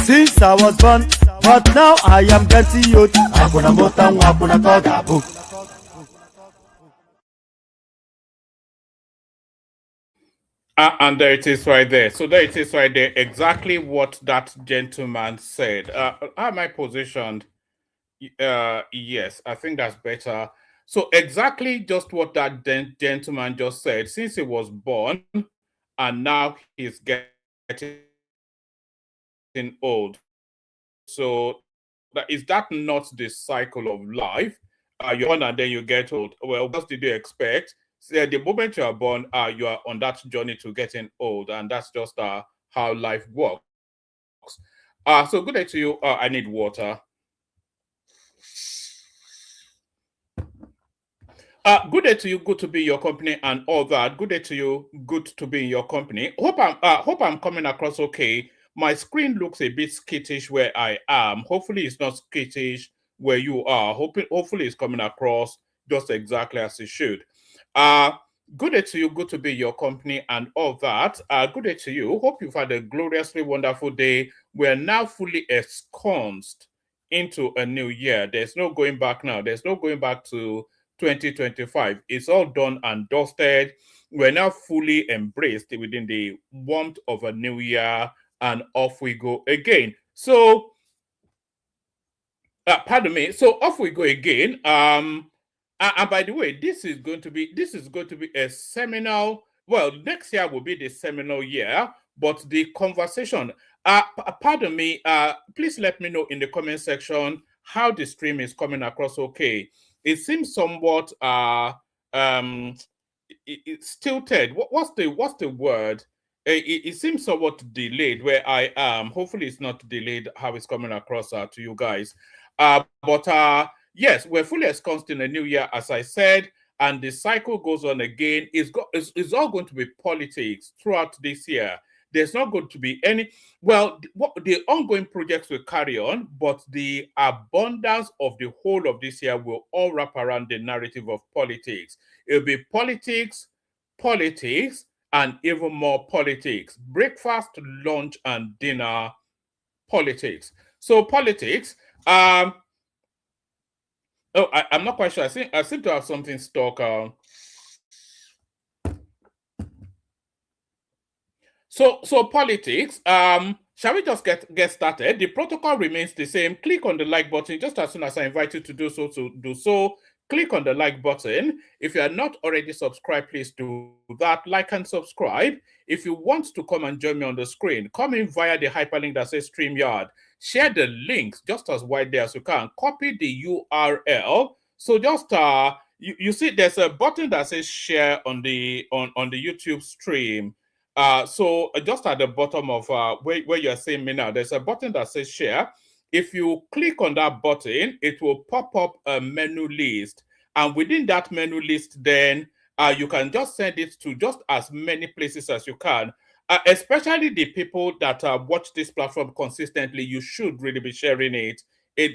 Since I was born, but now I am getting old. And there it is right there. So there it is right there. Exactly what that gentleman said. Am I positioned? Yes, I think that's better. So exactly just what that gentleman just said. Since he was born and now he's getting old. So is that not the cycle of life? You're born and then you get old. Well, what did you expect? So the moment you are born, you are on that journey to getting old, and that's just how life works. So good day to you. I need water. Good day to you. Good to be in your company and all that. Good day to you. Good to be in your company. Hope I'm coming across okay. My screen looks a bit skittish where I am. Hopefully it's not skittish where you are. Hopefully it's coming across just exactly as it should. Good day to you. Good to be in your company and all that. Good day to you. Hope you've had a gloriously wonderful day. We're now fully ensconced into a new year. There's no going back now. There's no going back to 2025. It's all done and dusted. We're now fully embraced within the warmth of a new year, and off we go again. So, pardon me. So off we go again. And by the way, this is going to be a seminal. Well, next year will be the seminal year, but the conversation. Pardon me. Please let me know in the comment section how the stream is coming across. Okay. It seems somewhat it's tilted. What's the word? It seems somewhat delayed where I am. Hopefully, it's not delayed how it's coming across to you guys. But yes, we're fully ensconced in a new year, as I said, and the cycle goes on again. It's all going to be politics throughout this year. There's not going to be any. Well, the ongoing projects will carry on, but the abundance of the whole of this year will all wrap around the narrative of politics. It'll be politics, politics, and even more politics. Breakfast, lunch, and dinner politics. So politics. Oh, I'm not quite sure. I seem to have something stuck. So politics. Shall we just get started? The protocol remains the same. Click on the like button just as soon as I invite you to do so. To do so, click on the like button. If you are not already subscribed, please do that. Like and subscribe. If you want to come and join me on the screen, come in via the hyperlink that says StreamYard. Share the links just as widely as you can. Copy the URL. So just you see there's a button that says share on the YouTube stream. So just at the bottom of where you're seeing me now, there's a button that says share. If you click on that button, it will pop up a menu list. And within that menu list, then you can just send it to just as many places as you can. Especially the people that watch this platform consistently, you should really be sharing it.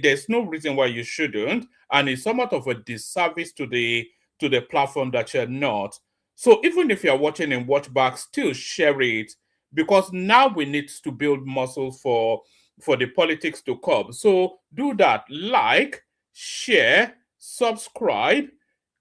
There's no reason why you shouldn't. And it's somewhat of a disservice to the platform that you're not. So even if you're watching and watch back, still share it, because now we need to build muscle for the politics to come. So do that. Like, share, subscribe,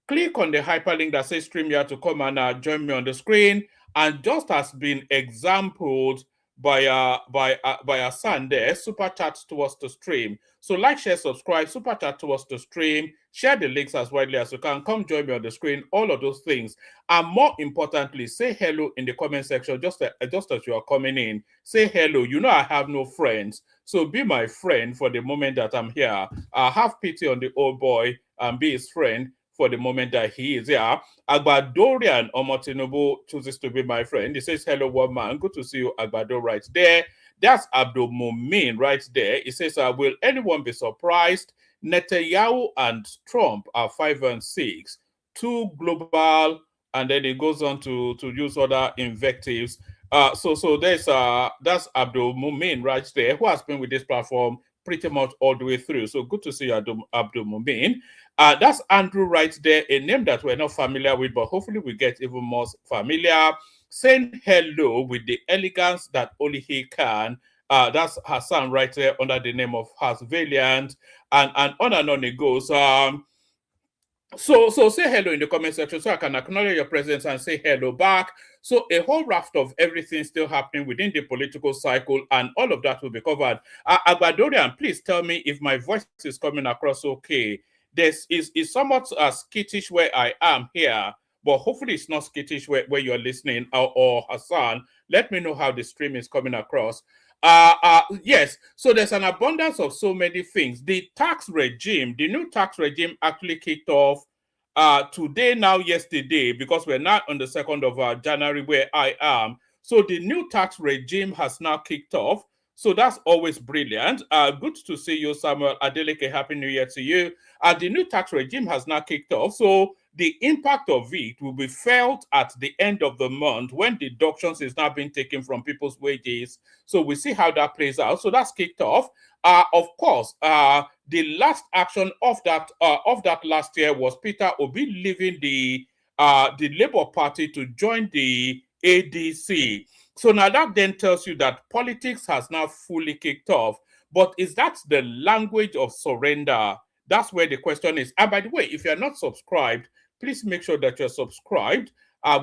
click on the hyperlink that says StreamYard to come and join me on the screen. And just as been exampled by our son there, super chat towards the stream. So like, share, subscribe, super chat towards the stream, share the links as widely as you can, come join me on the screen, all of those things. And more importantly, say hello in the comment section just as you are coming in. Say hello. You know I have no friends, so be my friend for the moment that I'm here. Have pity on the old boy and be his friend for the moment that he is here. Agbadorian Omotinubu chooses to be my friend. He says, hello, one man. Good to see you, Agbado, right there. That's Abdul Mumin right there. He says, will anyone be surprised? Netanyahu and Trump are 5 and 6. Two global, and then it goes on to use other invectives. So there's that's Abdul Mumin right there, who has been with this platform pretty much all the way through. So good to see you, Abdul Mumin. That's Andrew right there, a name that we're not familiar with, but hopefully we get even more familiar. Saying hello with the elegance that only he can. That's Hassan right there under the name of Has Valiant, and on it goes. So say hello in the comment section so I can acknowledge your presence and say hello back. So a whole raft of everything still happening within the political cycle, and all of that will be covered. Agbadorian, please tell me if my voice is coming across okay. This is somewhat skittish where I am here, but hopefully it's not skittish where you're listening. Or Hassan, let me know how the stream is coming across. Yes, so there's an abundance of so many things. The tax regime, the new tax regime actually kicked off today, now, yesterday, because we're now on the 2nd of January where I am. So the new tax regime has now kicked off. So that's always brilliant. Good to see you, Samuel Adeleke. Happy New Year to you. The new tax regime has now kicked off. So the impact of it will be felt at the end of the month when deductions is now being taken from people's wages. So we see how that plays out. So that's kicked off. Of course, the last action of that last year was Peter Obi leaving the Labour Party to join the ADC. So now that then tells you that politics has now fully kicked off. But is that the language of surrender? That's where the question is. And by the way, if you're not subscribed, please make sure that you're subscribed.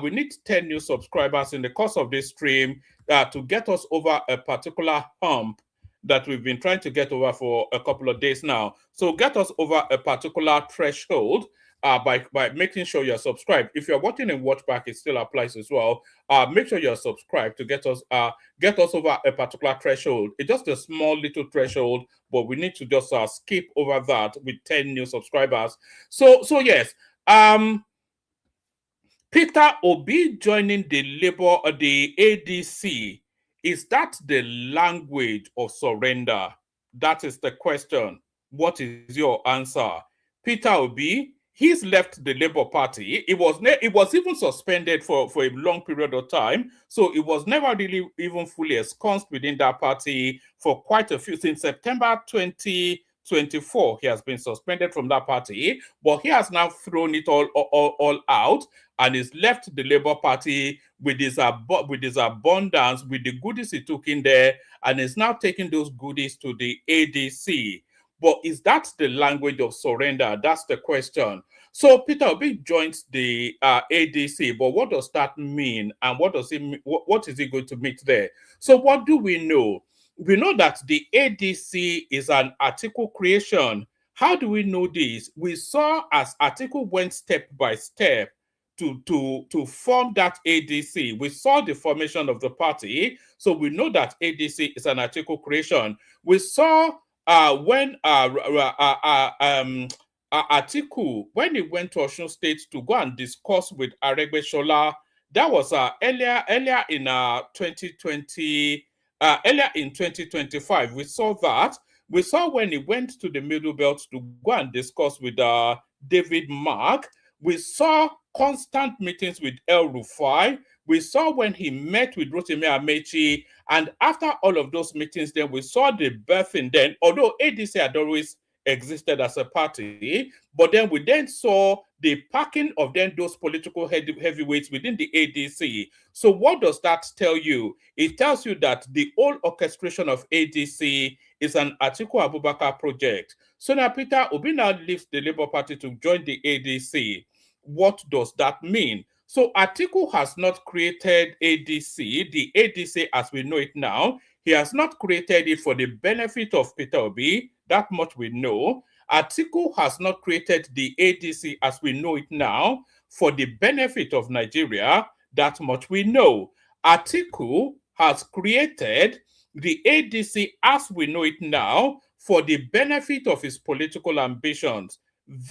We need 10 new subscribers in the course of this stream to get us over a particular hump that we've been trying to get over for a couple of days now. So get us over a particular threshold by making sure you're subscribed. If you're watching and watch back, it still applies as well. Make sure you're subscribed to get us over a particular threshold. It's just a small little threshold, but we need to just skip over that with 10 new subscribers. So yes. Peter Obi joining the ADC, is that the language of surrender? That is the question. What is your answer? Peter Obi, he's left the Labour Party. It was even suspended for a long period of time. So it was never really even fully ensconced within that party for quite a few, since September 2024. He has been suspended from that party, but he has now thrown it all out and is left the Labour Party with his abundance, with the goodies he took in there, and is now taking those goodies to the ADC. But is that the language of surrender? That's the question. So Peter Obi joins the ADC, but what does that mean? And what does it mean? What is he going to meet there? So what do we know? We know that the ADC is an Atiku creation. How do we know this? We saw as Atiku went step by step to form that ADC. We saw the formation of the party, so we know that ADC is an Atiku creation. We saw when Atiku, when he went to Osun State to go and discuss with Aregbesola, that was earlier in 2020, earlier in 2025. We saw that. We saw when he went to the Middle Belt to go and discuss with David Mark. We saw constant meetings with El Rufai. We saw when he met with Rotimi Amechi. And after all of those meetings, then we saw the birthing then, although ADC had always existed as a party, but then we then saw the packing of then those political heavyweights within the ADC. So what does that tell you? It tells you that the whole orchestration of ADC is an Atiku Abubakar project. So now Peter Obi now leaves the Labour Party to join the ADC. What does that mean? So Atiku has not created ADC, the ADC as we know it now. He has not created it for the benefit of Peter Obi. That much we know. Atiku has not created the ADC as we know it now for the benefit of Nigeria. That much we know. Atiku has created the ADC as we know it now for the benefit of his political ambitions.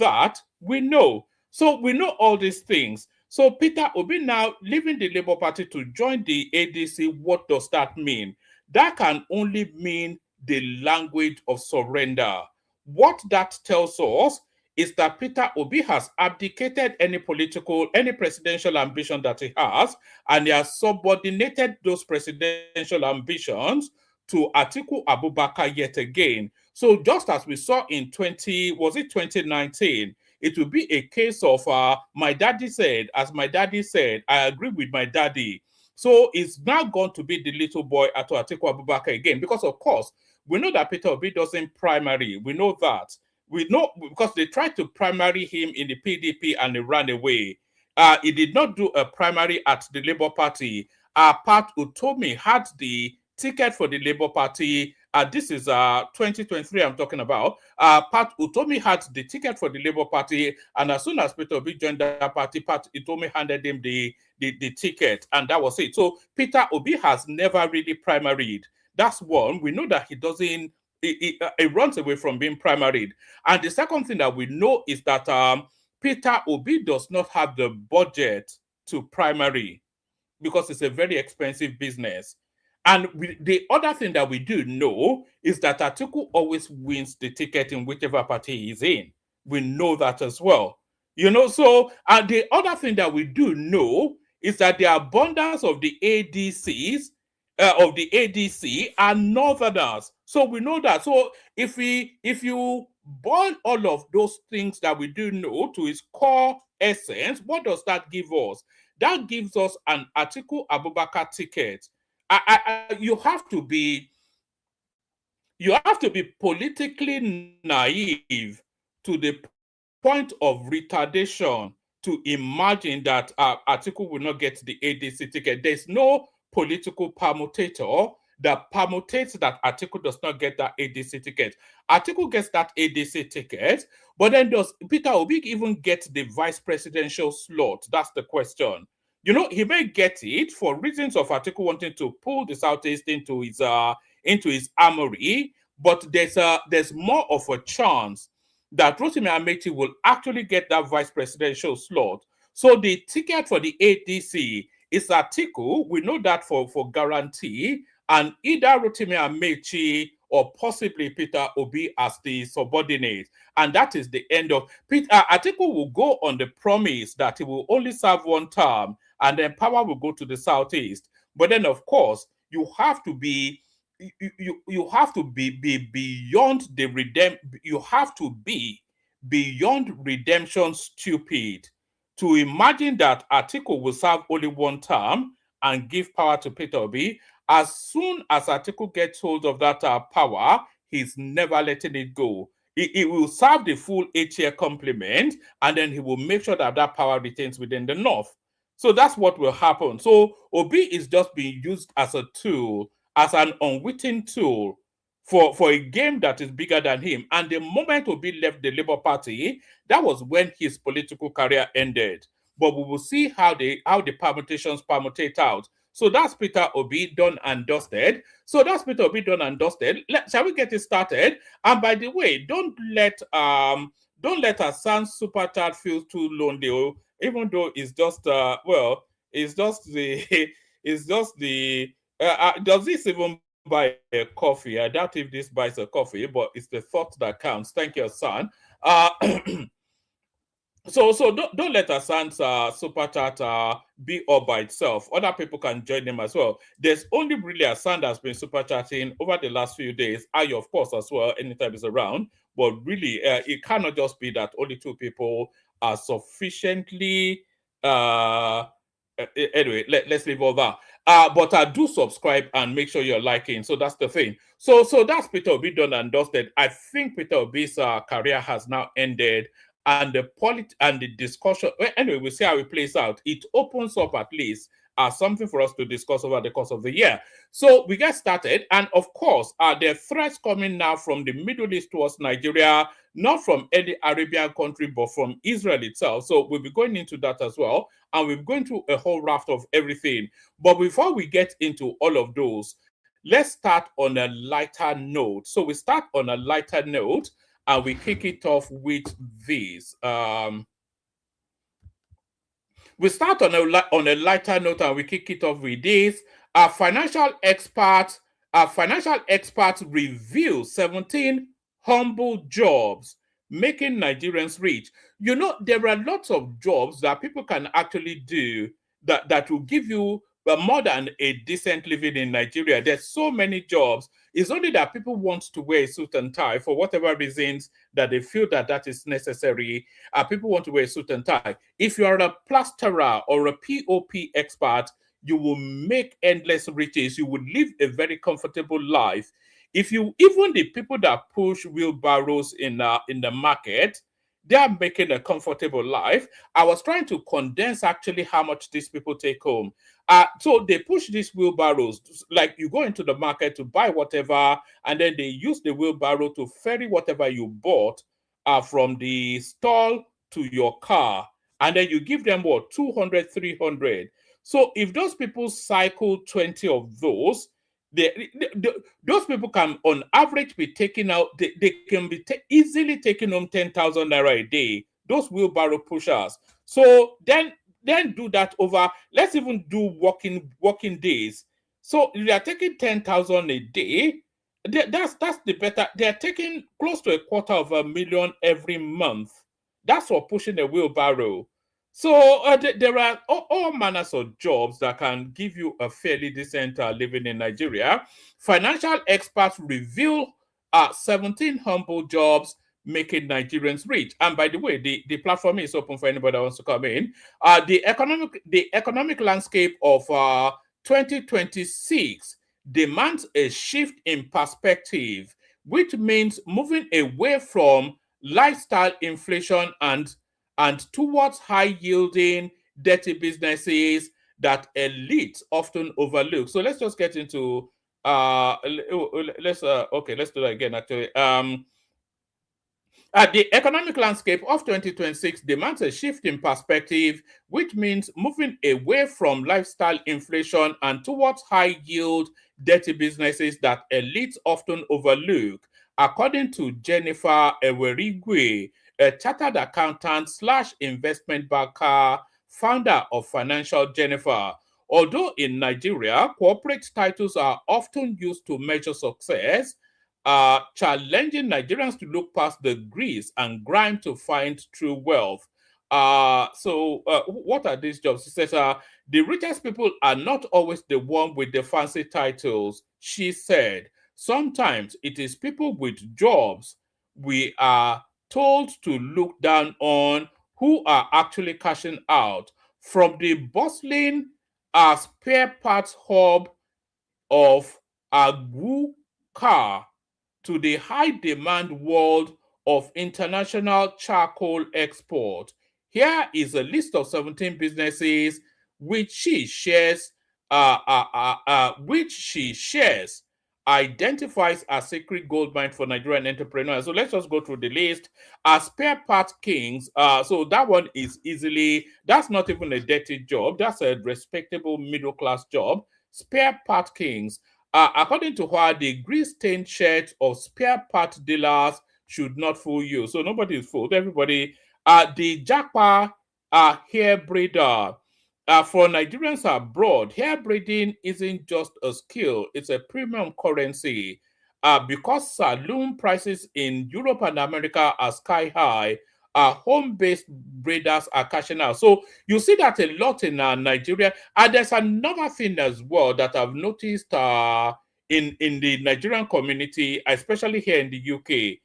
That we know. So we know all these things. So Peter Obi now leaving the Labour Party to join the ADC, what does that mean? That can only mean the language of surrender. What that tells us is that Peter Obi has abdicated any presidential ambition that he has, and he has subordinated those presidential ambitions to Atiku Abubakar yet again. So just as we saw in 2019, it will be a case of my daddy said, as my daddy said, I agree with my daddy. So it's now going to be the little boy at Atiku Abubakar again, because of course, we know that Peter Obi doesn't primary. We know that. We know because they tried to primary him in the PDP and he ran away. He did not do a primary at the Labour Party. Pat Utomi had the ticket for the Labour Party. This is 2023 I'm talking about. Pat Utomi had the ticket for the Labour Party, and as soon as Peter Obi joined that party, Pat Utomi handed him the ticket, and that was it. So Peter Obi has never really primaried. That's one. We know that he doesn't, he runs away from being primaried. And the second thing that we know is that Peter Obi does not have the budget to primary because it's a very expensive business. And the other thing that we do know is that Atiku always wins the ticket in whichever party he's in. We know that as well. You know, so the other thing that we do know is that the abundance of the ADC are northerners. So we know that. So if you boil all of those things that we do know to its core essence, what does that give us? That gives us an Atiku Abubakar ticket. You have to be politically naive to the point of retardation to imagine that Atiku will not get the ADC ticket. There's no political permutator that permutates that Atiku does not get that ADC ticket. Atiku gets that ADC ticket, but then does Peter Obi even get the vice presidential slot? That's the question. You know, he may get it for reasons of Atiku wanting to pull the Southeast into his armory, but there's more of a chance that Rotimi Amechi will actually get that vice presidential slot. So the ticket for the ADC is Atiku. We know that for guarantee, and either Rotimi Amechi or possibly Peter Obi as the subordinate. And that is the end of Peter. Atiku will go on the promise that he will only serve one term, and then power will go to the southeast. But then, of course, you have to be you have to be beyond the you have to be beyond redemption stupid to imagine that Atiku will serve only one term and give power to Peter Obi. As soon as Atiku gets hold of that power, he's never letting it go. He will serve the full 8-year complement, and then he will make sure that that power retains within the North. So that's what will happen. So Obi is just being used as a tool, as an unwitting tool for a game that is bigger than him. And the moment Obi left the Labour Party, that was when his political career ended. But we will see how the permutations permutate out. So that's Peter Obi done and dusted. Shall we get it started? And by the way, don't let Hassan super chat feel too lonely, even though it's just it's just the it's just the does this even buy a coffee? I doubt if this buys a coffee, but it's the thought that counts. Thank you, son. So don't let Hassan's super chat be all by itself. Other people can join him as well. There's only really Hassan that's been super chatting over the last few days. Ayo, of course, as well, anytime he's around. But really, it cannot just be that only two people are sufficiently. Anyway, let's leave all that. But do subscribe and make sure you're liking. So that's the thing. So that's Peter Obi done and dusted. I think Peter Obi's career has now ended. And the discussion, anyway, we'll see how it plays out. It opens up at least something for us to discuss over the course of the year. So we get started. And of course, there are threats coming now from the Middle East towards Nigeria, not from any Arabian country, but from Israel itself. So we'll be going into that as well. And we're going through a whole raft of everything. But before we get into all of those, let's start on a lighter note. So we start on a lighter note. And we kick it off with this. We start on a lighter note, and we kick it off with this. Our financial experts reveal 17 humble jobs making Nigerians rich. You know, there are lots of jobs that people can actually do that will give you more than a decent living in Nigeria. There's so many jobs. It's only that people want to wear a suit and tie for whatever reasons that they feel that is necessary. People want to wear a suit and tie. If you are a plasterer or a POP expert, you will make endless riches. You will live a very comfortable life. Even the people that push wheelbarrows in the market, they are making a comfortable life. I was trying to condense actually how much these people take home. So they push these wheelbarrows, like you go into the market to buy whatever, and then they use the wheelbarrow to ferry whatever you bought from the stall to your car. And then you give them 200, 300. So if those people cycle 20 of those, those people can on average be taking out, they can be easily taking home 10,000 naira a day, those wheelbarrow pushers. So then do that over, let's even do working days. So if they are taking 10,000 a day, that's the better. They are taking close to 250,000 every month. That's for pushing a wheelbarrow. So there are all manners of jobs that can give you a fairly decent living in Nigeria. Financial experts reveal 17 humble jobs making Nigerians rich. And by the way, the platform is open for anybody that wants to come in. The economic landscape of 2026 demands a shift in perspective, which means moving away from lifestyle inflation and towards high-yielding, dirty businesses that elites often overlook. So let's just get into let's do that again. Actually, the economic landscape of 2026 demands a shift in perspective, which means moving away from lifestyle inflation and towards high-yield, dirty businesses that elites often overlook, according to Jennifer Ewerigwe, a chartered accountant / investment banker founder of Financial Jennifer. Although in Nigeria, corporate titles are often used to measure success, challenging Nigerians to look past the grease and grind to find true wealth. What are these jobs? She says, the richest people are not always the one with the fancy titles. She said, sometimes it is people with jobs we are told to look down on who are actually cashing out. From the bustling spare parts hub of Agu car to the high demand world of international charcoal export. Here is a list of 17 businesses which she shares, identifies as sacred gold mine for Nigerian entrepreneurs. So let's just go through the list. As spare part kings, so that one is easily, that's not even a dirty job. That's a respectable middle class job. Spare part kings. According to her, the grease-stained shirt of spare part dealers should not fool you. So nobody is fooled. Everybody, the Japa hair braider. For Nigerians abroad, hair braiding isn't just a skill, it's a premium currency. Because saloon prices in Europe and America are sky high, home-based braiders are cashing out. So you see that a lot in Nigeria. And there's another thing as well that I've noticed in the Nigerian community, especially here in the UK.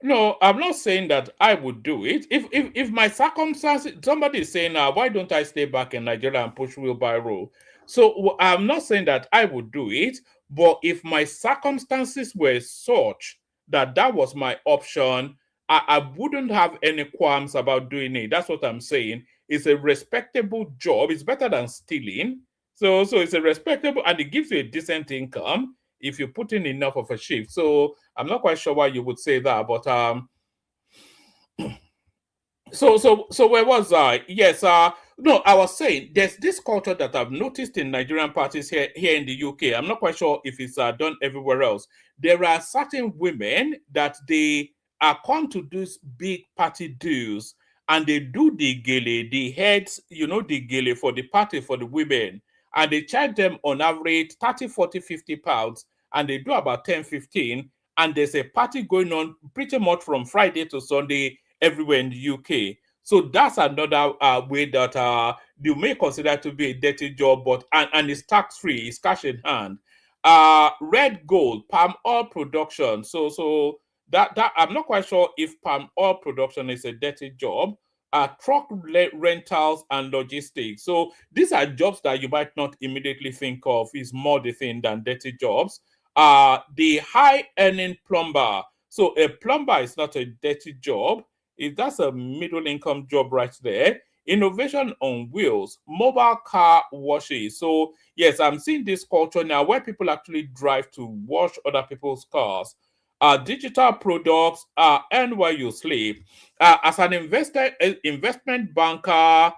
No, I'm not saying that I would do it. If my circumstances, somebody is saying, why don't I stay back in Nigeria and push wheelbarrow? So I'm not saying that I would do it, but if my circumstances were such that that was my option, I wouldn't have any qualms about doing it. That's what I'm saying. It's a respectable job. It's better than stealing. So it's a respectable, and it gives you a decent income if you put in enough of a shift. So I'm not quite sure why you would say that, but so where was I? Yes, no, I was saying there's this culture that I've noticed in Nigerian parties here in the UK. I'm not quite sure if it's done everywhere else. There are certain women that they are come to these big party dues, and they do the gele, the heads, the gele for the party for the women, and they charge them on average 30, 40, 50 pounds, and they do about 10, 15, and there's a party going on pretty much from Friday to Sunday everywhere in the UK. So that's another way that you may consider to be a dirty job, but and it's tax free, it's cash in hand. Red gold, palm oil production. So that I'm not quite sure if palm oil production is a dirty job. Truck rentals and logistics. So these are jobs that you might not immediately think of is more the thing than dirty jobs. The high earning plumber. So a plumber is not a dirty job. If that's a middle income job right there. Innovation on wheels, mobile car washes. So yes, I'm seeing this culture now where people actually drive to wash other people's cars. Digital products, and while you sleep. As an investment banker,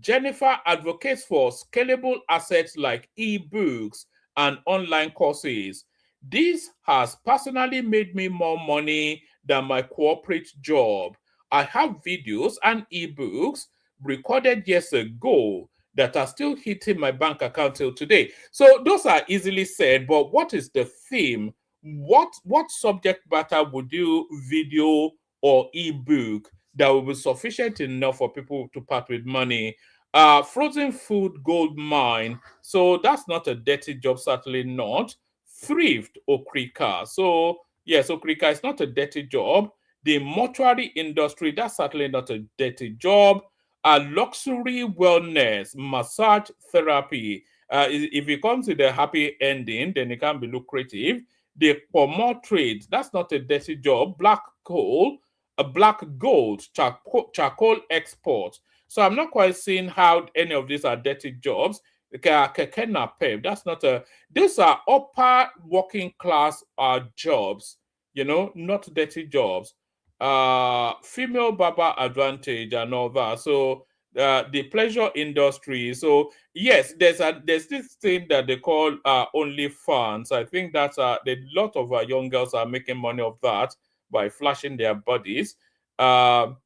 Jennifer advocates for scalable assets like e-books and online courses. This has personally made me more money than my corporate job. I have videos and ebooks recorded years ago that are still hitting my bank account till today. So those are easily said, but what is the theme? What subject matter would you video or ebook that will be sufficient enough for people to part with money? Frozen food gold mine. So that's not a dirty job, certainly not. Thrift okrika. So yes, okrika is not a dirty job. The mortuary industry, that's certainly not a dirty job. Luxury wellness, massage therapy. If it comes with a happy ending, then it can be lucrative. The pomo trade, that's not a dirty job. Black coal, a black gold, charcoal export. So I'm not quite seeing how any of these are dirty jobs. Keke napep, that's not a. These are upper working class jobs, not dirty jobs. Female barber advantage and all that. So the pleasure industry. So yes, there's this thing that they call OnlyFans. I think that's a lot of young girls are making money of that. by flashing their bodies. All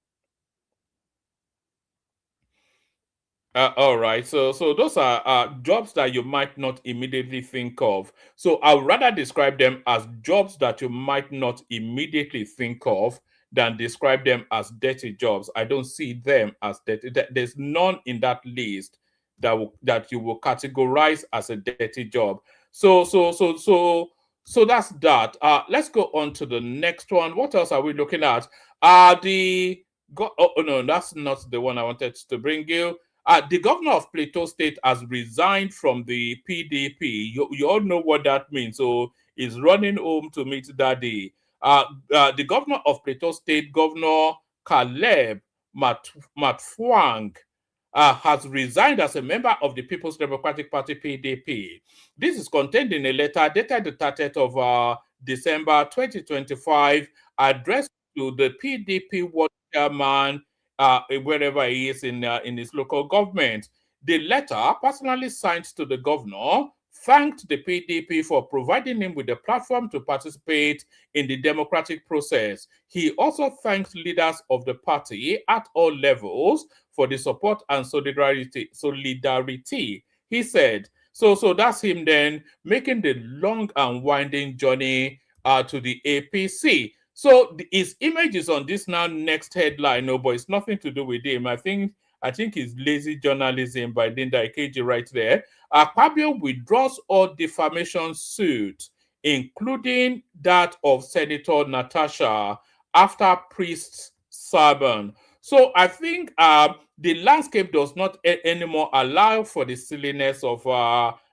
right. So those are jobs that you might not immediately think of. So I would rather describe them as jobs that you might not immediately think of than describe them as dirty jobs. I don't see them as dirty. There's none in that list that you will categorize as a dirty job. So that's that. Let's go on to the next one. What else are we looking at? Oh no, that's not the one I wanted to bring you. The governor of Plateau State has resigned from the PDP. You all know what that means. So he's running home to meet daddy. The governor of Plateau State, Governor Caleb Matfuang, has resigned as a member of the People's Democratic Party (PDP). This is contained in a letter dated the 30th of December 2025, addressed to the PDP ward chairman, wherever he is in his local government. The letter, personally signed to the governor, thanked the PDP for providing him with a platform to participate in the democratic process. He also thanked leaders of the party at all levels for the support and solidarity. He said. So that's him then making the long and winding journey to the APC. So his image is on this now next headline, no, but it's nothing to do with him. I think it's lazy journalism by Linda Ikeji right there. Akpabio withdraws all defamation suit, including that of Senator Natasha after priest's sermon. So I think the landscape does not anymore allow for the silliness of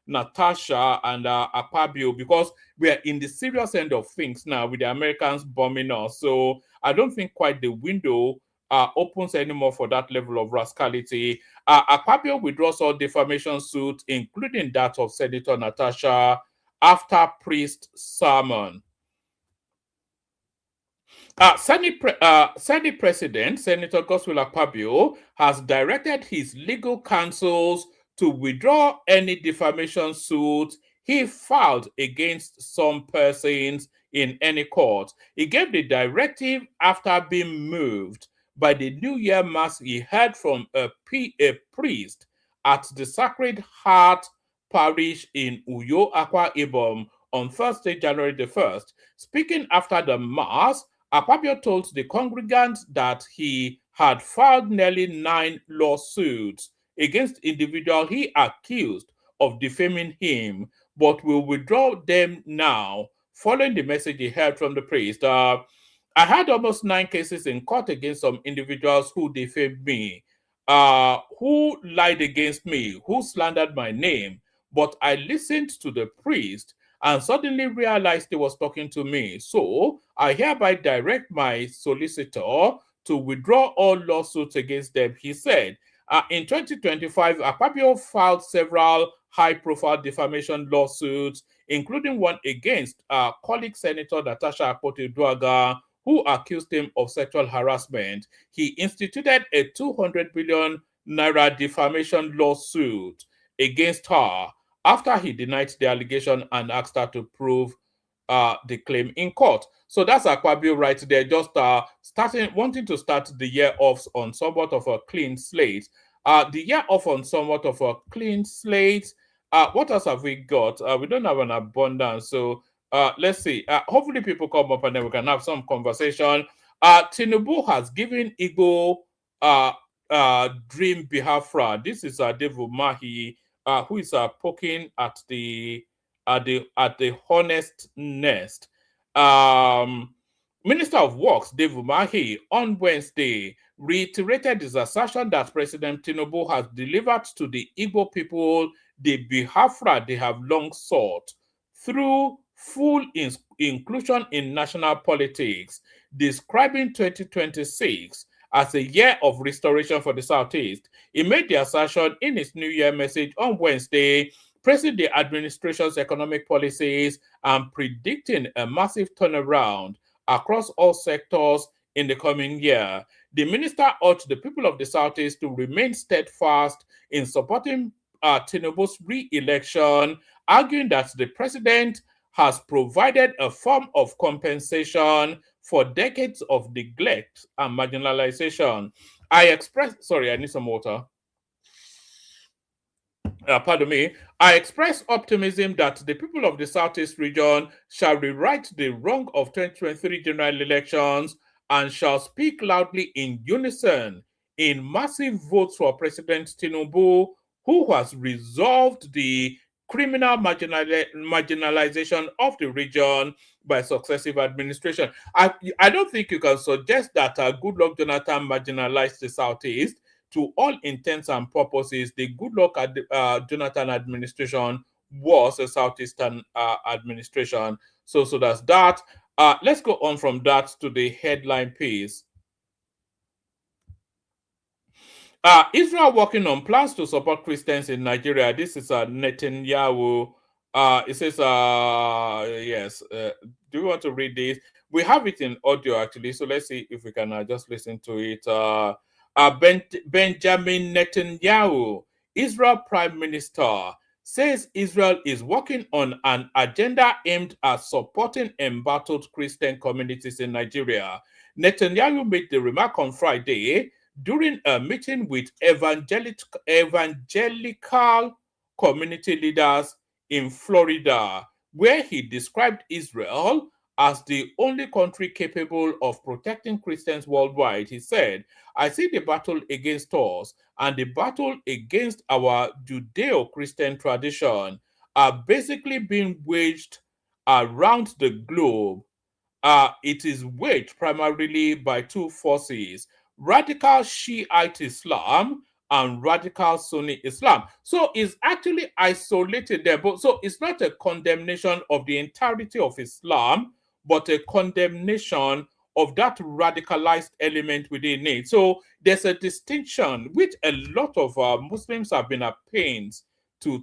Natasha and Akpabio, because we are in the serious end of things now with the Americans bombing us. So I don't think quite the window opens anymore for that level of rascality. Akpabio withdraws all defamation suit, including that of Senator Natasha after priest sermon. Senate President Senator Godswill Akpabio has directed his legal counsels to withdraw any defamation suit he filed against some persons in any court. He gave the directive after being moved by the New Year Mass he heard from a priest at the Sacred Heart Parish in Uyo, Akwa Ibom on Thursday, January the 1st. Speaking after the Mass, Akpabio told the congregants that he had filed nearly 9 lawsuits against individuals he accused of defaming him, but will withdraw them now, following the message he heard from the priest. I had almost 9 cases in court against some individuals who defamed me, who lied against me, who slandered my name, but I listened to the priest and suddenly realized he was talking to me. So I hereby direct my solicitor to withdraw all lawsuits against them, he said. In 2025, Akpabio filed several high-profile defamation lawsuits, including one against colleague Senator Natasha Akpoti-Uduaghan, who accused him of sexual harassment. He instituted a 200 billion naira defamation lawsuit against her after he denied the allegation and asked her to prove the claim in court. So that's Akpabio right there, just wanting to start the year off on somewhat of a clean slate. The year off on somewhat of a clean slate. What else have we got? We don't have an abundance, so let's see. Hopefully people come up and then we can have some conversation. Tinubu has given Igbo Dream Biafra. This is Dave Umahi, who is poking at the honest nest. Minister of Works Dave Umahi on Wednesday reiterated his assertion that President Tinubu has delivered to the Igbo people the Biafra they have long sought through full inclusion in national politics, describing 2026 as a year of restoration for the Southeast. He made the assertion in his New Year message on Wednesday, praising the administration's economic policies and predicting a massive turnaround across all sectors in the coming year. The minister urged the people of the Southeast to remain steadfast in supporting Tinubu's re-election, arguing that the president has provided a form of compensation for decades of neglect and marginalization. Sorry, I need some water. Pardon me, I express optimism that the people of the Southeast region shall rewrite the wrong of 2023 general elections and shall speak loudly in unison in massive votes for President Tinubu, who has resolved the criminal marginalization of the region by successive administration. I don't think you can suggest that Goodluck Jonathan marginalized the Southeast. To all intents and purposes, the Goodluck Jonathan administration was a Southeastern administration. So that's that. Let's go on from that to the headline piece. Israel working on plans to support Christians in Nigeria. This is Netanyahu. It says, yes. Do you want to read this? We have it in audio actually, so let's see if we can just listen to it. Benjamin Netanyahu, Israel Prime Minister, says Israel is working on an agenda aimed at supporting embattled Christian communities in Nigeria. Netanyahu made the remark on Friday during a meeting with evangelical community leaders in Florida, where he described Israel as the only country capable of protecting Christians worldwide. He said, I see the battle against us and the battle against our Judeo-Christian tradition are basically being waged around the globe. It is waged primarily by two forces, radical Shiite Islam and radical Sunni Islam. So it's actually isolated there. But so it's not a condemnation of the entirety of Islam, but a condemnation of that radicalized element within it. So there's a distinction which a lot of Muslims have been at pains to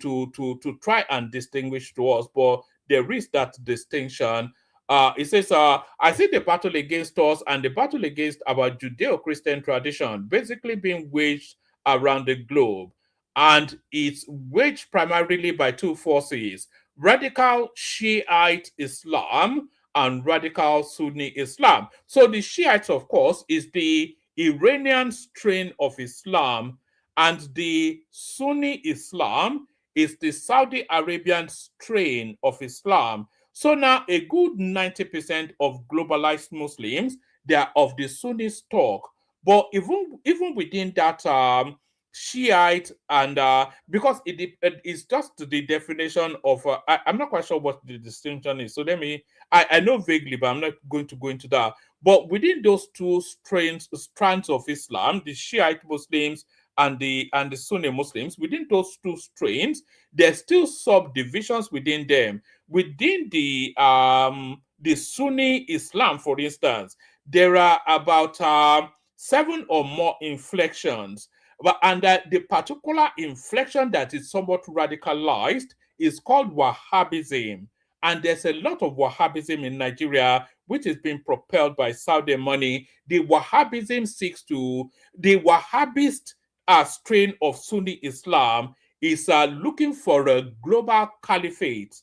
try and distinguish to us, but there is that distinction. It says, I see the battle against us and the battle against our Judeo-Christian tradition basically being waged around the globe. And it's waged primarily by two forces, radical Shiite Islam and radical Sunni Islam. So the Shiites, of course, is the Iranian strain of Islam, and the Sunni Islam is the Saudi Arabian strain of Islam. So now a good 90% of globalized Muslims, they are of the Sunni stock. But even within that Shiite and because it's just the definition of I'm not quite sure what the distinction is. So let me I know vaguely, but I'm not going to go into that. But within those two strands of Islam, the Shiite Muslims and the Sunni Muslims, within those two strains, there's still subdivisions within them. Within the Sunni Islam, for instance, there are about 7 or more inflections. And the particular inflection that is somewhat radicalized is called Wahhabism. And there's a lot of Wahhabism in Nigeria, which is being propelled by Saudi money. The Wahhabism the Wahhabist strain of Sunni Islam is looking for a global caliphate.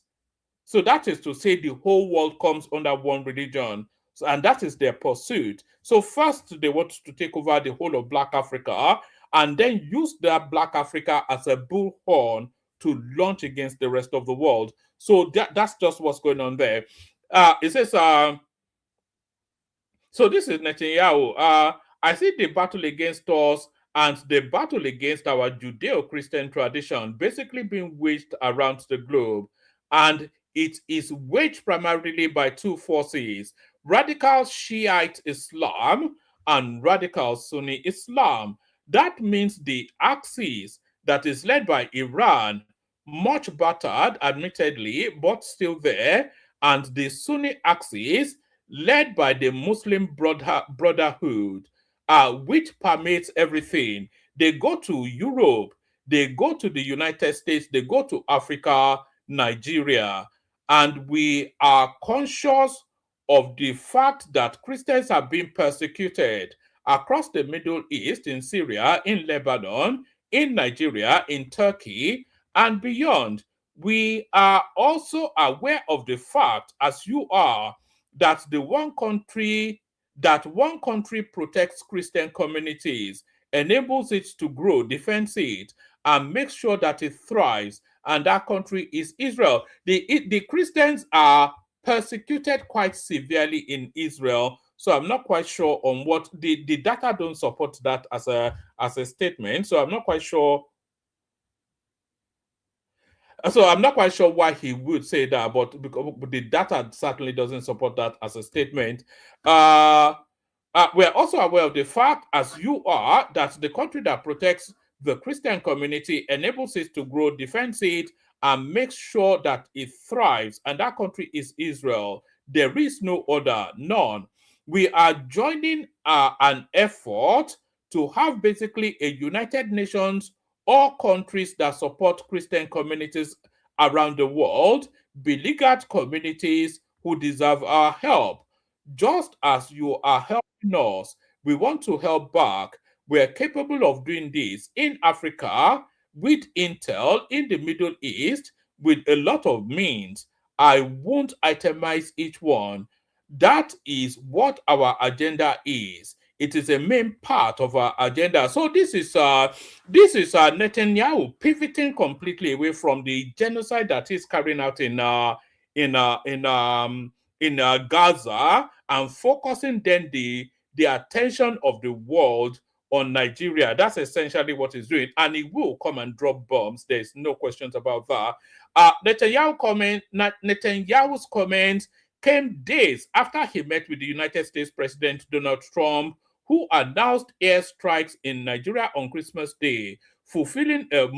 So that is to say the whole world comes under one religion. And that is their pursuit. So first they want to take over the whole of Black Africa and then use that Black Africa as a bullhorn to launch against the rest of the world. So that's just what's going on there. It says, so this is Netanyahu. I see the battle against us and the battle against our Judeo-Christian tradition basically being waged around the globe. And it is waged primarily by two forces, radical Shiite Islam and radical Sunni Islam. That means the axis that is led by Iran, much battered, admittedly, but still there, and the Sunni axis led by the Muslim Brotherhood, which permeates everything. They go to Europe, they go to the United States, they go to Africa, Nigeria, and we are conscious of the fact that Christians are being persecuted across the Middle East, in Syria, in Lebanon, in Nigeria, in Turkey, and beyond. We are also aware of the fact, as you are, that one country protects Christian communities, enables it to grow, defends it, and makes sure that it thrives. And that country is Israel. The Christians are persecuted quite severely in Israel. So I'm not quite sure on what the data don't support that as a statement. So I'm not quite sure why he would say that, but because the data certainly doesn't support that as a statement. Uh, we're also aware of the fact, as you are, that the country that protects the Christian community enables it to grow, defends it, and makes sure that it thrives. And that country is Israel. There is no other, none. We are joining an effort to have basically a United Nations, all countries that support Christian communities around the world, beleaguered communities who deserve our help. Just as you are helping us, we want to help back. We're capable of doing this in Africa, with intel, in the Middle East, with a lot of means. I won't itemize each one. That is what our agenda is. It is a main part of our agenda. So this is Netanyahu pivoting completely away from the genocide that he's carrying out in uh, in um in Gaza, and focusing then the attention of the world on Nigeria. That's essentially what he's doing, and he will come and drop bombs. There's no questions about that. Netanyahu's comments came days after he met with the United States President Donald Trump, who announced airstrikes in Nigeria on Christmas Day, fulfilling a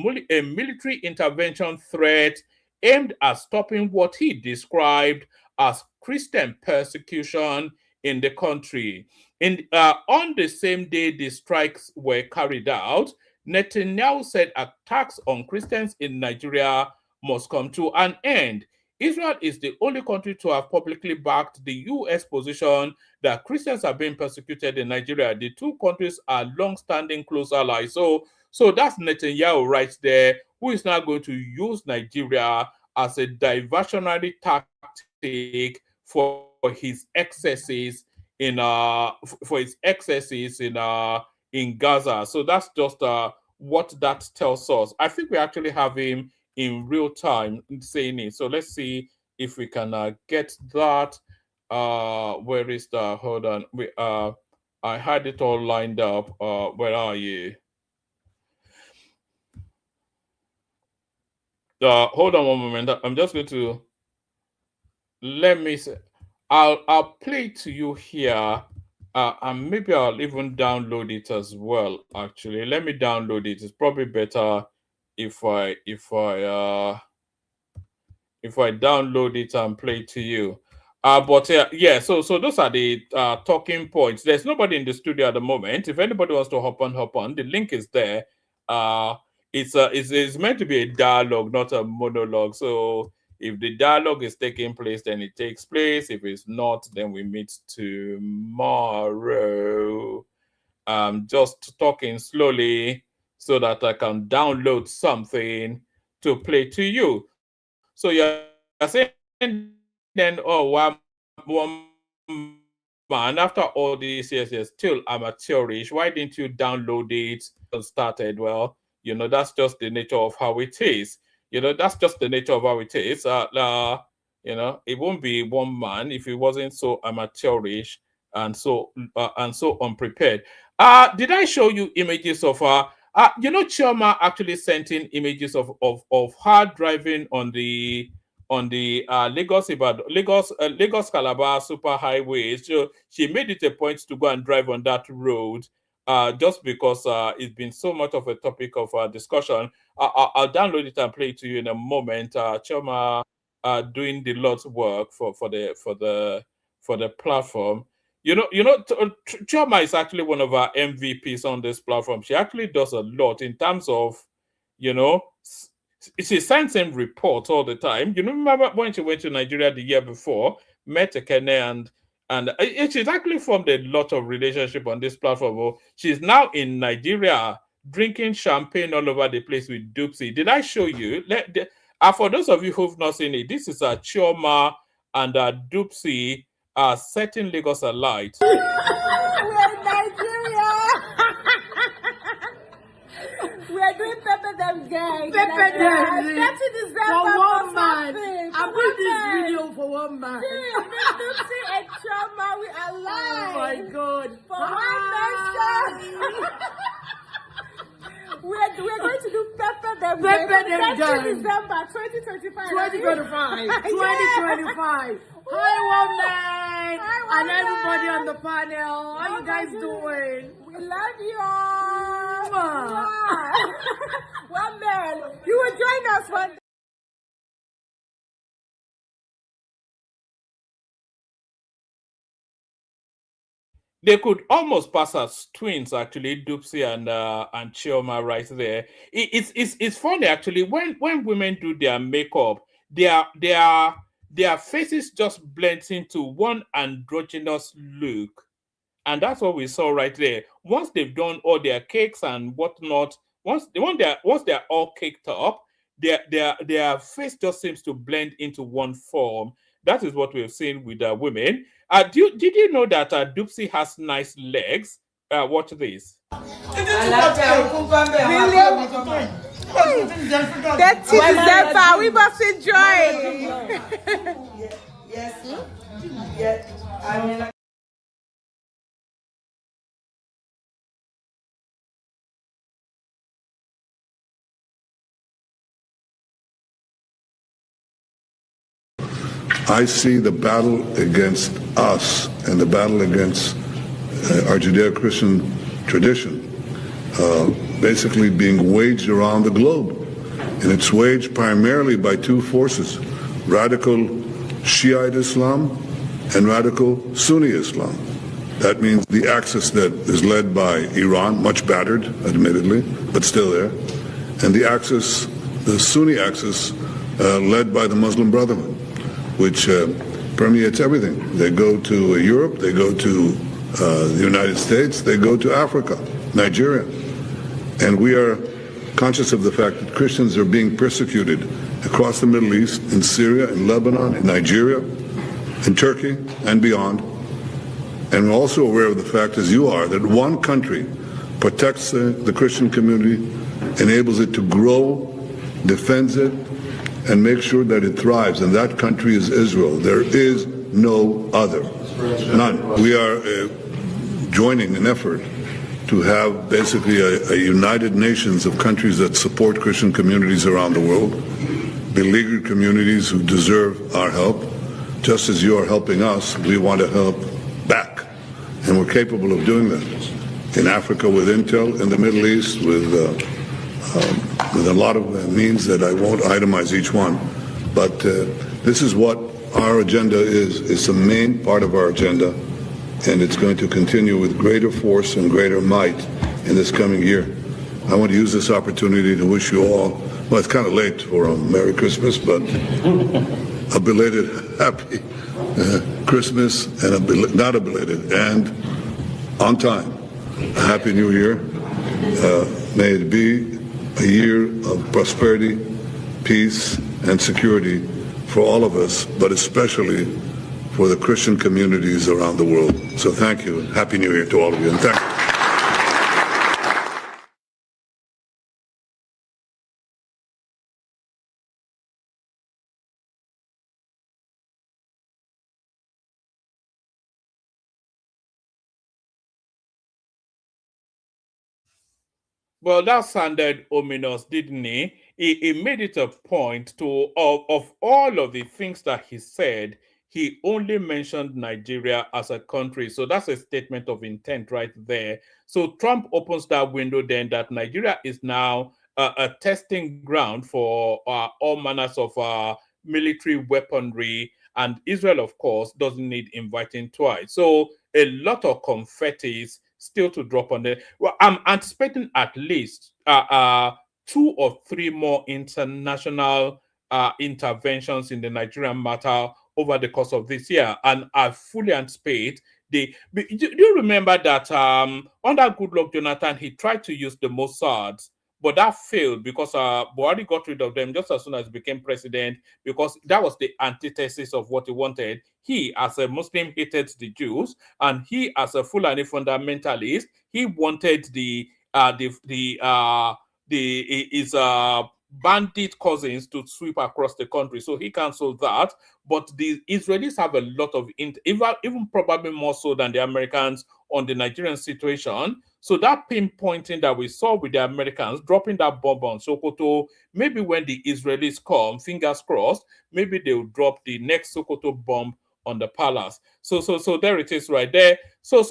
military intervention threat aimed at stopping what he described as Christian persecution in the country. On the same day the strikes were carried out, Netanyahu said attacks on Christians in Nigeria must come to an end. Israel is the only country to have publicly backed the U.S. position that Christians are being persecuted in Nigeria. The two countries are long-standing close allies. So that's Netanyahu right there, who is now going to use Nigeria as a diversionary tactic for his excesses in Gaza. So that's just what that tells us. I think we actually have him in real time saying it. So let's see if we can get that. Where is the hold on? I had it all lined up. Where are you? Hold on one moment. I'm just going to let me say, I'll play to you here, and maybe I'll even download it as well. Actually, let me download it. It's probably better if I download it and play it to you. But yeah, so those are the talking points. There's nobody in the studio at the moment. If anybody wants to hop on, hop on. The link is there. Uh, it's meant to be a dialogue, not a monologue. So if the dialogue is taking place, then it takes place. If it's not, then we meet tomorrow. Just talking slowly so that I can download something to play to you. So you're saying then, oh, one man, after all these years, you're still amateurish. Why didn't you download it? Started? Well, that's just the nature of how it is. That's just the nature of how it is. It won't be one man if it wasn't so amateurish and so unprepared. Did I show you images of Chioma actually sent in images of her driving on the Lagos Calabar super highway. So she made it a point to go and drive on that road, just because it's been so much of a topic of discussion. I'll download it and play it to you in a moment. Chioma doing the Lord's work for the platform. Chioma is actually one of our MVPs on this platform. She actually does a lot in terms of, you know, she sends in reports all the time. Remember when she went to Nigeria the year before, met Ekene, and she's actually formed a lot of relationship on this platform. Oh, she's now in Nigeria drinking champagne all over the place with Dupsy. Did I show you? For those of you who've not seen it, this is a Chioma and Dupsy setting Lagos alight. We're in Nigeria. We're doing Pepper Them Gang. Pepper Them. 30 December For one man. I put this video for one man. Dupsy and Chioma, we are live. Oh my God. For one nation. We're going to do Pepper Them Gang. 30 December 2025. 2025. 2025. Hi, woman. Hi, and everybody on the panel. How you guys doing? We love you all. One man. You will join us one day. They could almost pass as twins, actually, Dupsy and Chioma right there. It's funny actually when women do their makeup, their faces just blend into one androgynous look, and that's what we saw right there. Once they've done all their cakes and whatnot, once they're all caked up, their face just seems to blend into one form. That is what we've seen with women. Did you know that Dupsy has nice legs? Watch this. 30 December, we must enjoy. Yes. I see the battle against us and the battle against our Judeo-Christian tradition basically being waged around the globe. And it's waged primarily by two forces, radical Shiite Islam and radical Sunni Islam. That means the axis that is led by Iran, much battered, admittedly, but still there, and the axis, the Sunni axis, led by the Muslim Brotherhood, which permeates everything. They go to Europe, they go to the United States, they go to Africa, Nigeria. And we are conscious of the fact that Christians are being persecuted across the Middle East, in Syria, in Lebanon, in Nigeria, in Turkey, and beyond. And we're also aware of the fact, as you are, that one country protects the Christian community, enables it to grow, defends it, and make sure that it thrives, and that country is Israel. There is no other, none. We are joining an effort to have basically a United Nations of countries that support Christian communities around the world, beleaguered communities who deserve our help. Just as you are helping us, we want to help back, and we're capable of doing that. In Africa with Intel, in the Middle East with a lot of means that I won't itemize each one. But this is what our agenda is. It's the main part of our agenda, and it's going to continue with greater force and greater might in this coming year. I want to use this opportunity to wish you all, well, it's kind of late for a Merry Christmas, but a belated Happy Christmas, and not a belated, and on time, a Happy New Year. May it be a year of prosperity, peace, and security for all of us, but especially for the Christian communities around the world. So thank you, and Happy New Year to all of you, and thank you. Well, that sounded ominous, didn't he? He made it a point to, of all of the things that he said, he only mentioned Nigeria as a country. So that's a statement of intent right there. So Trump opens that window then that Nigeria is now a testing ground for all manners of military weaponry. And Israel, of course, doesn't need inviting twice. So a lot of confettis still to drop on there. Well, I'm anticipating at least 2 or 3 more international interventions in the Nigerian matter over the course of this year, and I fully anticipate do you remember that under Goodluck Jonathan he tried to use the Mossad, but that failed because Buhari got rid of them just as soon as he became president, because that was the antithesis of what he wanted. He, as a Muslim, hated the Jews, and he, as a Fulani fundamentalist, he wanted his bandit cousins to sweep across the country. So he canceled that. But the Israelis have a lot of, even probably more so than the Americans, on the Nigerian situation. So that pinpointing that we saw with the Americans dropping that bomb on Sokoto, maybe when the Israelis come, fingers crossed, maybe they'll drop the next Sokoto bomb on the palace. So there it is right there. So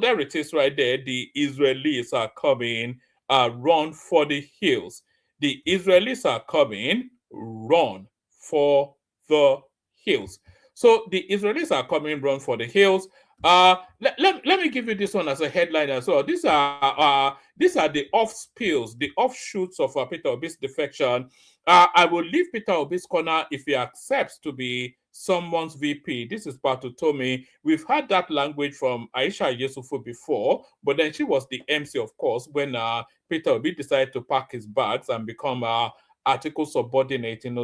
there it is right there. The Israelis are coming, run for the hills. The Israelis are coming, run for the hills. So the Israelis are coming, run for the hills. Let me give you this one as a headline as well. These are the off-spills, the offshoots of Peter Obi's defection. I will leave Peter Obi's corner if he accepts to be someone's VP. This is Patu Tomi. We've had that language from Aisha Yesufu before, but then she was the MC, of course, when Peter Obi decided to pack his bags and become Article subordinate in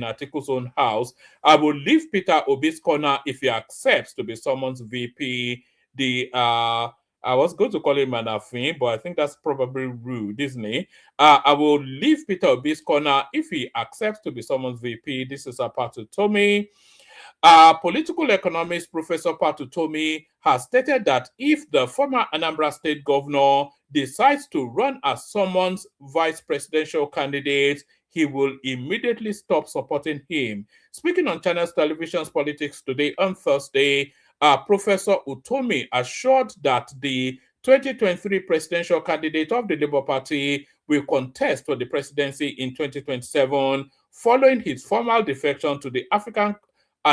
Article's own house. I will leave Peter Obi's corner if he accepts to be someone's VP. I was going to call him an affin, but I think that's probably rude, isn't it? I will leave Peter Obi's corner if he accepts to be someone's VP. This is Patu Tomi. Political economist Professor Patu Tomi has stated that if the former Anambra State governor decides to run as someone's vice presidential candidate, he will immediately stop supporting him. Speaking on Channels Television's Politics Today on Thursday, Professor Utomi assured that the 2023 presidential candidate of the Labour Party will contest for the presidency in 2027 following his formal defection to the African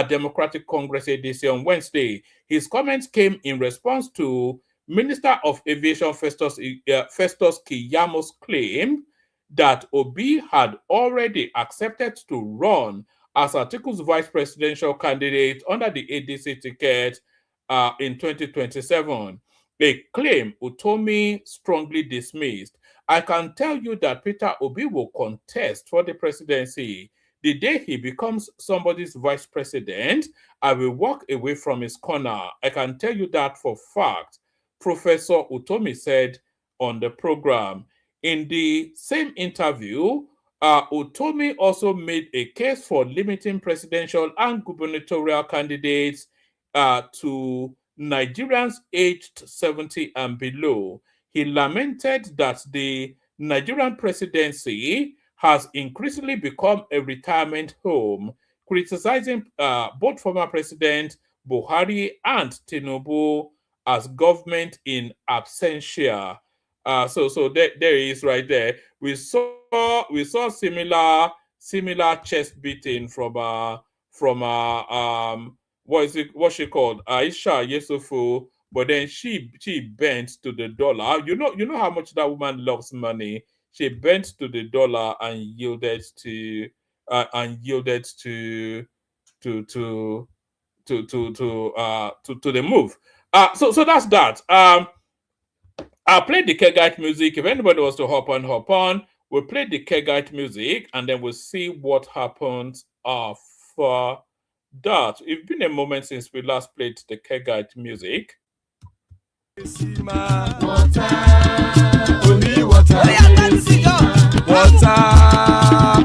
Democratic Congress ADC on Wednesday. His comments came in response to Minister of Aviation Festus Kiyamo's claim that Obi had already accepted to run as Atiku's vice presidential candidate under the ADC ticket in 2027, a claim Utomi strongly dismissed. I can tell you that Peter Obi will contest for the presidency. The day he becomes somebody's vice president, I will walk away from his corner. I can tell you that for fact, Professor Utomi said on the program. In the same interview, Utomi also made a case for limiting presidential and gubernatorial candidates to Nigerians aged 70 and below. He lamented that the Nigerian presidency has increasingly become a retirement home, criticizing both former President Buhari and Tinubu as government in absentia. So there is right there. We saw similar chest beating from what's she called, Aisha Yesufu, but then she bent to the dollar. You know how much that woman loves money. She bent to the dollar and yielded to the move. So that's that. I played the Kegite music. If anybody wants to hop on. We'll play the Kegite music and then we'll see what happens after that. It's been a moment since we last played the Kegite music.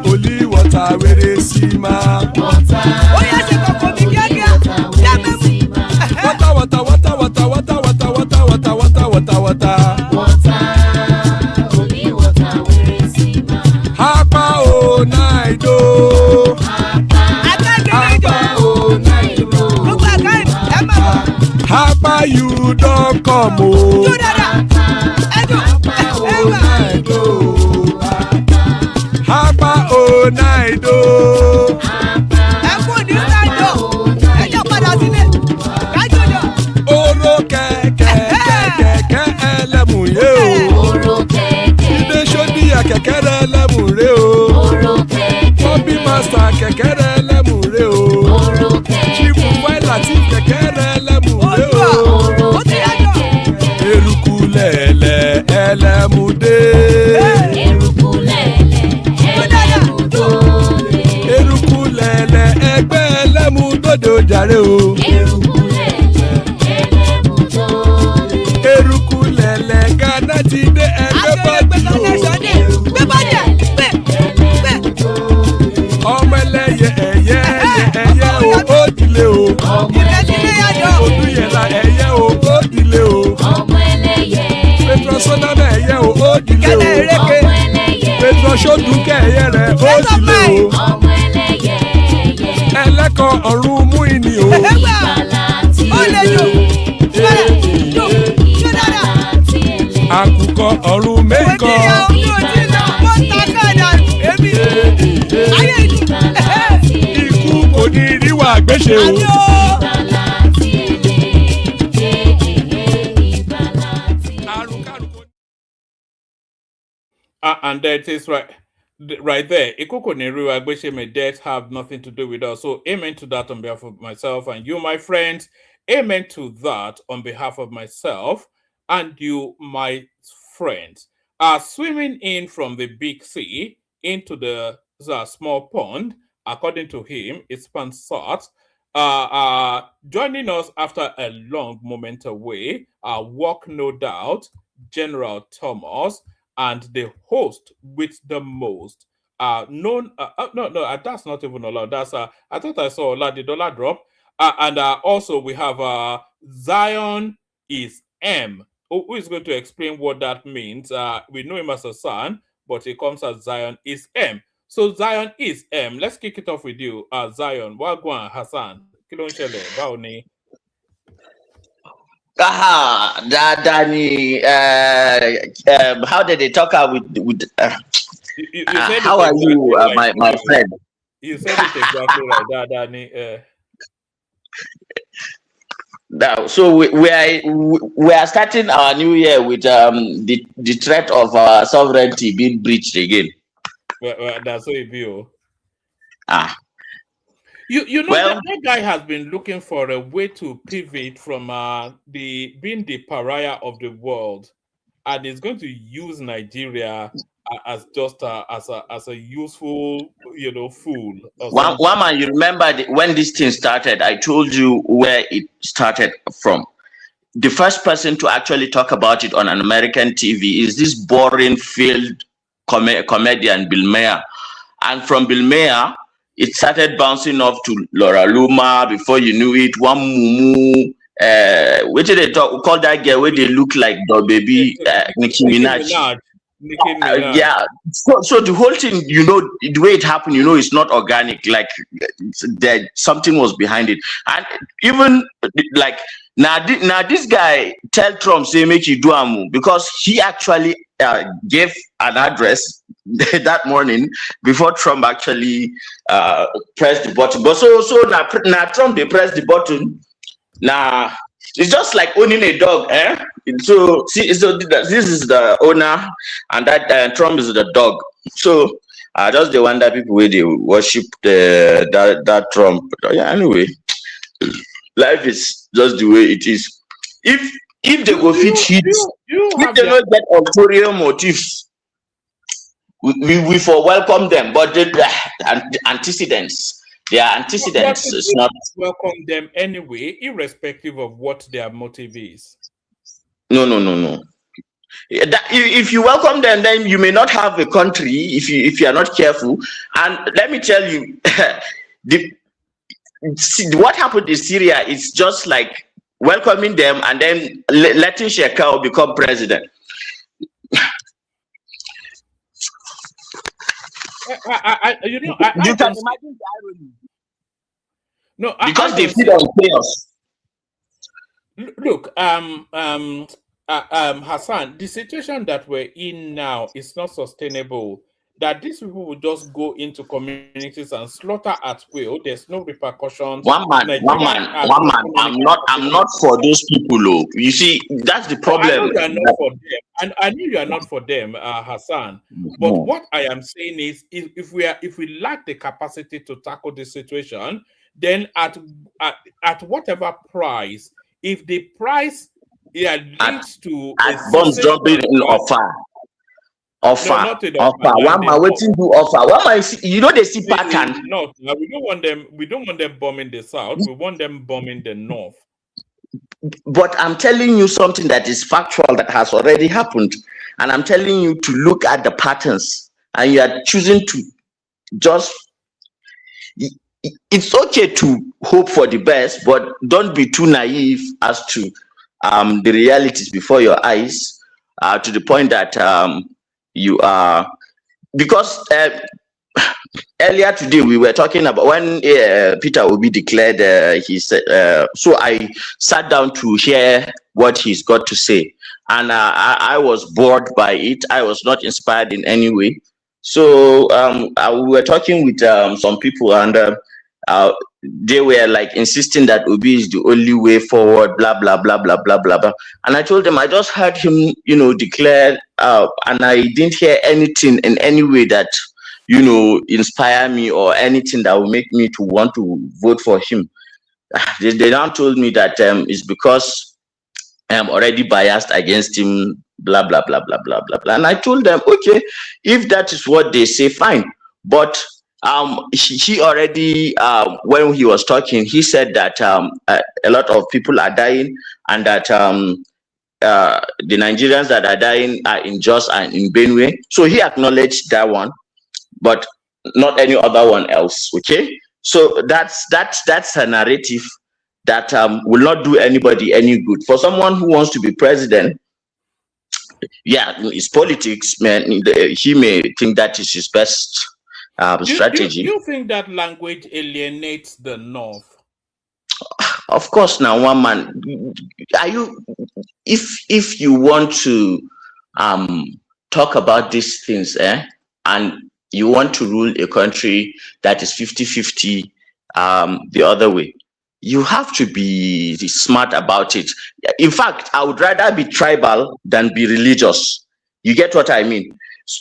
Only water, where they see ma. Hapa o naido. Hapa you don't come o. Hapa o naido. Oro kẹ̀kẹ́ ẹlẹ́mù yé o. Ibe sodi kẹ̀kẹ́ ẹlẹ́mù rẹ o. Bobby master kẹ̀kẹ́ ẹlẹ́mù rẹ o. Chief Waila ti kẹ̀kẹ́ ẹlẹ́mù rẹ o. Eruku lẹ̀lẹ̀ ẹlẹ́mù dé. jàre o. Eruku lẹ̀lẹ̀ Ghana ti dé ẹgbẹ́ bọ́dì o. Ọmọ ẹlẹ́yẹ ẹyẹ o ó dìle o. Olúyẹ̀lá ẹyẹ o ó dìle o. Petrosonama ẹyẹ o ó dìle o. Petrosodunke ẹyẹ rẹ̀ ó dìle o. Ẹlẹ́kọ̀ ọ̀run mú ìní o. Àkùkọ ọ̀run mẹ́kọ̀. Ikú kò ní ríwà gbéṣe o. And that is right there. Ikoko Neru Agbeshe, may death have nothing to do with us. So amen to that on behalf of myself and you, my friends. Amen to that on behalf of myself and you, my friends. Swimming in from the big sea into the small pond, according to him, it's Pansat. Joining us after a long moment away, walk no doubt, General Thomas, and the host with the most known. No, that's not even allowed. That's I thought I saw the dollar drop. And also we have Zion is M, who is going to explain what that means. We know him as a son, but he comes as Zion is M. So Zion is M. Let's kick it off with you, Zion. Wagwan Hassan. Kilon Shele, Baoni. Danny, how did they talk with You how are you, right, my friend? You said it exactly right, Danny. Now, so we are starting our new year with the threat of our sovereignty being breached again. Well, that's what it be. You know Well, that guy has been looking for a way to pivot from being the pariah of the world, and is going to use Nigeria as just as a useful fool. one man, you remember when this thing started? I told you where it started from. The first person to actually talk about it on an American TV is this boring failed comedian Bill Maher, and from Bill Maher, it started bouncing off to Laura Luma. Before you knew it, one Mumu. What did they call that girl where they look like the baby Nicki Minaj? Yeah. So the whole thing, the way it happened, it's not organic. Like that, something was behind it, and even like now this guy tell Trump say make you do amu because he actually gave an address that morning before Trump actually pressed the button. But so now Trump they press the button. Now it's just like owning a dog, eh? So this is the owner, and that Trump is the dog. So just the wonder people where they worship that Trump. Yeah, anyway, life is just the way it is. If they go fit hit, if they don't get ulterior motives, we for welcome them. But the antecedents. They are antecedents. It's not welcome them anyway, irrespective of what their motive is. No. If you welcome them, then you may not have a country if you are not careful. And let me tell you, what happened in Syria is just like welcoming them and then letting Shekau become president. You can imagine the irony. No, because they feed on chaos. Look, Hassan, the situation that we're in now is not sustainable. That these people will just go into communities and slaughter at will. There's no repercussions. One man. I'm not for those people. Oh. You see, that's the problem. I know you are not for them, and I know you are not for them, Hassan. But what I am saying is, if we lack the capacity to tackle the situation, then at whatever price, if the price leads to bombs dropping in offer. Offer. No, not in Offer. One man waiting to offer. One man, you know, they see pattern. No, we don't want them. We don't want them bombing the south. We want them bombing the north. But I'm telling you something that is factual that has already happened, and I'm telling you to look at the patterns, and you are choosing to just. It's okay to hope for the best, but don't be too naive as to the realities before your eyes, to the point that you are, because earlier today we were talking about when Peter Obi declared, he said, so I sat down to hear what he's got to say, and I was bored by it. I was not inspired in any way. So we were talking with some people, and they were like insisting that Obi is the only way forward, blah blah blah blah blah blah blah. And I told them I just heard him, declare, and I didn't hear anything in any way that inspire me or anything that will make me to want to vote for him. They now told me that it's because I'm already biased against him, blah blah blah blah blah blah blah. And I told them, okay, if that is what they say, fine. But he already, when he was talking, he said that a lot of people are dying, and that the Nigerians that are dying are in Jos and in Benue. So he acknowledged that one, but not any other one else. Okay, so that's a narrative that will not do anybody any good. For someone who wants to be president, yeah, it's politics, man. He may think that is his best strategy. Do you think that language alienates the North? Of course. Now, one man, are you? If you want to talk about these things, and you want to rule a country that is 50-50 the other way, you have to be smart about it. In fact, I would rather be tribal than be religious. You get what I mean?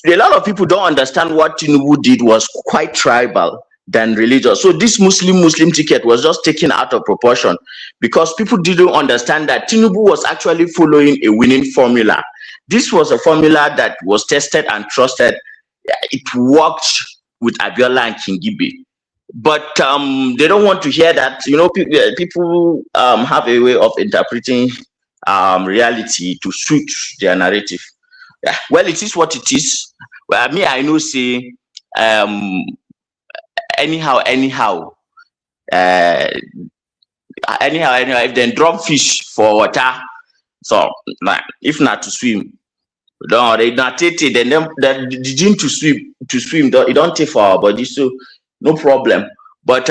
A lot of people don't understand what Tinubu did was quite tribal than religious. So this Muslim ticket was just taken out of proportion because people didn't understand that Tinubu was actually following a winning formula. This was a formula that was tested and trusted. It worked with Abiola and Kingibe. But they don't want to hear that. People have a way of interpreting reality to suit their narrative. Yeah, well, it is what it is. Well, me, I know, say, anyhow, if they drop fish for water, so if not to swim, don't they not take it, then the gene to swim, it don't take for our body, so no problem. But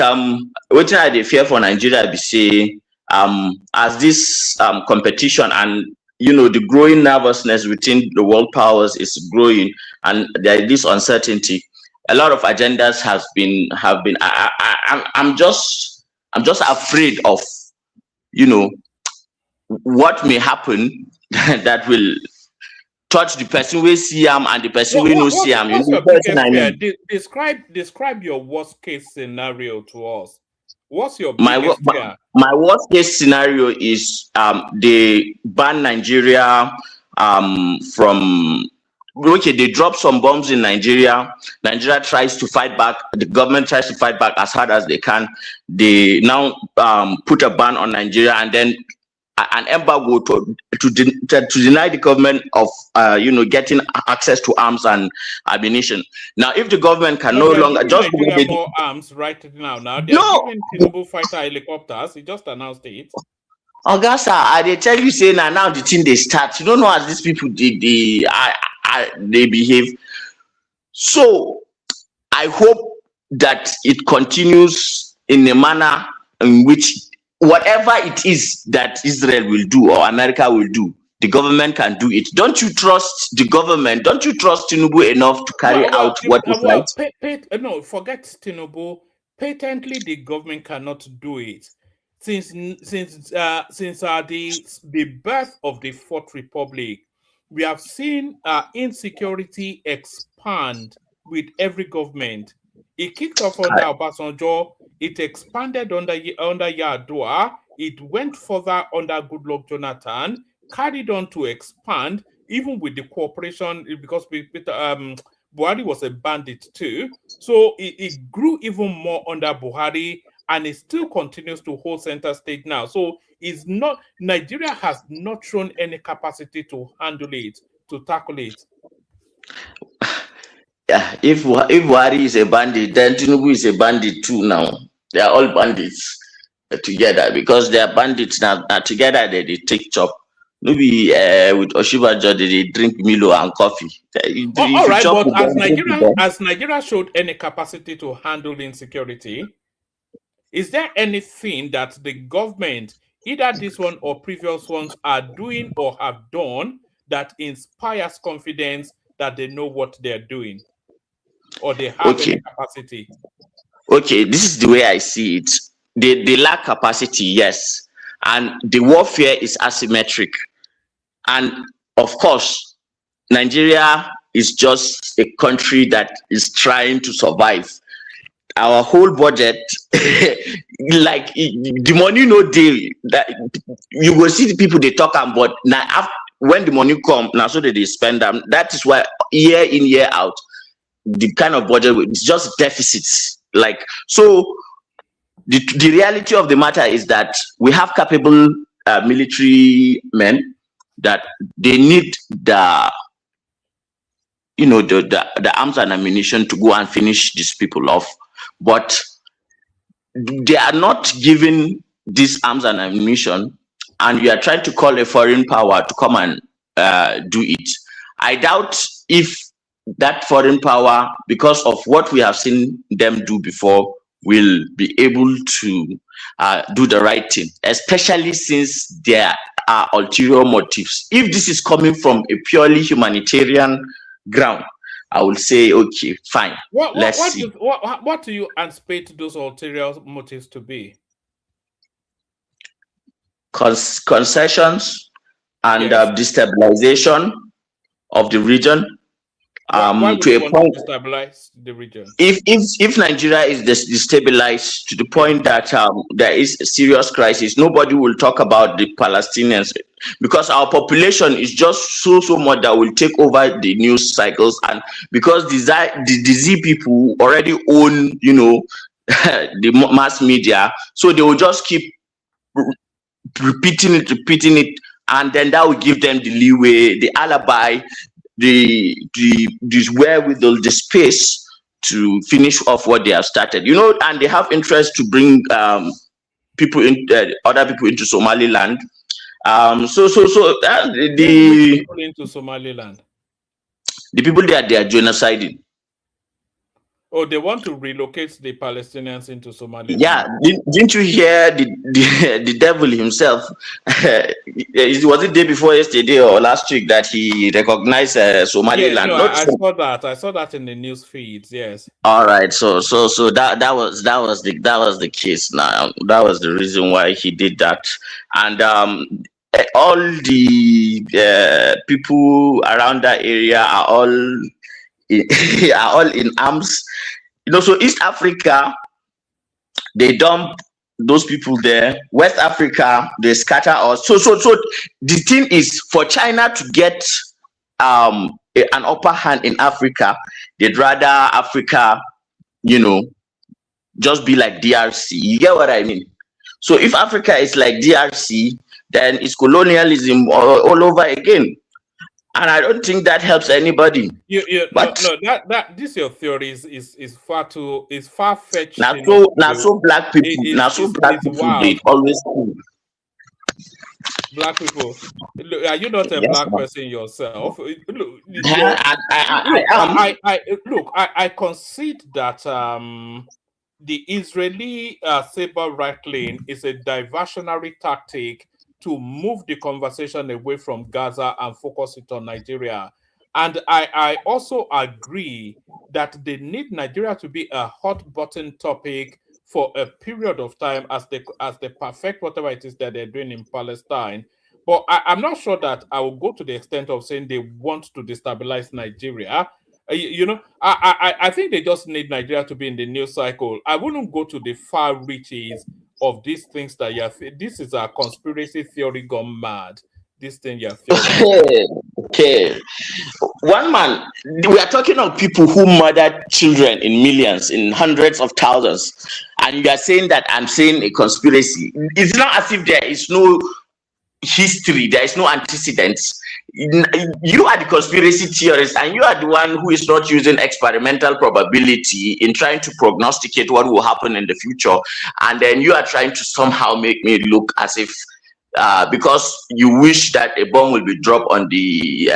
what I fear for Nigeria be say, as this competition and the growing nervousness within the world powers is growing, and there is this uncertainty. A lot of agendas have been. I'm just afraid of, what may happen that will touch the person we see him and the person we no see him. Describe your worst case scenario to us. What's your biggest fear? My worst case scenario is they ban Nigeria from. Okay, they drop some bombs in Nigeria. Nigeria tries to fight back. The government tries to fight back as hard as they can. They now put a ban on Nigeria, and then an embargo to deny the government of getting access to arms and ammunition. Now, if the government can no longer just more arms right now, they're giving Tinubu fighter helicopters. He just announced it. Augusta, I tell you, say now the thing they start. You don't know as these people they behave. So I hope that it continues in a manner in which whatever it is that Israel will do or America will do, the government can do it. Don't you trust the government? Don't you trust Tinubu enough to carry out what is right? No, forget Tinubu. Patently, the government cannot do it. Since the birth of the Fourth Republic, we have seen insecurity expand with every government. It kicked off under Obasanjo. It expanded under Yar'Adua. It went further under Goodluck Jonathan, carried on to expand. even with the cooperation, because Buhari was a bandit too. So it grew even more under Buhari, and it still continues to hold center stage now. So it's not, Nigeria has not shown any capacity to handle it, to tackle it. Yeah, if Buhari is a bandit, then Tinubu is a bandit too now. They are all bandits together, because they are bandits now. Together they take chop. Maybe with Oshibajo they drink Milo and coffee. All right, but as Nigeria showed any capacity to handle insecurity, is there anything that the government, either this one or previous ones, are doing or have done that inspires confidence that they know what they're doing, or they have any capacity? Okay, this is the way I see it. They lack capacity, yes, and the warfare is asymmetric. And of course, Nigeria is just a country that is trying to survive. Our whole budget, like the money no deal, that you will see the people they talk about now. When the money come now, so that they spend them. That is why year in year out, the kind of budget, it's just deficits. Like, so the reality of the matter is that we have capable military men, that they need the arms and ammunition to go and finish these people off, but they are not given these arms and ammunition, and you are trying to call a foreign power to come and do it. I doubt if that foreign power, because of what we have seen them do before, will be able to do the right thing, especially since there are ulterior motives. If this is coming from a purely humanitarian ground, I will say, okay, fine. Let's see. What do you anticipate those ulterior motives to be? Concessions and destabilization of the region. To a point, to stabilize the region. If Nigeria is destabilized to the point that there is a serious crisis, nobody will talk about the Palestinians, because our population is just so much that will take over the news cycles, and because the Z people already own, the mass media, so they will just keep repeating it, and then that will give them the leeway, the alibi, the wherewithal, the space to finish off what they have started, and they have interest to bring people in, other people into Somaliland. The people into Somaliland, the people there, they are genociding. Oh, they want to relocate the Palestinians into Somaliland. Yeah, didn't you hear the devil himself? Was it day before yesterday or last week that he recognized Somaliland? Yes, I saw that in the news feeds. Yes. All right, so that was the case. Now that was the reason why he did that, and all the people around that area are all in arms. So East Africa, they dump those people there. West Africa, they scatter us. So the thing is, for China to get an upper hand in Africa, they'd rather Africa, just be like DRC. You get what I mean? So if Africa is like DRC, then it's colonialism all over again. And I don't think that helps anybody. This your theory is far fetched. Now so black people they always do. Black people, are you not a black person yourself? I concede that the Israeli saber rattling is a diversionary tactic to move the conversation away from Gaza and focus it on Nigeria. And I also agree that they need Nigeria to be a hot button topic for a period of time as they perfect whatever it is that they're doing in Palestine. But I'm not sure that I will go to the extent of saying they want to destabilize Nigeria. I think they just need Nigeria to be in the news cycle. I wouldn't go to the far reaches of these things that this is a conspiracy theory gone mad. This thing you're theory. Okay. One man, we are talking of people who murdered children in millions, in hundreds of thousands. And you are saying that I'm saying a conspiracy. It's not as if there is no history, there is no antecedents. You are the conspiracy theorist, and you are the one who is not using experimental probability in trying to prognosticate what will happen in the future. And then you are trying to somehow make me look as if because you wish that a bomb will be dropped on the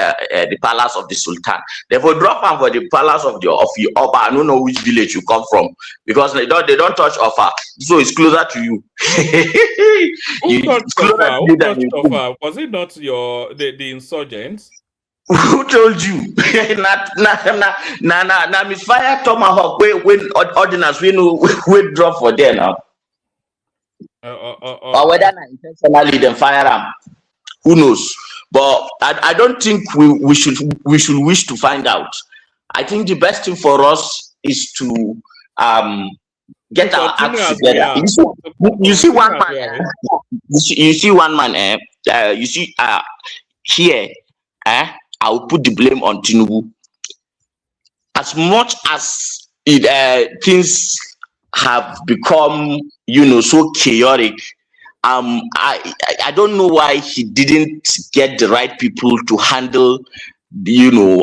palace of the Sultan. Therefore, drop one for the palace of the Oba. I don't know which village you come from, because they don't touch Offa, so it's closer to you. Who touched Offa? Who touched Offa? Was it not the insurgents? Who told you? na misfire tomahawk when ordinance we drop for there now. Or whether intentionally then fire them, who knows? But I don't think we should wish to find out. I think the best thing for us is to get our acts together. You see one man. You see one man. You see here. I will put the blame on Tinubu. As much as things have become, so chaotic, I don't know why he didn't get the right people to handle,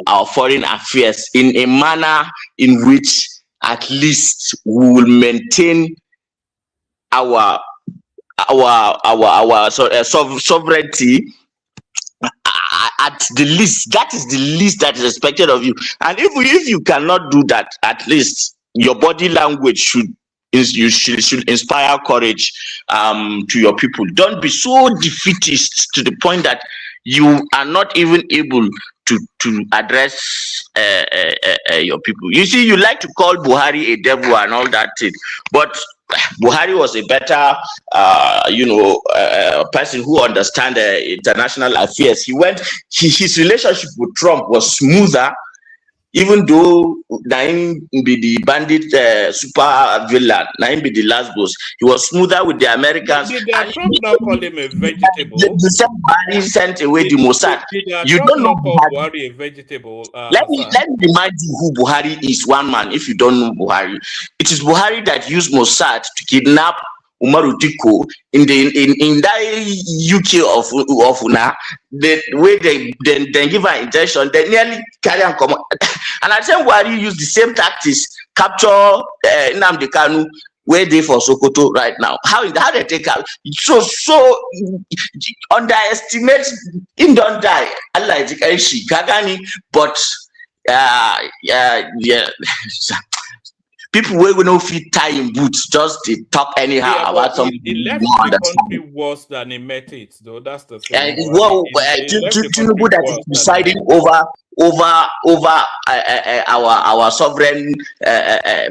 our foreign affairs in a manner in which at least we will maintain our sovereignty. At the least, that is the least that is expected of you. And if you cannot do that, at least your body language should inspire courage to your people. Don't be so defeatist to the point that you are not even able to address your people. You see, you like to call Buhari a devil and all that thing, but Buhari was a better, person who understands international affairs. His relationship with Trump was smoother, even though Naim be the bandit super villain, Naim be the last boss. He was smoother with the Americans. Did Trump not call him a vegetable? The same Buhari sent away the Mossad. You don't know Buhari a vegetable. Let me remind you who Buhari is, one man, if you don't know Buhari. It is Buhari that used Mossad to kidnap Umaru Diko in that UK of Una, the way they give her injection, they nearly carry and come. And at the same Buhari used the same tactics, capture Nnamdi Kanu, where they for Sokoto right now. How they take out? So underestimate him, don't die. Allah is Kagani, but people will no fit tie in boots, just to talk anyhow about something. He left the country worse than he met it, though. That's the thing. Tinubu that is deciding over our sovereign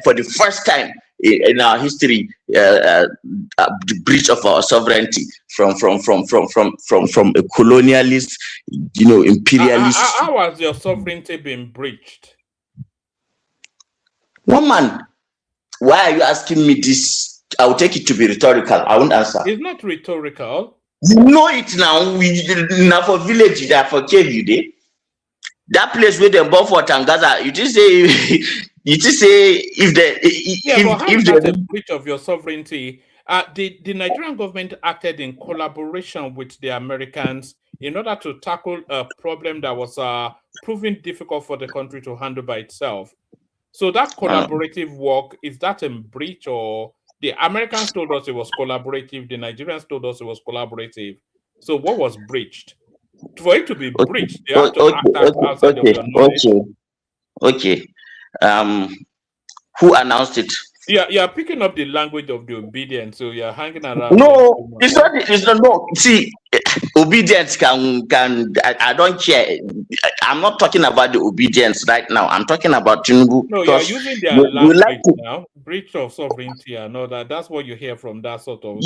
for the first time in our history, the breach of our sovereignty from a colonialist, imperialist. How has your sovereignty been breached? One man. Why are you asking me this? I will take it to be rhetorical. I won't answer. It's not rhetorical. You know it now. Now for village, that for cave you did. That place where they bought for Tangaza, you just say if the breach of your sovereignty, the Nigerian government acted in collaboration with the Americans in order to tackle a problem that was proving difficult for the country to handle by itself. So that collaborative work, is that a breach, or the Americans told us it was collaborative, the Nigerians told us it was collaborative. So what was breached? For it to be breached, they have to act outside of your knowledge. Okay. Who announced it? Yeah, you're picking up the language of the obedience, so you're hanging around. No, it's not. No, see, obedience can. I don't care. I'm not talking about the obedience right now. I'm talking about Tinubu. No, you're using their language now. Breach of sovereignty and all that. That's what you hear from those sort of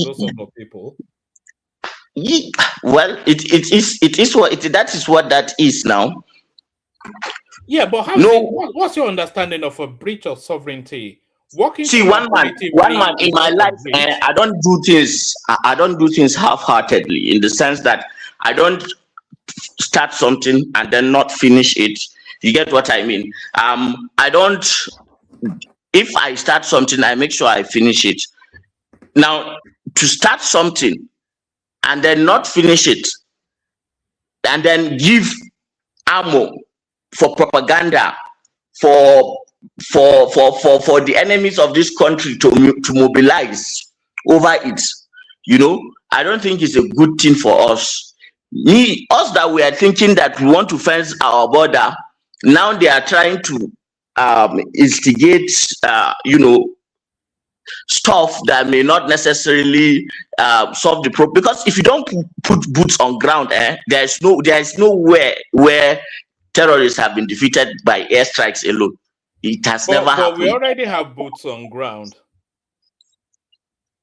people. Well, it is what that is what that is now. Yeah, but what's your understanding of a breach of sovereignty? See, one man in my life, I don't do things half-heartedly, in the sense that I don't start something and then not finish it. You get what I mean? I don't. If I start something, I make sure I finish it. Now, to start something and then not finish it, and then give ammo for propaganda for the enemies of this country to mobilize over it, I don't think it's a good thing for us. Us that we are thinking that we want to fence our border, now they are trying to instigate stuff that may not necessarily solve the problem. Because if you don't put boots on ground, there is nowhere where terrorists have been defeated by airstrikes alone. It has never happened. But we already have boots on ground.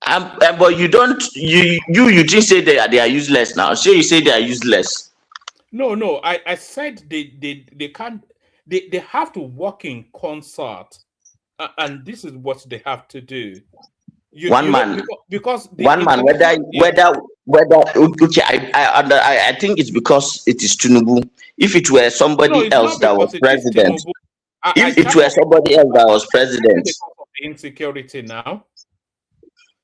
But you don't. You just say they are useless now. So you say they are useless. No. I said they can't. They have to work in concert, and this is what they have to do. One man. Whether okay, I think it's because it is Tinubu. If it were somebody else that was president, if it were somebody else that was president, insecurity now.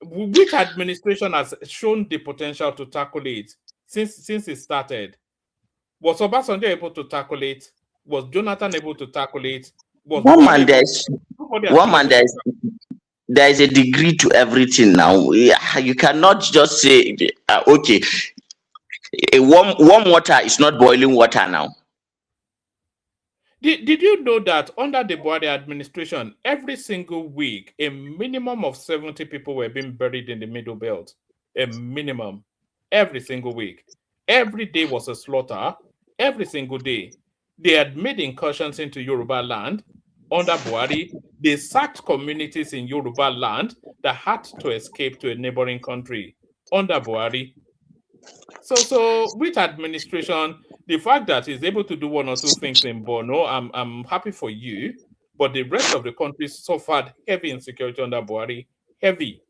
Which administration has shown the potential to tackle it since it started? Was Obasanjo able to tackle it? Was Jonathan able to tackle it? There is a degree to everything now. You cannot just say, okay, warm water is not boiling water now. Did you know that under the Buhari administration, every single week, a minimum of 70 people were being buried in the Middle Belt? A minimum. Every single week. Every day was a slaughter. Every single day. They had made incursions into Yoruba land. Under Buhari, they sacked communities in Yoruba land that had to escape to a neighboring country. Under Buhari. So with administration, the fact that he's able to do one or two things in Borno, I'm happy for you. But the rest of the country suffered heavy insecurity under Buhari. Heavy.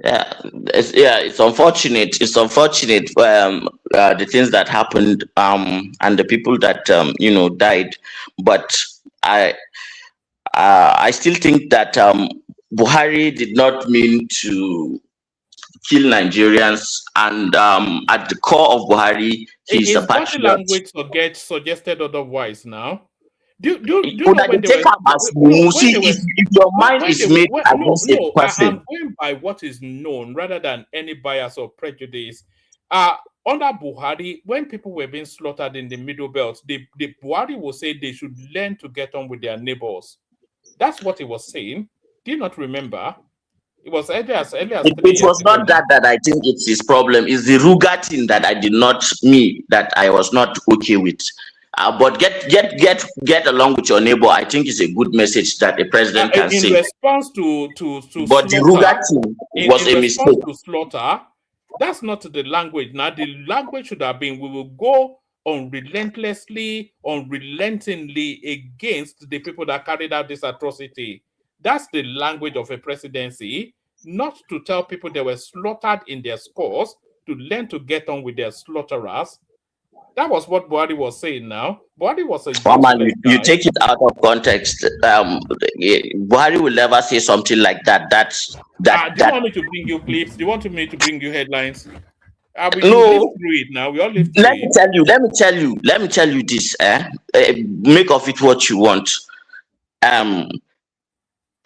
Yeah, it's unfortunate. It's unfortunate the things that happened and the people that died. But I still think that Buhari did not mean to kill Nigerians, and at the core of Buhari, he's a patriot. Body language suggested otherwise now. Do you know when they if your mind is made against a person? I'm going by what is known rather than any bias or prejudice. Under Buhari, when people were being slaughtered in the Middle Belt, the Buhari will say they should learn to get on with their neighbors. That's what he was saying. Do you not remember? It was earlier as it was not that I think it's his problem. It's the Ruga thing that I was not okay with. But get along with your neighbor. I think is a good message that the president can say. In response to but the Ruga thing was a mistake. To slaughter, that's not the language. Now the language should have been: we will go unrelentingly against the people that carried out this atrocity. That's the language of a presidency, not to tell people they were slaughtered in their scores, to learn to get on with their slaughterers. That was what Buhari was saying now. Buhari was a you take it out of context. Buhari will never say something like that. Do you want me to bring you clips? Do you want me to bring you headlines? We no. live through it now. We all live through Let me tell you this. Make of it what you want.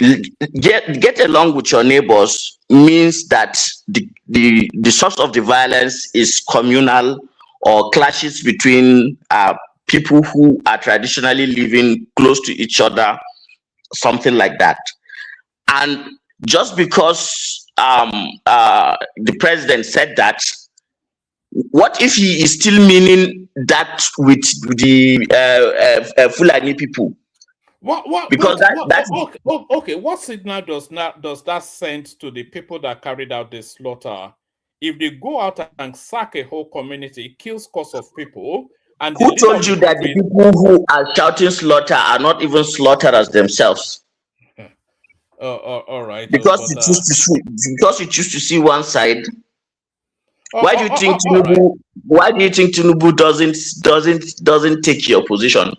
Get along with your neighbors means that the source of the violence is communal or clashes between people who are traditionally living close to each other, something like that. And just because the president said that, what if he is still meaning that with the Fulani people? Okay. What signal does that send to the people that carried out the slaughter? If they go out and sack a whole community, kill scores of people, and who told you that the people who are shouting slaughter are not even slaughterers themselves? All right. Because you choose to see one side. Why do you think All right. Tinubu? Why do you think Tinubu doesn't take your position?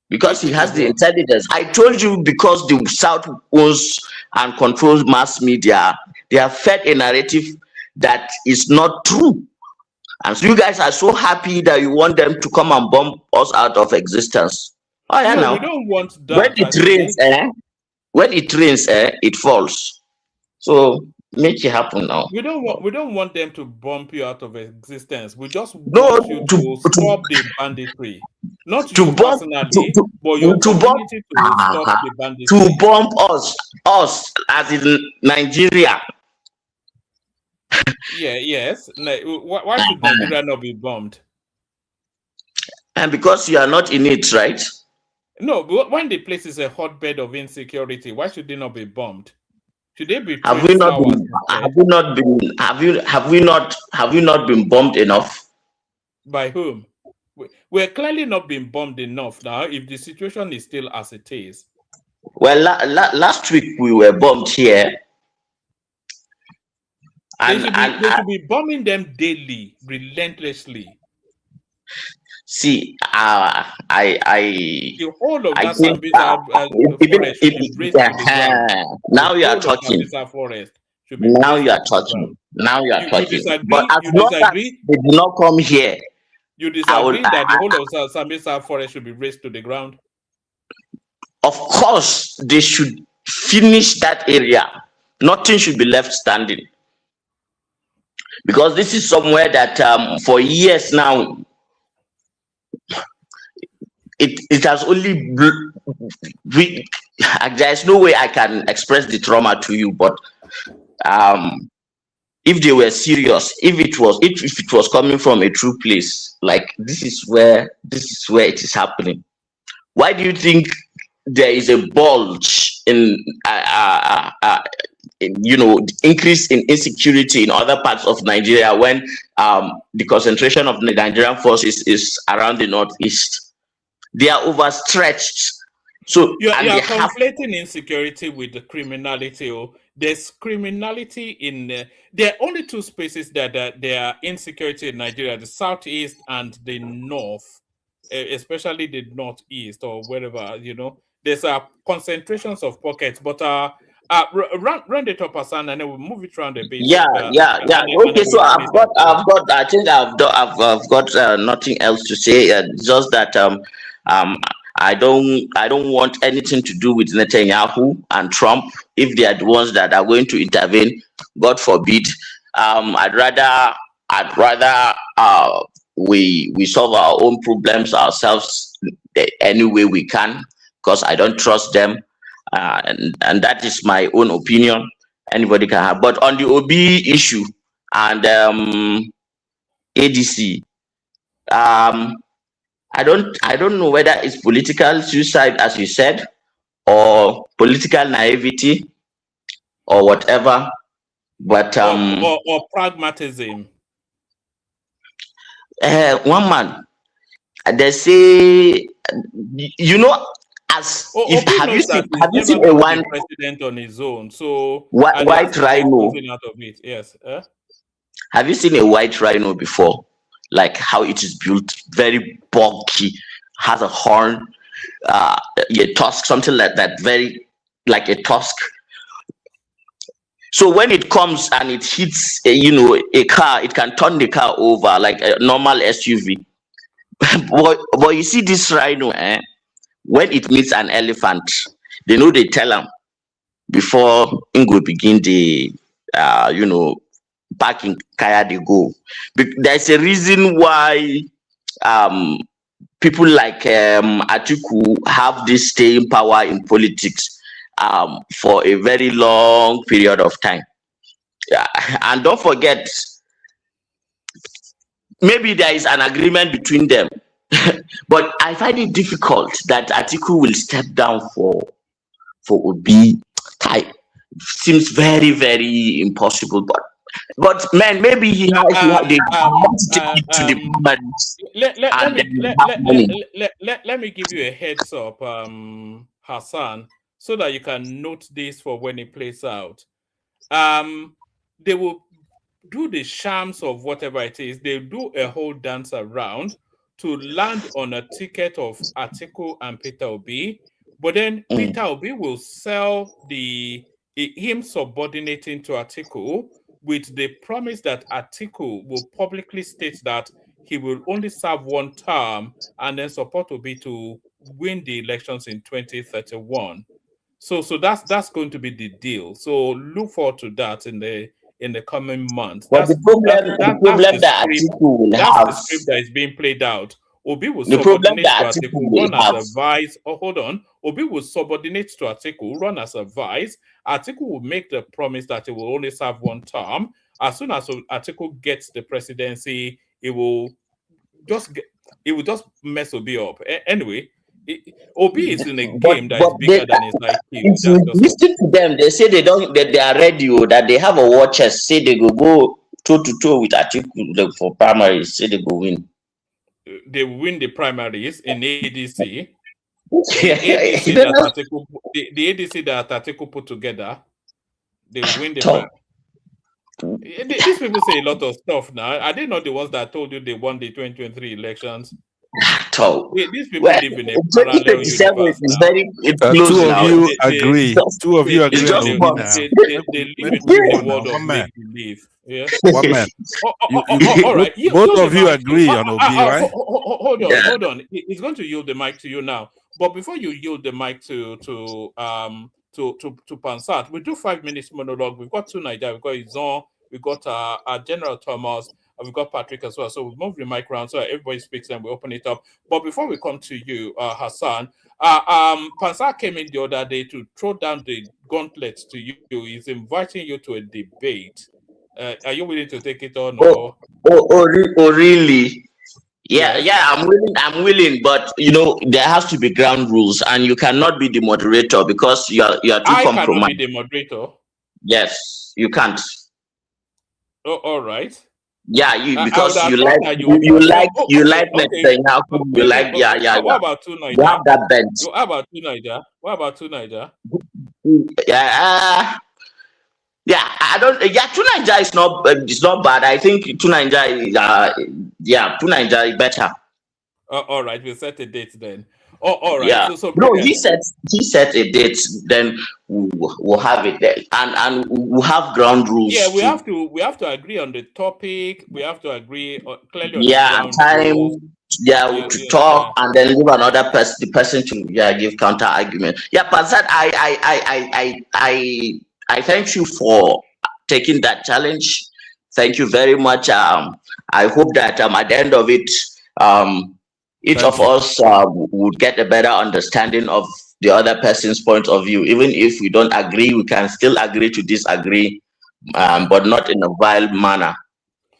Because he has Because the what? intelligence. I told you, because the South owns and controls mass media, they have fed a narrative that is not true. And so you guys are so happy that you want them to come and bomb us out of existence. Oh yeah, No, we now don't want when that. it I rains, think. when it rains, it falls. So make it happen now. We don't want them to bump you out of existence. We just No, want you to stop the banditry. Not to you bomb personally, but your to bomb community to stop the to banditry. bomb us as in Nigeria. Yeah, yes. Why should Nigeria not be bombed? And because you are not in it, right? No, but when the place is a hotbed of insecurity, why should they not be bombed? Should they be Have throwing we not flowers been instead? have we not been bombed enough? By whom? We're clearly not being bombed enough now if the situation is still as it is. Well, last week we were bombed here. They should be bombing them daily, relentlessly. See, The whole of I that think forest should be raised to the ground. now The you are whole of talking. Sambisa forest should be Now raised you are to the ground. talking. Now you are You talking. But disagree? as You long as disagree? they do not come here, You I will. disagree that the whole of Sambisa forest should be raised to the ground? Of course, they should finish that area. Nothing should be left standing, because this is somewhere that for years now it has only there's no way I can express the trauma to you, but if they were serious, if it was coming from a true place, like this is where it is happening. Why do you think there is a bulge in increase in insecurity in other parts of Nigeria when the concentration of the Nigerian forces is around the northeast? They are overstretched. So You're conflating insecurity with the criminality. There's criminality in there are only two spaces that there are insecurity in Nigeria: the southeast and the north, especially the northeast or wherever. There's concentrations of pockets, but run it up, Hassan, and then we'll move it around a bit. Yeah. And Okay, then so we'll finish up. I think I've got nothing else to say. Just that I don't want anything to do with Netanyahu and Trump. If they are the ones that are going to intervene, God forbid. I'd rather we solve our own problems ourselves any way we can, because I don't trust them, and that is my own opinion. Anybody can have. But on the OB issue and ADC, I don't know whether it's political suicide, as you said, or political naivety, or whatever. But or pragmatism. One man, they say, have you seen a one president on his own? So white rhino out of it? Yes. Have you seen a white rhino before? Like how it is built, very bulky, has a horn, a tusk, something like that, very like a tusk. So when it comes and it hits a car, it can turn the car over like a normal SUV. but you see this rhino, when it meets an elephant, they tell them before Ingo begin the back in Kaya they go. There's a reason why people like Atiku have this staying power in politics for a very long period of time. Yeah. And don't forget, maybe there is an agreement between them, but I find it difficult that Atiku will step down for Obi. Seems very, very impossible, but man, maybe he has let me give you a heads up, Hassan, so that you can note this for when it plays out. They will do the shams of whatever it is. They do a whole dance around to land on a ticket of Atiku and Peter Obi, but then Peter Obi will sell him subordinating to Atiku with the promise that Atiku will publicly state that he will only serve one term and then support Obi to win the elections in 2031. So that's going to be the deal. So look forward to that in the coming months. But the problem that Atiku will have, the script that is being played out. Obi will the problem subordinate to that Atiku, Atiku will run as have, a vice. Oh, hold on. Obi will subordinate to Atiku, run as a vice. Atiku will make the promise that he will only serve one term. As soon as Atiku gets the presidency, it will just mess Obi up. Anyway, Obi is in a game that is bigger than his IQ. If you listen to them, they say they are ready, that they have a war chest, say they go toe to toe with Atiku for primaries, say they go win. They win the primaries in ADC. The ADC that Atiku put together, they win the These people say a lot of stuff now. Are they not the ones that told you they won the 2023 elections? These people live in a parallel universe. Two of you agree. They live in a world of make believe. Yeah. One man. All right. Both of you agree on Obi, right? Hold on. He's going to yield the mic to you now. But before you yield the mic to Pansat, we do 5 minutes monologue. We've got two Nigeria. We've got Izon. We've got our General Thomas. And we've got Patrick as well. So we move the mic around so everybody speaks and we open it up. But before we come to you, Hassan, Pansat came in the other day to throw down the gauntlet to you. He's inviting you to a debate. Are you willing to take it on? Really? Yeah, I'm willing, but there has to be ground rules, and you cannot be the moderator because you are too compromised. I cannot be the moderator. Yes, you can't. Oh, all right. Yeah, because you like Netanyahu. You like What about two Niger? You have that bench. What about two Niger? Yeah, I don't. Yeah, two Niger is not. It's not bad. I think two Niger is. Two Niger is better. All right, we'll set a date then. Oh, all right. Yeah. No, he set a date. Then we'll have it there, and we'll have ground rules. Yeah, we have to agree on the topic. We have to agree clearly. On the time. Rules. To talk and then leave another person, the person to give counter argument. Yeah, but that I thank you for taking that challenge. Thank you very much. I hope that at the end of it, each of us would get a better understanding of the other person's point of view. Even if we don't agree, we can still agree to disagree, but not in a vile manner.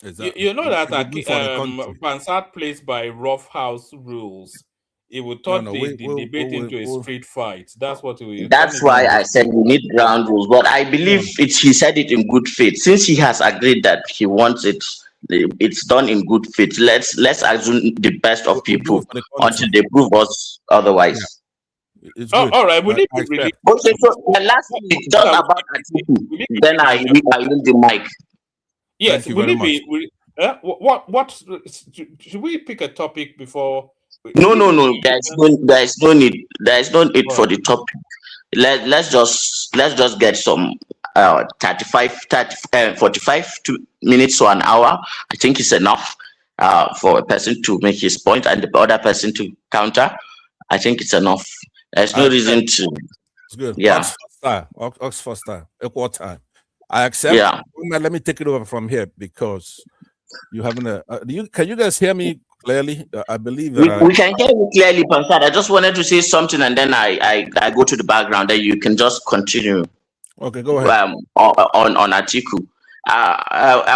Exactly. You know that Pansat plays by rough house rules. It would turn the debate into a street fight. That's what we. That's why I said we need ground rules. But I believe he said it in good faith. Since he has agreed that he wants it, it's done in good faith. Let's assume the best of people until they prove us otherwise. Yeah. All right. We need to really. Okay. So the last thing is just about Atiku. Then I use the mic. Yes. What should we pick a topic before? No. There's no need. There's no need for the topic. Let's just get some 45 minutes to an hour. I think it's enough for a person to make his point and the other person to counter. I think it's enough. There's no reason to. It's good. Yeah. Oxford style. Equal time. I accept. Yeah. Let me take it over from here because you having a. Can you guys hear me clearly? I believe that we can hear you clearly, Pansat. I just wanted to say something, and then I go to the background. Then you can just continue. Okay, go ahead. On Atiku.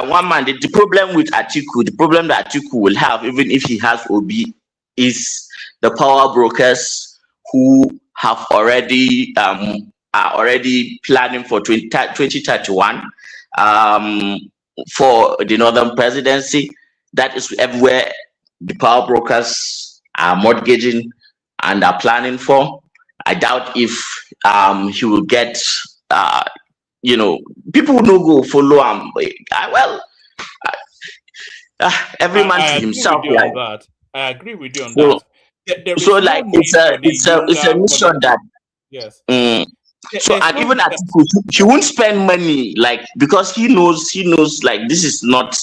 One man. The problem with Atiku, the problem that Atiku will have, even if he has Obi, is the power brokers who have already are already planning for 2031 for the Northern Presidency. That is everywhere the power brokers are mortgaging and are planning for. I doubt if he will get, people will not go follow him. Well, Every man to I agree himself. with you Like, on that. I agree with you on so, that. There so is no like need for the it's a younger, for the mission that. yes. Mm, so There's and no even need. at he won't spend money like because he knows like this is not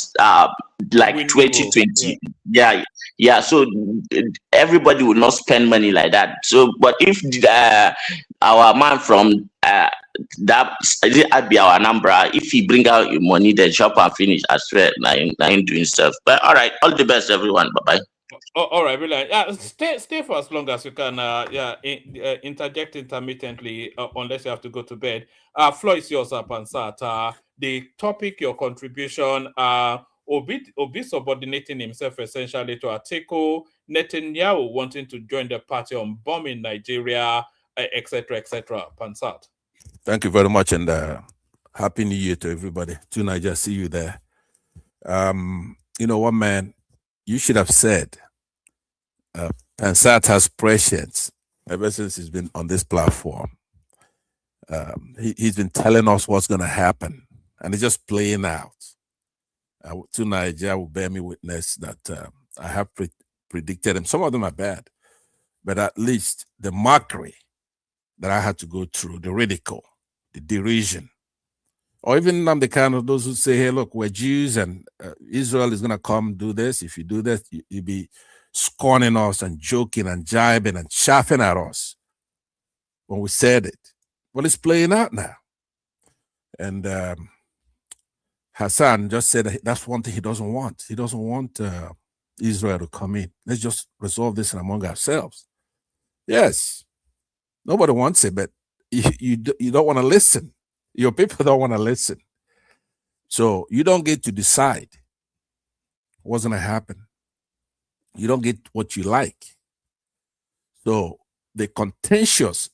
like Winnable. Yeah. 2020. Yeah. So everybody will not spend money like that. So but if our man from that be our Anambra, if he bring out your money, then shop and finish as well. I ain't doing stuff. But all right, all the best, everyone. Bye bye. Oh, all right, really. Yeah, stay for as long as you can. Interject intermittently, unless you have to go to bed. Floor is yours, Pansat. The topic, your contribution. Obi subordinating himself essentially to Atiku, Netanyahu wanting to join the party on bombing Nigeria, etc., etc. Pansat. Thank you very much, and happy New Year to everybody. To Niger, see you there. You know what, man? You should have said Pansat has prescience ever since he's been on this platform. He's been telling us what's going to happen, and it's just playing out. To Niger will bear me witness that I have predicted him. Some of them are bad, but at least the mockery that I had to go through, the ridicule, the derision, or even I'm the kind of those who say, hey, look, we're Jews and Israel is going to come do this. If you do this, you'll be scorning us and joking and jibing and chaffing at us when we said it. Well, it's playing out now. And Hassan just said that that's one thing he doesn't want. He doesn't want Israel to come in. Let's just resolve this among ourselves. Yes, nobody wants it, but you don't want to listen. Your people don't want to listen. So you don't get to decide what's going to happen. You don't get what you like. So the contentious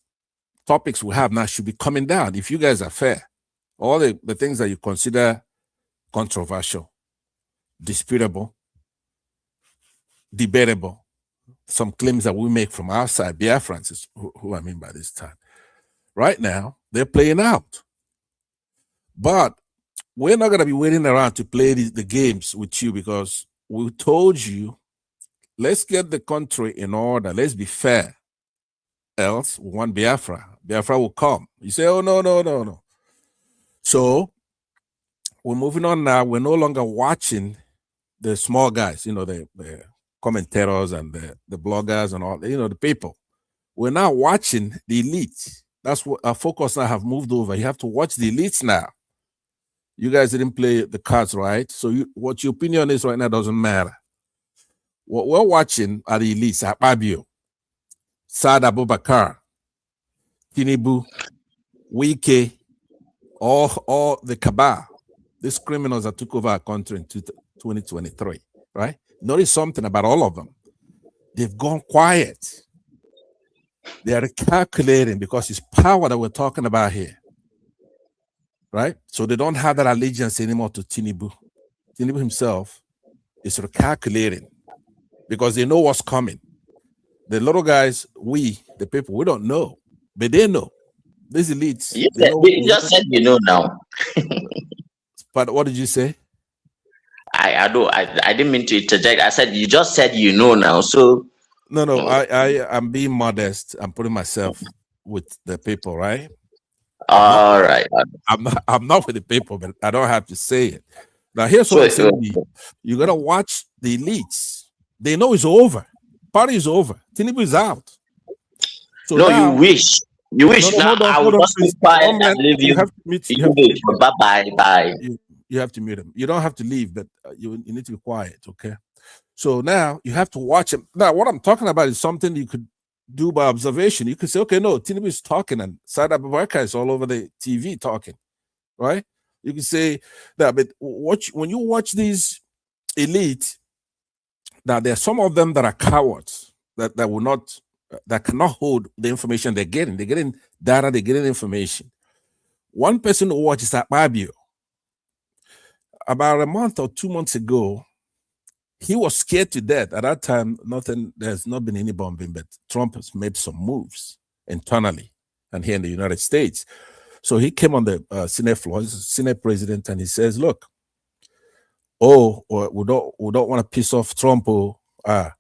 topics we have now should be coming down. If you guys are fair, all the things that you consider controversial, disputable, debatable, some claims that we make from our side, Biafrans is who I mean by this time. Right now, they're playing out. But we're not going to be waiting around to play the games with you because we told you, let's get the country in order. Let's be fair. Else, we want Biafra. Biafra will come. You say, oh, no. So we're moving on now. We're no longer watching the small guys, the commentators and the bloggers and all, the people. We're now watching the elite. That's what our focus now have moved over. You have to watch the elites now. You guys didn't play the cards right. So what your opinion is right now doesn't matter. What we're watching are the elites, Akpabio, Saad Abubakar, Tinubu, Wike, all the cabal, these criminals that took over our country in 2023, right? Notice something about all of them. They've gone quiet. They are calculating because it's power that we're talking about here, right? So they don't have that allegiance anymore to Tinubu. Tinubu himself is recalculating because they know what's coming. The little guys, the people, we don't know, but they know. These elites. You just said now. But what did you say? I didn't mean to interject. I said you just said now. So no. I'm being modest. I'm putting myself with the people, right? All right. I'm not with the people, but I don't have to say it. Now here's what I'm saying. You gotta watch the elites. They know it's over. Party is over. Tinubu is out. So no, now, you wish. You wish. No, now I will just be quiet and leave you. You have to mute. Bye. You have to mute him. You don't have to leave, but you need to be quiet, okay? So now you have to watch him. Now, what I'm talking about is something you could do by observation. You could say, okay, no, Tinubu is talking and Saad Abubakar is all over the TV talking, right? You can say that, but when you watch these elite, now there are some of them that are cowards that will not, that cannot hold the information they're getting. They're getting data, they're getting information. One person who watches Akpabio, about a month or 2 months ago, he was scared to death. At that time, there's not been any bombing, but Trump has made some moves internally and here in the United States. So he came on the Senate floor, he's a Senate president, and he says, look, or we don't want to piss off Trump. Or I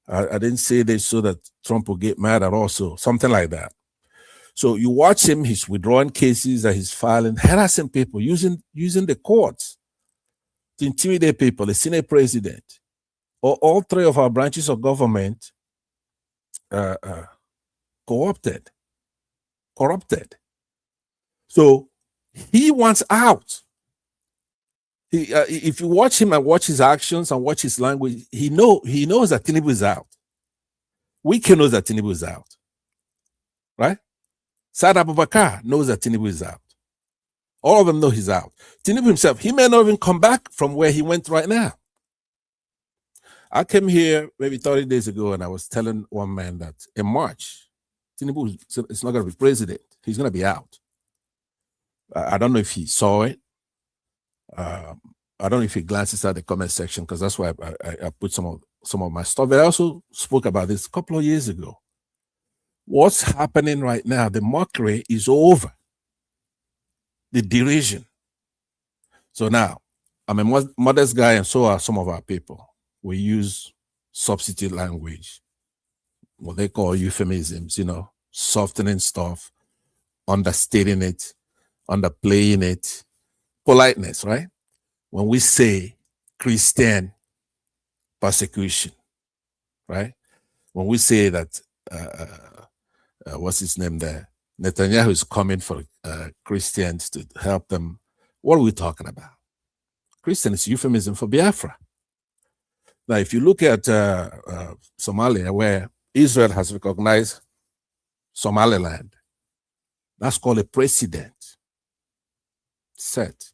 didn't say this so that Trump will get mad at us, or something like that. So you watch him, he's withdrawing cases that he's filing, harassing people, using the courts to intimidate people, the Senate president, or all three of our branches of government corrupted. So he wants out. If you watch him and watch his actions and watch his language, he knows that Tinubu is out. Wike knows that Tinubu is out, right? Saad Abubakar knows that Tinubu is out. All of them know he's out. Tinubu himself, he may not even come back from where he went right now. I came here maybe 30 days ago and I was telling one man that in March, Tinubu is not going to be president. He's going to be out. I don't know if he saw it. I don't know if he glances at the comment section, because that's why I put some of my stuff. But I also spoke about this a couple of years ago. What's happening right now, the mockery is over. The derision. So now, I'm a modest guy, and so are some of our people. We use substitute language, what they call euphemisms, softening stuff, understating it, underplaying it, politeness, right? When we say Christian persecution, right? When we say that, what's his name there? Netanyahu is coming for Christians to help them. What are we talking about? Christian is euphemism for Biafra. Now, if you look at Somalia, where Israel has recognized Somaliland, that's called a precedent set.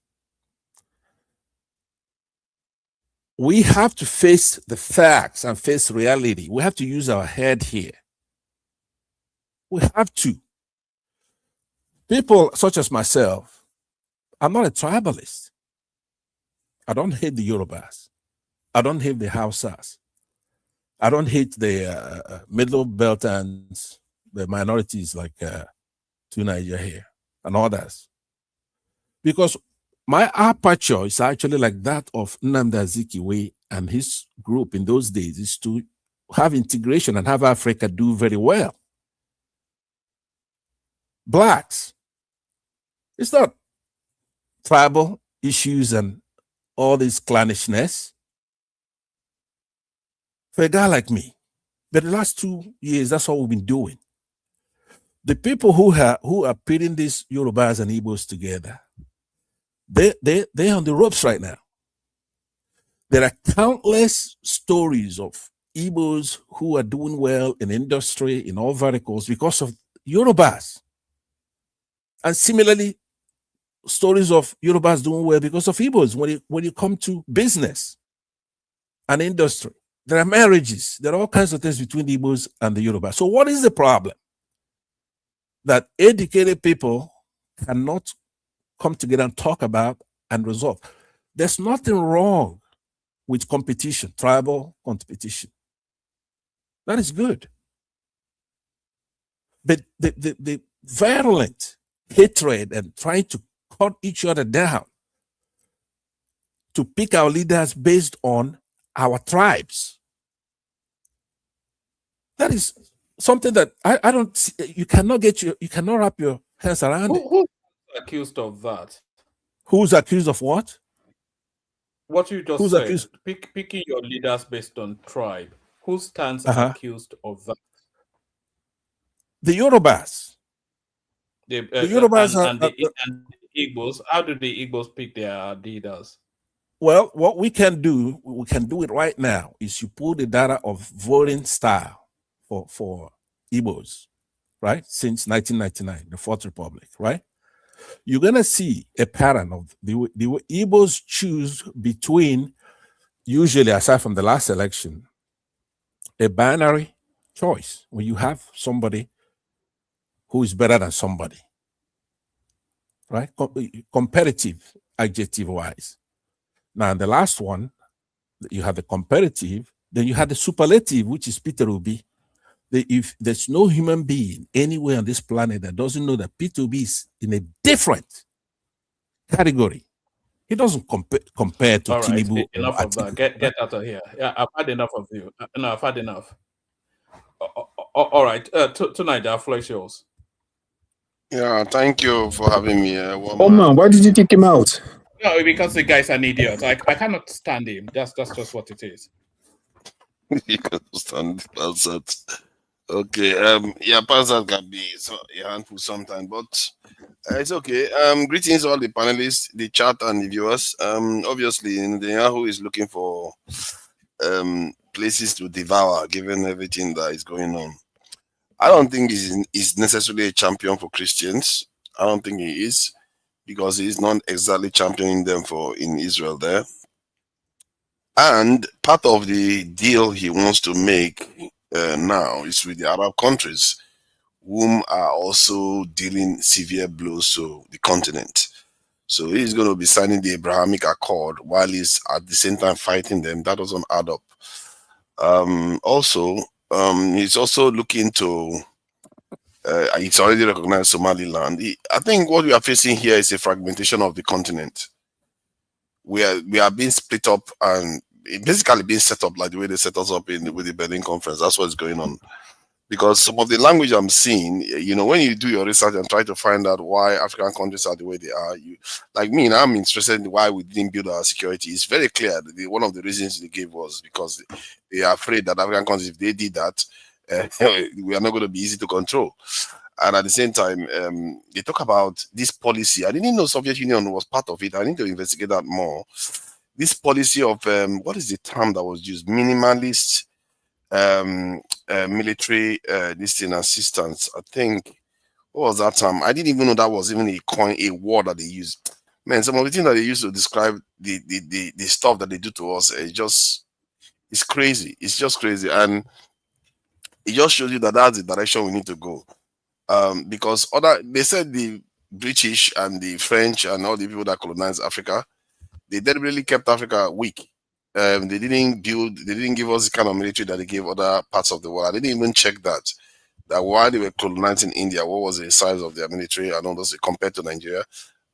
We have to face the facts and face reality. We have to use our head here. We have to. People such as myself, I'm not a tribalist. I don't hate the Yorubas. I don't hate the Hausas. I don't hate the middle belt and the minorities like Tunisia here and others. Because my aperture is actually like that of Nnamdi Azikiwe and his group in those days, is to have integration and have Africa do very well. Blacks, it's not tribal issues and all this clannishness. For a guy like me, but the last 2 years, that's all we've been doing. The people who are pitting these Yorubas and Igbos together, they're on the ropes right now. There are countless stories of Igbos who are doing well in industry, in all verticals, because of Yorubas. And similarly, stories of Yorubas doing well because of Igbos when you come to business and industry. There are marriages. There are all kinds of things between the Igbos and the Yorubas. So what is the problem? That educated people cannot come together and talk about and resolve. There's nothing wrong with competition, tribal competition. That is good. But the virulent hatred and trying to cut each other down to pick our leaders based on our tribes, that is something that I don't see. You cannot wrap your hands around it. Who's accused of that? Who's accused of what? What you just Who's said, accused? Picking your leaders based on tribe. Who stands accused of that? The Yorubas. The Yorubas and the Igbos. How do the Igbos pick their leaders? Well, what we can do it right now, is you pull the data of voting style for Igbos, right? Since 1999, the Fourth Republic, right? You're gonna see a pattern of the Igbos choose between, usually aside from the last election, a binary choice when you have somebody who is better than somebody, right? Competitive, adjective wise. Now, in the last one, you have the comparative, then you have the superlative, which is Peter Obi. If there's no human being anywhere on this planet that doesn't know that Peter Obi is in a different category He doesn't compare to All right, Tinubu. enough of that. Get out of here. Yeah, I've had enough of you. No, I've had enough. All right, tonight, the floor is yours. Yeah, thank you for having me. Oh man, why did you kick him out? No, because the guy's an idiot. I cannot stand him. That's just what it is. You can understand Pansat. Okay, yeah, Pansat can be a handful sometimes, but it's okay. Greetings all the panelists, the chat, and the viewers. Obviously, Netanyahu is looking for places to devour, given everything that is going on. I don't think he's necessarily a champion for Christians. I don't think he is, because he's not exactly championing them in Israel there. And part of the deal he wants to make now is with the Arab countries, whom are also dealing severe blows to the continent. So he's going to be signing the Abrahamic Accord while he's at the same time fighting them. That doesn't add up. He's also looking to, it's already recognized Somaliland. I think what we are facing here is a fragmentation of the continent. We are being split up and basically being set up like the way they set us up with the Berlin Conference. That's what's going on. Because some of the language I'm seeing, when you do your research and try to find out why African countries are the way they are, like me, and I'm interested in why we didn't build our security. It's very clear that one of the reasons they gave was because they are afraid that African countries, if they did that, we are not going to be easy to control. And at the same time, they talk about this policy. I didn't know Soviet Union was part of it. I need to investigate that more. This policy of, what is the term that was used? Minimalist military assistance. I think, what was that term? I didn't even know that was even a word that they used. Man, some of the things that they used to describe the stuff that they do to us, it's crazy. It's just crazy. And it just shows you that that's the direction we need to go. Because they said the British and the French and all the people that colonized Africa, they deliberately kept Africa weak. They didn't give us the kind of military that they gave other parts of the world. I didn't even check that while they were colonizing India, what was the size of their military and all those compared to Nigeria.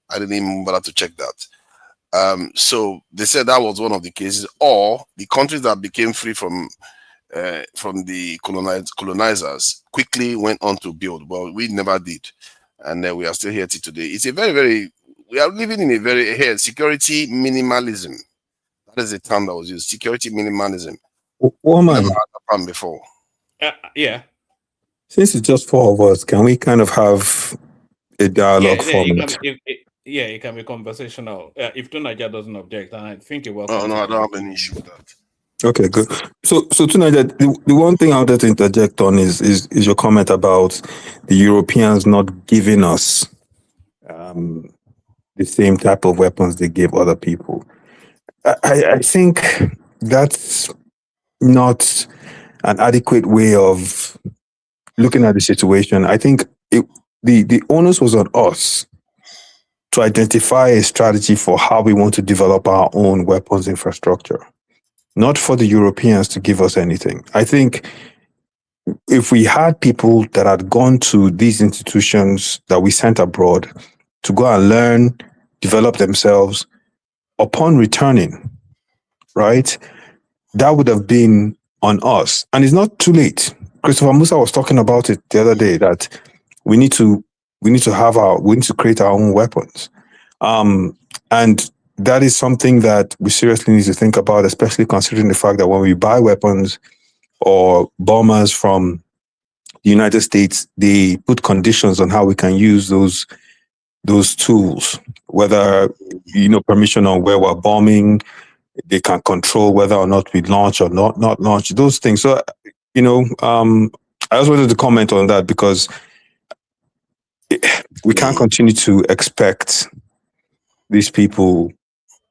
I didn't even bother to check that. So they said that was one of the cases, or the countries that became free from the colonizers quickly went on to build. Well, we never did, and we are still here till today. It's a we are living in a very security minimalism. That is the term that was used. Security minimalism. Woman, never had that before. Yeah. Since it's just four of us, can we kind of have a dialogue format? It can be conversational. If Tunaja doesn't object, and I think it will. Oh no, I don't have any issue with that. Okay, good. So Tunaja, the one thing I wanted to interject on is your comment about the Europeans not giving us the same type of weapons they gave other people. I think that's not an adequate way of looking at the situation. I think the onus was on us to identify a strategy for how we want to develop our own weapons infrastructure, not for the Europeans to give us anything. I think if we had people that had gone to these institutions that we sent abroad to go and learn, develop themselves, upon returning, right, that would have been on us. And it's not too late. Christopher Musa was talking about it the other day, that we need to create our own weapons. And that is something that we seriously need to think about, especially considering the fact that when we buy weapons or bombers from the United States, they put conditions on how we can use those tools, whether, permission on where we're bombing, they can control whether or not we launch or not launch, those things. So, I just wanted to comment on that, because we can't continue to expect these people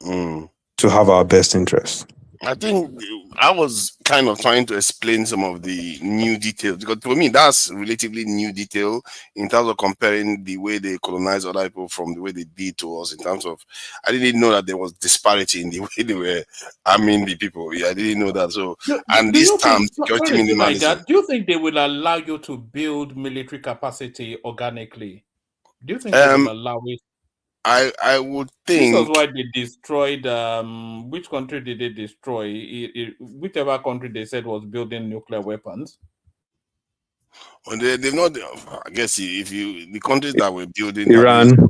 to have our best interests. I think I was kind of trying to explain some of the new details, because for me that's relatively new detail in terms of comparing the way they colonize other people from the way they did to us. In terms of, I didn't know that there was disparity in the way they were arming the people. Yeah, I didn't know that. So, this term, security minimalism. Do you think they will allow you to build military capacity organically? Do you think they will allow it? I would This was think why they destroyed. Which country did they destroy? Whichever country they said was building nuclear weapons. well, they've not. I guess if you the countries that were building that really Iran.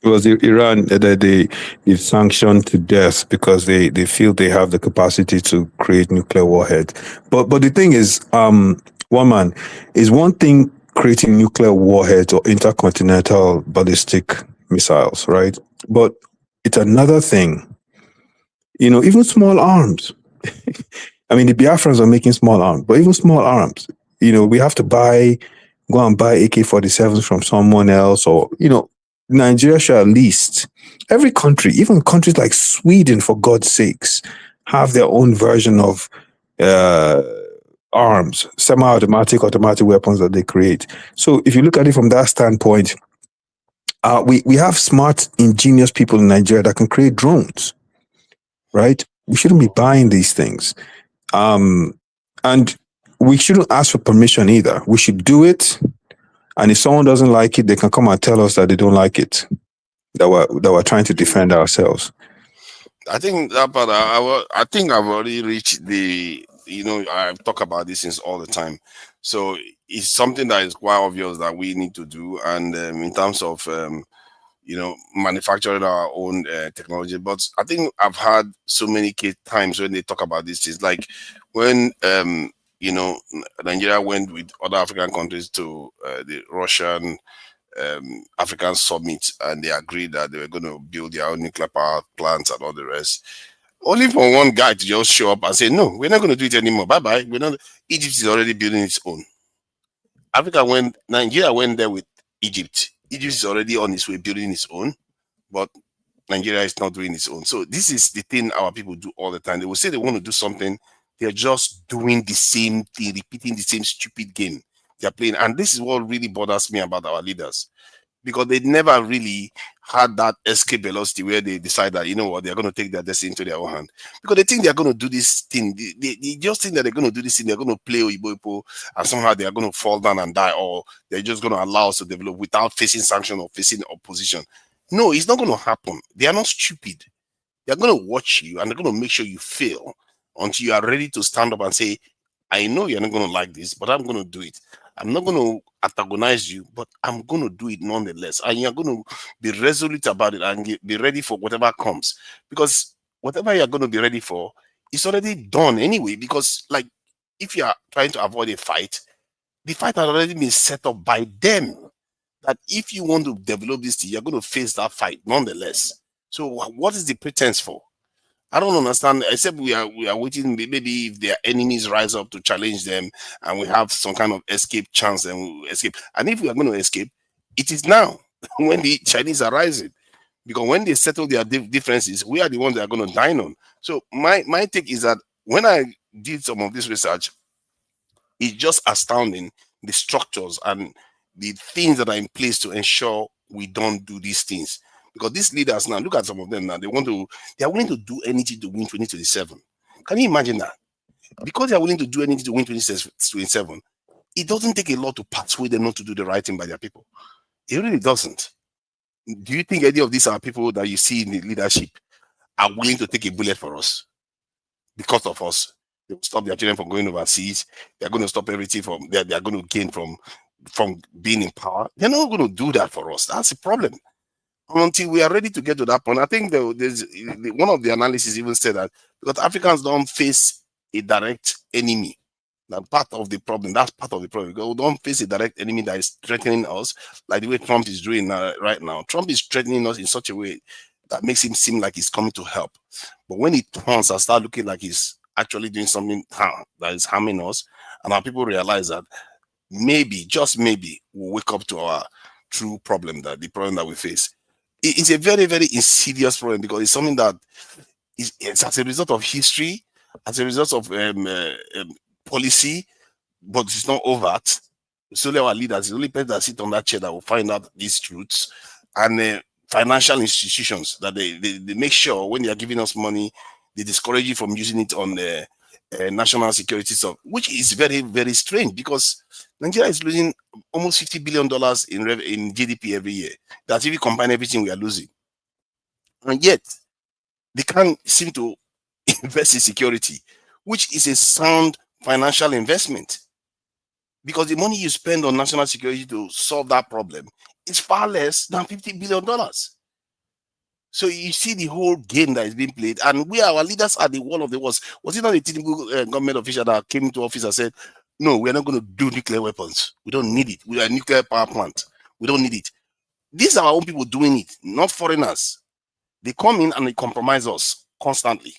It was Iran that they sanctioned to death because they feel they have the capacity to create nuclear warheads. But the thing is, one man is one thing creating nuclear warheads or intercontinental ballistic missiles, right? But it's another thing, even small arms. I mean, the Biafrans are making small arms, but even small arms, we have to go and buy AK-47s from someone else, or Nigeria should at least, every country, even countries like Sweden, for God's sakes, have their own version of arms, semi-automatic, automatic weapons that they create. So if you look at it from that standpoint, we have smart, ingenious people in Nigeria that can create drones, right? We shouldn't be buying these things. And we shouldn't ask for permission either. We should do it. And if someone doesn't like it, they can come and tell us that they don't like it, that we're trying to defend ourselves. I think that part. I think I've already reached the. I talk about these things all the time, so it's something that is quite obvious that we need to do. And in terms of manufacturing our own technology, but I think I've had so many times when they talk about these things, like when Nigeria went with other African countries to the Russian African summit, and they agreed that they were going to build their own nuclear power plants and all the rest. Only for one guy to just show up and say, "No, we're not going to do it anymore. Bye bye. We're not." Egypt is already building its own. Nigeria went there with Egypt. Egypt is already on its way building its own, but Nigeria is not doing its own. So this is the thing our people do all the time. They will say they want to do something, they're just doing the same thing, repeating the same stupid game they're playing. And this is what really bothers me about our leaders, because they never really had that escape velocity where they decide that, they're going to take their destiny into their own hand. Because they think they're going to do this thing. They just think that they're going to do this thing. They're going to play Oyibo, and somehow they're going to fall down and die, or they're just going to allow us to develop without facing sanction or facing opposition. No, it's not going to happen. They are not stupid. They're going to watch you, and they're going to make sure you fail until you are ready to stand up and say, I know you're not going to like this, but I'm going to do it. I'm not going to antagonize you, but I'm going to do it nonetheless. And you're going to be resolute about it and be ready for whatever comes. Because whatever you're going to be ready for is already done anyway. Because, like, if you are trying to avoid a fight, the fight has already been set up by them. That if you want to develop this thing, you're going to face that fight nonetheless. So what is the pretense for? I don't understand, except we are waiting. Maybe if their enemies rise up to challenge them, and we have some kind of escape chance, and we escape. And if we are going to escape, it is now when the Chinese are rising, because when they settle their differences, we are the ones that are going to dine on. So my take is that when I did some of this research, it's just astounding, the structures and the things that are in place to ensure we don't do these things. Because these leaders now, look at some of them now, they are willing to do anything to win 2027. Can you imagine that? Because they are willing to do anything to win 2027, it doesn't take a lot to persuade them not to do the right thing by their people. It really doesn't. Do you think any of these are people that you see in the leadership are willing to take a bullet for us because of us? They will stop their children from going overseas. They're going to stop everything from they're going to gain from being in power. They're not going to do that for us. That's a problem. Until we are ready to get to that point. I think there's one of the analysis even said that because Africans don't face a direct enemy. That's part of the problem. That's part of the problem. Because we don't face a direct enemy that is threatening us like the way Trump is doing right now. Trump is threatening us in such a way that makes him seem like he's coming to help. But when he turns and start looking like he's actually doing something that is harming us, and our people realize that maybe, just maybe, we'll wake up to our true problem, the problem that we face. It's a very, very insidious problem, because it's something that it's as a result of history, as a result of policy, but it's not overt. It's only our leaders, the only people that sit on that chair that will find out these truths, and financial institutions that they make sure when they are giving us money, they discourage you from using it on the national security stuff, which is very, very strange, because Nigeria is losing almost $50 billion in GDP every year. That's if you combine everything we are losing. and yet they can't seem to invest in security, which is a sound financial investment. Because the money you spend on national security to solve that problem is far less than $50 billion. So you see the whole game that is being played, and our leaders are the one of the worst. Was it not a typical government official that came into office and said, "No, we are not going to do nuclear weapons. We don't need it. We are a nuclear power plant. We don't need it." These are our own people doing it, not foreigners. They come in and they compromise us constantly.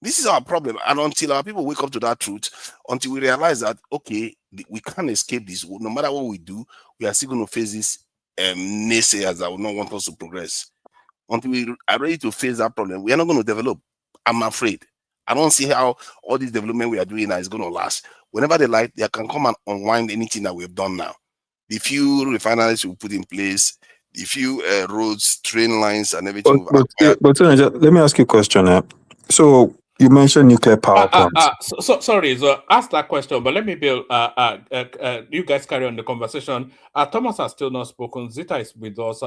This is our problem, and until our people wake up to that truth, until we realize that okay, we can't escape this. No matter what we do, we are still going to face this naysayers that will not want us to progress. Until we are ready to face that problem, we are not going to develop. I'm afraid. I don't see how all this development we are doing now is going to last. Whenever they like, they can come and unwind anything that we've done now. The few refineries we put in place, the few roads, train lines, and everything. But let me ask you a question. So you mentioned nuclear power plants. Sorry, so ask that question, but let me build. You guys carry on the conversation. Thomas has still not spoken. Zita is with us.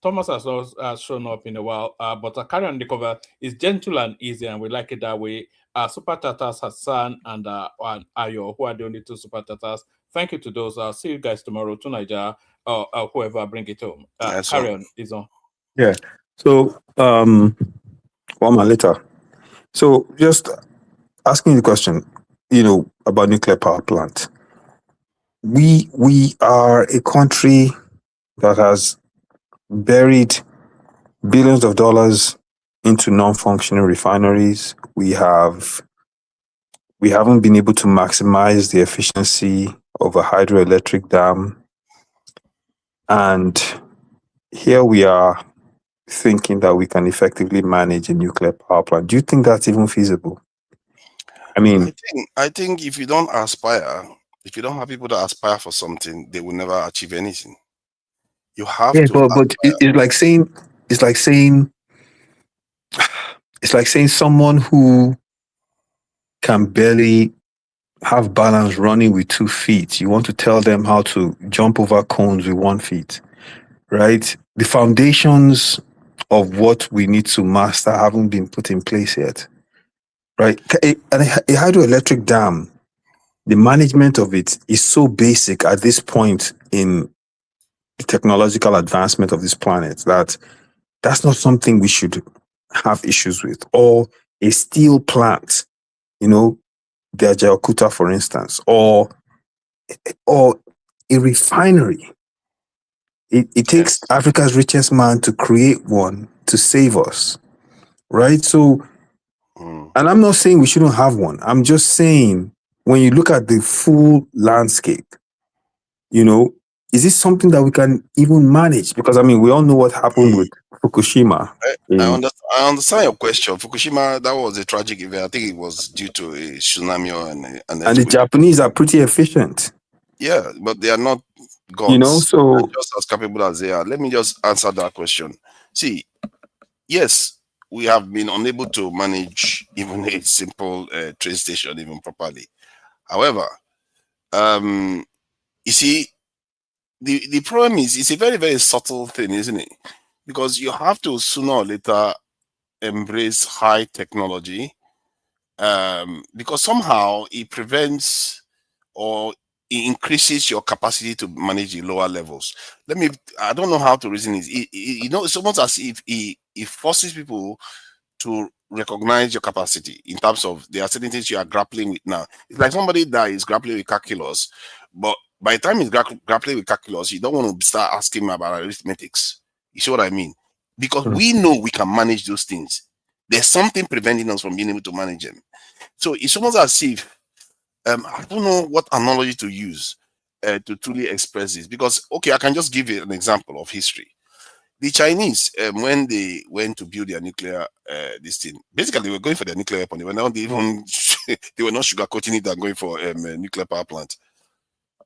Thomas has not shown up in a while, but carry on the cover. It's gentle and easy, and we like it that way. Super Tatas, Hassan, and Ayo, who are the only two Super Tatas. Thank you to those. I'll see you guys tomorrow, to Niger, whoever bring it home. Carry on, is on. Yeah. So 1 month later. So just asking the question, about nuclear power plant. We are a country that has buried billions of dollars into non-functioning refineries. We haven't been able to maximize the efficiency of a hydroelectric dam. And here we are thinking that we can effectively manage a nuclear power plant. Do you think that's even feasible? I think if you don't aspire, if you don't have people that aspire for something, they will never achieve anything. You have to. But it's like saying someone who can barely have balance running with 2 feet. You want to tell them how to jump over cones with 1 foot, right? The foundations of what we need to master haven't been put in place yet, right? A hydroelectric dam, the management of it is so basic at this point in the technological advancement of this planet that that's not something we should have issues with. Or a steel plant, the Ajaokuta, for instance, or a refinery. It takes Africa's richest man to create one to save us, right? So, and I'm not saying we shouldn't have one. I'm just saying when you look at the full landscape, is this something that we can even manage? Because we all know what happened with Fukushima. I understand your question. Fukushima, that was a tragic event. I think it was due to a tsunami and the Japanese are pretty efficient. Yeah, but they are not gods. So they're just as capable as they are. Let me just answer that question. See, yes, we have been unable to manage even a simple train station even properly. However, you see, the problem is it's a very, very subtle thing, isn't it? Because you have to sooner or later embrace high technology, because somehow it prevents or it increases your capacity to manage the lower levels. I don't know how to reason it. It's almost as if it forces people to recognize your capacity in terms of there are certain things you are grappling with now. It's like somebody that is grappling with calculus, but by the time he's grappling with calculus, you don't want to start asking him about arithmetics. You see what I mean? Because we know we can manage those things. There's something preventing us from being able to manage them. So it's almost as if, I don't know what analogy to use to truly express this. Because, okay, I can just give you an example of history. The Chinese, when they went to build their nuclear this thing, basically they were going for their nuclear weapon. They were not even they were not sugarcoating it and going for a nuclear power plant.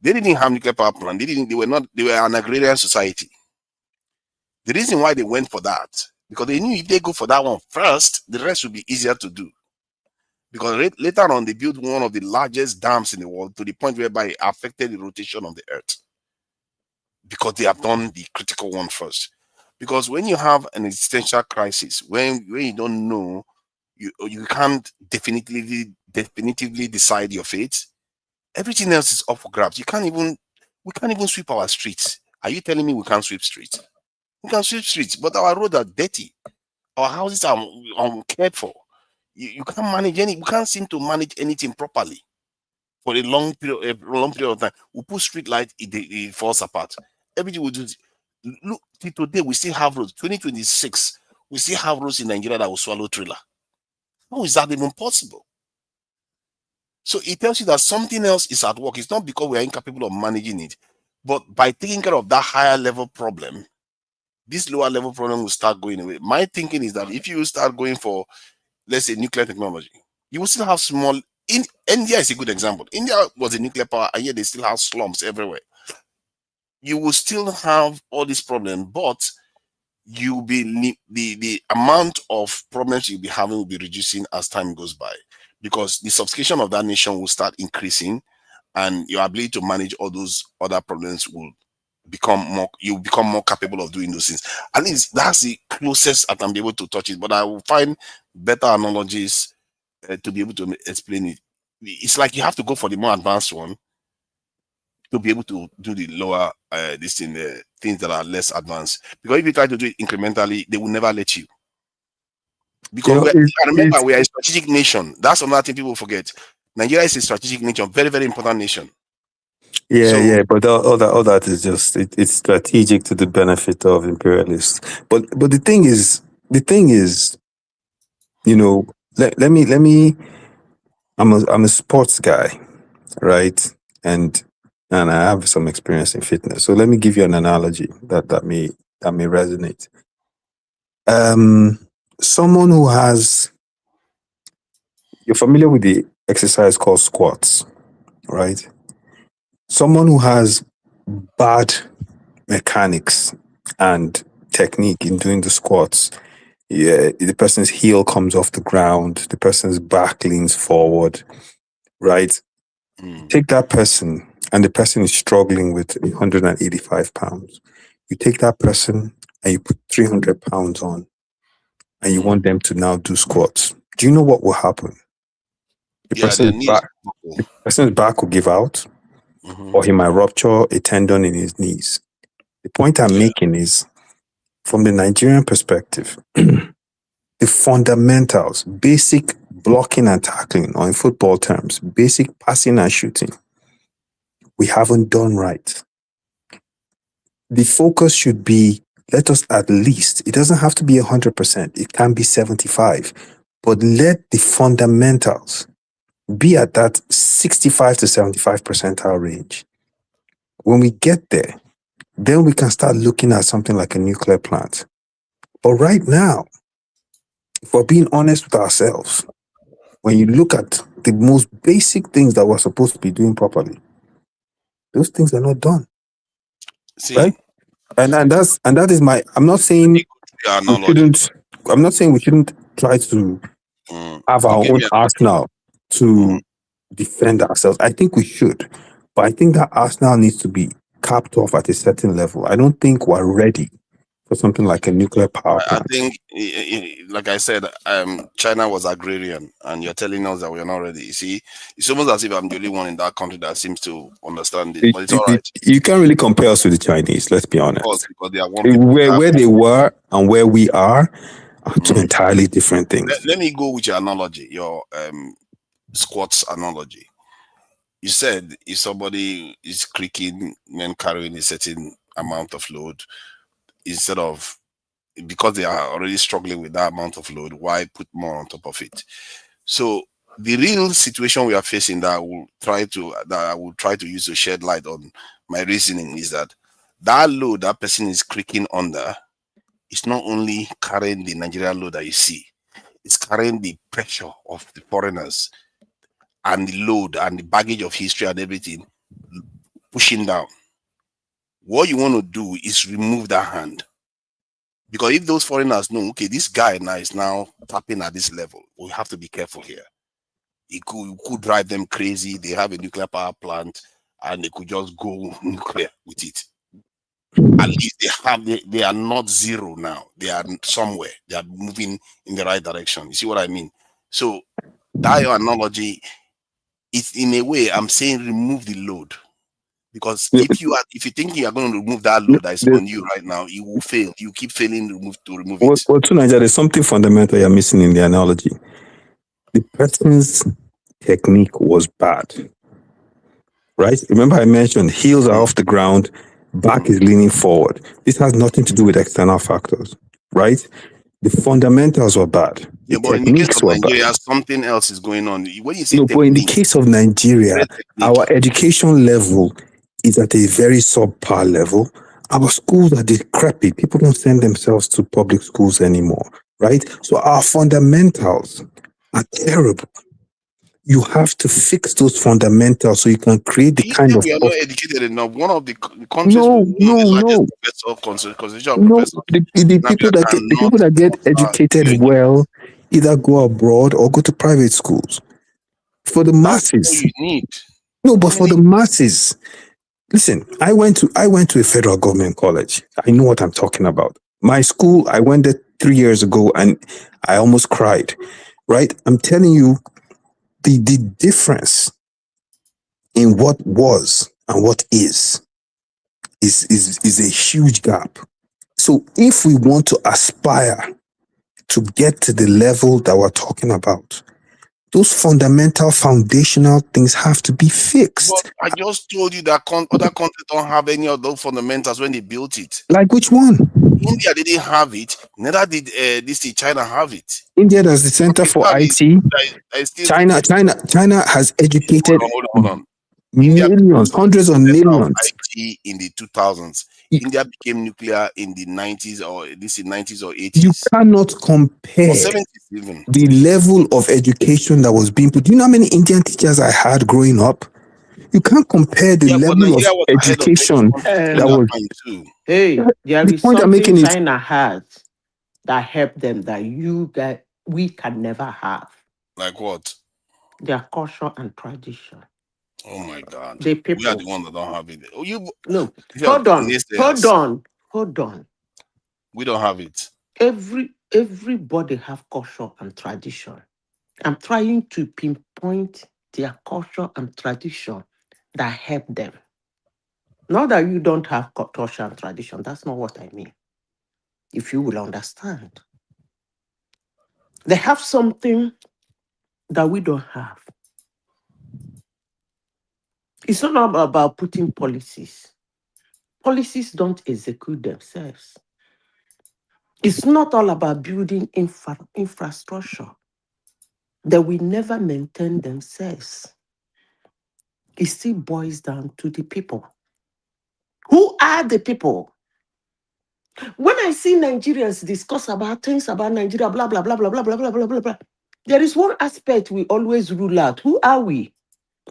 They didn't have nuclear power plant. They were an agrarian society. The reason why they went for that, because they knew if they go for that one first, the rest would be easier to do. Because later on, they built one of the largest dams in the world to the point whereby it affected the rotation of the earth. Because they have done the critical one first. Because when you have an existential crisis, when you don't know, you can't definitively decide your fate. Everything else is up for grabs. We can't even sweep our streets. Are you telling me we can't sweep streets? We can sweep streets, but our roads are dirty. Our houses are uncared for. You can't manage we can't seem to manage anything properly for a long period of time. We put street light, it falls apart. Everything we do. Look, till today we still have roads. 2026, we still have roads in Nigeria that will swallow trailer. How is that even possible? So it tells you that something else is at work. It's not because we are incapable of managing it, but by taking care of that higher level problem, this lower level problem will start going away. My thinking is that if you start going for, let's say, nuclear technology, you will still have small. India is a good example. India was a nuclear power, and yet they still have slums everywhere. You will still have all these problems, but you'll be the amount of problems you'll be having will be reducing as time goes by, because the sophistication of that nation will start increasing, and your ability to manage all those other problems will become more capable of doing those things. At least that's the closest I can be able to touch it, but I will find better analogies to be able to explain it. It's like you have to go for the more advanced one to be able to do the lower things that are less advanced. Because if you try to do it incrementally, they will never let you. Because remember, we are a strategic nation. That's another thing people forget. Nigeria is a strategic nation, very, very important nation. Yeah, but all that is just it's strategic to the benefit of imperialists. But the thing is, you know, let me. I'm a sports guy, right? And I have some experience in fitness. So let me give you an analogy that may resonate. Someone who has, you're familiar with the exercise called squats, right? Someone who has bad mechanics and technique in doing the squats, yeah, the person's heel comes off the ground, the person's back leans forward, right? Take that person, and the person is struggling with 185 pounds. You take that person and you put 300 pounds on, and you want them to now do squats. Do you know what will happen? The person's back will give out, or he might rupture a tendon in his knees. The point I'm making is, from the Nigerian perspective, the fundamentals, basic blocking and tackling, or in football terms, basic passing and shooting, we haven't done right. The focus should be, let us at least, it doesn't have to be 100%, it can be 75%, but let the fundamentals be at that 65 to 75 percentile range. When we get there, then we can start looking at something like a nuclear plant. But right now, if we're being honest with ourselves, when you look at the most basic things that we're supposed to be doing properly, those things are not done. See, right? And that is my. I'm not saying we shouldn't. I'm not saying we shouldn't try to have our own arsenal to defend ourselves. I think we should, but I think that arsenal needs to be capped off at a certain level. I don't think we're ready for something like a nuclear power plant. I think, like I said, China was agrarian, and you're telling us that we're not ready. You see, it's almost as if I'm the only one in that country that seems to understand it. But it's all right. You can't really compare us with the Chinese. Let's be honest. Of course, because they are one people. Where they were and where we are two entirely different things. Let me go with your analogy, your squats analogy. You said if somebody is creaking and carrying a certain amount of load, instead of, because they are already struggling with that amount of load, why put more on top of it? So the real situation we are facing that I will try to use to shed light on my reasoning is that load that person is creaking under is not only carrying the Nigerian load that you see, it's carrying the pressure of the foreigners and the load and the baggage of history and everything pushing down. What you want to do is remove that hand. Because if those foreigners know, okay, this guy now is now tapping at this level, we have to be careful here. It could drive them crazy. They have a nuclear power plant and they could just go nuclear with it. At least they are not zero now. They are somewhere. They are moving in the right direction. You see what I mean? So that your analogy is, in a way, I'm saying remove the load. Because if you think you are going to remove that load that is on you right now, you will fail. You keep failing to remove it. Well, to Nigeria, there's something fundamental you're missing in the analogy. The person's technique was bad. Right? Remember I mentioned heels are off the ground, back is leaning forward. This has nothing to do with external factors, right? The fundamentals were bad. The But in the case techniques of were Nigeria, bad. something else is going on. When you say No, but in the technique, case of Nigeria, our education level is at a very subpar level. Our schools are decrepit. People don't send themselves to public schools anymore, right? So our fundamentals are terrible. You have to fix those fundamentals so you can create the you kind say of we are not educated enough. One of the countries with one of the largest constitutional professors. The people that get educated well either go abroad or go to private schools. For the That's all masses, you need. no, but for the masses, listen. I went to a federal government college. I know what I'm talking about. My school, I went there 3 years ago, and I almost cried. Right? I'm telling you, the difference in what was and what is a huge gap. So if we want to aspire to get to the level that we're talking about, those fundamental foundational things have to be fixed. But I just told you that other countries don't have any of those fundamentals when they built it. Like which one? India didn't have it. Neither did China have it. India has the Center for IT. China has educated Hold on. millions, hundreds of millions. IT in the 2000s. India became nuclear in the 90s or this in 90s or 80s. You cannot compare the level of education that was being put. Do you know how many Indian teachers I had growing up? You can't compare the level of education that was. Hey, there The is point I'm making something is China has that help them that we can never have. Like what? Their culture and tradition. Oh my God. The people. We are the ones that don't have it. Oh, no. Hold on. We don't have it. Everybody have culture and tradition. I'm trying to pinpoint their culture and tradition that help them. Not that you don't have culture and tradition. That's not what I mean. If you will understand. They have something that we don't have. It's not about putting policies. Policies don't execute themselves. It's not all about building infrastructure. They will never maintain themselves. It still boils down to the people. Who are the people? When I see Nigerians discuss about things about Nigeria, blah, blah, blah, blah, blah, blah, blah, blah, blah, blah, there is one aspect we always rule out. Who are we?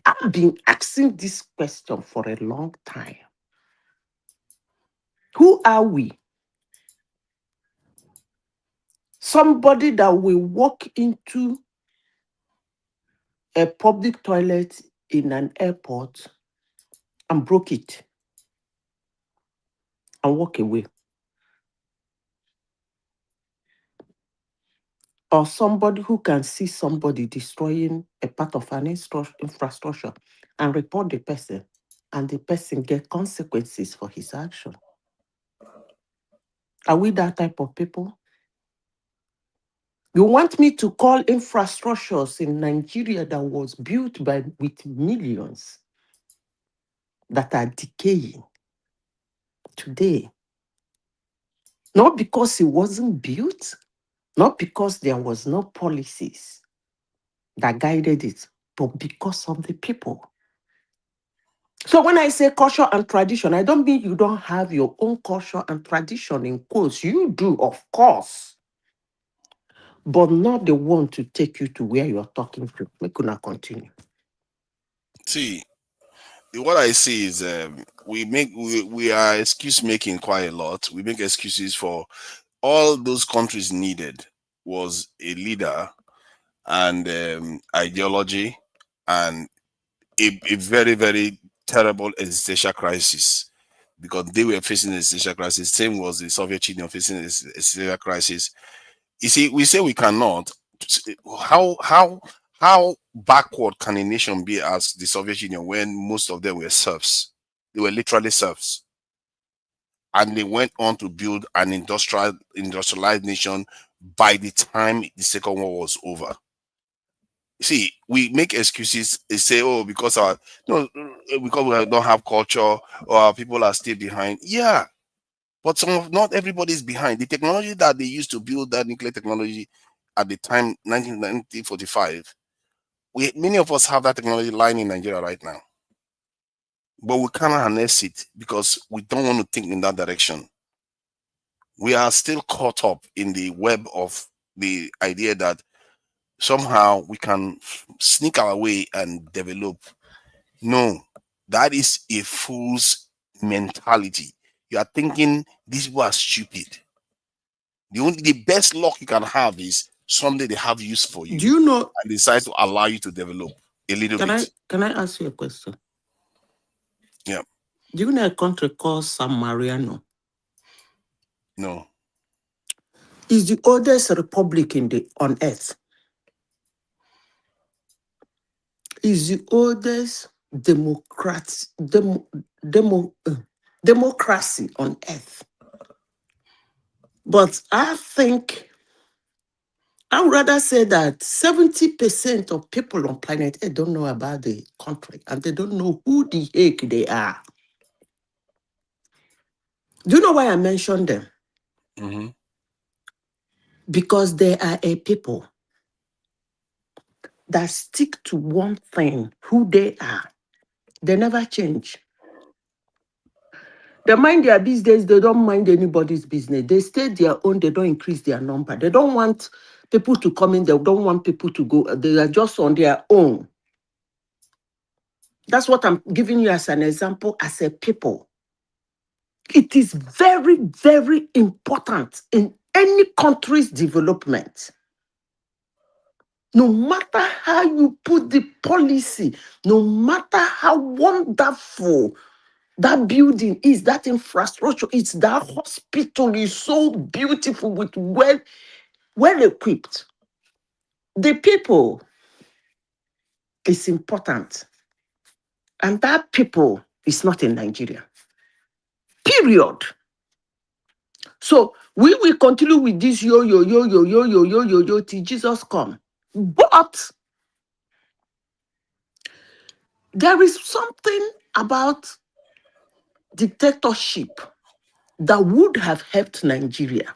I've been asking this question for a long time. Who are we? Somebody that will walk into a public toilet in an airport and broke it and walk away. Or somebody who can see somebody destroying a part of an infrastructure and report the person, and the person get consequences for his action. Are we that type of people? You want me to call infrastructures in Nigeria that was built with millions that are decaying today? Not because it wasn't built, not because there was no policies that guided it, but because of the people. So when I say culture and tradition, I don't mean you don't have your own culture and tradition in quotes. You do, of course, but not the one to take you to where you're talking to. We could not continue. See, what I see is we are excuse making quite a lot. We make excuses for all those countries needed was a leader and ideology and a very, very terrible existential crisis because they were facing the existential crisis. Same was the Soviet Union facing the existential crisis. You see, we say we cannot. How backward can a nation be as the Soviet Union when most of them were serfs? They were literally serfs, and they went on to build an industrialized nation by the time the Second War was over. See, we make excuses and say, oh, because because we don't have culture or our people are still behind. Yeah, but not everybody's behind. The technology that they used to build that nuclear technology at the time, 1945, many of us have that technology lying in Nigeria right now. But we cannot harness it because we don't want to think in that direction. We are still caught up in the web of the idea that somehow we can sneak our way and develop. No, that is a fool's mentality. You are thinking these people are stupid. The best luck you can have is someday they have use for you. Do you know? And decide to allow you to develop a little bit. Can I ask you a question? Yeah. Do you know a country called San Marino? No. It's the oldest republic on earth. It's the oldest democracy on earth. But I think I would rather say that 70% of people on planet Earth don't know about the country, and they don't know who the heck they are. Do you know why I mentioned them? Mm-hmm. Because they are a people that stick to one thing, who they are. They never change. They mind their business, they don't mind anybody's business. They stay their own, they don't increase their number. They don't want people to come in, they don't want people to go. They are just on their own. That's what I'm giving you as an example as a people. It is very, very important in any country's development. No matter how you put the policy, no matter how wonderful that building is, that infrastructure is, that hospital is so beautiful with well equipped. The people is important. And that people is not in Nigeria. Period. So we will continue with this yo till Jesus come. But there is something about dictatorship that would have helped Nigeria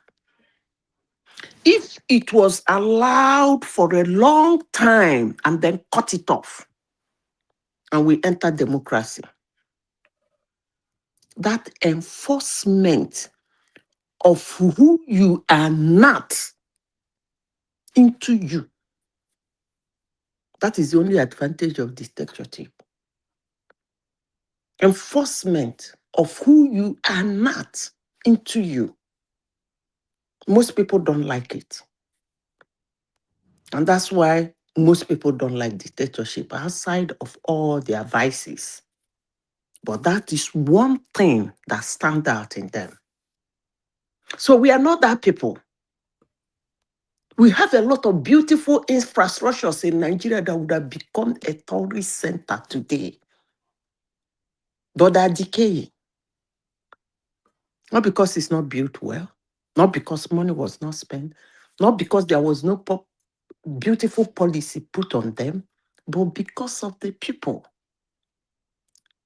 if it was allowed for a long time and then cut it off and we enter democracy. That enforcement of who you are not into you. That is the only advantage of dictatorship. Enforcement of who you are not into you. Most people don't like it. And that's why most people don't like dictatorship outside of all their vices. But that is one thing that stands out in them. So we are not that people. We have a lot of beautiful infrastructures in Nigeria that would have become a tourist center today. But they are decaying. Not because it's not built well, not because money was not spent, not because there was no beautiful policy put on them, but because of the people.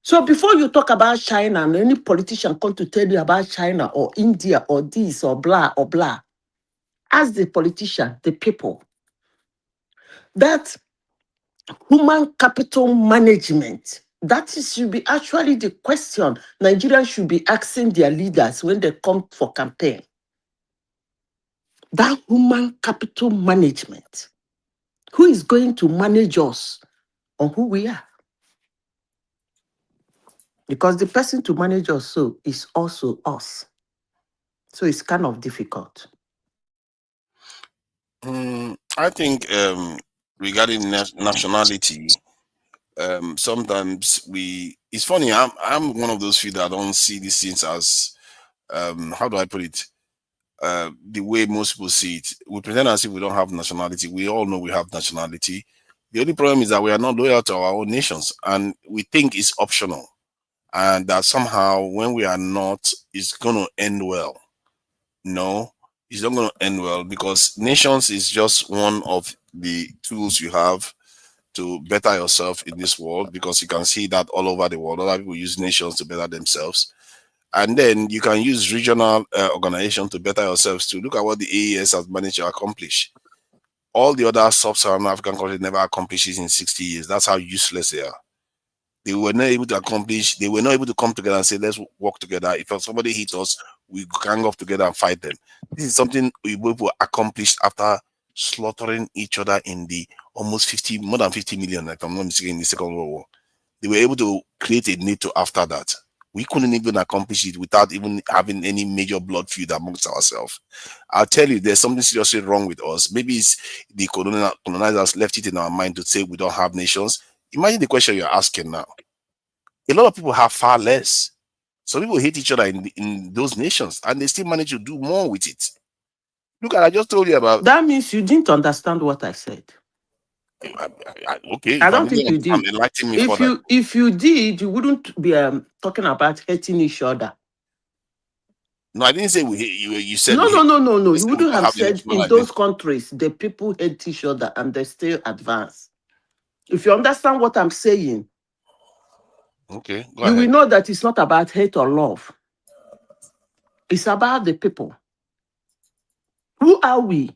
So before you talk about China and any politician come to tell you about China or India or this or blah, ask the politician, the people, that human capital management, should be actually the question Nigerians should be asking their leaders when they come for campaign. That human capital management, who is going to manage us on who we are? Because the person to manage us so is also us. So it's kind of difficult. I think regarding nationality, sometimes it's funny. I'm one of those few that don't see these things as how do I put it? The way most people see it. We pretend as if we don't have nationality. We all know we have nationality. The only problem is that we are not loyal to our own nations, and we think it's optional, and that somehow when we are not, it's gonna end well. No, it's not gonna end well, because nations is just one of the tools you have to better yourself in this world, because you can see that all over the world. Other people use nations to better themselves. And then you can use regional organizations to better yourselves too. Look at what the AES has managed to accomplish. All the other sub-Saharan African countries never accomplished it in 60 years. That's how useless they are. They were not able to accomplish, they were not able to come together and say, let's work together. If somebody hits us, we gang up together and fight them. This is something we accomplished after slaughtering each other in the more than 50 million, if I'm not mistaken, in the Second World War. They were able to create a NATO after that. We couldn't even accomplish it without even having any major blood feud amongst ourselves. I'll tell you, there's something seriously wrong with us. Maybe it's the colonizers left it in our mind to say we don't have nations. Imagine the question you're asking now. A lot of people have far less. So people hate each other in those nations, and they still manage to do more with it. Look at, I just told you about. That means you didn't understand what I said. Okay, I don't think you did. Enlighten me further. If you did, you wouldn't be talking about hating each other. No, I didn't say we hate you. You said no. You wouldn't have said in identity. those countries the people hate each other and they still advance. If you understand what I'm saying, okay, you will know that it's not about hate or love. It's about the people. Who are we?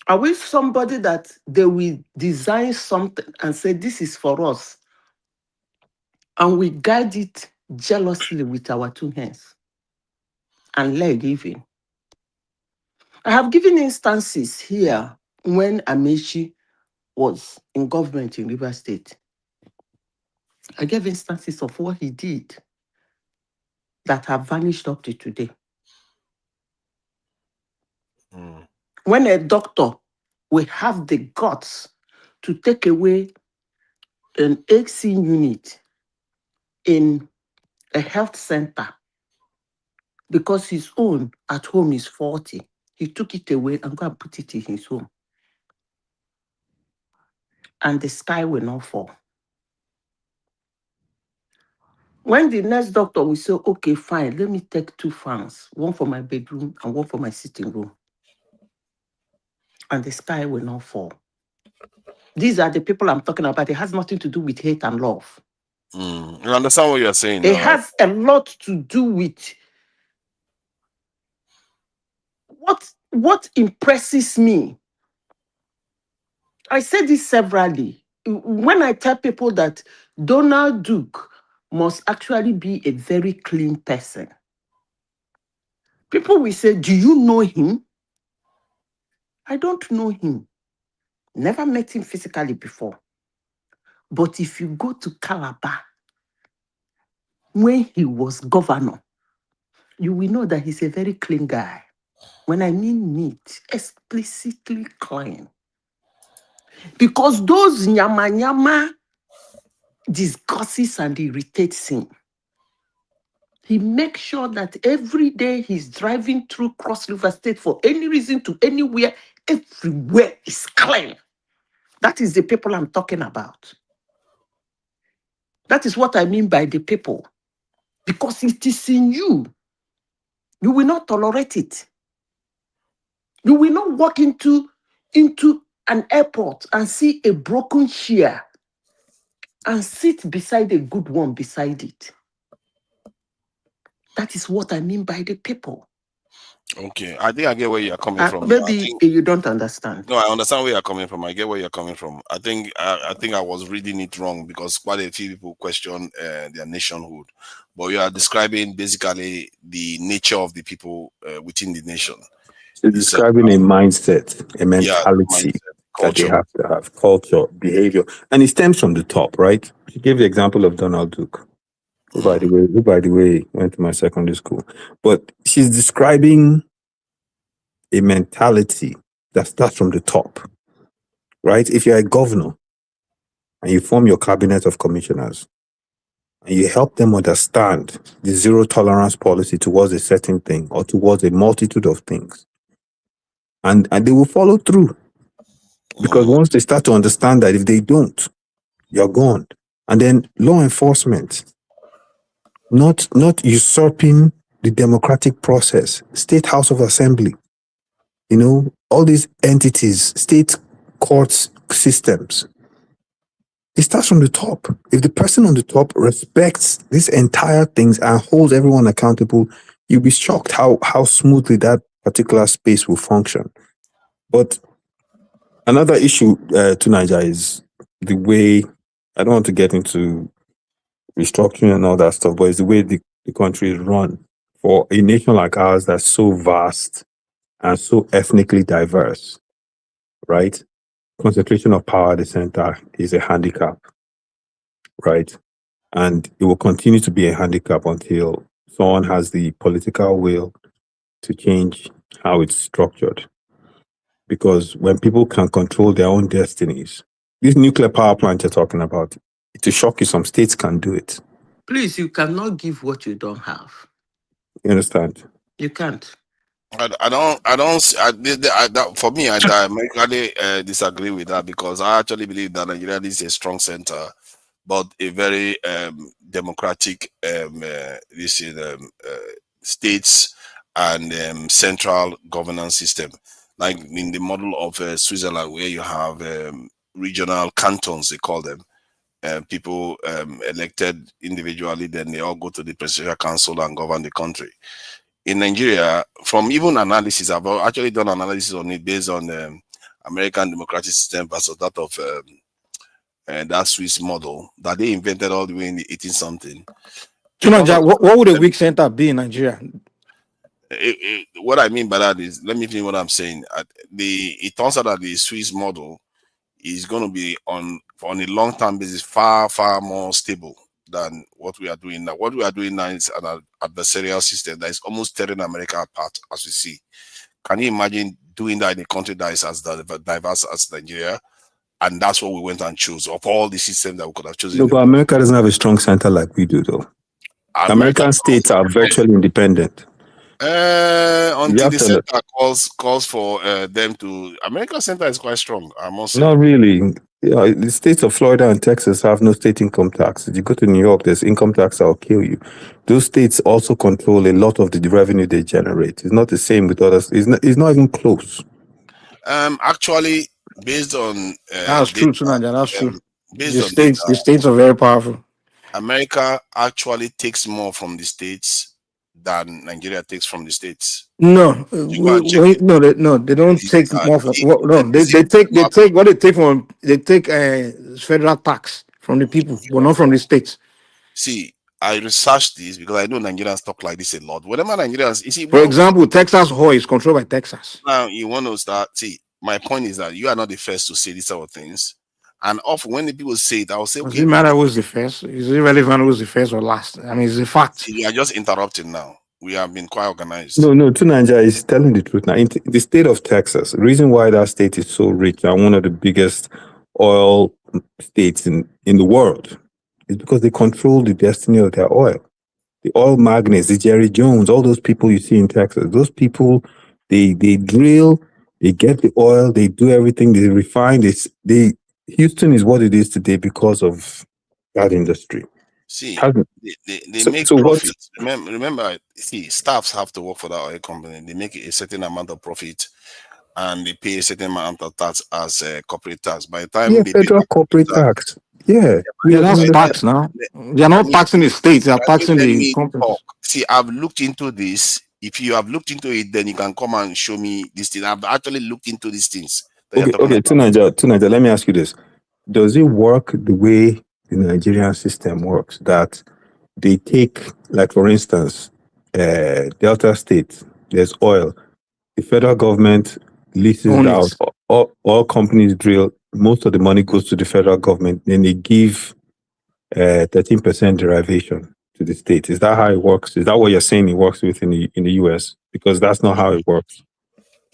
Are we somebody that they will design something and say, this is for us, and we guide it jealously with our two hands and leg even? I have given instances here when Amechi was in government in Rivers State. I gave instances of what he did that have vanished up to today. When a doctor will have the guts to take away an AC unit in a health center because his own at home is 40, he took it away and go and put it in his home. And the sky will not fall. When the next doctor will say, okay, fine, let me take 2 fans, one for my bedroom and one for my sitting room, and the sky will not fall. These are the people I'm talking about. It has nothing to do with hate and love. You understand what you're saying? It has a lot to do with what impresses me. I said this severally. When I tell people that Donald Duke must actually be a very clean person, people will say, do you know him? I don't know him. Never met him physically before. But if you go to Calabar, when he was governor, you will know that he's a very clean guy. When I mean neat, explicitly clean. Because those nyama disgusts and irritates him. He makes sure that every day he's driving through Cross River State for any reason to anywhere, everywhere is clean. That is the people I'm talking about. That is what I mean by the people. Because it is in you. You will not tolerate it. You will not walk into an airport and see a broken chair and sit beside a good one beside it. That is what I mean by the people. Okay, I think I get where you're coming from. Maybe you don't understand. No, I understand where you're coming from. I get where you're coming from. I think I was reading it wrong, because quite a few people question their nationhood. But you are describing basically the nature of the people within the nation. So describing a mindset, a mentality that they have to have, culture, behavior, and it stems from the top, right? She gave the example of Donald Duke, who by the way went to my secondary school. But she's describing a mentality that starts from the top, right? If you're a governor, and you form your cabinet of commissioners, and you help them understand the zero tolerance policy towards a certain thing or towards a multitude of things, and they will follow through. Because once they start to understand that if they don't, you're gone. And then law enforcement, not usurping the democratic process, State House of Assembly, all these entities, state courts systems. It starts from the top. If the person on the top respects these entire things and holds everyone accountable, you'll be shocked how smoothly that particular space will function. But another issue to Nigeria is the way, I don't want to get into restructuring and all that stuff, but it's the way the country is run. For a nation like ours that's so vast and so ethnically diverse, right? Concentration of power at the center is a handicap, right? And it will continue to be a handicap until someone has the political will to change how it's structured. Because when people can control their own destinies, this nuclear power plant you're talking about, to shock you, some states can do it. Please, you cannot give what you don't have. You understand? You can't. For me, I diametrically disagree with that, because I actually believe that Nigeria is a strong center, but a very democratic states and central governance system, like in the model of Switzerland, where you have regional cantons, they call them. People elected individually, then they all go to the presidential council and govern the country. In Nigeria, from even analysis, I've actually done analysis on it based on the American democratic system versus that of that Swiss model that they invented all the way in the 18-something. What would a weak center be in Nigeria? What I mean by that is, let me finish what I'm saying. It turns out that the Swiss model is going to be on a long-term basis far more stable than what we are doing now. What we are doing now is an adversarial system that is almost tearing America apart, as we see. Can you imagine doing that in a country that is as diverse as Nigeria? And that's what we went and chose of all the systems that we could have chosen. No, but America doesn't have a strong center like we do, though. American states are virtually independent. Until the center calls for them to. American center is quite strong, I must say. Not really. Yeah, the states of Florida and Texas have no state income tax. If you go to New York, there's income tax that will kill you. Those states also control a lot of the revenue they generate. It's not the same with others. It's not even close. Actually, based on that's true, Tunanja. That's true. The states are very powerful. America actually takes more from the states than Nigeria takes from the states. No, they don't take more from. They take federal tax from the people, but not from the states. See, I researched this because I know Nigerians talk like this a lot. Whenever Nigerians, you see, for example, Texas oil is controlled by Texas. Now you want to start. See, my point is that you are not the first to say these sort of things. And often when the people say it, I will say, does it matter who's the first? Is it relevant who's the first or last? I mean, it's a fact. You are just interrupting now. We have been quite organized. No, Tunanja is telling the truth now. In the state of Texas, the reason why that state is so rich and one of the biggest oil states in the world is because they control the destiny of their oil. The oil magnates, the Jerry Jones, all those people you see in Texas, those people, they drill, they get the oil, they do everything, they refine. Houston is what it is today because of that industry. See, they make profit. Remember, see, staffs have to work for that oil company. They make a certain amount of profit, and they pay a certain amount of tax as corporate tax. By the time they federal corporate tax. That's tax now. They are not taxing the states; they are taxing the companies. See, I've looked into this. If you have looked into it, then you can come and show me this thing. I've actually looked into these things. Okay, Tunanja, let me ask you this. Does it work the way the Nigerian system works? That they take, like for instance, Delta State, there's oil. The federal government leases out. All companies drill. Most of the money goes to the federal government. Then they give 13% derivation to the state. Is that how it works? Is that what you're saying it works with in the US? Because that's not how it works.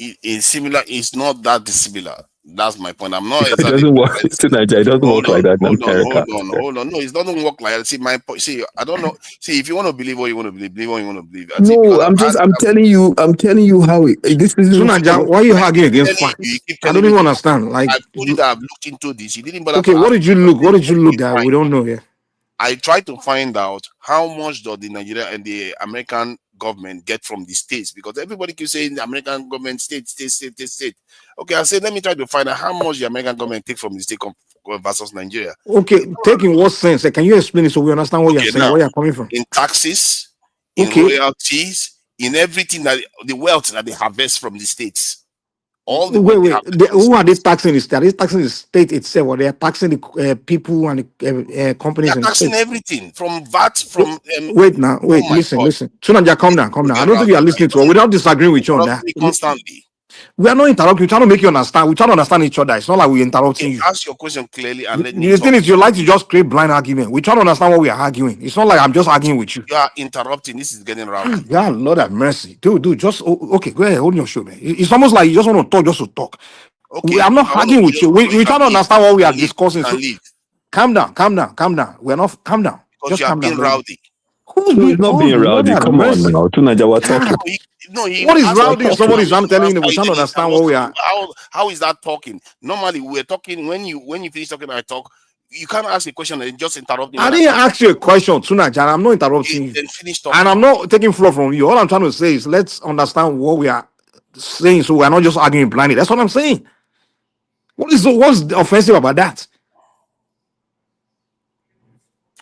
It's similar. It's not that dissimilar. That's my point. I'm not It exactly. doesn't work to Nigeria. It doesn't work like that in America. Hold on. No, it doesn't work like that. See, my point. See, I don't know. See, if you want to believe what you want to believe what you want to believe. No, I'm telling you how this is. Sunaja, why are you arguing against facts? I don't even understand. Like, I told you that I've looked into this. You didn't bother. Okay, what did you look? What did you look that we don't know here? I tried to find out how much does the Nigeria and the American government get from the states, because everybody keeps saying the American government state. Okay, I said let me try to find out how much the American government take from the state versus Nigeria. Okay, take in what sense? Can you explain it so we understand what you're saying, now, where you're coming from? In taxes, in royalties, in everything that the wealth that they harvest from the states. All the who are they taxing the state? Are they taxing the state itself, or they are taxing the people and the companies? They are taxing everything from VAT. From listen. Sunaja, calm down. I don't think you are listening to us. We're not disagreeing with you on that. Constantly. We are not interrupting. We're trying to make you understand. We're trying to understand each other. It's not like we're interrupting you. Ask your question clearly and let me. The thing is, you like to just create blind argument. We're trying to understand what we are arguing. It's not like I'm just arguing with you. You are interrupting. This is getting rowdy. God, Lord have mercy. Dude, just okay. Go ahead, hold your show, man. It's almost like you just want to talk just to talk. Okay, I'm not arguing with you. We're trying to understand what we are discussing. So calm down. We're not calm down. Because just you are calm being down. rowdy. Who's not being rowdy? Come on now, Tunaja, we're talking. What is rowdy? Somebody's telling you. We're trying to understand what we are. How is that talking? Normally, we're talking when you finish talking. I talk. You can't ask a question and just interrupt me. I didn't ask you a question, Tunaja. I'm not interrupting you. Then finish talking. And I'm not taking floor from you. All I'm trying to say is let's understand what we are saying, so we're not just arguing blindly. That's what I'm saying. What's offensive about that?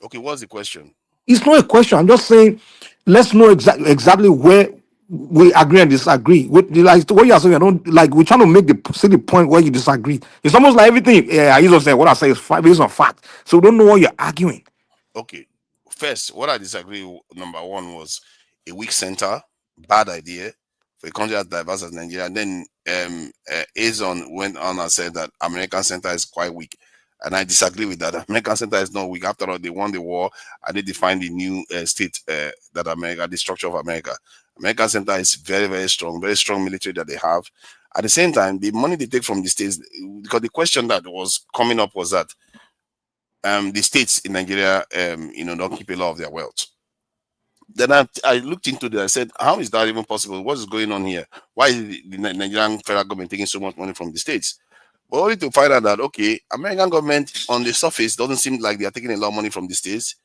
Okay, what's the question? It's not a question. I'm just saying, let's know exactly where we agree and disagree. With like what you are saying, I don't like. We're trying to see the point where you disagree. It's almost like everything. I used to say what I say is based on fact. So we don't know what you're arguing. Okay, first, what I disagree with, number one, was a weak center, bad idea for a country as diverse as Nigeria. And then Azon went on and said that American center is quite weak. And I disagree with that. American center is not weak. After all, they won the war and they defined the new state that America, the structure of America. American center is very strong military that they have. At the same time, the money they take from the states, because the question that was coming up was that the states in Nigeria, don't keep a lot of their wealth. Then I looked into that. I said, how is that even possible? What is going on here? Why is the Nigerian federal government taking so much money from the states? But only to find out that, okay, American government on the surface doesn't seem like they are taking a lot of money from the states,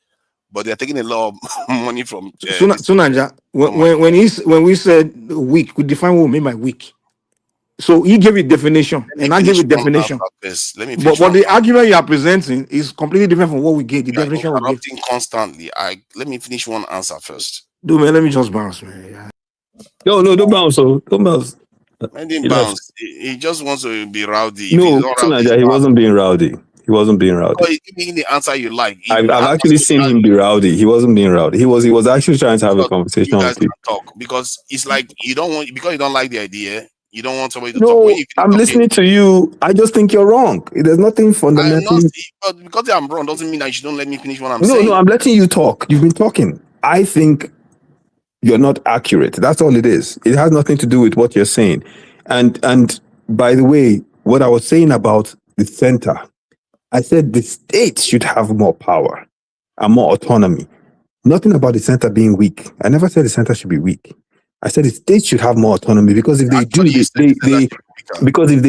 but they are taking a lot of money from. Sunaja, when we said weak, we define what we mean by weak. So he gave it definition, and I give it definition. Let me but the argument you are presenting is completely different from what we gave. The definition we gave. Constantly. Let me finish one answer first. Dude, man, let me just bounce, man. No, don't bounce. Don't bounce. Man didn't bounce. He just wants to be rowdy. No, Tunaja, he wasn't being rowdy. He wasn't being rowdy. Oh, give me the answer you like. I've actually seen him be rowdy. He wasn't being rowdy. He was actually trying to have a conversation with people. Talk because it's like you don't like the idea. You don't want somebody to talk. No, I'm listening to you. I just think you're wrong. There's nothing fundamental. But because I'm wrong doesn't mean that you don't let me finish what I'm saying. No, I'm letting you talk. You've been talking. I think you're not accurate. That's all it is. It has nothing to do with what you're saying. And by the way, what I was saying about the center, I said the state should have more power and more autonomy. Nothing about the center being weak. I never said the center should be weak. I said the state should have more autonomy because if they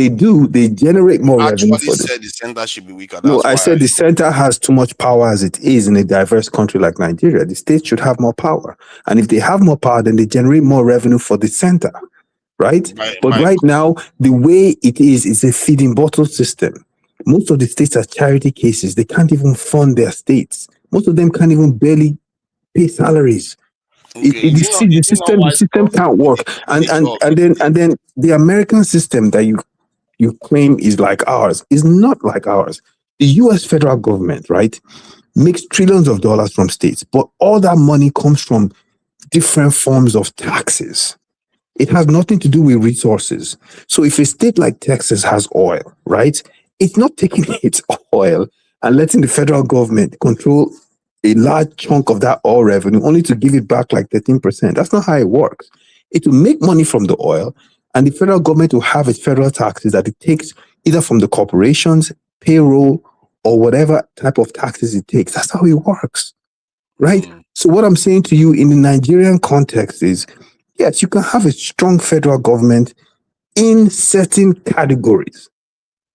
do, they generate more revenue for them. Said the center should be weaker. No, I said the center has too much power as it is in a diverse country like Nigeria. The state should have more power. And if they have more power, then they generate more revenue for the center. Right? Right now, the way it is a feeding bottle system. Most of the states are charity cases. They can't even fund their states. Most of them can't even barely pay salaries. Okay. The system can't work. And then the American system that you claim is like ours is not like ours. The US federal government, right, makes trillions of dollars from states, but all that money comes from different forms of taxes. It has nothing to do with resources. So if a state like Texas has oil, right, it's not taking its oil and letting the federal government control a large chunk of that oil revenue only to give it back like 13%. That's not how it works. It will make money from the oil and the federal government will have its federal taxes that it takes either from the corporations, payroll, or whatever type of taxes it takes. That's how it works, right? So what I'm saying to you in the Nigerian context is, yes, you can have a strong federal government in certain categories,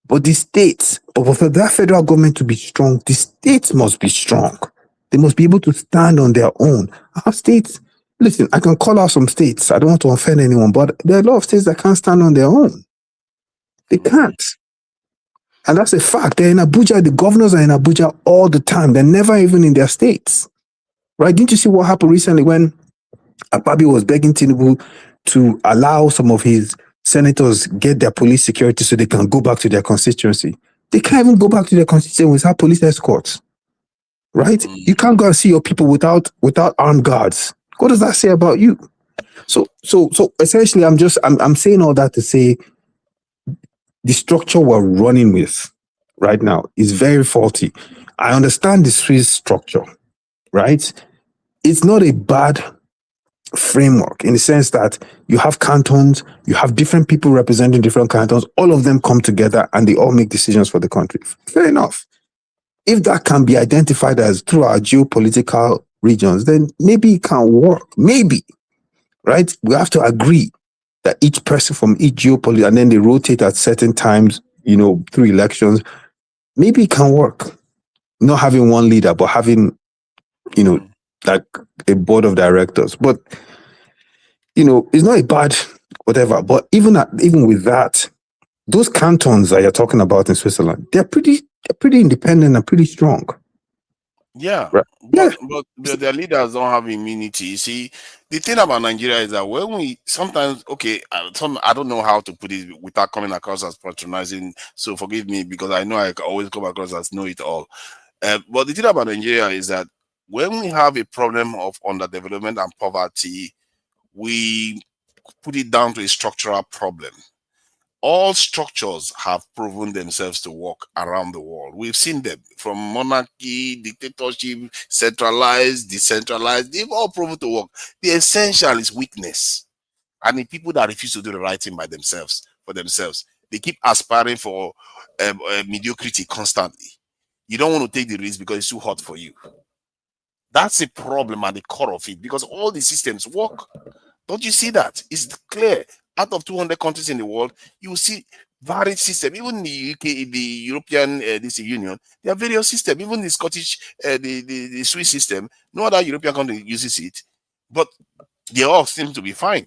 but the states, but for that federal government to be strong, the states must be strong. They must be able to stand on their own. Our states, listen, I can call out some states. I don't want to offend anyone, but there are a lot of states that can't stand on their own. They can't. And that's a fact. They're in Abuja. The governors are in Abuja all the time. They're never even in their states. Right? Didn't you see what happened recently when Akpabio was begging Tinubu to allow some of his senators get their police security so they can go back to their constituency? They can't even go back to their constituency without police escorts. Right? You can't go and see your people without armed guards. What does that say about you? So essentially, I'm saying all that to say the structure we're running with right now is very faulty. I understand the Swiss structure, right? It's not a bad framework in the sense that you have cantons, you have different people representing different cantons, all of them come together and they all make decisions for the country. Fair enough. If that can be identified as through our geopolitical regions, then maybe it can work. Maybe, right? We have to agree that each person from each geopolitical, and then they rotate at certain times, through elections. Maybe it can work. Not having one leader, but having, like a board of directors. But, it's not a bad whatever. But even with that, those cantons that you're talking about in Switzerland, they're pretty independent and pretty strong. Yeah, right. but their leaders don't have immunity. You see, the thing about Nigeria is that when we sometimes, I don't know how to put it without coming across as patronizing, so forgive me because I know I always come across as know it all. But the thing about Nigeria is that when we have a problem of underdevelopment and poverty, we put it down to a structural problem. All structures have proven themselves to work around the world. We've seen them from monarchy, dictatorship, centralized, decentralized. They've all proven to work. The essential is weakness. And the people that refuse to do the right thing by themselves, for themselves, they keep aspiring for mediocrity constantly. You don't want to take the risk because it's too hot for you. That's a problem at the core of it because all the systems work. Don't you see that? It's clear. Out of 200 countries in the world, you will see varied systems. Even in the UK, the European Union, there are various systems. Even the Scottish, the Swiss system, no other European country uses it, but they all seem to be fine.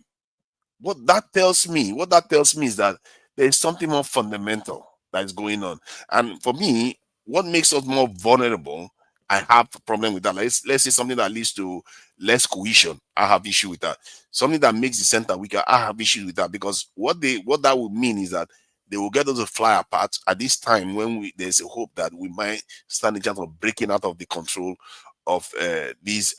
What that tells me is that there is something more fundamental that is going on. And for me, what makes us more vulnerable, I have a problem with that. Let's say something that leads to less cohesion. I have issue with that. Something that makes the center weaker. I have issues with that because what that would mean is that they will get us to fly apart at this time when there's a hope that we might stand a chance of breaking out of the control of these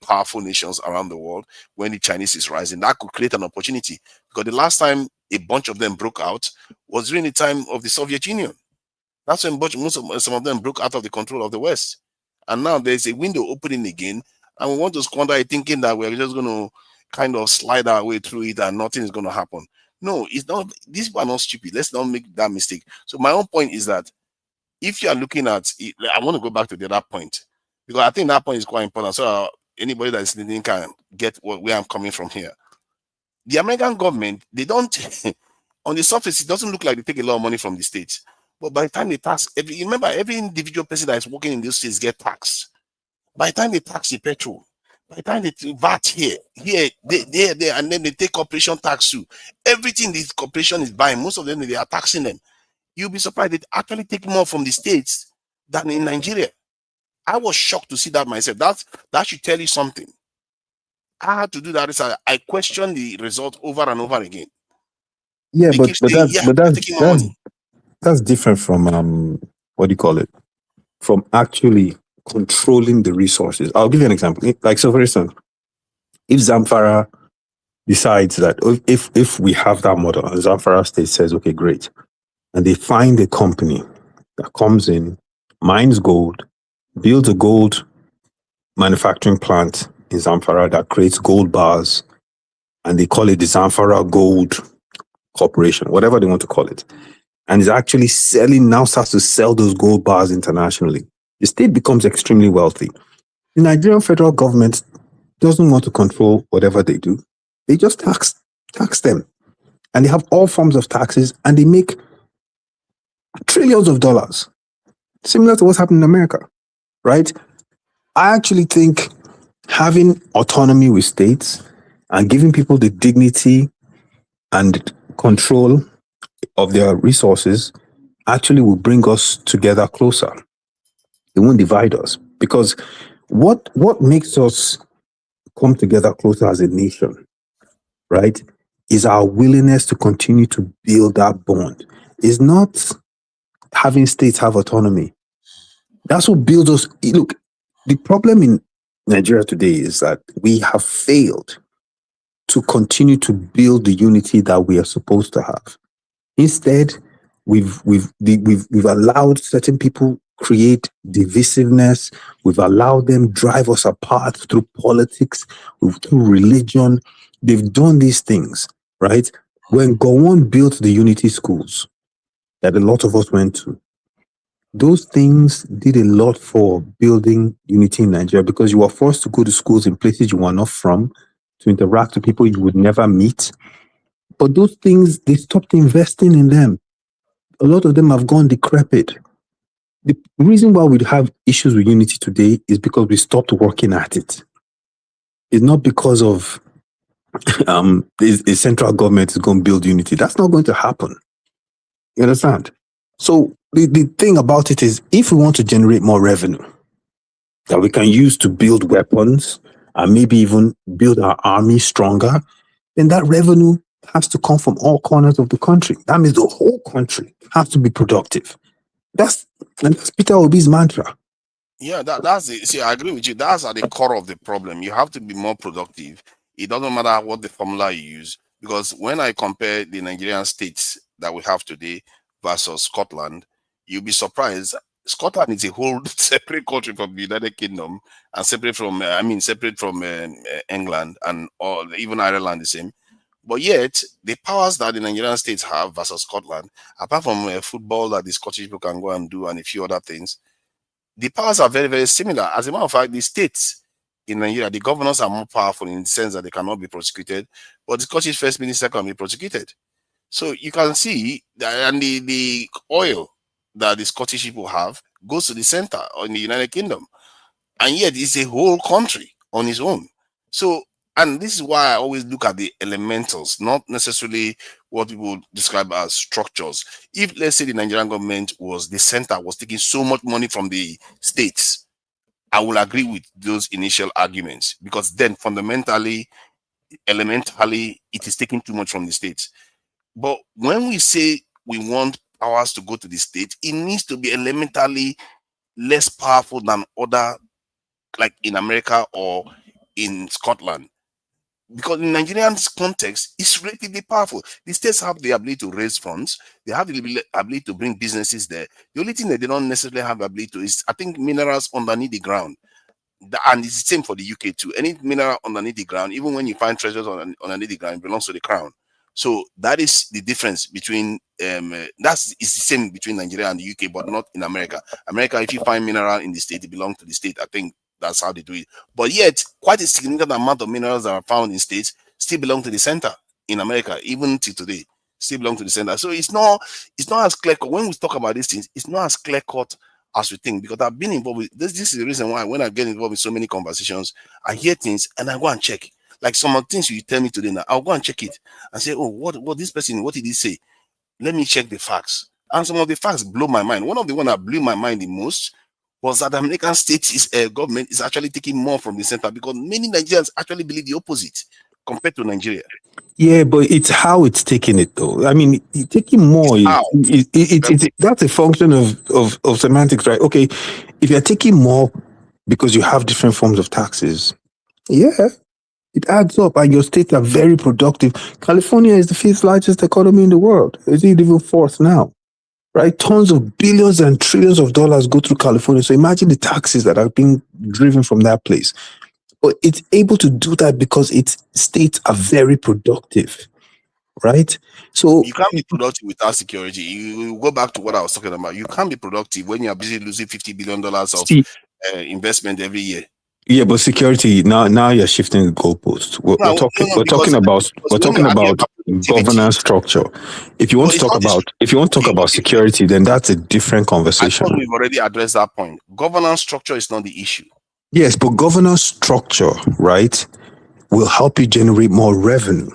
powerful nations around the world. When the Chinese is rising, that could create an opportunity because the last time a bunch of them broke out was during the time of the Soviet Union. That's when some of them broke out of the control of the West. And now there's a window opening again, and we want to squander it thinking that we're just going to kind of slide our way through it and nothing is going to happen. No, it's not. These people are not stupid. Let's not make that mistake. So my own point is that if you are looking at it, I want to go back to the other point because I think that point is quite important. So anybody that is listening can get where I'm coming from here. The American government, they don't, on the surface, it doesn't look like they take a lot of money from the states. But by the time they tax, remember, every individual person that is working in these states get taxed. By the time they tax the petrol, by the time they VAT here, there, and then they take corporation tax too. Everything this corporation is buying, most of them, they are taxing them. You'll be surprised they actually take more from the states than in Nigeria. I was shocked to see that myself. That should tell you something. I had to do that research. I questioned the result over and over again. Yeah, They but keep saying, that's different from what do you call it? From actually controlling the resources. I'll give you an example. Like, so for instance, if Zamfara decides that if we have that model and Zamfara state says, okay, great, and they find a company that comes in, mines gold, builds a gold manufacturing plant in Zamfara that creates gold bars, and they call it the Zamfara Gold Corporation, whatever they want to call it. and is actually starts to sell those gold bars internationally. The state becomes extremely wealthy. The Nigerian federal government doesn't want to control whatever they do. They just tax them. And they have all forms of taxes, and they make trillions of dollars, similar to what's happening in America, right? I actually think having autonomy with states and giving people the dignity and control of their resources actually will bring us together closer. It won't divide us, because what makes us come together closer as a nation, right, is our willingness to continue to build that bond. It's not having states have autonomy. That's what builds us. Look, the problem in Nigeria today is that we have failed to continue to build the unity that we are supposed to have. Instead, we've allowed certain people create divisiveness. We've allowed them drive us apart through politics, through religion. They've done these things, right? When Gowon built the unity schools that a lot of us went to, those things did a lot for building unity in Nigeria, because you were forced to go to schools in places you were not from, to interact with people you would never meet. But those things, they stopped investing in them. A lot of them have gone decrepit. The reason why we have issues with unity today is because we stopped working at it. It's not because of the central government is going to build unity. That's not going to happen. You understand? So the thing about it is, if we want to generate more revenue that we can use to build weapons and maybe even build our army stronger, then that revenue has to come from all corners of the country. That means the whole country has to be productive. That's Peter Obi's mantra. Yeah, that's it. See, I agree with you. That's at the core of the problem. You have to be more productive. It doesn't matter what the formula you use, because when I compare the Nigerian states that we have today versus Scotland, you'll be surprised. Scotland is a whole separate country from the United Kingdom, and separate from England, and all, even Ireland the same. But yet, the powers that the Nigerian states have versus Scotland, apart from football that the Scottish people can go and do and a few other things, the powers are very, very similar. As a matter of fact, the states in Nigeria, the governors are more powerful in the sense that they cannot be prosecuted, but the Scottish First Minister can be prosecuted. So you can see that, and the oil that the Scottish people have goes to the center in the United Kingdom, and yet it's a whole country on its own. So, and this is why I always look at the elementals, not necessarily what people describe as structures. If, let's say, the Nigerian government was the center, was taking so much money from the states, I will agree with those initial arguments, because then fundamentally, elementally, it is taking too much from the states. But when we say we want powers to go to the state, it needs to be elementally less powerful than other, like in America or in Scotland. Because in Nigerian context, it's relatively powerful. The states have the ability to raise funds. They have the ability to bring businesses there. The only thing that they don't necessarily have the ability to is, I think, minerals underneath the ground. And it's the same for the UK too. Any mineral underneath the ground, even when you find treasures underneath the ground, it belongs to the crown. So that is the difference between it's the same between Nigeria and the UK, but not in America. America, if you find mineral in the state, it belongs to the state. I think that's how they do it. But yet, quite a significant amount of minerals that are found in states still belong to the center in America, even till today, still belong to the center. So it's not as clear cut. When we talk about these things, it's not as clear cut as we think, because I've been involved with this. This is the reason why when I get involved with so many conversations, I hear things and I go and check. Like some of the things you tell me today now, I'll go and check it and say, oh, what this person, what did he say? Let me check the facts. And some of the facts blow my mind. One of the ones that blew my mind the most was that the American state government is actually taking more from the center, because many Nigerians actually believe the opposite compared to Nigeria. Yeah, but it's how it's taking it, though. I mean, taking more, that's a function of semantics, right? Okay, if you're taking more because you have different forms of taxes, yeah, it adds up, and your states are very productive. California is the 5th largest economy in the world. It's even 4th now, right? Tons of billions and trillions of dollars go through California. So imagine the taxes that are being driven from that place. But it's able to do that because its states are very productive, right? So you can't be productive without security. You go back to what I was talking about. You can't be productive when you are busy losing $50 billion of investment every year. Yeah, but security now you're shifting the goalpost. We're talking about governance structure. If you want to talk about security, then that's a different conversation. I thought we've already addressed that point. Governance structure is not the issue. Yes, but governance structure, right, will help you generate more revenue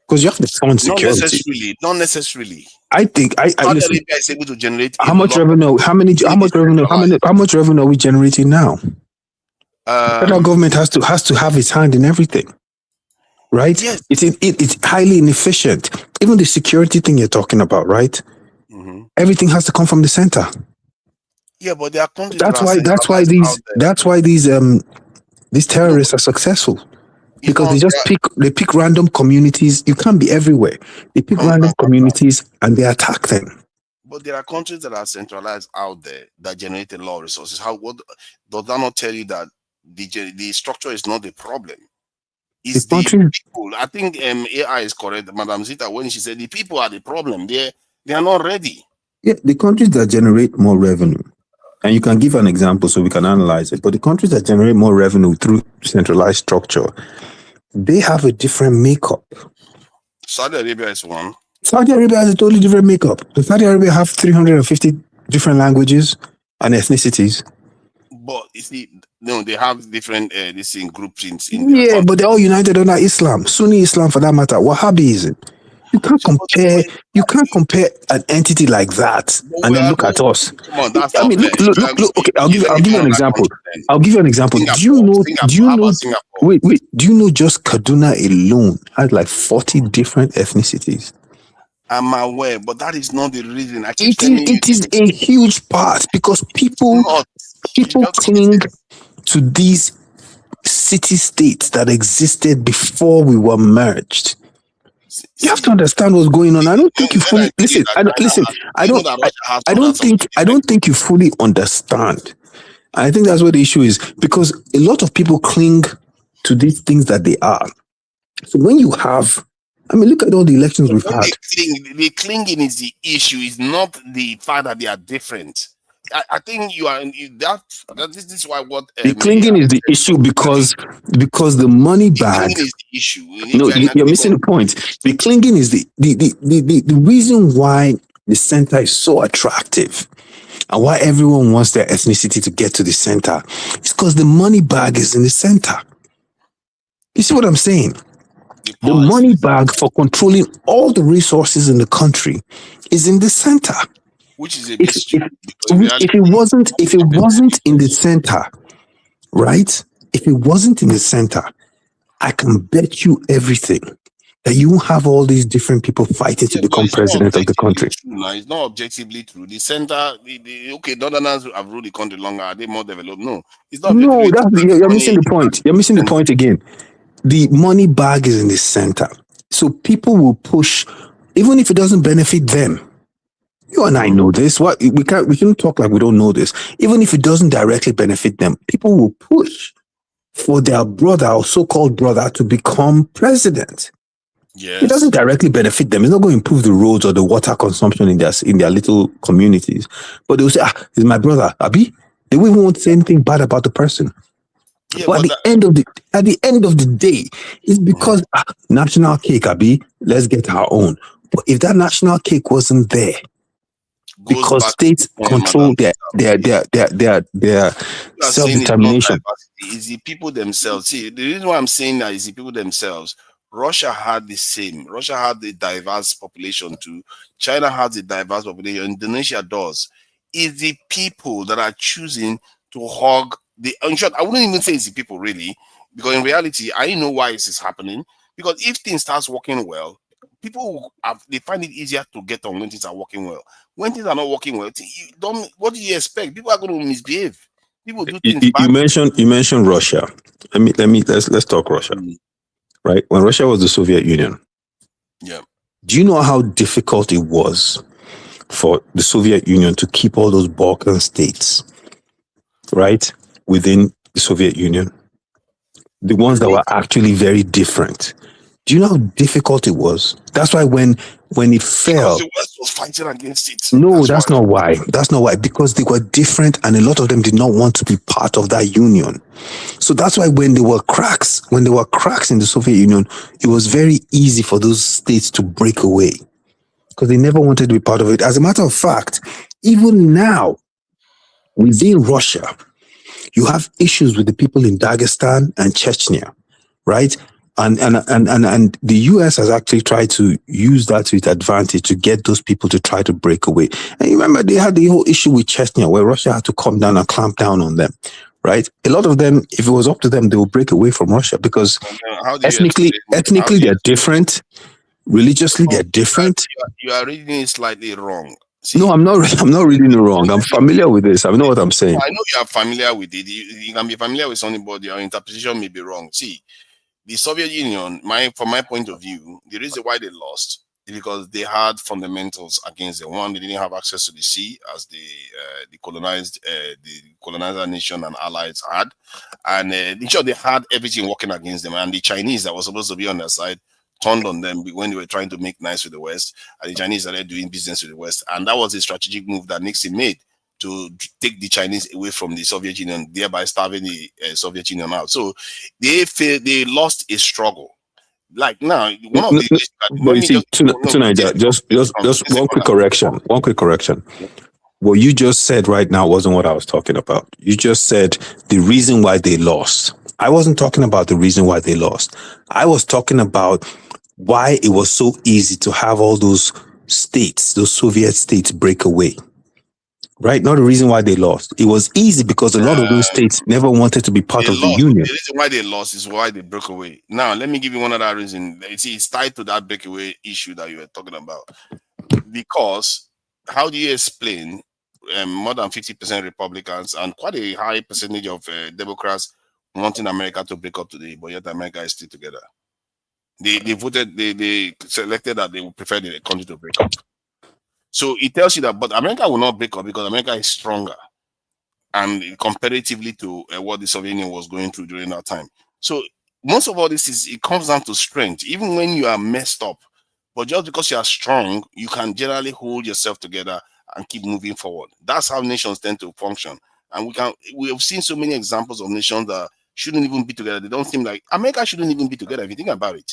because you have to fund security. Not necessarily. I think I listen. Arabia is able to generate how much revenue? How much revenue are we generating now? Federal government has to have its hand in everything, right? Yes. It's highly inefficient. Even the security thing you're talking about, right? Mm-hmm. Everything has to come from the center. Yeah, but there are countries that's why these terrorists are successful. Because they pick random communities. You can't be everywhere. They pick random communities and they attack them. But there are countries that are centralized out there that generate a lot of resources. What does that not tell you that the structure is not the problem? It's the people. I think AI is correct, Madam Zita, when she said the people are the problem. They are not ready. Yeah, the countries that generate more revenue, and you can give an example so we can analyze it, but the countries that generate more revenue through centralized structure, they have a different makeup. Saudi Arabia is one. Saudi Arabia has a totally different makeup. Saudi Arabia have 350 different languages and ethnicities. But you see, no, they have different groups in yeah, but they're all united under Islam, Sunni Islam for that matter, Wahhabism. You can't compare an entity like that and then look at us. Come on, that's I mean, look. Okay, I'll give you an example. Do you know just Kaduna alone has like 40 different ethnicities? I'm aware, but that is not the reason. It is a huge part because people cling to these city-states that existed before we were merged. You have to understand what's going on. I don't think you fully listen. I don't think you fully understand. I think that's what the issue is because a lot of people cling to these things that they are. So when you have, I mean, look at all the elections we've had. The clinging is the issue. It's not the fact that they are different. I think you are this is why what the clinging is the issue because the money bag is the issue. No, you're missing the point. The clinging is the reason why the center is so attractive and why everyone wants their ethnicity to get to the center. It's because the money bag is in the center. You see what I'm saying? The money bag for controlling all the resources in the country is in the center. Which is a mystery. If it wasn't in the center, right? If it wasn't in the center, I can bet you everything that you have all these different people fighting to become president of the country. It's not objectively true. The center, okay, Northerners have ruled the country longer. Are they more developed? No, it's not. No, you're missing the point. You're missing the point again. The money bag is in the center, so people will push, even if it doesn't benefit them. You and I know this. What we shouldn't talk like we don't know this. Even if it doesn't directly benefit them, people will push for their brother or so-called brother to become president. Yes. It doesn't directly benefit them. It's not going to improve the roads or the water consumption in their little communities. But they will say, it's my brother, Abi. They won't even say anything bad about the person. Yeah, but at the end of the day, it's because national cake, Abi, let's get our own. But if that national cake wasn't there, because states control their self-determination. It's the people themselves. See, the reason why I'm saying that is the people themselves. Russia had the same. Russia had a diverse population too. China has a diverse population. Indonesia does. It's the people that are choosing to hog the. In short, I wouldn't even say it's the people really, because in reality, I know why this is happening. Because if things starts working well, people they find it easier to get on when things are working well. When things are not working well, what do you expect? People are going to misbehave. People do things bad. You mentioned Russia. Let's talk Russia. Right? When Russia was the Soviet Union. Yeah. Do you know how difficult it was for the Soviet Union to keep all those Balkan states, right, within the Soviet Union? The ones that were actually very different. Do you know how difficult it was? That's why when it fell, because the West was fighting against it. no, that's not why. That's not why. Because they were different, and a lot of them did not want to be part of that union. So that's why when there were cracks in the Soviet Union, it was very easy for those states to break away because they never wanted to be part of it. As a matter of fact, even now, within Russia, you have issues with the people in Dagestan and Chechnya, right? And the US has actually tried to use that to its advantage to get those people to try to break away. And you remember they had the whole issue with Chechnya where Russia had to come down and clamp down on them, right? A lot of them, if it was up to them, they would break away from Russia because ethnically they're different. Religiously, they're different. You are reading it slightly wrong. See, no, I'm not reading it wrong. I'm familiar with this. I know what I'm saying. I know you are familiar with it. You can be familiar with something, but your interpretation may be wrong. See, the Soviet Union, from my point of view, the reason why they lost is because they had fundamentals against them. One, they didn't have access to the sea as the colonizer nation and allies had, and in short, they had everything working against them. And the Chinese that was supposed to be on their side turned on them when they were trying to make nice with the West, and the Chinese started doing business with the West, and that was a strategic move that Nixon made to take the Chinese away from the Soviet Union, thereby starving the Soviet Union out. So they lost a struggle. Like now, one of the just one quick correction. One quick correction. What you just said right now wasn't what I was talking about. You just said the reason why they lost. I wasn't talking about the reason why they lost. I was talking about why it was so easy to have all those states, those Soviet states, break away. Right? Not the reason why they lost. It was easy because a lot of those states never wanted to be part of the union. The reason why they lost is why they broke away. Now, let me give you one other reason. It's tied to that breakaway issue that you were talking about. Because how do you explain more than 50% Republicans and quite a high percentage of Democrats wanting America to break up today, but yet America is still together? They voted, they selected that they would prefer the country to break up. So it tells you that, but America will not break up because America is stronger and comparatively to what the Soviet Union was going through during that time. So most of all this it comes down to strength. Even when you are messed up, but just because you are strong, you can generally hold yourself together and keep moving forward. That's how nations tend to function. And we have seen so many examples of nations that shouldn't even be together. They don't seem like America shouldn't even be together if you think about it.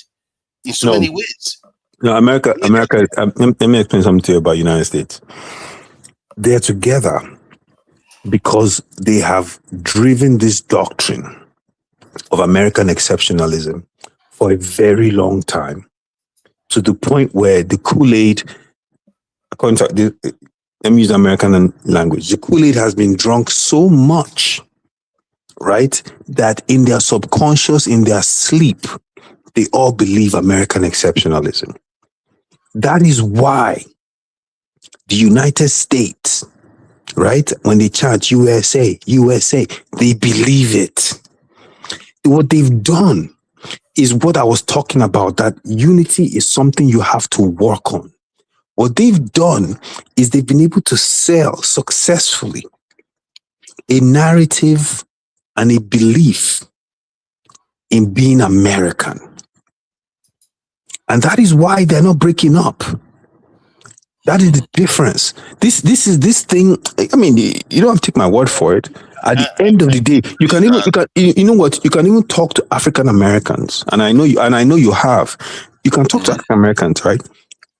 In so many ways. No, America. Let me explain something to you about United States. They're together because they have driven this doctrine of American exceptionalism for a very long time, to the point where the Kool-Aid, according to let me use American language, the Kool-Aid has been drunk so much, right, that in their subconscious, in their sleep, they all believe American exceptionalism. That is why the United States, right, when they chant USA, USA, they believe it. What they've done is what I was talking about, that unity is something you have to work on. What they've done is they've been able to sell successfully a narrative and a belief in being American. And that is why they're not breaking up. That is the difference. This thing. I mean, you don't have to take my word for it. At the end of the day, you can even talk to African Americans, and I know you have. You can talk to African Americans, right,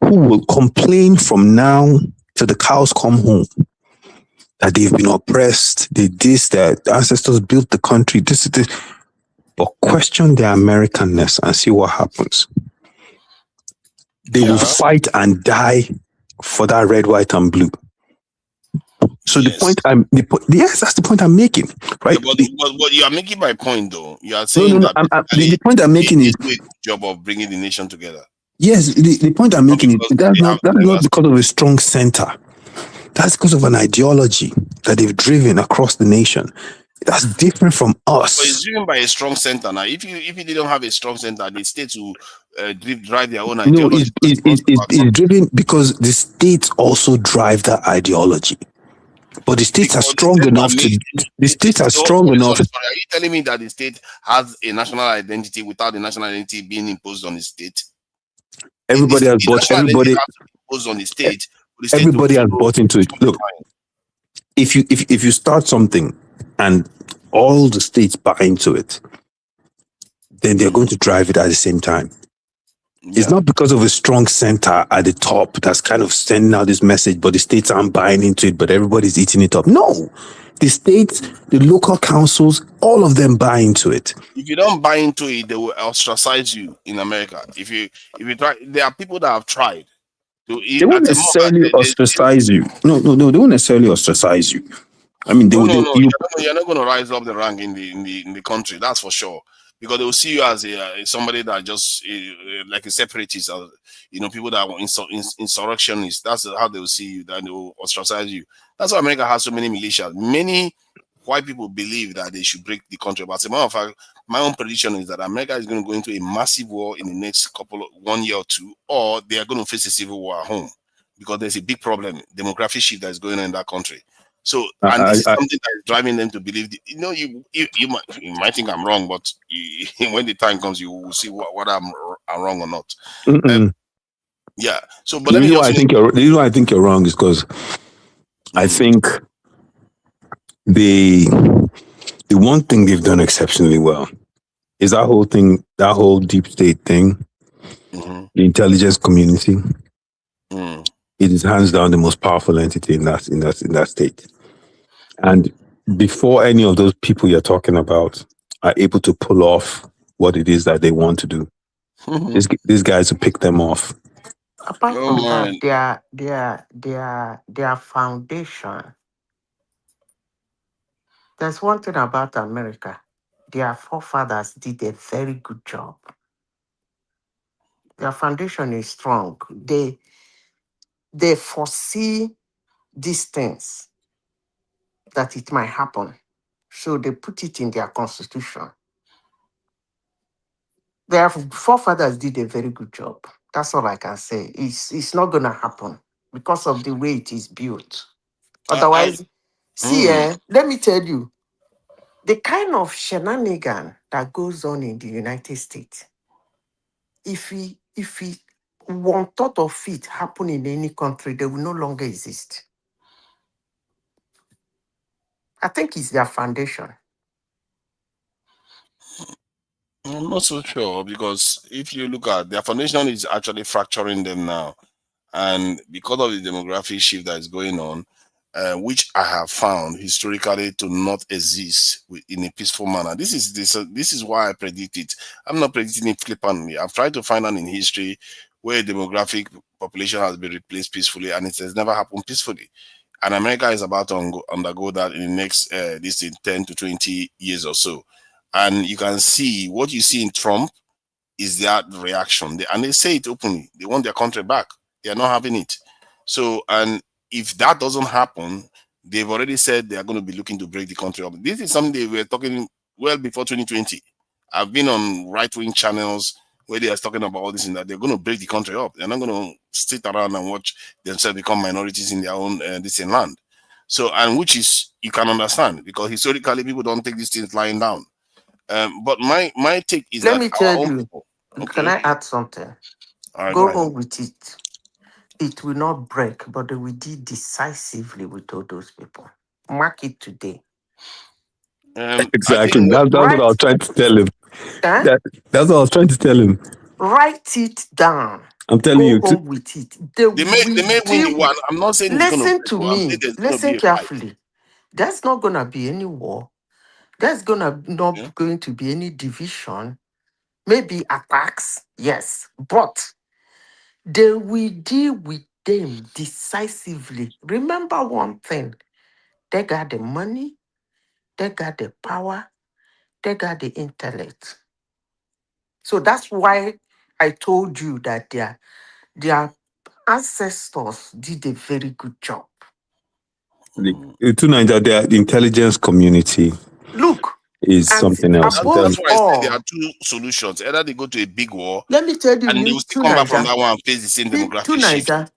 who will complain from now till the cows come home that they've been oppressed, their ancestors built the country, this. But question their Americanness and see what happens. They will fight and die for that red, white, and blue. So that's the point I'm making, right? Yeah, but you are making my point, though. You are saying the point I'm making is the job of bringing the nation together. Yes, the point I'm making is that's not because of a strong center. That's because of an ideology that they've driven across the nation. That's different from us. But it's driven by a strong center. Now, if you didn't have a strong center, the states will drive their own ideology. No, it's driven because the states also drive that ideology. But the states are Because strong the enough to. The states are strong enough. Sorry, are you telling me that the state has a national identity without the national identity being imposed on the state? Everybody has bought. National identity Everybody. has to be imposed on the state. For the state to Everybody has follow bought into it. Look, if you start something and all the states buy into it, then they're going to drive it at the same time. It's not because of a strong center at the top that's kind of sending out this message, but the states aren't buying into it, but everybody's eating it up. No, the states, the local councils, all of them buy into it. If you don't buy into it, they will ostracize you in America. If you try, there are people that have tried. They won't necessarily ostracize you. No, they won't necessarily ostracize you. I mean, you're not going to rise up the rank in the country. That's for sure. Because they will see you as somebody that just like a separatist, or people that are insurrectionists. That's how they will see you. That they will ostracize you. That's why America has so many militias. Many white people believe that they should break the country. But as a matter of fact, my own prediction is that America is going to go into a massive war in the next 1 year or two, or they are going to face a civil war at home because there's a big problem, demographic shift that is going on in that country. So, and this is something that is driving them to believe. You might think I'm wrong, but when the time comes, you will see what I'm wrong or not. Yeah. So, but the reason why I think you're wrong is because I think the one thing they've done exceptionally well is that whole deep state thing, the intelligence community. It is hands down the most powerful entity in that state. And before any of those people you're talking about are able to pull off what it is that they want to do, these guys will pick them off. Apart from that, their foundation. There's one thing about America. Their forefathers did a very good job. Their foundation is strong. They foresee these things, that it might happen. So they put it in their constitution. Their forefathers did a very good job. That's all I can say. It's not going to happen because of the way it is built. Otherwise, let me tell you, the kind of shenanigan that goes on in the United States, if one thought of it happen in any country, they will no longer exist. I think it's their foundation. I'm not so sure, because if you look at their foundation is actually fracturing them now, and because of the demographic shift that is going on, which I have found historically to not exist in a peaceful manner. This is why I predict it. I'm not predicting it flippantly. I've tried to find out in history where a demographic population has been replaced peacefully, and it has never happened peacefully. And America is about to undergo that in the next 10 to 20 years or so. And you can see what you see in Trump is that reaction. And they say it openly. They want their country back. They are not having it. So, and if that doesn't happen, they've already said they are going to be looking to break the country up. This is something they were talking well before 2020. I've been on right-wing channels where they are talking about all this and that. They're going to break the country up. They're not going to sit around and watch themselves become minorities in their own land. So, and which is, you can understand, because historically people don't take these things lying down. But my take is Let me tell you, can I add something? All right, go on with it. It will not break, but they will deal decisively with all those people. Mark it today. Exactly. That's what I was trying to tell him. That's what I was trying to tell him. Write it down. I'm telling you. Go on with it. They may win the war. I'm not saying listen to me. Listen carefully. There's not gonna be any war. There's not going to be any division. Maybe attacks, yes, but they will deal with them decisively. Remember one thing: they got the money, they got the power, they got the intellect. So that's why I told you that their ancestors did a very good job. The intelligence community. Look, is something else. That's why I say there are two solutions. Either they go to a big war, let me tell you, and they will still come back from that one and face the same demographic shift.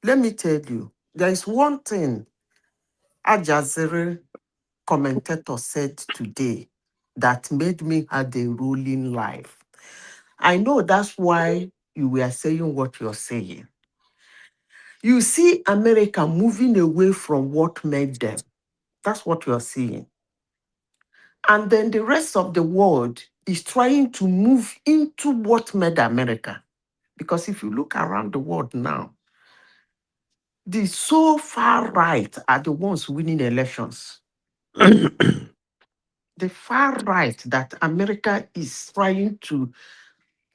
Let me tell you, there is one thing Al Jazeera commentator said today that made me have a rolling life. I know that's why you were saying what you're saying. You see America moving away from what made them. That's what you're seeing. And then the rest of the world is trying to move into what made America. Because if you look around the world now, the so far right are the ones winning elections. The far right that America is trying to,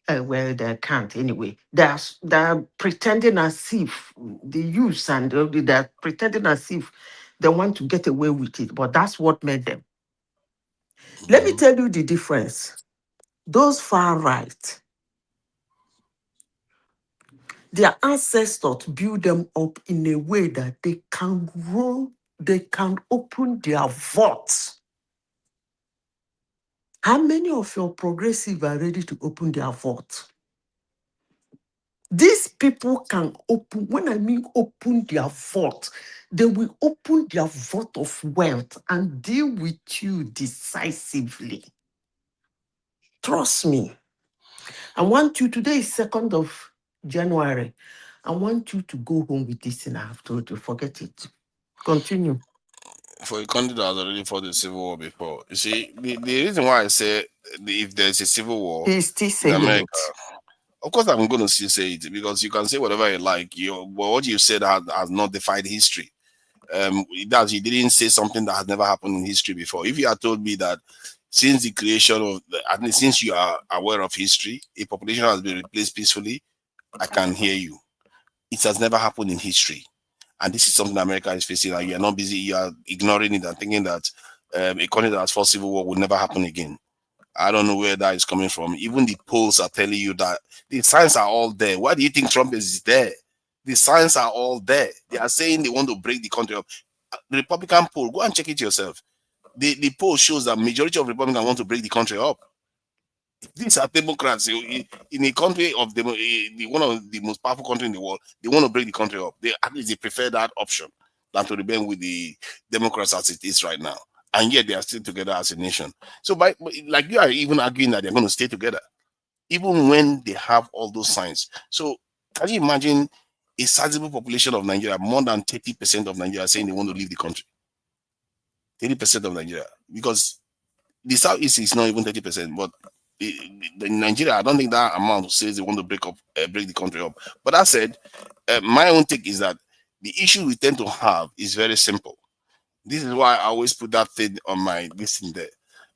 well, they can't anyway. They're pretending as if the youths and they're pretending as if they want to get away with it, but that's what made them. Let me tell you the difference. Those far right, their ancestors built them up in a way that they can grow, they can open their vaults. How many of your progressive are ready to open their vault? These people can open, when I mean open their vault, they will open their vault of wealth and deal with you decisively. Trust me. I want you, today is 2nd of January. I want you to go home with this thing I have told you. Forget it. Continue. For a country that has already fought a civil war before, you see, the reason why I say if there's a civil war He's still in saying America, it. of course I'm going to still say it because you can say whatever you like. But what you said has not defied history. That you didn't say something that has never happened in history before. If you had told me that since the creation of, at least since you are aware of history, a population has been replaced peacefully, I can hear you. It has never happened in history. And this is something America is facing, and you are not busy, you are ignoring it and thinking that a country that has fought civil war will never happen again. I don't know where that is coming from. Even the polls are telling you that the signs are all there. Why do you think Trump is there? The signs are all there. They are saying they want to break the country up. The Republican poll, go and check it yourself. The poll shows that majority of Republicans want to break the country up. These are Democrats in a country of one of the most powerful country in the world. They want to break the country up. At least they prefer that option than to remain with the Democrats as it is right now. And yet they are still together as a nation. So, like you are even arguing that they're going to stay together, even when they have all those signs. So, can you imagine a sizable population of Nigeria, more than 30% of Nigeria, saying they want to leave the country? 30% of Nigeria, because the Southeast is not even 30%, but in Nigeria, I don't think that amount says they want to break the country up. But that said, my own take is that the issue we tend to have is very simple. This is why I always put that thing on my listing there,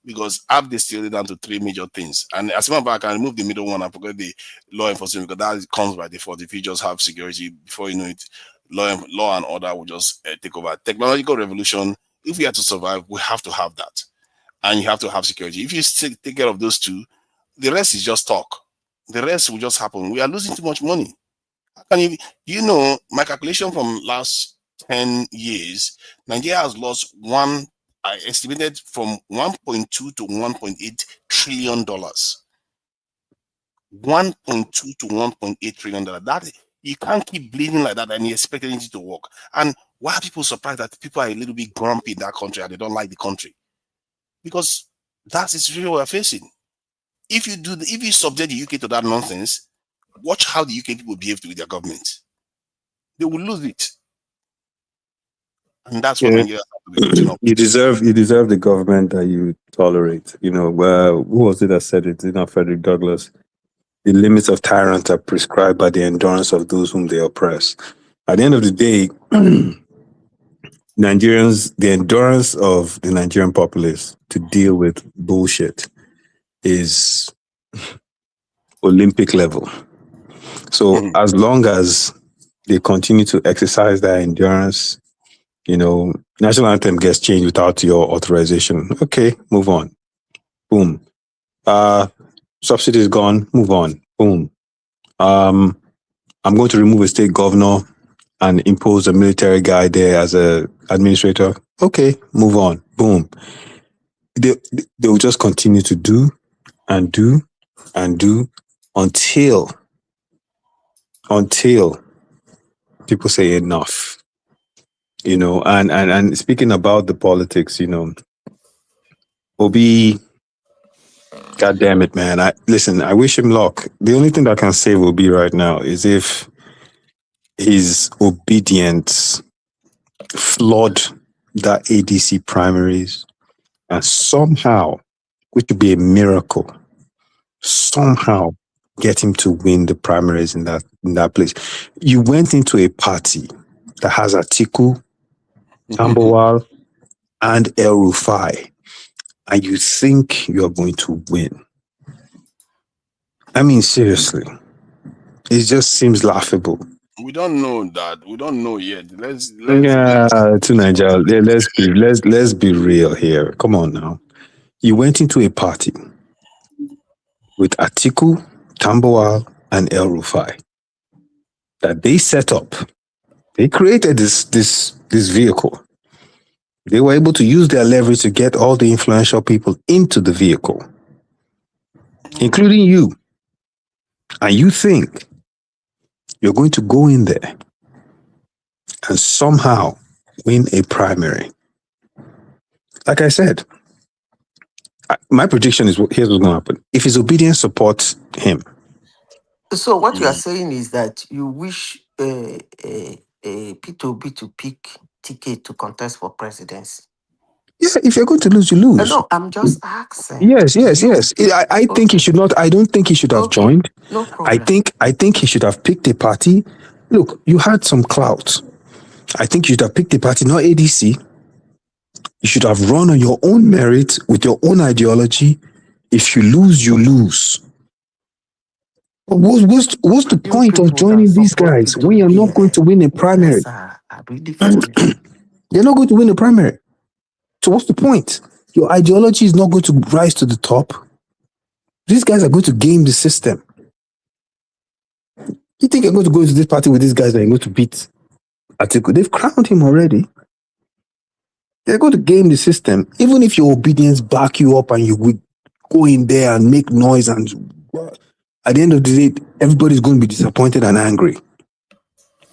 because I've distilled it down to 3 major things. And as a matter of fact, I can remove the middle one and forget the law enforcement, because that comes by default. If you just have security, before you know it, law and order will just take over. Technological revolution, if we are to survive, we have to have that. And you have to have security. If you take care of those two, the rest is just talk. The rest will just happen. We are losing too much money. You know, my calculation from last 10 years, Nigeria has lost I estimated from 1.2 to 1.8 trillion dollars. 1.2 to 1.8 trillion dollars. That you can't keep bleeding like that and you expect anything to work. And why are people surprised that people are a little bit grumpy in that country and they don't like the country? Because that's the situation we're facing. If you subject the UK to that nonsense, watch how the UK people behave with their government. They will lose it. And that's what Yeah. Nigeria has to be putting up. You deserve the government that you tolerate. You know, who was it that said it? You know, Frederick Douglass. The limits of tyrants are prescribed by the endurance of those whom they oppress. At the end of the day, the endurance of the Nigerian populace to deal with bullshit is Olympic level. So as long as they continue to exercise that endurance, you know, national anthem gets changed without your authorization. Okay, move on. Boom. Subsidies gone, move on. Boom. I'm going to remove a state governor and impose a military guy there as a administrator. Okay, move on. Boom. They will just continue to do and do and do until people say enough. You know, and speaking about the politics, Obi, God damn it, man. I wish him luck. The only thing that can save Obi right now is if his obedience flood that ADC primaries and somehow, which would be a miracle, somehow get him to win the primaries in that place. You went into a party that has Atiku, Tambowal, and El Rufai, and you think you're going to win. I mean, seriously, it just seems laughable. We don't know that. We don't know yet. Let's Yeah, to Nigeria. Let's be real here. Come on now. You went into a party with Atiku, Tambowal, and El Rufai that they set up. They created this vehicle. They were able to use their leverage to get all the influential people into the vehicle, including you. And you think you're going to go in there and somehow win a primary. Like I said, my prediction is here's what's going to happen. If his obedience supports him. So what you are saying is that you wish P2B to pick ticket to contest for presidency. Yeah, if you're going to lose, you lose. No, I'm just asking. Yes. I think he should not. I don't think he should have joined. No problem. I think he should have picked a party. Look, you had some clout. I think you should have picked a party, not ADC. You should have run on your own merit with your own ideology. If you lose, you lose. What's the point of joining these guys when you're not going to win a primary? They're not going to win a primary. So what's the point? Your ideology is not going to rise to the top. These guys are going to game the system. You think you're going to go to this party with these guys that are going to beat Atiku? They've crowned him already. They're going to game the system. Even if your obedience back you up and you would go in there and make noise, and at the end of the day, everybody's going to be disappointed and angry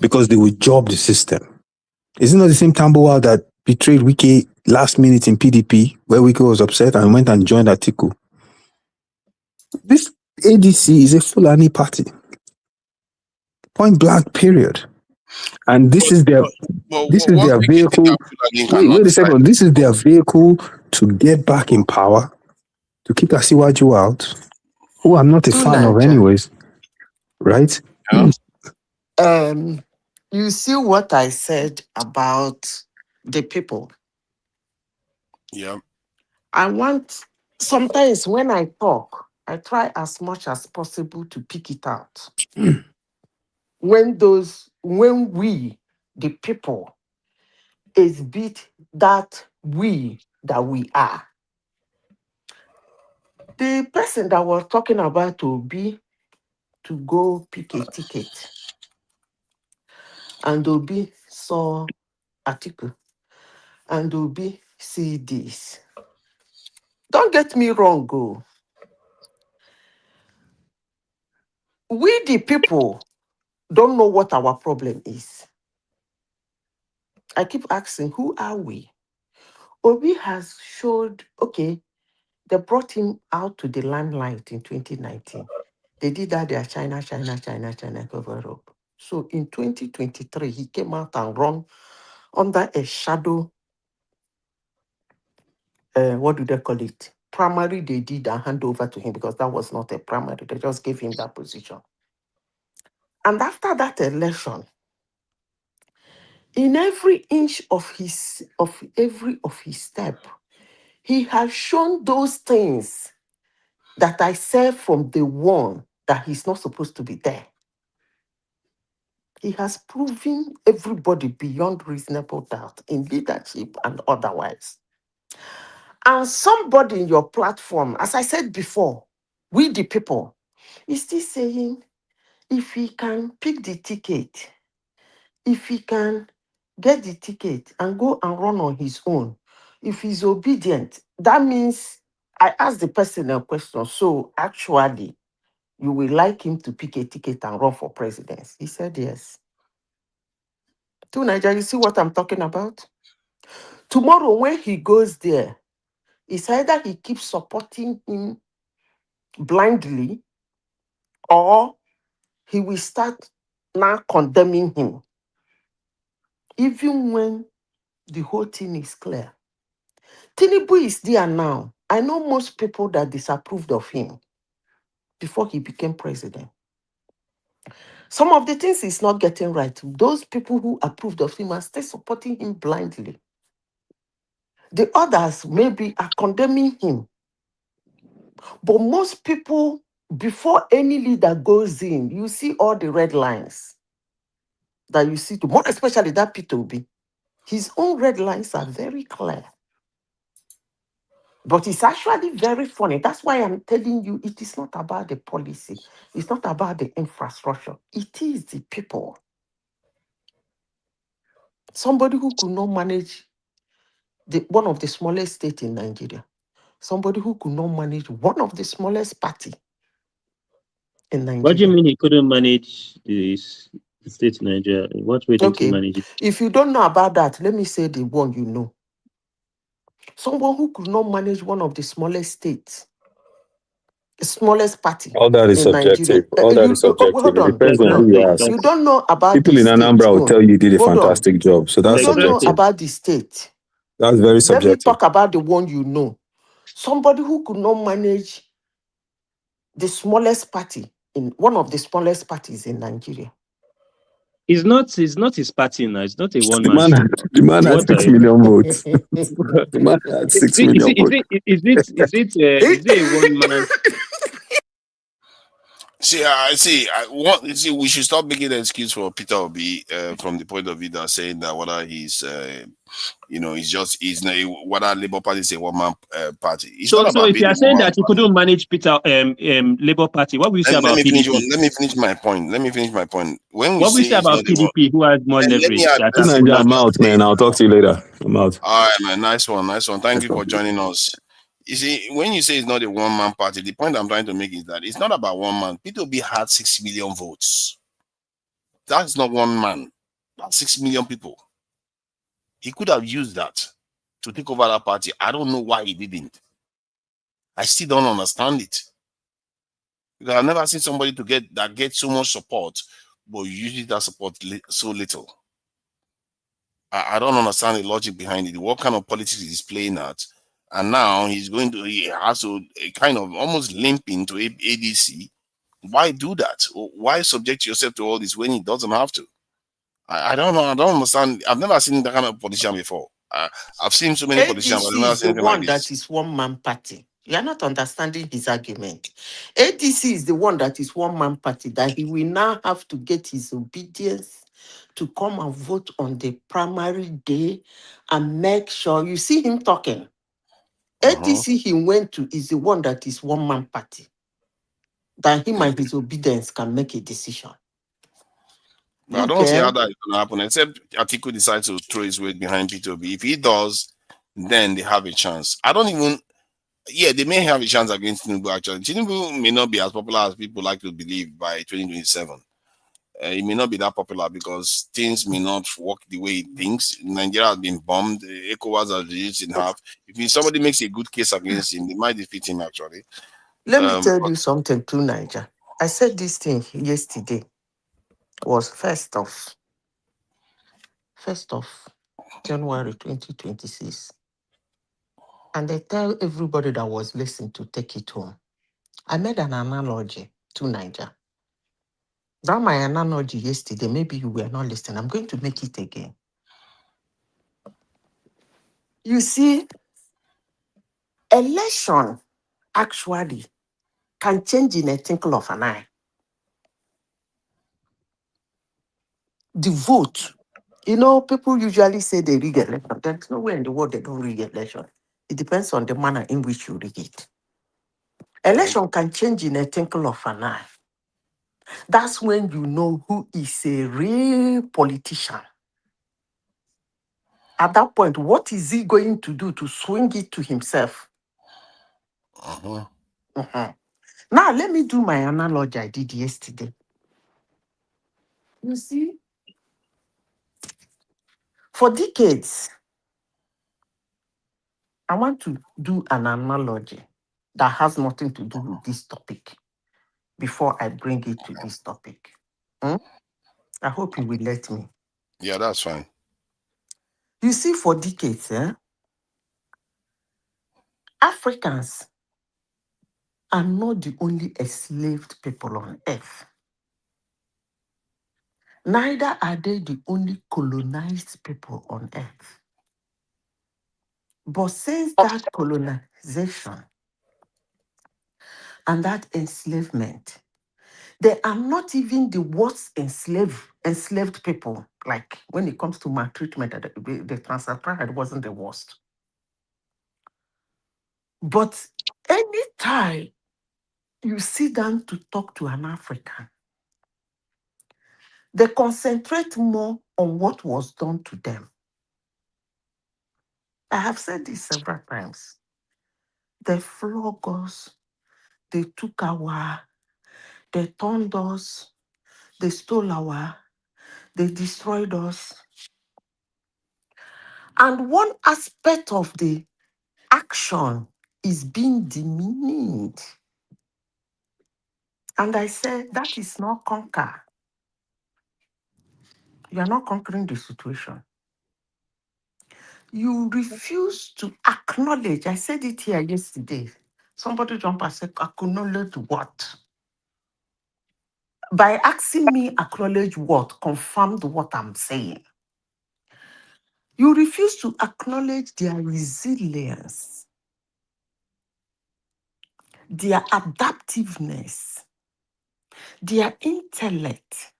because they will job the system. Isn't it the same Tambowal that betrayed Wike last minute in PDP, where Wike was upset and went and joined Atiku? This ADC is a Fulani party. Point blank, period. And this is their vehicle. Wait a second. This is their vehicle to get back in power, to kick Asiwaju out, who I'm not a fan of anyways. Right? Yeah. You see what I said about the people. Yeah. Sometimes when I talk, I try as much as possible to pick it out. When we, the people, is beat that we are. The person that was talking about Obi to go pick a ticket, and Obi saw Atiku, and Obi see this. Don't get me wrong, go. We, the people, don't know what our problem is. I keep asking, who are we? Obi has showed, okay, they brought him out to the limelight in 2019. They did that, their China cover up. So in 2023, he came out and run under a shadow, what do they call it? Primary they did and hand over to him because that was not a primary. They just gave him that position. And after that election, in every inch of every of his step, he has shown those things that I said from the one that he's not supposed to be there. He has proven everybody beyond reasonable doubt in leadership and otherwise. And somebody in your platform, as I said before, we the people, is still saying, if he can pick the ticket, if he can get the ticket and go and run on his own, if he's obedient, that means I asked the person a question. So actually, you will like him to pick a ticket and run for president? He said yes. To Nigeria, you see what I'm talking about? Tomorrow, when he goes there, it's either he keeps supporting him blindly or he will start now condemning him. Even when the whole thing is clear. Tinubu is there now. I know most people that disapproved of him before he became president. Some of the things he's not getting right. Those people who approved of him are still supporting him blindly. The others maybe are condemning him. But most people, before any leader goes in, you see all the red lines that you see, more especially that P2B. His own red lines are very clear. But it's actually very funny. That's why I'm telling you, it is not about the policy. It's not about the infrastructure. It is the people. Somebody who could not manage one of the smallest states in Nigeria. Somebody who could not manage one of the smallest party in Nigeria. What do you mean he couldn't manage the state in Nigeria? In what way didn't he manage it? If you don't know about that, let me say the one you know. Someone who could not manage one of the smallest states, the smallest party. All that is in subjective. Nigeria. All that is subjective. Hold It on. depends on who you ask. You don't know about People the in state. Anambra will tell you did a fantastic job. So that's you don't know subjective. about the state. That's very subjective. Let me talk about the one you know. Somebody who could not manage the smallest party in one of the smallest parties in Nigeria. It's not his party now. It's not a one-man show. The man had 6 million votes. The man had 6 million votes. Is it a one-man? See, we should stop making an excuse for Peter Obi from the point of view that saying that whether he's, whether Labour Party is a one-man party. It's So not about if you being are saying that you couldn't manage Peter Labour Party, what will you say about PDP? Let me finish my point. When we what will you say about PDP, who has more leverage? I'm out, man. I'll talk to you later. I'm out. All right, man. Nice one. Thank you for joining us. You see, when you say it's not a one-man party, the point I'm trying to make is that it's not about one man. Peter Obi had 6 million votes. That's not one man. That's 6 million people. He could have used that to take over that party. I don't know why he didn't. I still don't understand it. Because I've never seen somebody get so much support, but usually that support so little. I don't understand the logic behind it. What kind of politics is playing at? And now he has to kind of almost limp into ADC. Why do that? Why subject yourself to all this when he doesn't have to? I don't know. I don't understand. I've never seen that kind of politician before. I've seen so many politicians, but I've never seen anything like this. That is one-man party. You are not understanding his argument. ADC is the one that is one-man party that he will now have to get his obedience to come and vote on the primary day and make sure you see him talking. ADC he went to is the one that is one-man party. That him and his obedience can make a decision. But I don't see how that is going to happen, except Atiku decides to throw his weight behind P2B. If he does, then they have a chance. They may have a chance against Tinubu, actually. Tinubu may not be as popular as people like to believe by 2027. It may not be that popular because things may not work the way it thinks. Nigeria has been bombed. ECOWAS has reduced in half. If somebody makes a good case against him, they might defeat him, actually. Let me tell you something too, Niger. I said this thing yesterday. Was 1st of January 2026. And I tell everybody that was listening to take it home. I made an analogy to Niger. That my analogy yesterday, maybe you were not listening. I'm going to make it again. You see, election actually can change in a twinkle of an eye. The vote, people usually say they rig election. There's nowhere in the world they don't rig election. It depends on the manner in which you rig it. Election can change in a twinkle of an eye. That's when you know who is a real politician. At that point, what is he going to do to swing it to himself? Now, let me do my analogy I did yesterday. You see, For decades, I want to do an analogy that has nothing to do with this topic before I bring it to this topic. Hmm? I hope you will let me. Yeah, that's fine. You see, for decades, Africans are not the only enslaved people on earth. Neither are they the only colonized people on earth. But since that colonization and that enslavement, they are not even the worst enslaved people. Like when it comes to maltreatment, the Trans-Saharan wasn't the worst. But anytime you sit down to talk to an African, they concentrate more on what was done to them. I have said this several times. They flog us, they took they turned us, they stole they destroyed us. And one aspect of the action is being demeaned. And I said, that is not conquer. You are not conquering the situation. You refuse to acknowledge. I said it here yesterday. Somebody jumped and said, acknowledge what? By asking me acknowledge what, confirmed what I'm saying. You refuse to acknowledge their resilience, their adaptiveness, their intellect,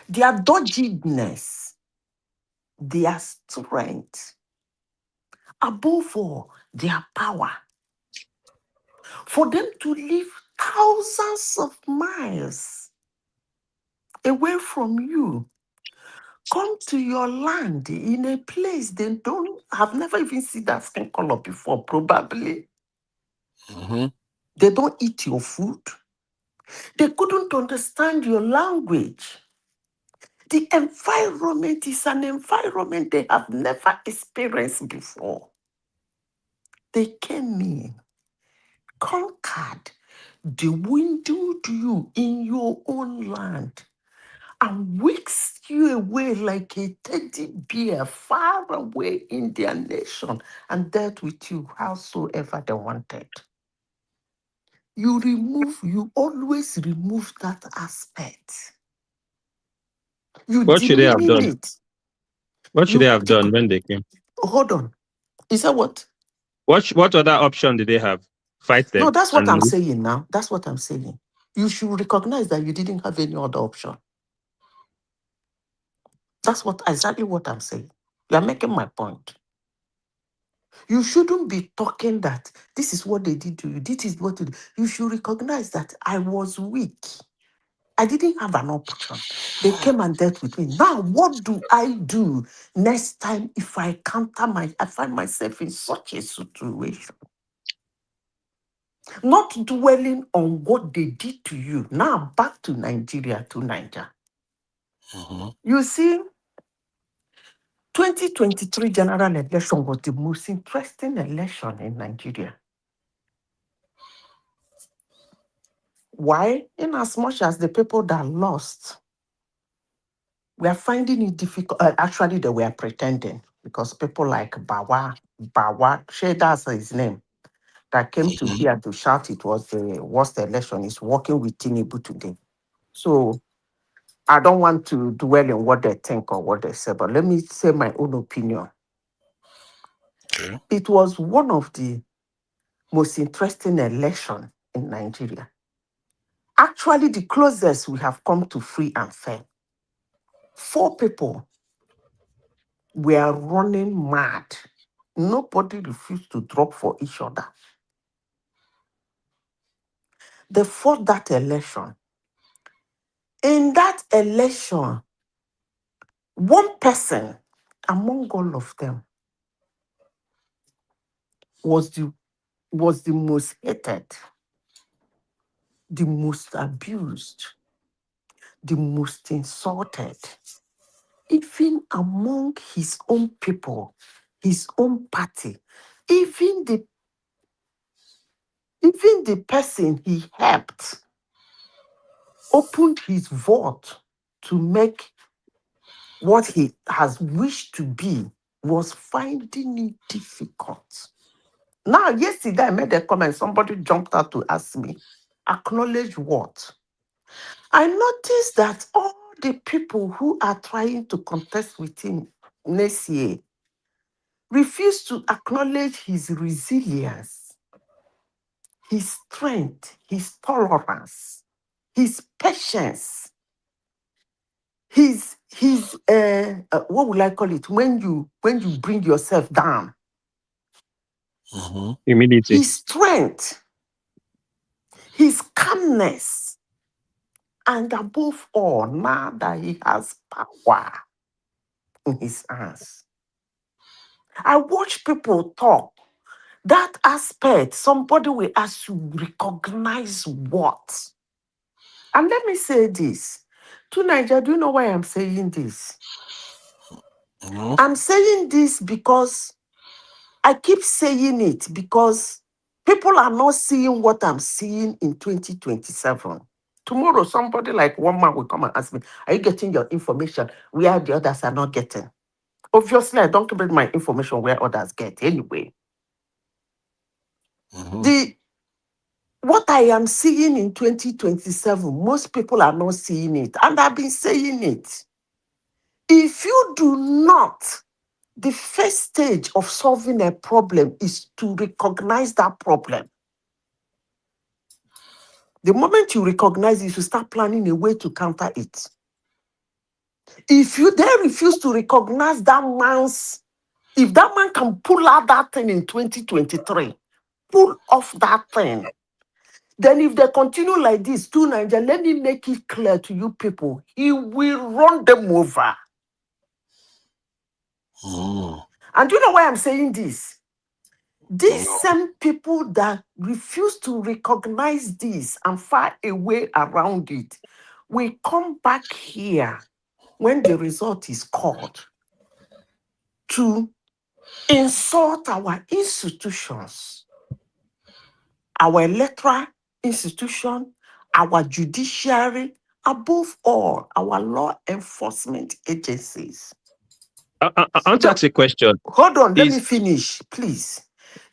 their doggedness, their strength, above all, their power. For them to live thousands of miles away from you, come to your land in a place they don't have never even seen that skin color before, probably. Mm-hmm. They don't eat your food. They couldn't understand your language. The environment is an environment they have never experienced before. They came in, conquered, they dwindled you in your own land and whisked you away like a teddy bear far away in their nation and dealt with you howsoever they wanted. You always remove that aspect. You What should they have demean done? it. What should they You have done when they came? hold on. Is that what? What other option did they have? Fight No, them that's what I'm and saying now. That's what I'm saying. You should recognize that you didn't have any other option. That's exactly what I'm saying. You are making my point. You shouldn't be talking that this is what they did to you. This is what you should recognize that I was weak. I didn't have an option. They came and dealt with me. Now, what do I do next time if I find myself in such a situation? Not dwelling on what they did to you. Now, back to Nigeria, to Niger. Mm-hmm. You see, 2023 general election was the most interesting election in Nigeria. Why? In as much as the people that lost were finding it difficult, actually they were pretending because people like Bawa, that's his name, that came to Mm-hmm. here to shout it was the worst election, is working with Tinubu today. So I don't want to dwell in what they think or what they say, but let me say my own opinion. Okay. It was one of the most interesting elections in Nigeria. Actually, the closest we have come to free and fair. 4 people were running mad. Nobody refused to drop for each other. They fought that election. In that election, one person among all of them was the most hated, the most abused, the most insulted, even among his own people, his own party, even the person he helped opened his vote to make what he has wished to be, was finding it difficult. Now, yesterday I made a comment, somebody jumped out to ask me, acknowledge what? I noticed that all the people who are trying to contest with him next year refuse to acknowledge his resilience, his strength, his tolerance, his patience, his what would I call it, when you bring yourself down, Humility. his strength, his calmness, and above all, now that he has power in his hands. I watch people talk. That aspect, somebody will ask you, recognize what? And let me say this. To Nigeria, do you know why I'm saying this? No. I'm saying this because I keep saying it because people are not seeing what I'm seeing in 2027. Tomorrow, somebody like one man will come and ask me, are you getting your information where the others are not getting? Obviously, I don't give my information where others get anyway. What I am seeing in 2027, most people are not seeing it. And I've been saying it. If you do not, the first stage of solving a problem is to recognize that problem. The moment you recognize it, you start planning a way to counter it. If you then refuse to recognize that man's, if that man can pull out that thing in 2023, pull off that thing, then if they continue like this, to Nigeria, let me make it clear to you people, he will run them over. And you know why I'm saying this? These same people that refuse to recognize this and find a way around it will come back here when the result is called to insult our institutions, our electoral institution, our judiciary, above all, our law enforcement agencies. I want to ask a question. Hold on, let me Is finish, please.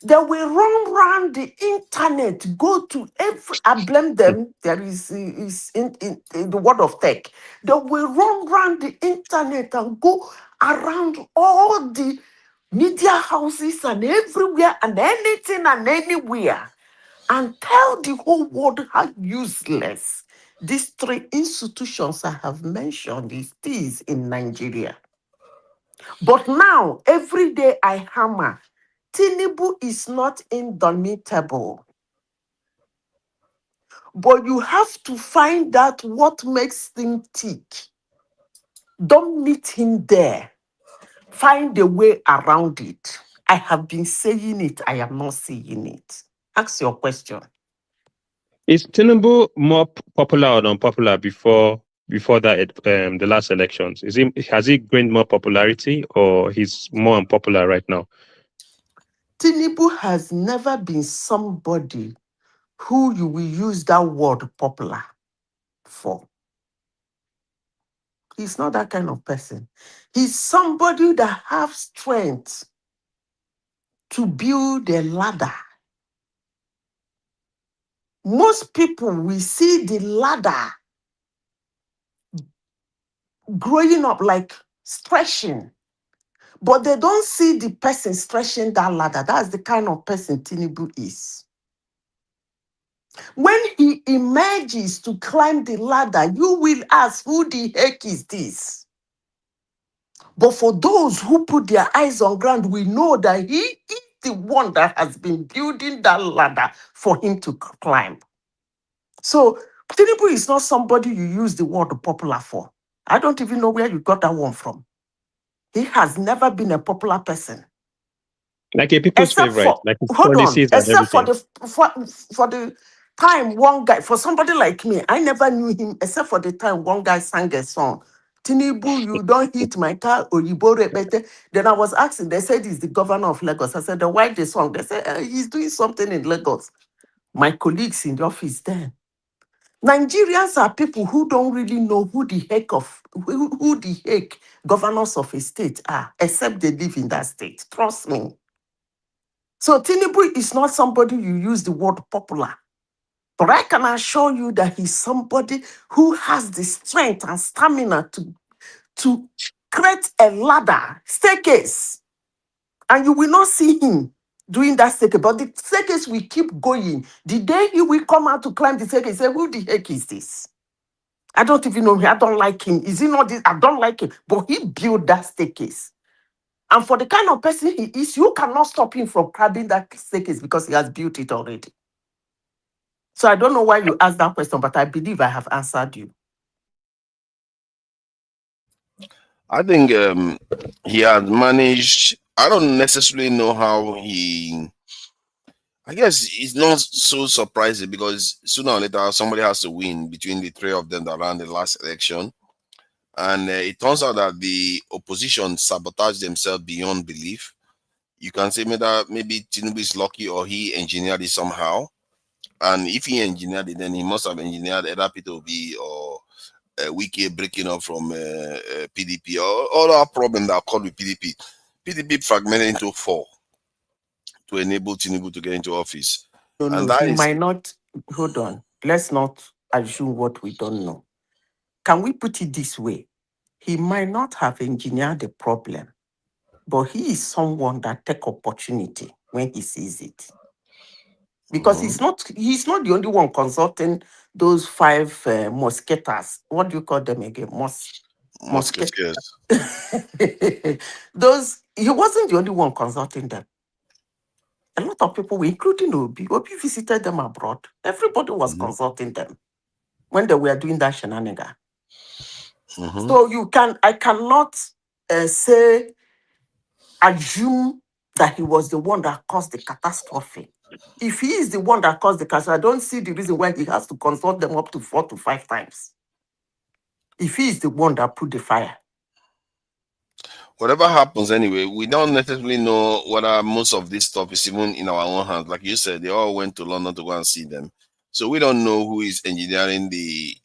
They will run around the internet, go to every, I blame them, there is in the world of tech. They will run around the internet and go around all the media houses and everywhere and anything and anywhere and tell the whole world how useless these three institutions I have mentioned is in Nigeria. But now, every day I hammer, Tinubu is not indomitable. But you have to find out what makes him tick. Don't meet him there. Find a way around it. I have been saying it. I am not seeing it. Ask your question. Is Tinubu more popular or unpopular before that the last elections? Has he gained more popularity or he's more unpopular right now? Tinubu has never been somebody who you will use that word popular for. He's not that kind of person. He's somebody that has strength to build a ladder. Most people will see the ladder growing up like stretching, but they don't see the person stretching that ladder. That's the kind of person Tinubu is. When he emerges to climb the ladder, you will ask, who the heck is this? But for those who put their eyes on ground, we know that he is the one that has been building that ladder for him to climb. So Tinubu is not somebody you use the word popular for. I don't even know where you got that one from. He has never been a popular person. Like a people's Except favorite, for, like his hold on, policies and except for everything. the time one guy, for somebody like me, I never knew him except for the time one guy sang a song. Tinubu, you don't hit my car, or you borrow better. Then I was asking, they said he's the governor of Lagos. I said, then why the song? They said, he's doing something in Lagos. My colleagues in the office then. Nigerians are people who don't really know who the heck governors of a state are, except they live in that state. Trust me. So Tinubu is not somebody you use the word popular. But I can assure you that he's somebody who has the strength and stamina to create a ladder, staircase. And you will not see him doing that staircase. But the staircase will keep going. The day he will come out to climb the staircase, say, who the heck is this? I don't even know him. I don't like him. Is he not this? I don't like him. But he built that staircase. And for the kind of person he is, you cannot stop him from climbing that staircase because he has built it already. So I don't know why you asked that question, but I believe I have answered you. I think he had managed. I don't necessarily know how he. I guess it's not so surprising because sooner or later somebody has to win between the three of them that ran the last election, and it turns out that the opposition sabotaged themselves beyond belief. You can say maybe Tinubu is lucky or he engineered it somehow, and if he engineered it, then he must have engineered either P2B or Wiki breaking up from PDP or other problem that occurred with PDP. PDP fragmented into four to enable Tinubu to get into office. No, he might not. Hold on. Let's not assume what we don't know. Can we put it this way? He might not have engineered the problem, but he is someone that take opportunity when he sees it. Because he's not the only one consulting those 5 mosquitoes. What do you call them again? Mosquitoes. He wasn't the only one consulting them. A lot of people, including Obi visited them abroad. Everybody was consulting them when they were doing that shenanigan. So I cannot assume that he was the one that caused the catastrophe. If he is the one that caused the catastrophe, I don't see the reason why he has to consult them up to 4 to 5 times. If he is the one that put the fire. Whatever happens anyway, we don't necessarily know whether most of this stuff is even in our own hands. Like you said, they all went to London to go and see them. So we don't know who is engineering the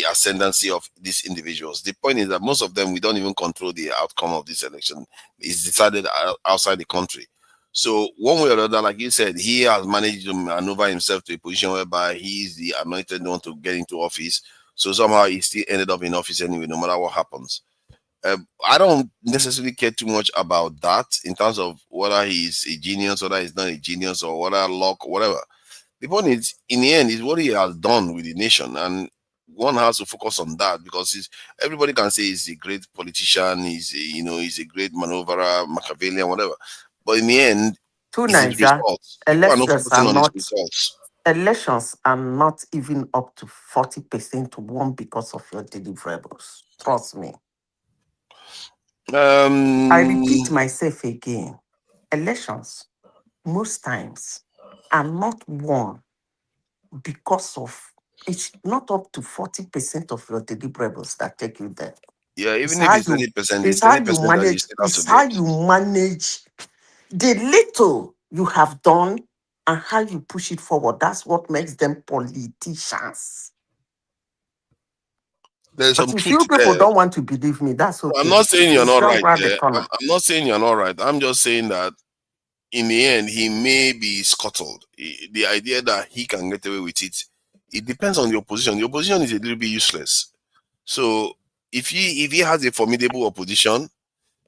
ascendancy of these individuals. The point is that most of them, we don't even control the outcome of this election. It's decided outside the country. So one way or another, like you said, he has managed to maneuver himself to a position whereby he is the anointed one to get into office. So somehow he still ended up in office anyway, no matter what happens. I don't necessarily care too much about that in terms of whether he's a genius, whether he's not a genius, or whether luck, whatever. The point is, in the end, is what he has done with the nation, and one has to focus on that because everybody can say he's a great politician, he's a great maneuverer, Machiavellian, whatever. But in the end, it's his results. People are not focusing on his results. Elections are not even up to 40% to one because of your deliverables. Trust me. I repeat myself again. Elections, most times, are not won because of it's not up to 40% of your deliverables that take you there. Yeah, even if it's 20%, it's 20% that you still have to do. It's how you manage the little you have done and how you push it forward. That's what makes them politicians. There's some truth you people don't want to believe me, that's okay. I'm not saying you're not right. I'm not saying you're not right. I'm just saying that in the end, he may be scuttled. The idea that he can get away with it, it depends on the opposition. The opposition is a little bit useless. So if he has a formidable opposition,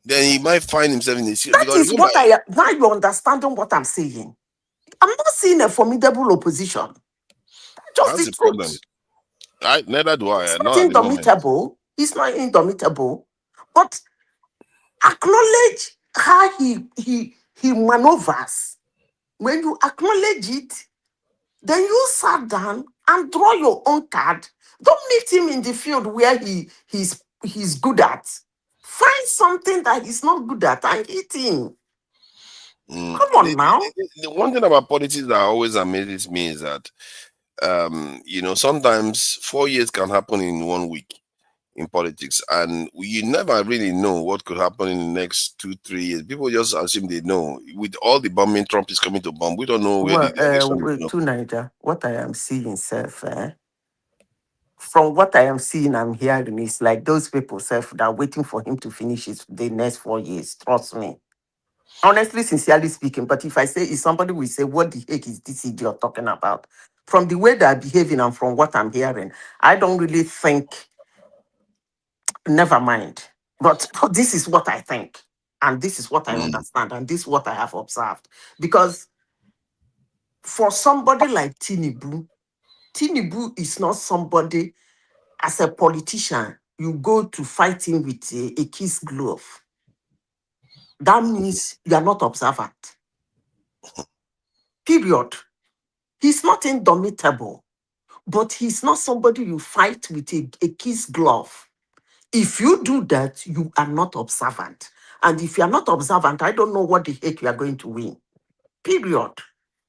then he might find himself in a situation. That is what now you're understanding what I'm saying. I'm not seeing a formidable opposition. That's the problem. Neither do I. It's not indomitable. It's not indomitable. But acknowledge how he maneuvers. When you acknowledge it, then you sit down and draw your own card. Don't meet him in the field where he's good at. Find something that he's not good at and hit him. Come on now. The one thing about politics that always amazes me is that You know, sometimes 4 years can happen in 1 week in politics, and you never really know what could happen in the next 2 3 years. People just assume they know. With all the bombing Trump is coming to bomb, we don't know where the Well, election is going. to Niger, what I am seeing, self, from what I am seeing, I'm hearing is like those people, self, that are waiting for him to finish his the next 4 years. Trust me. Honestly, sincerely speaking, but if I say, if somebody will say, what the heck is this idiot talking about? From the way they're behaving and from what I'm hearing, I don't really think, never mind. But this is what I think. And this is what I understand. And this is what I have observed. Because for somebody like Tinubu, Tinubu is not somebody, as a politician, you go to fight him with a kiss glove. That means you are not observant. Period. He's not indomitable, but he's not somebody you fight with a kiss glove. If you do that, you are not observant. And if you are not observant, I don't know what the heck you are going to win. Period.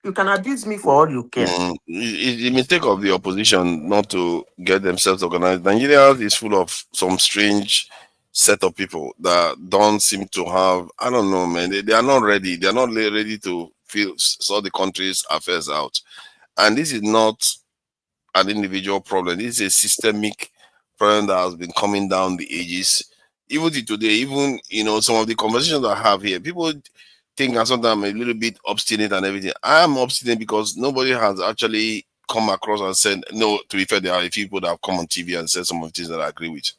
You can abuse me for all you care. It's the mistake of the opposition not to get themselves organized. Nigeria is full of some strange set of people that don't seem to have, I don't know, man. They are not ready. They are not ready to sort the country's affairs out. And this is not an individual problem. This is a systemic problem that has been coming down the ages. Even to today, even, you know, some of the conversations I have here, people think I sometimes I'm a little bit obstinate and everything. I am obstinate because nobody has actually come across and said, no, to be fair, there are a few people that have come on TV and said some of the things that I agree with.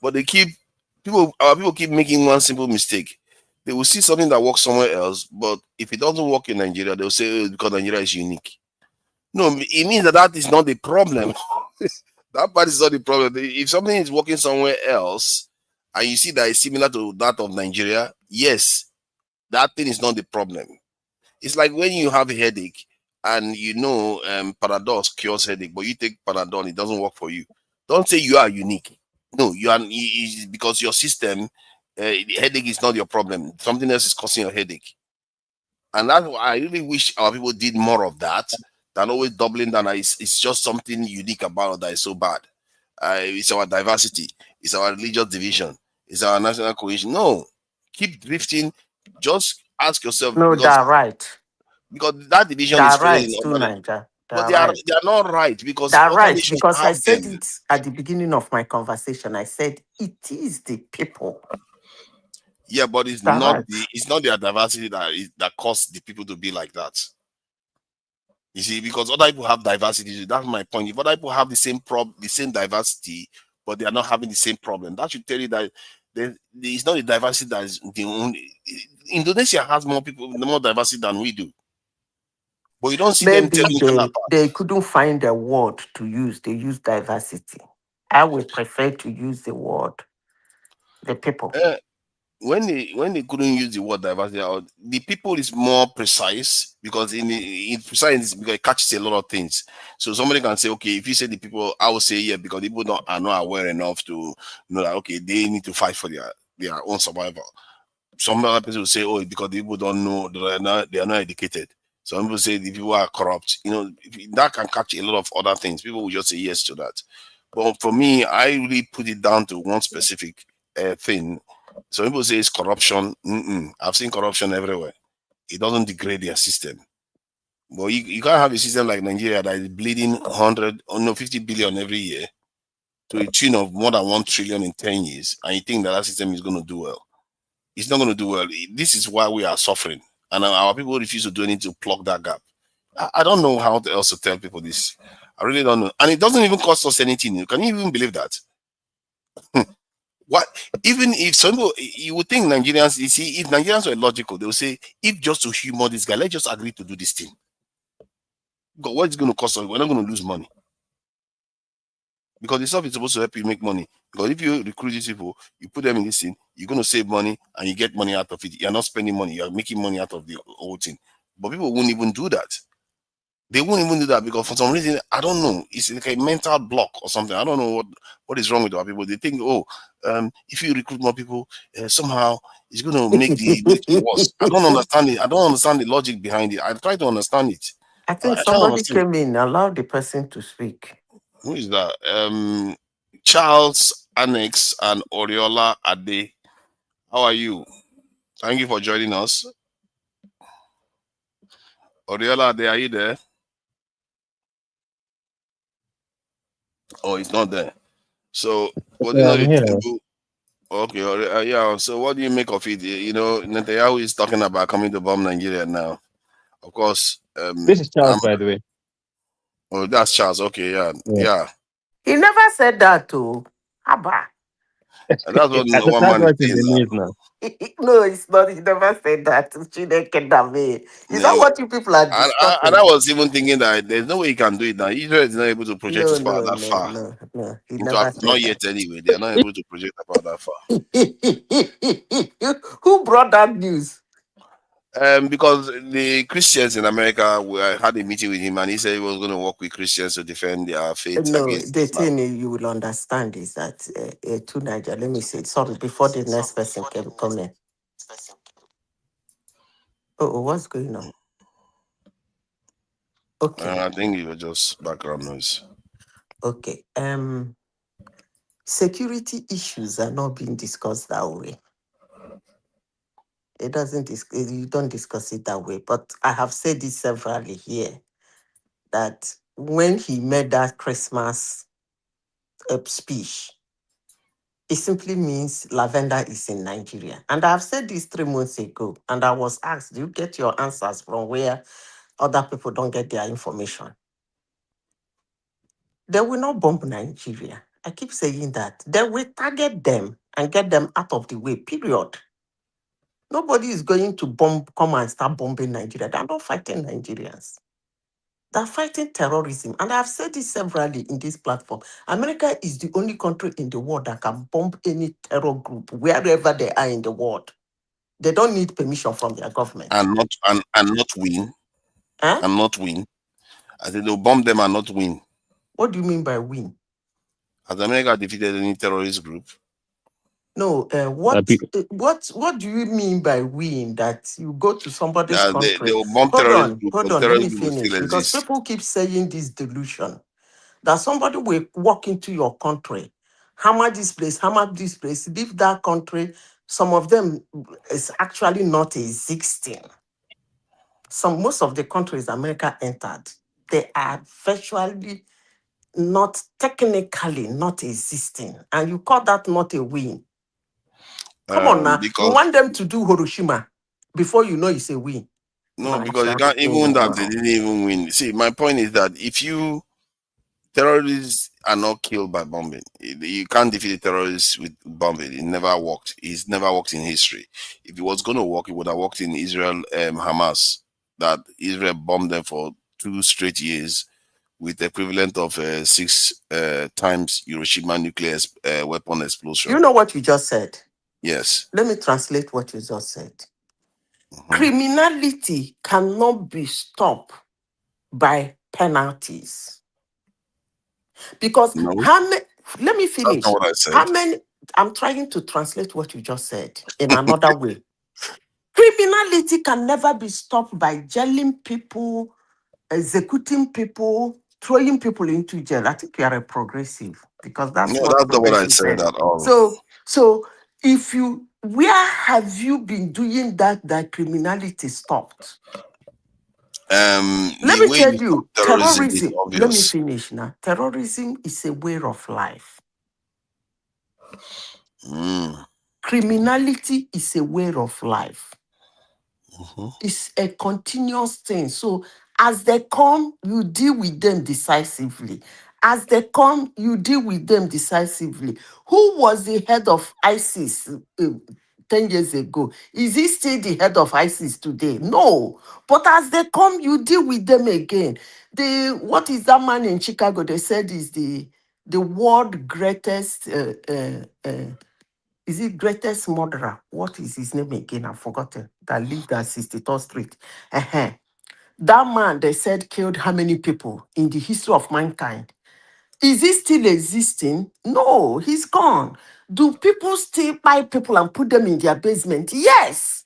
But our people keep making one simple mistake. They will see something that works somewhere else, but if it doesn't work in Nigeria, they'll say, oh, because Nigeria is unique. No, it means that is not the problem. That part is not the problem. If something is working somewhere else and you see that it's similar to that of Nigeria, yes, that thing is not the problem. It's like when you have a headache and you know Panadol cures headache, but you take Panadol, it doesn't work for you. Don't say you are unique. No, you are because your system, the headache is not your problem. Something else is causing your headache. And that's why I really wish our people did more of that than always doubling down. It's just something unique about it that is so bad. It's our diversity, it's our religious division, it's our national cohesion. No, keep drifting. Just ask yourself, No, they're right. because that division is They're following right in too, order. Niger. But They're right. they are not right because They're other right nations because I have them. said it at the beginning of my conversation. I said it is the people. Yeah, but it's They're not right. their diversity that caused the people to be like that. You see, because other people have diversity. That's my point. If other people have the same diversity, but they are not having the same problem, that should tell you that it's not the diversity that is the only. Indonesia has more people, more diversity than we do, but you don't see them Maybe telling each other apart. they couldn't find a word to use. They use diversity. I would prefer to use the word the people. When they couldn't use the word diversity, the people is more precise because in precise because it catches a lot of things. So somebody can say, okay, if you say the people, I will say yeah, because people are not aware enough to know that okay, they need to fight for their own survival. Some other people will say, oh, because the people don't know, they are not educated. Some people say the people are corrupt. You know, that can catch a lot of other things. People will just say yes to that. But for me, I really put it down to one specific thing. Some people say it's corruption. I've seen corruption everywhere. It doesn't degrade their system. But you can't have a system like Nigeria that is bleeding 50 billion every year to a tune of more than 1 trillion in 10 years, and you think that system is going to do well. It's not going to do well. This is why we are suffering. And our people refuse to do anything to plug that gap. I don't know how else to tell people this. I really don't know. And it doesn't even cost us anything. Can you even believe that? What? Even if some people, you would think Nigerians, you see, if Nigerians were logical, they would say, if just to humor this guy, let's just agree to do this thing. Because what is going to cost us? We're not going to lose money. Because the stuff is supposed to help you make money. Because if you recruit these people, you put them in this thing, you're going to save money and you get money out of it. You're not spending money, you're making money out of the whole thing. But people won't even do that. They won't even do that because for some reason, I don't know, it's like a mental block or something. I don't know what is wrong with our people. They think, if you recruit more people, somehow it's going to make the worse. I don't understand it. I don't understand the logic behind it. I try to understand it. I think I don't somebody understand. came in. Allow the person to speak. Who is that? Charles Annex and Oriola Ade. How are you? Thank you for joining us. Oriola Ade, are you there? Oh, he's not there. So, what do you Yeah, know? I'm here. Okay, yeah. So, what do you make of it? You know, Netanyahu is talking about coming to bomb Nigeria now. Of course, This is Charles, by the way. oh, that's Charles. Okay, yeah, Yeah. yeah. He never said that to Abba. And that's what one That's man is what's in saying the now. news now. No, it's not. He never said that. Chineke Dame. Is that Yeah. what you people are And I discussing? was even thinking that there's no way he can do it now. Israel is not able to project No, his power no, that no, far. no, no. He In never fact, not said yet that. anyway. They are not able to project the power that far. Who brought that news? Because the Christians in America had a meeting with him, and he said he was going to work with Christians to defend their faith No, against the Islam. thing you will understand is that to Niger, let me say, sorry, before the next person can come in. Oh, what's going on? Okay, I think it was just background noise. okay. Security issues are not being discussed that way. It doesn't. You don't discuss it that way. But I have said it severally here that when he made that Christmas speech, it simply means lavender is in Nigeria. And I've said this 3 months ago, and I was asked, do you get your answers from where other people don't get their information? They will not bomb Nigeria. I keep saying that. They will target them and get them out of the way, period. Nobody is going to come and start bombing Nigeria. They're not fighting Nigerians. They're fighting terrorism. And I've said this severally in this platform. America is the only country in the world that can bomb any terror group wherever they are in the world. They don't need permission from their government. And not win. Huh? And not win. I said they'll bomb them and not win. What do you mean by win? Has America defeated any terrorist group? No, what do you mean by win? That you go to somebody's They country? will bomb Hold terrorist on, group, hold but on. Let me terrorist group will finish still because exist. people keep saying this delusion that somebody will walk into your country, hammer this place, leave that country. Some of them is actually not existing. Most of the countries America entered, they are virtually not technically not existing, and you call that not a win? Come on now, you Because want them to do Hiroshima before you know it's a win. no, because you can't even that they didn't even win. See, my point is that if terrorists are not killed by bombing, you can't defeat a terrorist with bombing. It never worked. It's never worked in history. If it was going to work, it would have worked in Israel, Hamas. That Israel bombed them for 2 straight years with equivalent of 6 times Hiroshima nuclear weapon explosion. You know what you just said? Yes. Let me translate what you just said. Mhm. Criminality cannot be stopped by penalties. Because No, let me that's not finish. what I said. How many, I'm trying to translate what you just said in another way. Criminality can never be stopped by jailing people, executing people, throwing people into jail. I think you are a progressive because No, that's what that's not what I progressive said said. at all. So if you, where have you been doing that criminality stopped? Let The me way tell you stop you, terrorism is terrorism, let me obvious. finish now. Terrorism is a way of life. Mm. Criminality is a way of life. Mhm. It's a continuous thing. So as they come, you deal with them decisively. As they come, you deal with them decisively. Who was the head of ISIS 10 years ago? Is he still the head of ISIS today? No. But as they come, you deal with them again. What is that man in Chicago? They said is the world greatest is it greatest murderer? What is his name again? I've forgotten. That lived at 63rd Street. Uh-huh. That man, they said, killed how many people in the history of mankind? Is he still existing? No, he's gone. Do people still buy people and put them in their basement? Yes.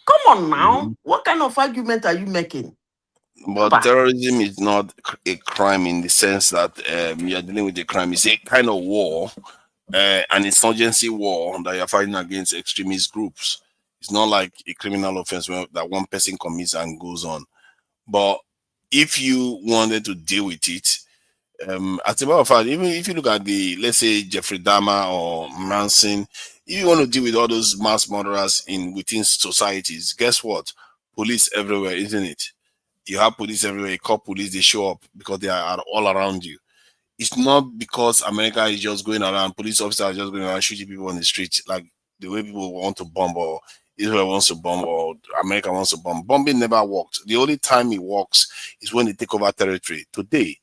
Come on now. Mhm. What kind of argument are you making? But terrorism is not a crime in the sense that you are dealing with a crime. It's a kind of war, an insurgency war that you're fighting against extremist groups. It's not like a criminal offense that one person commits and goes on. But if you wanted to deal with it, as a matter of fact, even if you look at let's say Jeffrey Dahmer or Manson, if you want to deal with all those mass murderers within societies, guess what? Police everywhere, isn't it? You have police everywhere. You call police, they show up because they are all around you. It's not because America is just going around, police officers are just going around shooting people on the street like the way people want to bomb, or Israel wants to bomb, or America wants to bomb. Bombing never worked. The only time it works is when they take over territory. Today,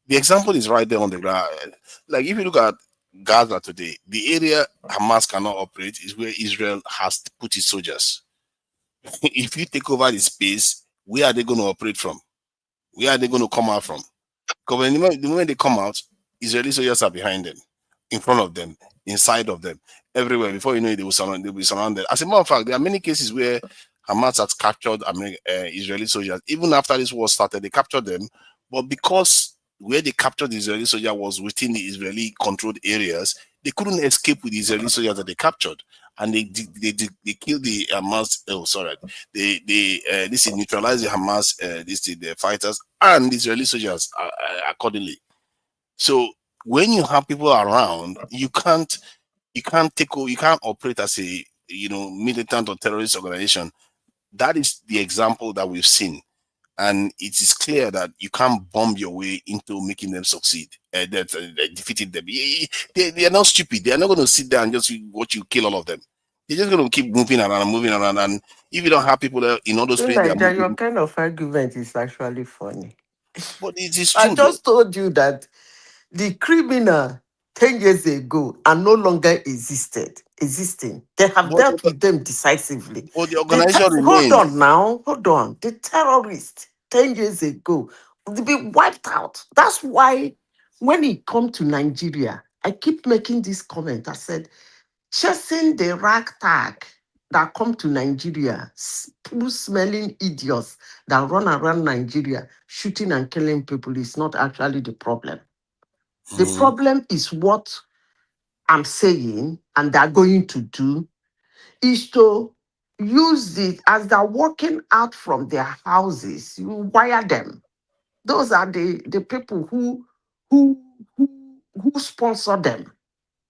the example is right there on the ground. Like if you look at Gaza today, the area Hamas cannot operate is where Israel has put its soldiers. If you take over the space, where are they going to operate from? Where are they going to come out from? Because the moment they come out, Israeli soldiers are behind them, in front of them, inside of them, everywhere. Before you know it, they'll be surrounded. As a matter of fact, there are many cases where Hamas has captured Israeli soldiers. Even after this war started, they captured them. But because where they captured the Israeli soldier was within the Israeli-controlled areas, they couldn't escape with the Israeli soldiers that they captured. And they killed the Hamas. Oh, sorry. They neutralized the Hamas. The fighters and the Israeli soldiers accordingly. So when you have people around, you can't operate as a militant or terrorist organization. That is the example that we've seen, and it is clear that you can't bomb your way into making them succeed. Defeating them. They are not stupid. They are not going to sit there and just watch you kill all of them. They're just going to keep moving around. And if you don't have people in all those places, they are Like that, your moving. kind of argument is actually funny. But it is I true, though. just told you that the criminal 10 years ago are no longer existing. They have But, dealt with them decisively. but the organization Hold remains. on now, hold on. The terrorists 10 years ago, they be wiped out. That's why when it come to Nigeria, I keep making this comment. I said, chasing the ragtag that come to Nigeria, people smelling idiots that run around Nigeria, shooting and killing people is not actually the problem. The problem is what I'm saying and they're going to do is to use it as they're walking out from their houses. You wire them. Those are the people who who sponsor them.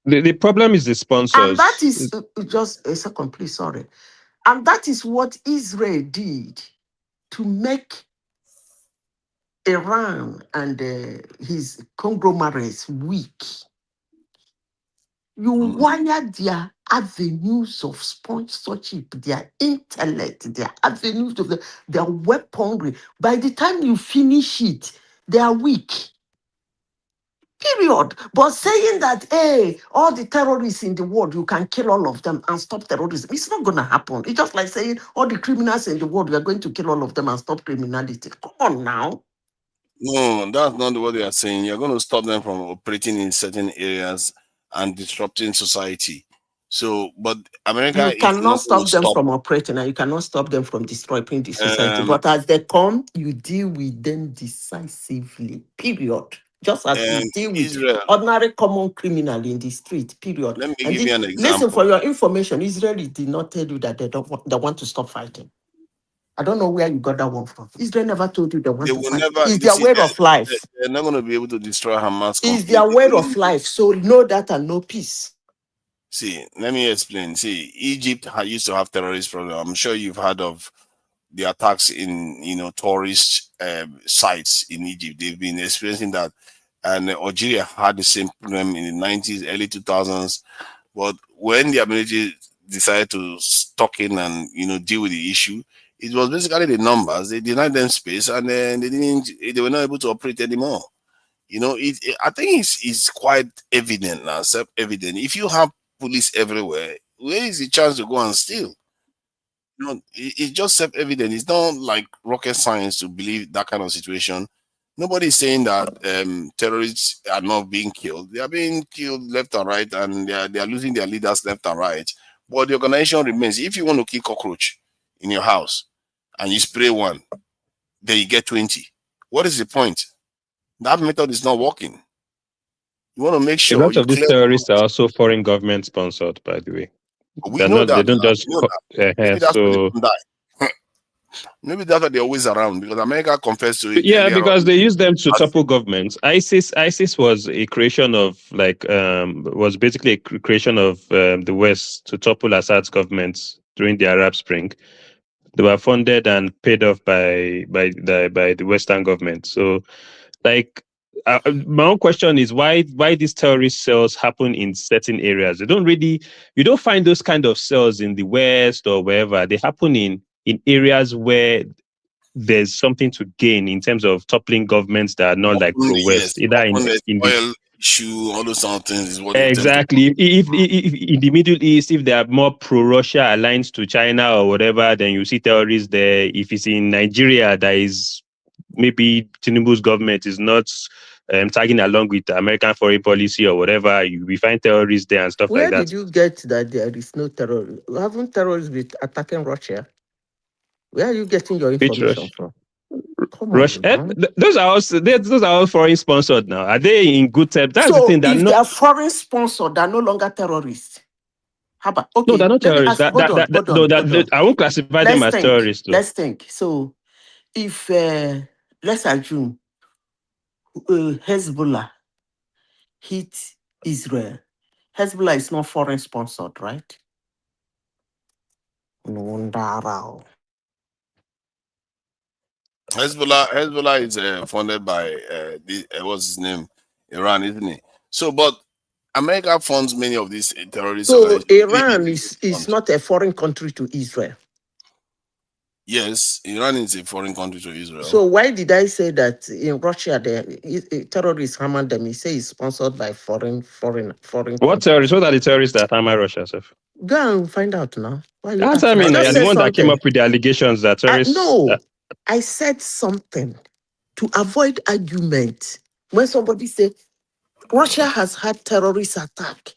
The problem is the And that sponsors. is just a second, please. Sorry. And that is what Israel did to make Iran and his conglomerates weak. You wire their avenues of sponsorship, their intellect, their avenues of their weaponry. By the time you finish it, they are weak. Period. But saying that, hey, all the terrorists in the world, you can kill all of them and stop terrorism, it's not going to happen. It's just like saying all the criminals in the world, we are going to kill all of them and stop criminality. Come on now. No, that's not what they are saying. You're going to stop them from operating in certain areas and disrupting society. So, but America You is cannot not going to stop them stop. from operating and you cannot stop them from destroying the society. Um, But as they come, you deal with them decisively. Period. Just as you deal with Israel, ordinary common criminal in the street. Period. let me And give you an listen, example. for your information, Israel did not tell you that they want to stop fighting. I don't know where you got that one from. Israel never told you they They want to will fight. never, It's you their see, way of life. they're not going to be able to destroy Hamas It's their completely. way of life. So know that and know peace. See, let me explain. See, Egypt used to have terrorist problem. I'm sure you've heard of the attacks in tourist sites in Egypt. They've been experiencing that, and Algeria had the same problem in the 90s, early 2000s. But when the military decided to stock in and deal with the issue, it was basically the numbers. They denied them space, and then they were not able to operate anymore. I think it's quite evident now, self-evident. If you have police everywhere, where is the chance to go and steal? It's just self-evident. It's not like rocket science to believe that kind of situation. Nobody's saying that terrorists are not being killed. They are being killed left and right, and they are losing their leaders left and right. But the organization remains. If you want to kill cockroach in your house and you spray one, then you get 20. What is the point? That method is not working. You want to make A sure lot you of these clear. terrorists are also foreign government sponsored, by the way. We know They that. don't Now. just We know that. Maybe that's why they so don't die. Maybe that's why they're always around, because America confessed to it yeah, earlier because on. they use them to topple governments. ISIS was a creation of was basically a creation of the West to topple Assad's government during the Arab Spring. They were funded and paid off by the Western government. So, like, my own question is why these terrorist cells happen in certain areas. You don't find those kind of cells in the West or wherever. They happen in areas where there's something to gain in terms of toppling governments that are not like pro-West, Yes, either in the oil issue, all those sort of things is what they tend to. exactly. If in the Middle East, if they are more pro-Russia aligned to China or whatever, then you see terrorists there. If it's in Nigeria, that is maybe Tinubu's government is not tagging along with American foreign policy or whatever, we find terrorists there and stuff Where like that. did you get that there is no terror? Haven't terrorists been attacking Russia? Where are you getting your information from? Come Russia, on, those are all foreign sponsored now. Are they in good terms? That's the so thing. if they are foreign sponsored, they're no longer terrorists. How about okay? No, they're not Let me terrorists. ask. Hold on. I won't classify them as terrorists. Though. Let's think. So, if let's assume Hezbollah hit Israel, Hezbollah is not foreign sponsored, right? No wonder. Hezbollah is funded by what's his name, Iran, isn't it? So, but America funds many of these terrorist So organizations. Iran is not a foreign country to Israel. Yes, Iran is a foreign country to Israel. So why did I say that in Russia the terrorists hammer them? He say it's sponsored by foreign. What terrorists? What are the terrorists that hammer Russia? Sir? Go and find out now. Why you That's I mean, you're the one that came up with the allegations that terrorists. I said something to avoid argument. When somebody say Russia has had terrorist attack,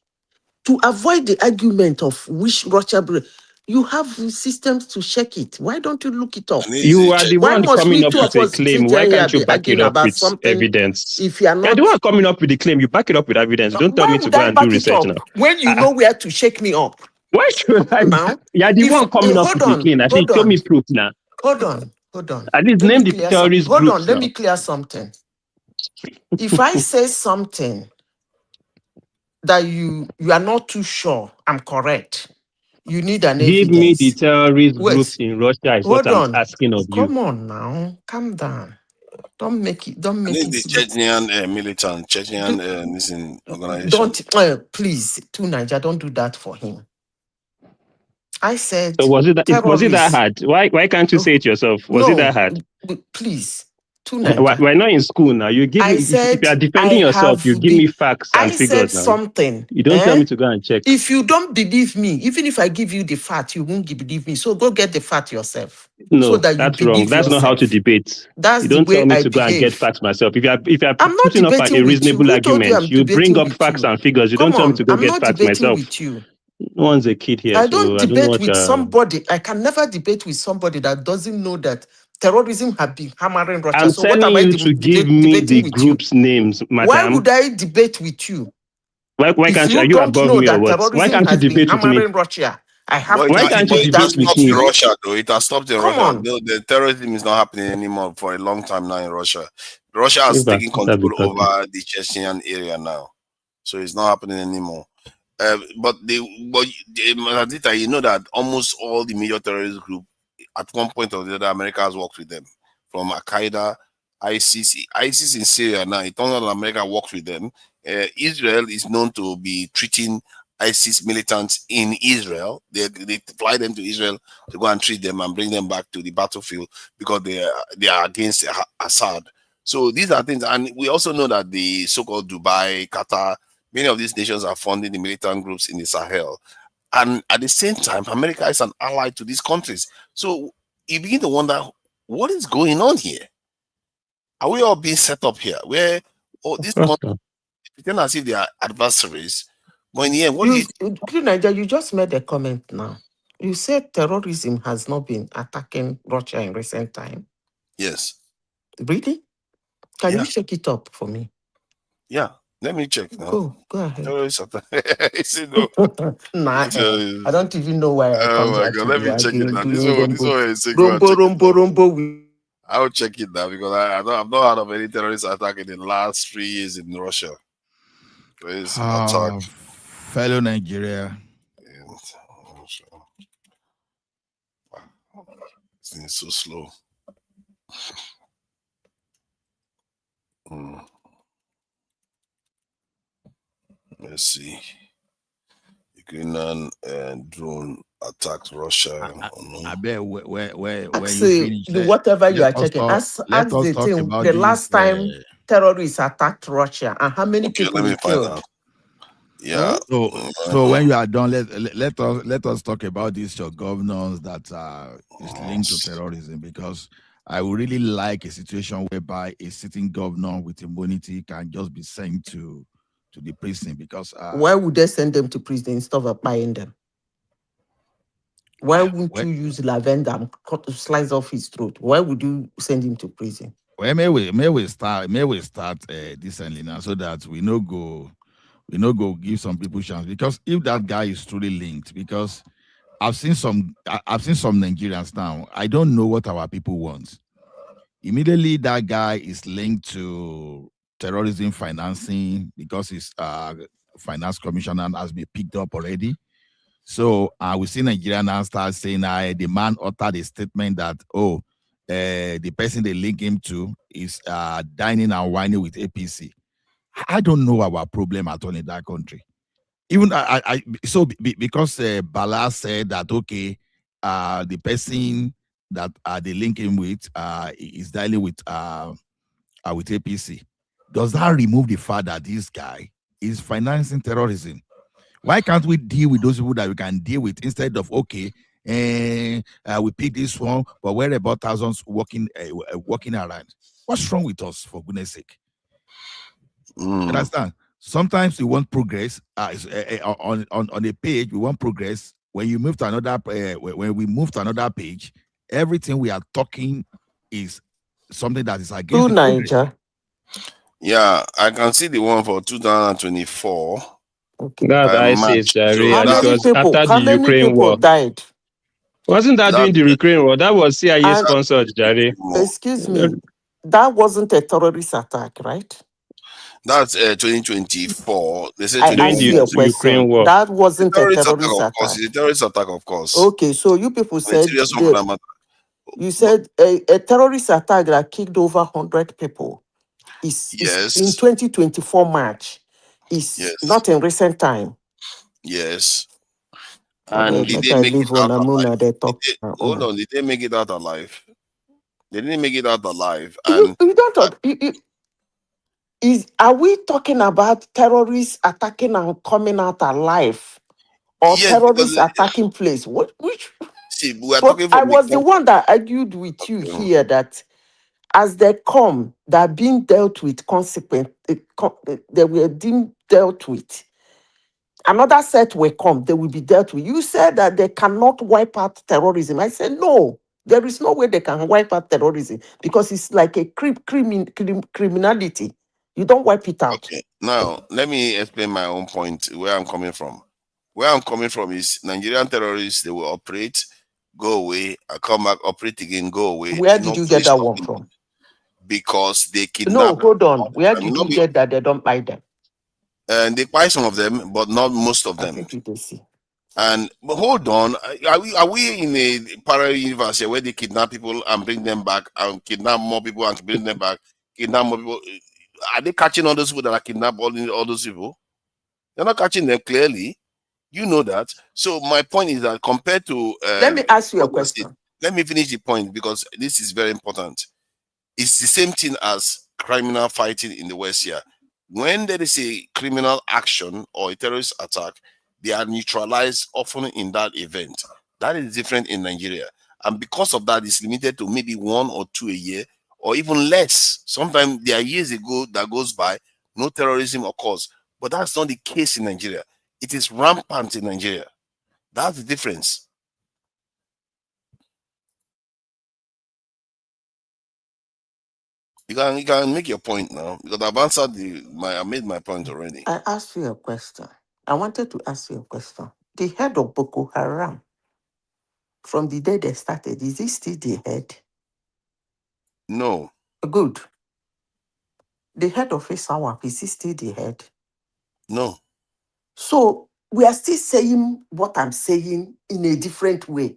to avoid the argument of which Russia, you have systems to check it. Why don't you look it up? You are the one coming up with a claim. Why can't you back it up with evidence? If you are not the one coming up with the claim, you back it up with evidence. Don't tell me to go and do research now. When you know where to shake me up. Why should I now? You're the one coming up with the claim. I say, show me proof now. Hold on. At least name the terrorist groups. Hold on, let me clear something. If I say something that you are not too sure I'm correct, you need an evidence. Give me the terrorist groups in Russia is what I'm asking of you. Come on now, calm down. Don't make it. The Chechnyan militant, Chechnyan organization. Don't please, to Niger, don't do that for him. I said. So was it that hard? Why can't you say it yourself? Was it that hard? Please. We're not in school now. You give me if you are defending yourself, you give me facts and figures. I said something. You don't tell me to go and check. If you don't believe me, even if I give you the fact, you won't believe me. So go get the fact yourself. No, so that's wrong. That's not how to debate. That's you don't the way tell me I to go and get facts myself. If you are putting up a reasonable argument, you bring up facts and figures. You don't tell me to go get facts myself. With you. No one's a kid here. I don't debate with somebody. I can never debate with somebody that doesn't know that terrorism have been hammering Russia. I'm telling you to give me the group's names, madam. Why would I debate with you? Why can't you? Are you above me or what? Why can't you debate with me? Russia. I have. Why can't you debate with me? Russia, though it has stopped in Russia. The terrorism is not happening anymore for a long time now in Russia. Russia has taken control over the Chechnyan area now, so it's not happening anymore. But Adita, you know that almost all the major terrorist groups, at one point or the other, America has worked with them. From Al-Qaeda, ISIS in Syria now, it turns out America works with them. Israel is known to be treating ISIS militants in Israel. They fly them to Israel to go and treat them and bring them back to the battlefield because they are against Assad. So these are things, and we also know that the so-called Dubai, Qatar, many of these nations are funding the militant groups in the Sahel. And at the same time, America is an ally to these countries. So you begin to wonder, what is going on here? Are we all being set up here? Where these countries pretend as if they are adversaries. But in the end, you just made a comment now. You said terrorism has not been attacking Russia in recent time. Yes. Really? Can Yeah. you check it up for me? Yeah. Let me check now. Go ahead. Terrorist attack. He said no. Nah, I don't even know why I Oh come my here God. to Let be me check it arguing, now. doing This rumbo, one is saying go and check it now. rombo. I'll check it now because I've not heard of any terrorist attack in the last 3 years in Russia. Terrorist attack Fellow Nigeria. in Russia. It's so slow. Let's see. Ukrainian drone attacked Russia. I bet when Ask you finish, whatever you are checking. let Ask us the talk thing. about The this. last time terrorists attacked Russia and how many Okay, people let me we find killed. out. Yeah. So when you are done, let us talk about these your governors that is linked to terrorism, because I would really like a situation whereby a sitting governor with immunity can just be sent to the prison, because Why would they send them to prison instead of buying them? Why wouldn't you use lavender and slice off his throat? Why would you send him to prison? well, may we start decently now, so that we no go give some people chance, because if that guy is truly linked, because I've seen some Nigerians now. I don't know what our people want. Immediately that guy is linked to terrorism financing, because his finance commissioner has been picked up already. So we see Nigeria now start saying the man uttered a statement that the person they link him to is dining and whining with APC. I don't know our problem at all in that country. Even because Bala said that the person that they link him with is dialing with APC. Does that remove the fact that this guy is financing terrorism? Why can't we deal with those people that we can deal with, instead of we pick this one, but where about thousands walking around? What's wrong with us, for goodness sake? Understand? Sometimes we want progress on a page. We want progress. When you move to another, when we move to another page, everything we are talking is something that is against the progress. Niger. Yeah, I can see the one for 2024. Okay. That's By ISIS, March. Jerry, So and it was after How the many Ukraine people war. died? Wasn't that during the Ukraine war? That was CIA And sponsored, Jerry. excuse me, that wasn't a terrorist attack, right? That's 2024. They say I During asked you a 2024. the Ukraine question. war. That The wasn't a terrorist attack, terrorist of course. attack. It's a terrorist attack, of course. Okay, so you people And a said serious one for that matter. you said a terrorist attack that killed over 100 people is in 2024 March. Is not in recent time. Yes. Okay, And did make they I make it leave out on alive? they talk. Hold on, did they make it out alive? They didn't make it out alive. You And don't talk. Are we talking about terrorists attacking and coming out alive, or yes, because terrorists attacking place? Which? see, we are But talking I from was the one that argued with you here that as they come, they're being dealt with consequent. They were being dealt with. Another set will come. They will be dealt with. You said that they cannot wipe out terrorism. I said no. There is no way they can wipe out terrorism, because it's like a criminality. You don't wipe it out. Okay. Now, let me explain my own point, where I'm coming from. Where I'm coming from is Nigerian terrorists, they will operate, go away, I come back, operate again, go away. Where did you get that one from? Because they No, kidnap. hold on. Where did you get that they don't buy them? And they buy some of them, but not most of I them. think you can see. But hold on, are we in a parallel universe here where they kidnap people and bring them back, and kidnap more people and bring them back, kidnap more people? Are they catching all those people that are kidnapped? All those people, they're not catching them clearly. You know that. So my point is that compared to Let me ask you a question. let me finish the point, because this is very important. It's the same thing as criminal fighting in the West here. When there is a criminal action or a terrorist attack, they are neutralized often in that event. That is different in Nigeria. And because of that, it's limited to maybe 1 or 2 a year, or even less. Sometimes there are years ago that goes by, no terrorism occurs. But that's not the case in Nigeria. It is rampant in Nigeria. That's the difference. You can make your point now because I've answered I made my point already. I asked you a question. I wanted to ask you a question. The head of Boko Haram, from the day they started, is he still the head? No. Good. The head of ISAWAP, is he still the head? No. So we are still saying what I'm saying in a different way.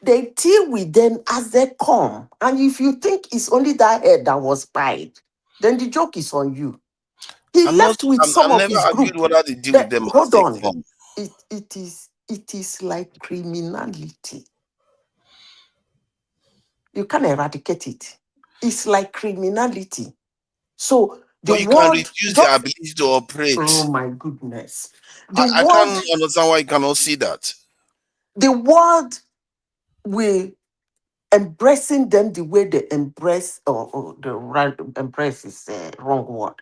They deal with them as they come. And if you think it's only that head that was spied, then the joke is on you. He left with some I'm of never his argued group. whether they deal with them as Hold they on. come. It is like criminality. You can't eradicate it. It's like criminality. So the But you can world reduce their just, ability to operate. oh my goodness. I can't understand why you cannot see that. The world will embracing them the way they embrace, or the right embrace is a wrong word.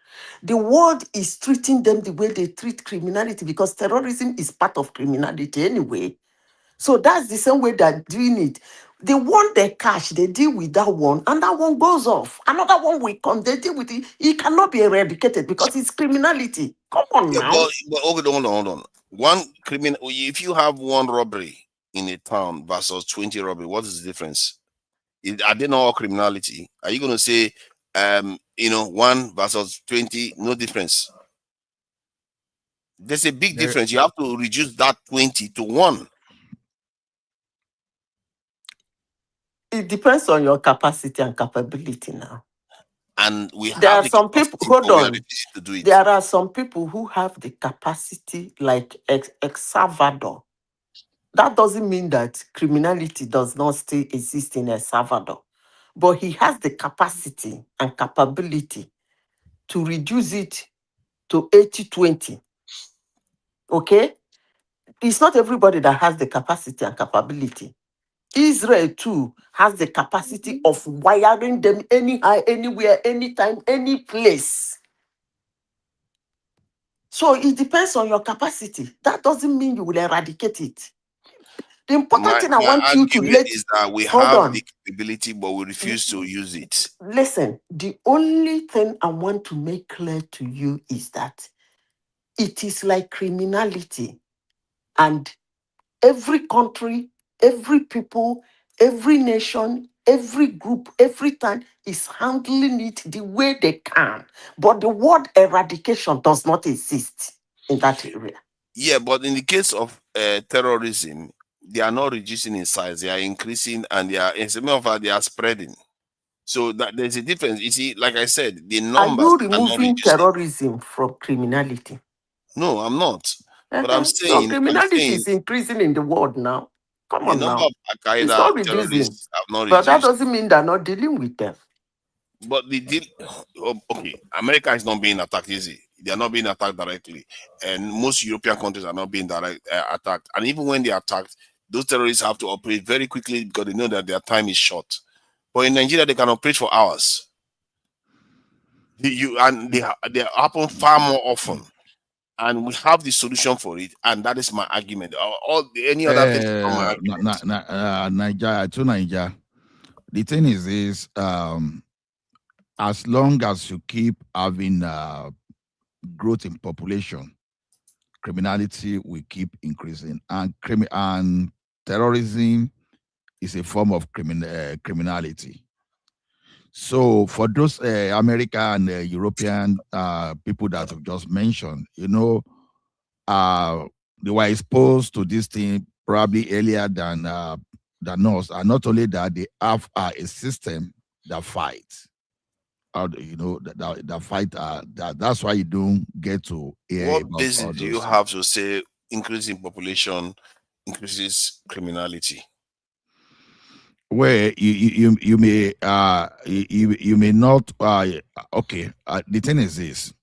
The world is treating them the way they treat criminality, because terrorism is part of criminality anyway. So that's the same way they're doing it. The one they catch, they deal with that one, and that one goes off. Another one will come, they deal with it. It cannot be eradicated because it's criminality. Come on Yeah, now. but okay, hold on. One criminal, if you have one robbery in a town versus 20 robbery, what is the difference? Are they not all criminality? Are you going to say, 1 versus 20, no difference? There's a big difference. You have to reduce that 20 to 1. It depends on your capacity and capability now. And we There have are the some people, capacity, hold but we are on. refusing to do it. There are some people who have the capacity, like El Salvador. That doesn't mean that criminality does not still exist in El Salvador. But he has the capacity and capability to reduce it to 80-20. Okay? It's not everybody that has the capacity and capability. Israel too has the capacity of wiring them anyhow, anywhere, anytime, any place. So it depends on your capacity. That doesn't mean you will eradicate it. The important thing I My want you to argument let, is that we hold have on. the capability, but we refuse to use it. Listen, the only thing I want to make clear to you is that it is like criminality, and every country, every people, every nation, every group, every time is handling it the way they can. But the word eradication does not exist in that area. Yeah, but in the case of terrorism, they are not reducing in size; they are increasing, and as a matter of fact, they are spreading. So that there's a difference. You see, like I said, the Are numbers you are not removing reducing. terrorism from criminality? No, I'm not. But So criminality is increasing in the world now. Come the on number now. of Al It's Qaeda not reducing. terrorists have not But that reduced. doesn't mean they're not dealing with them. But the deal, okay, America is not being attacked easy. They are not being attacked directly, and most European countries are not being attacked. And even when they are attacked, those terrorists have to operate very quickly because they know that their time is short. But in Nigeria, they can operate for hours. They happen far more often, and we have the solution for it. And that is my argument. Any other thing from my argument? Nigeria to Nigeria. The thing is this: as long as you keep having growth in population, criminality will keep increasing, and terrorism is a form of criminality. So for those American and European people that I've just mentioned, they were exposed to this thing probably earlier than us. And not only that, they have a system that fights. That fight. That's why you don't get to hear What about all basis do you those things. have to say increasing population increases criminality? Where you may you may not okay. The thing is this: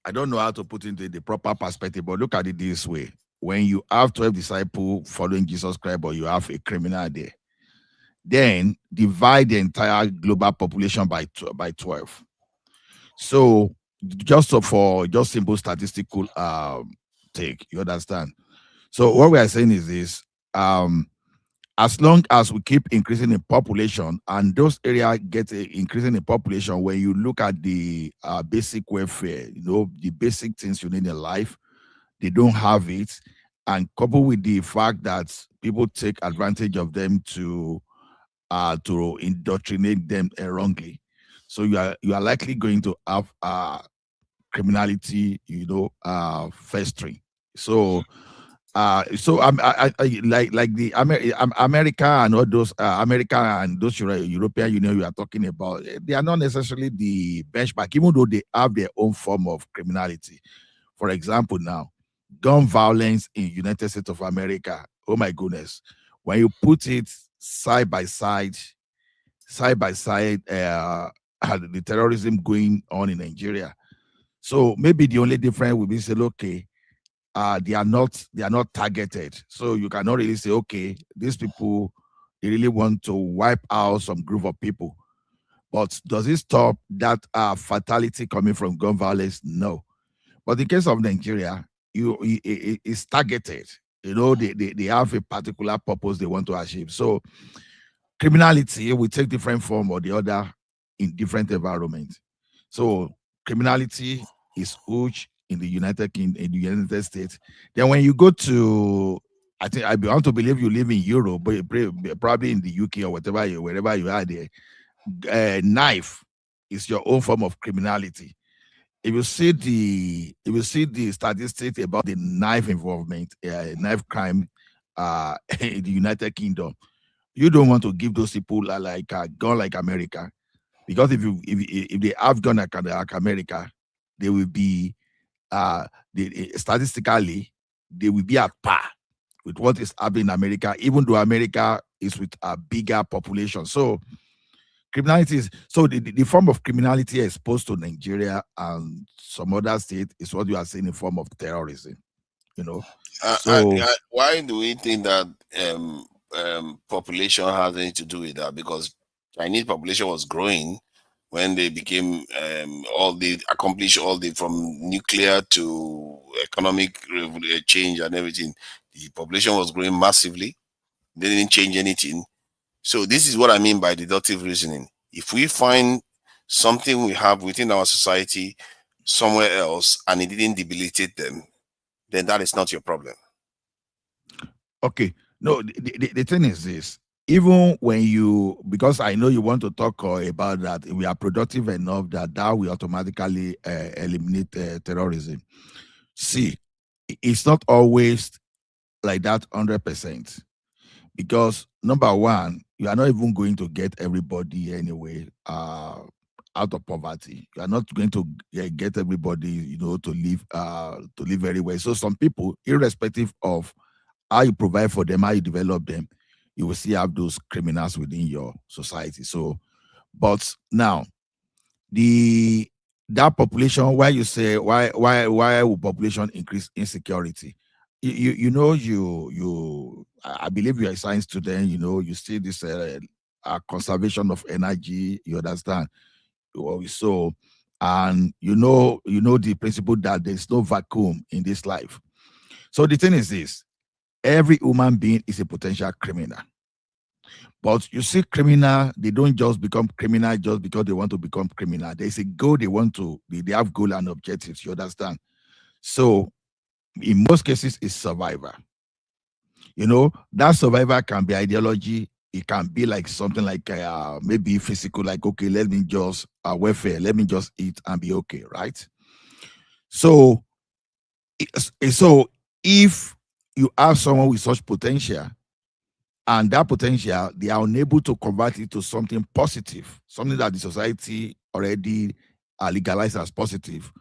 I don't know how to put into the proper perspective, but look at it this way: when you have 12 disciples following Jesus Christ, but you have a criminal there, then divide the entire global population by 12. So for just simple statistical take, you understand. So what we are saying is this: as long as we keep increasing in population and those areas get increasing in population, when you look at the basic welfare, the basic things you need in life, they don't have it. And coupled with the fact that people take advantage of them to indoctrinate them wrongly. So you are likely going to have criminality, festering. So like the America and all those America and those European Union you are talking about, they are not necessarily the benchmark, even though they have their own form of criminality. For example, now gun violence in United States of America. Oh my goodness, when you put it side by side, the terrorism going on in Nigeria. So maybe the only difference will be say, okay, they are not targeted. So you cannot really say, okay, these people, they really want to wipe out some group of people. But does it stop that fatality coming from gun violence? No. But in case of Nigeria, it's targeted. They have a particular purpose they want to achieve. So criminality will take different form or the other in different environments. So criminality is huge in the in the United States. Then when you go to, I think I want to believe you live in Europe, but probably in the UK or wherever you are there, knife is your own form of criminality. If you see the statistics about the knife involvement, knife crime, in the United Kingdom, you don't want to give those people like a gun like America, because if they have gun like America, they will be statistically they will be at par with what is happening in America, even though America is with a bigger population. So criminality is the form of criminality exposed to Nigeria and some other state is what you are saying in form of terrorism. So Why do we think that population has anything to do with that? Because Chinese population was growing when they became all the accomplished all the from nuclear to economic change and everything. The population was growing massively. They didn't change anything. So this is what I mean by deductive reasoning. If we find something we have within our society somewhere else and it didn't debilitate them, then that is not your problem. Okay. No, the thing is this. Even when because I know you want to talk about that, we are productive enough that will automatically eliminate terrorism. See, it's not always like that 100%. Because number one, you are not even going to get everybody anyway out of poverty. You are not going to get everybody, to live very well. So some people, irrespective of how you provide for them, how you develop them, you will still have those criminals within your society. So, but now that population, why you say why will population increase insecurity? I believe you are a science student. You see this conservation of energy. You understand? So, and the principle that there's no vacuum in this life. So the thing is this: every human being is a potential criminal. But you see, criminal, they don't just become criminal just because they want to become criminal. There's a goal they have goal and objectives. You understand? So in most cases, it's survival. That survival can be ideology. It can be like something like maybe physical, like, okay, let me just welfare, let me just eat and be okay, right? So if you have someone with such potential, and that potential, they are unable to convert it to something positive, something that the society already legalized as positive,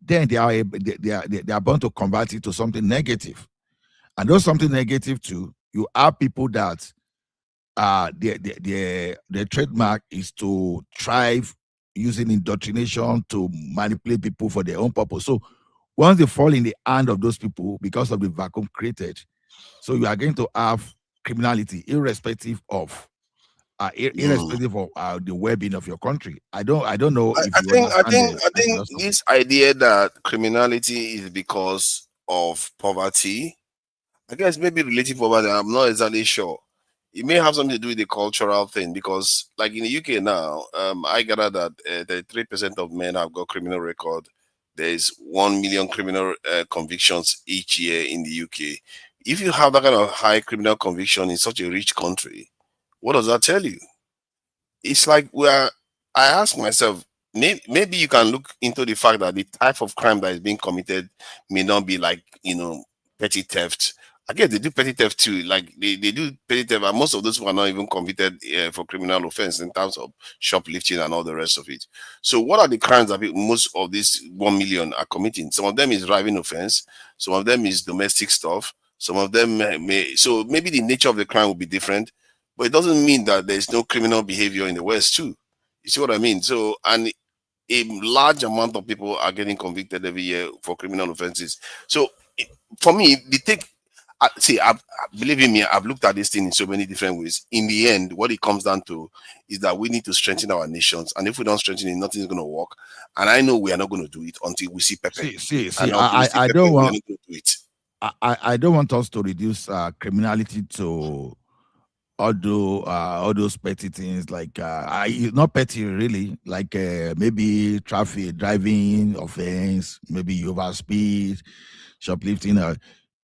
then they are bound to convert it to something negative. And those something negative too, you have people that their trademark is to thrive using indoctrination to manipulate people for their own purpose. So once they fall in the hand of those people because of the vacuum created, so you are going to have criminality irrespective of the well-being of your country. I don't know if you understand. I think this idea that criminality is because of poverty, I guess maybe relative poverty, I'm not exactly sure, it may have something to do with the cultural thing, because like in the UK now, I gather that 33% of men have got criminal record. There's 1 million criminal convictions each year in the UK. If you have that kind of high criminal conviction in such a rich country, what does that tell you? It's like I ask myself, maybe you can look into the fact that the type of crime that is being committed may not be like, petty theft. I guess they do petty theft too. Like they do petty theft, and most of those people are not even convicted for criminal offense in terms of shoplifting and all the rest of it. So, what are the crimes that most of these 1 million are committing? Some of them is driving offense. Some of them is domestic stuff. Some of them so maybe the nature of the crime will be different, but it doesn't mean that there's no criminal behavior in the West too. You see what I mean? So, and a large amount of people are getting convicted every year for criminal offenses. So, for me, believe in me, I've looked at this thing in so many different ways. In the end, what it comes down to is that we need to strengthen our nations, and if we don't strengthen it, nothing's going to work. And I know we are not going to do it until we see Pepe. See, and until we see I Pepe, don't we are want not going to do it. I don't want us to reduce criminality to all those petty things like not petty really, like maybe traffic driving offense, maybe you overspeed, shoplifting.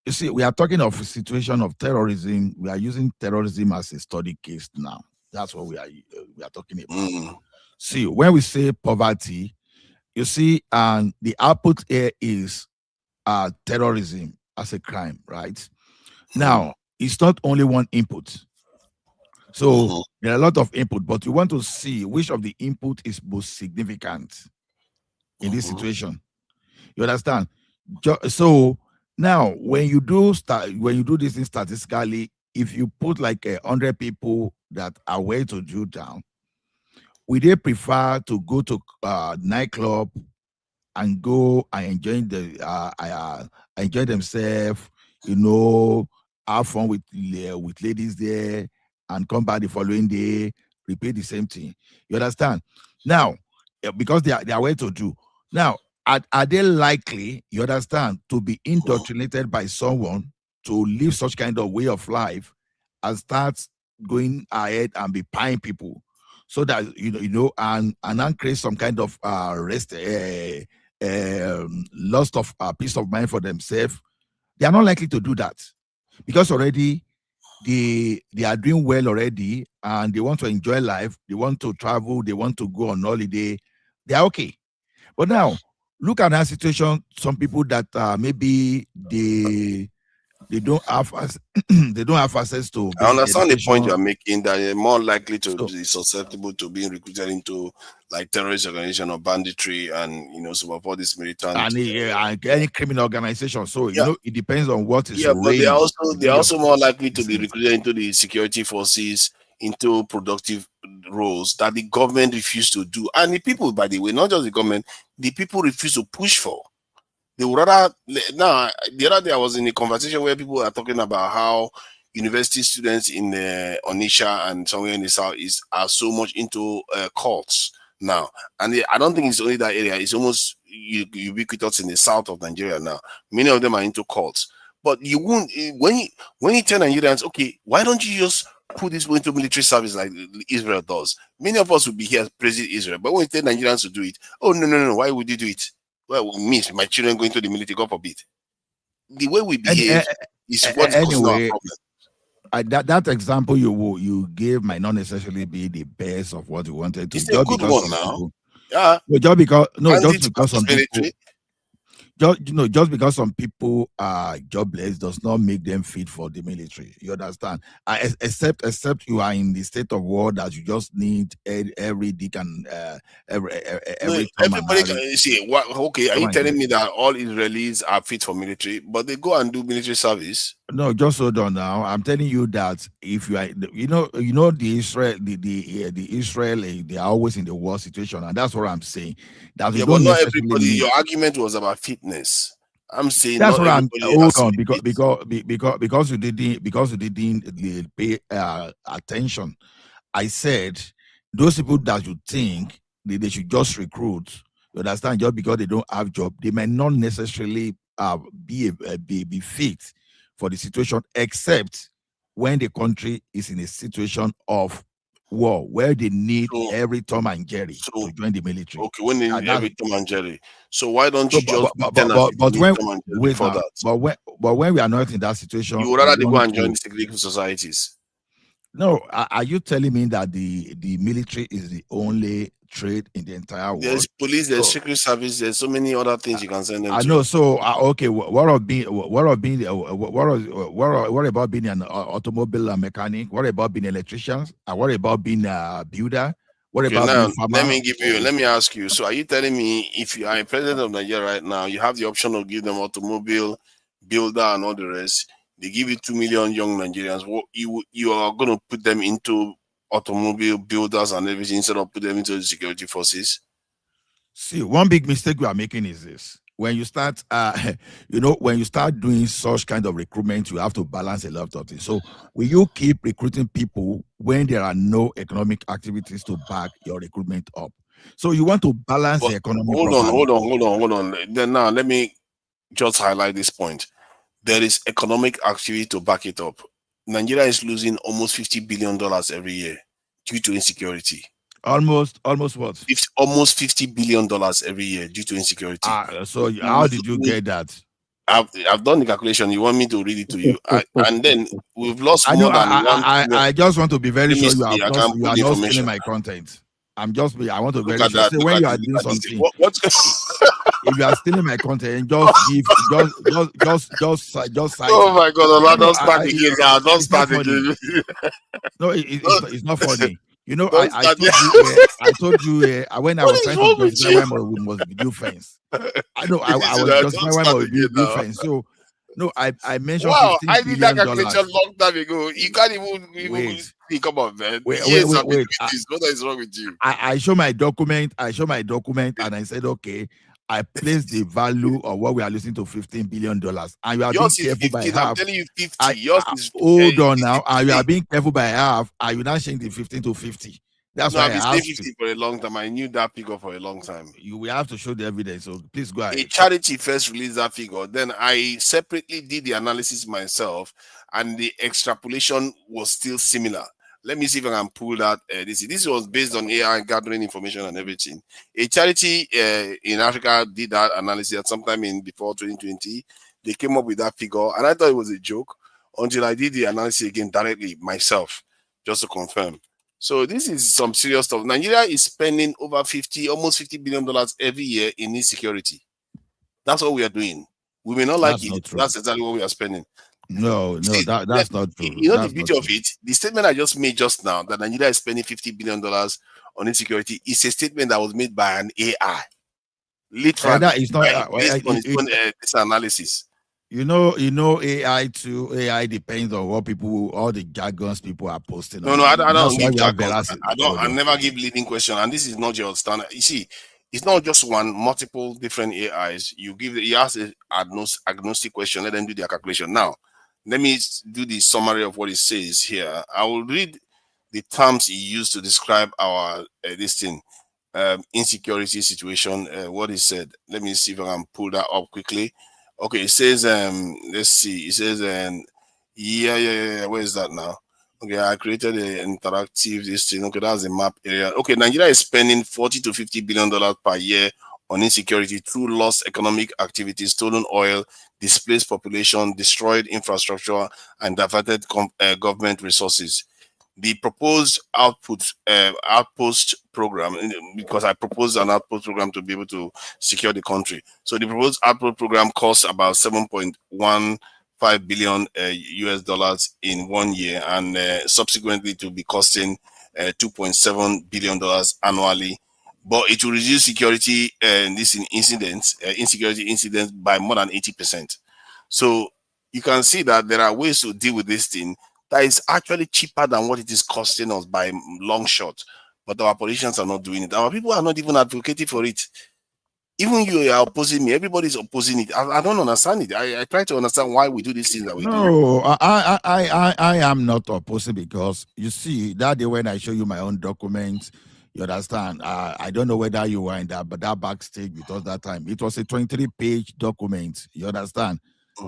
You see, we are talking of a situation of terrorism. We are using terrorism as a study case now. That's what we are talking about. See, when we say poverty, you see, and the output here is terrorism as a crime, right? Now, it's not only one input. So there are a lot of input, but you want to see which of the input is most significant in this situation. You understand? So now, when you do this thing statistically, if you put like 100 people that are way to drill down, would they prefer to go to nightclub and go and enjoy themselves, have fun with ladies there, and come back the following day, repeat the same thing? You understand? Now, because they are well to do. Now, are they likely, you understand, to be indoctrinated by someone to live such kind of way of life and start going ahead and be paying people, so that and then create some kind of loss of peace of mind for themselves? They are not likely to do that, because already they are doing well already, and they want to enjoy life, they want to travel, they want to go on holiday, they are okay. But now look at that situation. Some people that maybe they don't have they don't have access to I basic understand the point you are education. making, that they're more likely to So, be susceptible to being recruited into like terrorist organization or banditry, and some of all this militant. and any criminal organization. So Yeah, it depends on what is yeah, but they're reigning also they're within your also more likely to be vicinity. recruited into the security forces, into productive roles that the government refused to do, and the people, by the way, not just the government, the people refuse to push for. They would rather. Now, the other day I was in a conversation where people are talking about how university students in Onisha and somewhere in the south are so much into cults now, and I don't think it's only that area. It's almost ubiquitous in the south of Nigeria now. Many of them are into cults, but you won't when you tell Nigerians, okay, why don't you just put this into military service like Israel does? Many of us would be here praising Israel, but when you tell Nigerians to do it, oh no, why would you do it? Well, me, my children going to the military, God forbid. The way we And behave is what's causing our anyway, problem. that example you gave might not necessarily be the best of what you wanted to, It's a just good because one some now. people, Yeah, just bandits because versus some people, military. just because some people are jobless does not make them fit for the military. You understand? Except you are in the state of war that you just need every dick and No, every Tom and everybody Harry can see. What? Okay, to are come you and telling join. me that all Israelis are fit for military, but they go and do military service? No, just hold on now. I'm telling you that if you are, the Israel, the Israel, they are always in the war situation, and that's what I'm saying. That you Yeah, but don't not necessarily everybody. need. Your argument was about fitness. I'm saying That's not what I'm. everybody Hold has to on, be fit. because you didn't pay attention. I said those people that you think they should just recruit. You understand? Just because they don't have job, they may not necessarily be fit for the situation, except when the country is in a situation of war, where they need every Tom and Jerry to join the military. Okay, when they need That's- every Tom and Jerry. So why don't So, you just pretend as if you need Tom and Jerry wait for now, that? but when we are not in that situation, You would rather they go and join the secret societies. No, are you telling me that the military is the only trade in the entire world? There's police, there's secret service, there's so many other things you can send them I to. know. So okay, what about being an automobile mechanic? What about being electricians? What about being a builder? What Okay, about now being farmer? let me ask you. So are you telling me if you are a president of Nigeria right now, you have the option of give them automobile, builder, and all the rest? They give you 2 million young Nigerians. What you are going to put them into automobile builders and everything instead of put them into the security forces? See, one big mistake we are making is this: when you start, when you start doing such kind of recruitment, you have to balance a lot of things. So, will you keep recruiting people when there are no economic activities to back your recruitment up? So, you want to balance the economy. Hold on. Then now let me just highlight this point. There is economic activity to back it up. Nigeria is losing almost $50 billion every year due to insecurity. Almost what? Almost $50 billion every year due to insecurity. So how did you get that? I've done the calculation. You want me to read it to you? And then we've lost I know. more than I just want to be very sure you are not stealing information. my content. I want to be Look very at sure. that. Say Look when at you are it, doing look at it. something, What's if you are stealing my content, just cite Oh it. my God! No, Don't start again now. Don't it's not start funny. again. No, it's not funny. You know, Don't I start told you, I told you when I What was is trying to wrong with justify you? why we must do fence. I know I Listen, was don't justifying why start we again do now. fence. So no, I mentioned Wow, $15 I did that billion. calculation long time ago. You can't even come on, man. Years I've been doing this. What is wrong with you? I show my document, and I said, okay, I place the value of what we are listening to $15 billion. And you are being Yours is careful by 15. I'm half. telling you 50. Yours is Hold on now. And you are being careful by half. And you now change the 15 to 50. That's No, why I've been I saying asked 50 you. for a long time. I knew that figure for a long time. You will have to show the evidence. So please go ahead. A charity first released that figure. Then I separately did the analysis myself, and the extrapolation was still similar. Let me see if I can pull that. This was based on AI gathering information and everything. A charity in Africa did that analysis at sometime before 2020. They came up with that figure, and I thought it was a joke until I did the analysis again directly myself, just to confirm. So this is some serious stuff. Nigeria is spending almost $50 billion every year in insecurity. That's what we are doing. We may not like it. That's exactly what we are spending. No, that's not true. You know the beauty of it? The statement I just made just now that Nigeria is spending $50 billion on insecurity is a statement that was made by an AI. Literally, that is not based on its own this analysis. You know, AI depends on what all the jargons people are posting. No, I don't give jargons. I never give leading question, and this is not your standard. You see, it's not just multiple different AIs. You ask an agnostic question, let them do their calculation. Now, let me do the summary of what it says here. I will read the terms he used to describe our insecurity situation. What he said. Let me see if I can pull that up quickly. Okay, it says let's see. It says yeah. Where is that now? Okay, I created an interactive thing. Okay, that's the map area. Okay, Nigeria is spending $40 to $50 billion per year on insecurity through lost economic activity, stolen oil, displaced population, destroyed infrastructure, and diverted government resources. The proposed outpost program, because I proposed an outpost program to be able to secure the country. So the proposed outpost program costs about $7.15 billion US dollars in 1 year, and subsequently to be costing $2.7 billion annually. But it will reduce insecurity incidents by more than 80%. So you can see that there are ways to deal with this thing that is actually cheaper than what it is costing us by long shot. But our politicians are not doing it. Our people are not even advocating for it. Even you are opposing me. Everybody's opposing it. I don't understand it. I try to understand why we do these things that we do. No, I am not opposing, because you see that day when I show you my own documents, you understand. I don't know whether you were in that, but that backstage with us that time, it was a 23-page document. You understand.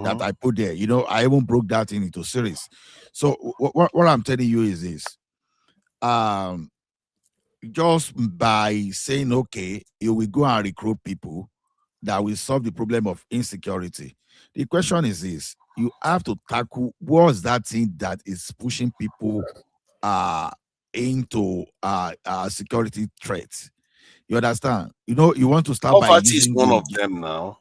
that I put there. You know, I even broke that into series. So what I'm telling you is this. Just by saying, okay, you will go and recruit people that will solve the problem of insecurity. The question is this: you have to tackle what's that thing that is pushing people into security threats. You understand? You know, you want to start by Poverty is using one of them now.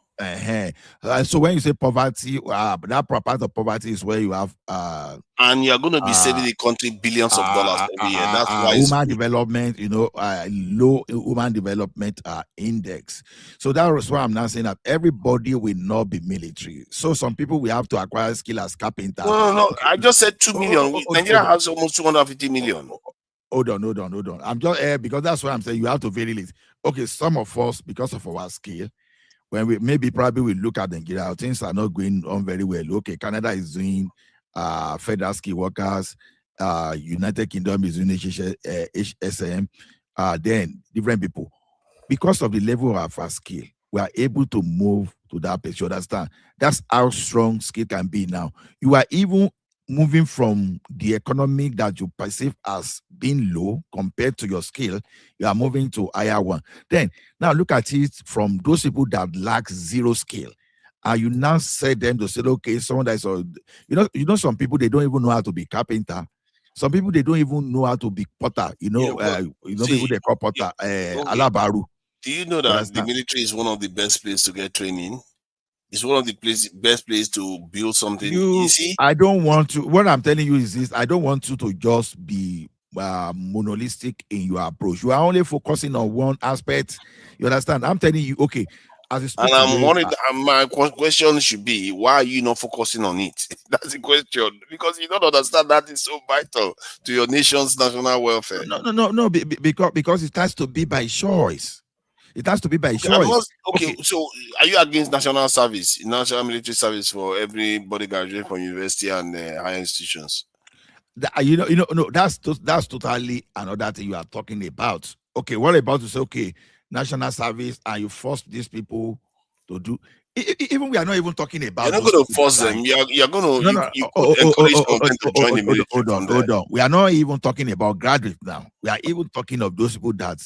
so when you say poverty, that part of poverty is where you have and you're going to be saving the country billions of dollars every year. That's why it's human good. development, you know, low human development index. So that was why I'm now saying that everybody will not be military. So some people will have to acquire skill as carpenter. No. Okay. I just said 2 million. Nigeria has almost 250 million. Hold on. I'm just because that's what I'm saying. You have to vary it. Okay, some of us, because of our skill, when we probably we look at Nigeria, things are not going on very well. Okay, Canada is doing federal skill workers, United Kingdom is doing HSM, then different people. Because of the level of our skill, we are able to move to that place. You understand? That's how strong skill can be now. You are even moving from the economy that you perceive as being low compared to your skill, you are moving to higher one. Then now look at it from those people that lack zero skill. And you now set them to say, okay, someone that's you know, some people they don't even know how to be carpenter. Some people they don't even know how to be potter. People they call potter, alabaru. Do you know that the military is one of the best places to get training? It's one of the best place to build something. You see, I don't want to. What I'm telling you is this: I don't want you to just be monolistic in your approach. You are only focusing on one aspect. You understand? I'm telling you, okay. As you speak and I'm today, worried. My question should be: why are you not focusing on it? That's the question. Because you don't understand that is so vital to your nation's national welfare. No. Because it has to be by choice. It has to be by choice. Okay, so are you against national service, national military service for everybody graduating from university and higher institutions? No, that's totally another thing you are talking about. Okay, what about to say, okay, national service, and you force these people to do? Even we are not even talking about. You're not going to force them. You're going to encourage them to join the military. Hold on. We are not even talking about graduates now. We are even talking of those people that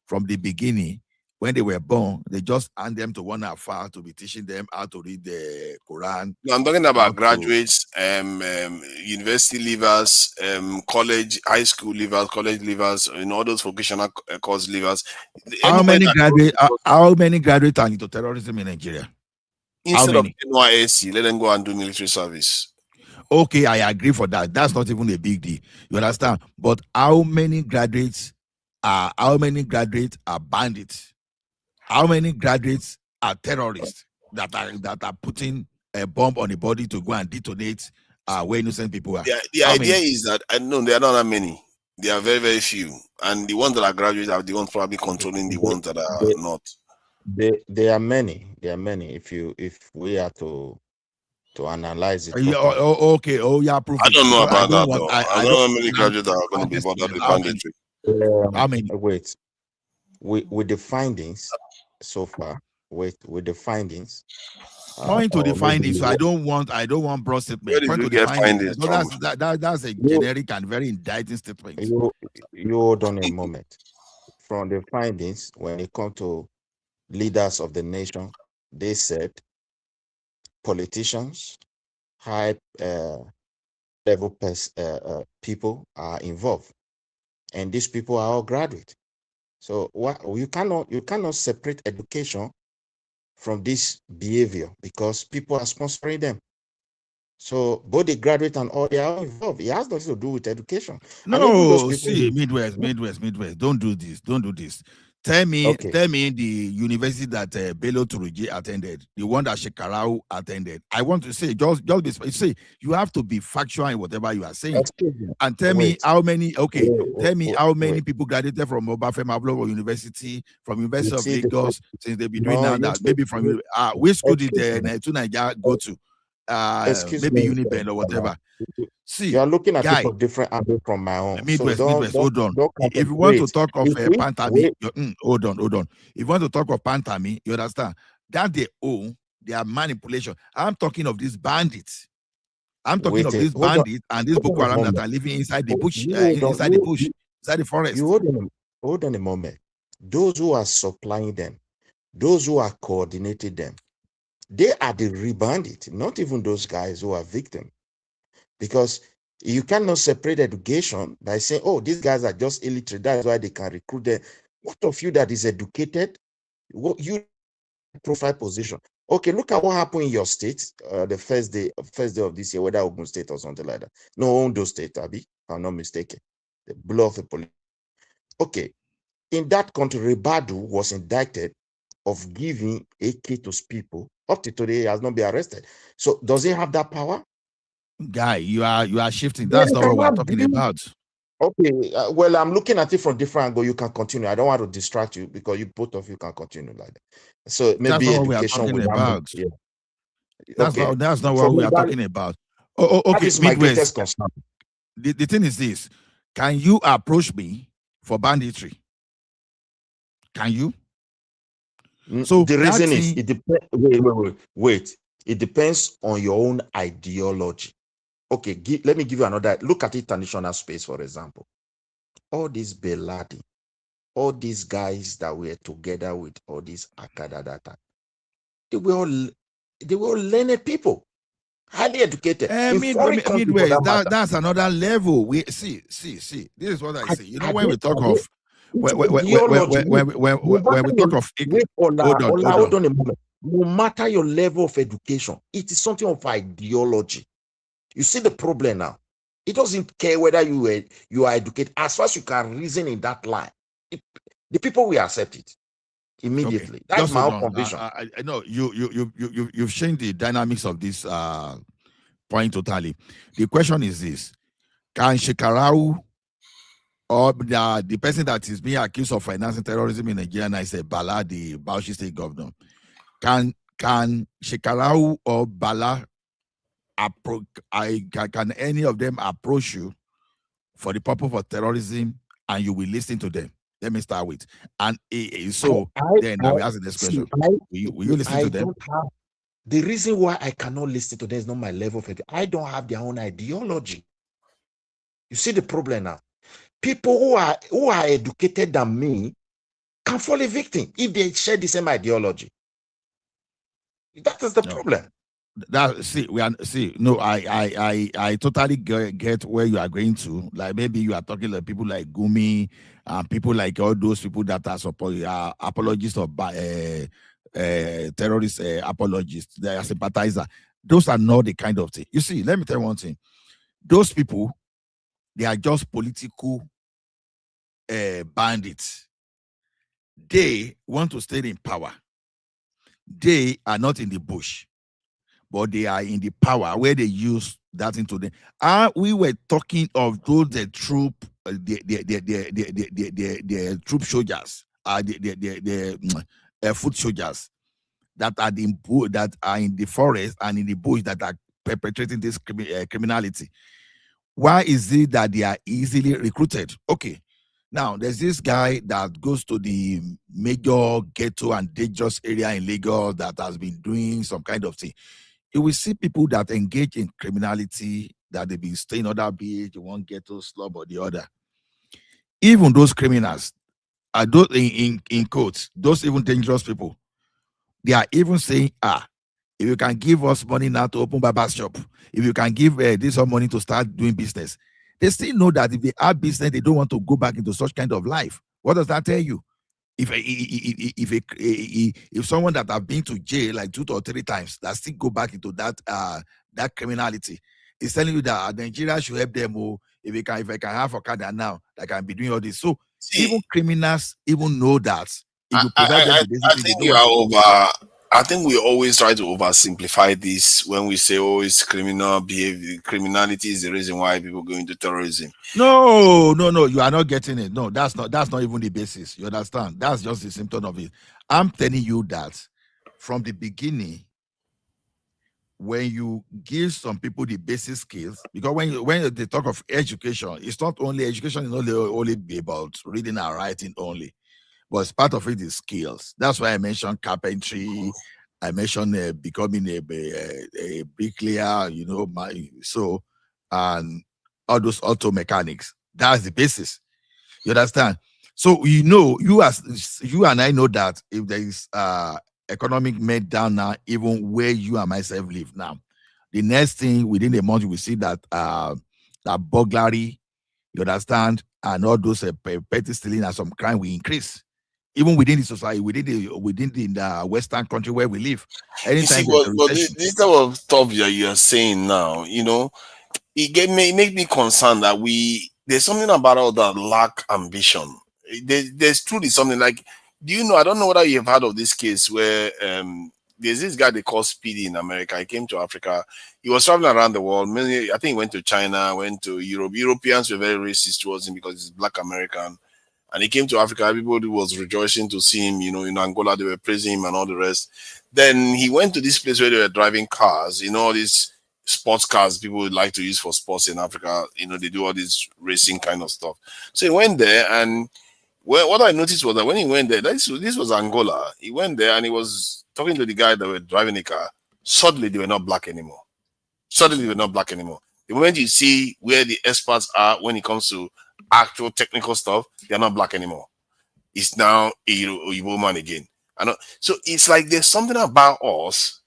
from the beginning, when they were born, they just hand them to one afar to be teaching them how to read the Quran. No, I'm talking about graduates, university leavers, college, high school leavers, college leavers, all those vocational course leavers. How many graduates are into terrorism in Nigeria? Instead of NYSC, let them go and do military service. Okay, I agree for that. That's not even a big deal. You understand? But how many graduates are bandits? How many graduates are terrorists that are putting a bomb on the body to go and detonate where innocent people are? The idea is that I know there are not that many. There are very, very few. And the ones that are graduates are the ones probably controlling the ones that are not. There are many. If we are to analyze it. Okay. Proof I don't know about that though. I don't know how many graduates are going to be bothered with banditry. How many? Wait. With the findings so far. With the findings. Point to the findings. So I don't want broad statement. Where did you get findings from? That's a generic and very indicting statement. You hold on a moment. From the findings, when it comes to leaders of the nation, they said politicians, high level people are involved, and these people are all graduate. So you cannot separate education from this behavior because people are sponsoring them. So both the graduate and all they are involved. It has nothing to do with education. No, see, Midwest. Don't do this. Tell me the university that Bello Turuji attended, the one that Shekarau attended. I want to say, just say you have to be factual in whatever you are saying. And tell me how many people graduated from Obafemi Awolowo University, from University of Lagos, since they've been doing now that. Maybe from which school did Nigeria go to? Maybe Uniben or whatever. See, you are looking at it from different angles from my own. Midwest, hold on. If you want to talk of Pantami, hold on. If you want to talk of Pantami, you understand that they own their manipulation. I'm talking of these bandits. I'm talking Wait, of these hold on, bandits and these hold on Boko a Haram that moment. are living inside the bush, You hold on, inside the bush, inside the forest. you hold on a moment. Those who are supplying them, those who are coordinating them, they are the real bandits, not even those guys who are victims. Because you cannot separate education by saying, oh, these guys are just illiterate, that's why they can recruit them. What of you that is educated? What you profile position? Okay, look at what happened in your state the first day of this year, whether Ogun State or something like that. No, Ondo State, Abi, if I'm not mistaken. The blow of the police. Okay, in that country, Rebadu was indicted of giving AK to people. Up to today, he has not been arrested. So does he have that power? Guy, you are shifting. Then That's you not what we're cannot talking be. about. Okay, well, I'm looking at it from different angle. You can continue. I don't want to distract you because you both of you can continue like that. So That's maybe not what we are education talking without about. yeah. That's Okay. not For what we me, are that, talking about. that Okay, is my Midwest. greatest concern. The thing is this: can you approach me for banditry? Can you? So The that reason is thing, it depends. Wait. It depends on your own ideology. Okay, let me give you another. Look at international space, for example. All these Bin Laden, all these guys that were together with all these Akada data, they were all learned people, highly educated in foreign countries for that Midwest. matter. That's another level. We see. This is what I say. You know, when we talk Are of it's ideology. No when matter we your talk of wait, hold hold on. on a moment. No matter your level of education, it is something of ideology. You see the problem now. It doesn't care whether you are educated. As far as you can reason in that line, the people will accept it immediately. Okay, That's just my hold own on. conviction. I know you've changed the dynamics of this point totally. The question is this: can Shekarau or the person that is being accused of financing terrorism in Nigeria and is a Bala, the Bauchi State governor, can Shekarau or Bala can any of them approach you for the purpose of terrorism and you will listen to them? Let me start with. And then I will ask the next question. Will you listen to them? Don't have the reason why I cannot listen to them is not my level of education. I don't have their own ideology. You see the problem now. People who are educated than me can fall a victim if they share the same ideology. That is the problem. I totally get where you are going to. Like maybe you are talking like people like Gumi and people like all those people that are apologists of terrorist apologists. They are sympathizer. Those are not the kind of thing. You see, let me tell you one thing. Those people, they are just political bandits. They want to stay in power. They are not in the bush, but they are in the power where they use that into them. We were talking of those the troop, the troop soldiers, the foot soldiers that are in the forest and in the bush that are perpetrating this criminality. Why is it that they are easily recruited? Okay. Now, there's this guy that goes to the major ghetto and dangerous area in Lagos that has been doing some kind of thing. You will see people that engage in criminality, that they've been staying other beach, one ghetto, slum or the other. Even those criminals, are those in quotes, those even dangerous people, they are even saying, if you can give us money now to open Baba shop, if you can give this some money to start doing business, they still know that if they have business, they don't want to go back into such kind of life. What does that tell you? If someone that have been to jail like 2 or 3 times that still go back into that criminality, is telling you that Nigeria should help them. If I can have Okada now, I can be doing all this. So even criminals even know that if you provide them the basic things, they don't want to over. I think we always try to oversimplify this when we say, "Oh, it's criminal behavior. Criminality is the reason why people go into terrorism." No, you are not getting it. No, that's not even the basis. You understand? That's just the symptom of it. I'm telling you that from the beginning, when you give some people the basic skills, because when they talk of education, it's not only education, is not only about reading and writing only, but part of it is skills. That's why I mentioned carpentry I mentioned becoming a bricklayer, and all those auto mechanics. That's the basis. You understand? So you and I know that if there is economic meltdown now, even where you and myself live now, the next thing within a month we see that that burglary, you understand, and all those petty stealing and some crime will increase, even within the society, within the Western country where we live. You see, Anytime there's a but recession, this type of stuff that you are saying now, it make me concerned that there's something about all that lack ambition. There's truly something like, do you know? I don't know whether you've heard of this case where there's this guy they call Speedy in America. He came to Africa. He was traveling around the world. Mainly, I think he went to China, went to Europe. Europeans were very racist towards him because he's Black American. And he came to Africa. Everybody was rejoicing to see him. In Angola, they were praising him and all the rest. Then he went to this place where they were driving cars. All these sports cars people would like to use for sports in Africa. They do all this racing kind of stuff. So he went there, and what I noticed was that when he went there, this was Angola. He went there and he was talking to the guy that were driving the car. Suddenly, they were not black anymore. The moment you see where the experts are when it comes to actual technical stuff, they're not black anymore. It's now a Igbo man again. So it's like there's something about us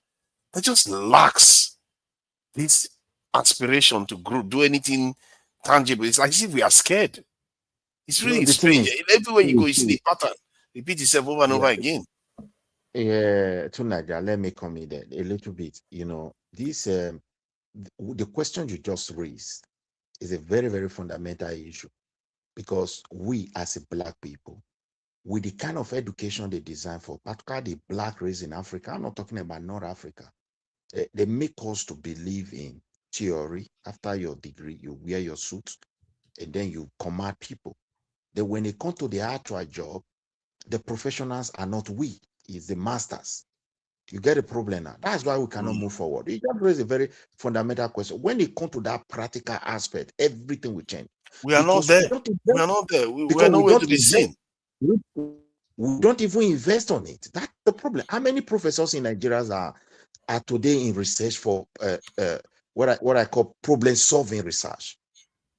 that just lacks this aspiration to grow, do anything tangible. It's like as if we are scared. It's really The thing strange. is, Everywhere you go, you see the pattern repeat itself over and over again. to Nigeria, let me come in there a little bit. This the question you just raised is a very, very fundamental issue, because we as a Black people, with the kind of education they design for, particularly the Black race in Africa, I'm not talking about North Africa, they make us to believe in theory. After your degree, you wear your suit and then you command people. Then when they come to the actual job, the professionals are not we, it's the masters. You get a problem now. That's why we cannot move forward. You just raise a very fundamental question. When it comes to that practical aspect, everything will change. We are not there. We are not there. We are nowhere to be seen. We don't even invest on it. That's the problem. How many professors in Nigeria are today in research for what I call problem solving research?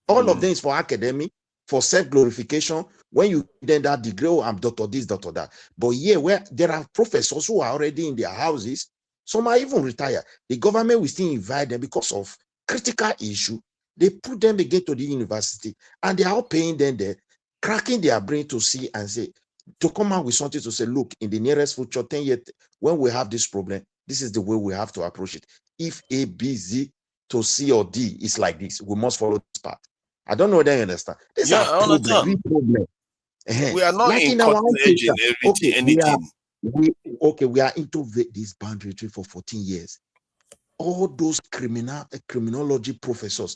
All of them is for academic, for self-glorification. When you then that degree, oh, I'm doctor this, doctor that. But here, where there are professors who are already in their houses, some are even retired. The government will still invite them because of critical issue. They put them again to the university, and they are all paying them there, cracking their brain to see and say, to come out with something to say, look, in the nearest future, 10 years, when we have this problem, this is the way we have to approach it. If A, B, Z to C or D is like this, we must follow this path. I don't know whether you understand. This is a problem. We are not like in cutting edge in anything. We are into this boundary tree for 14 years. All those criminology professors,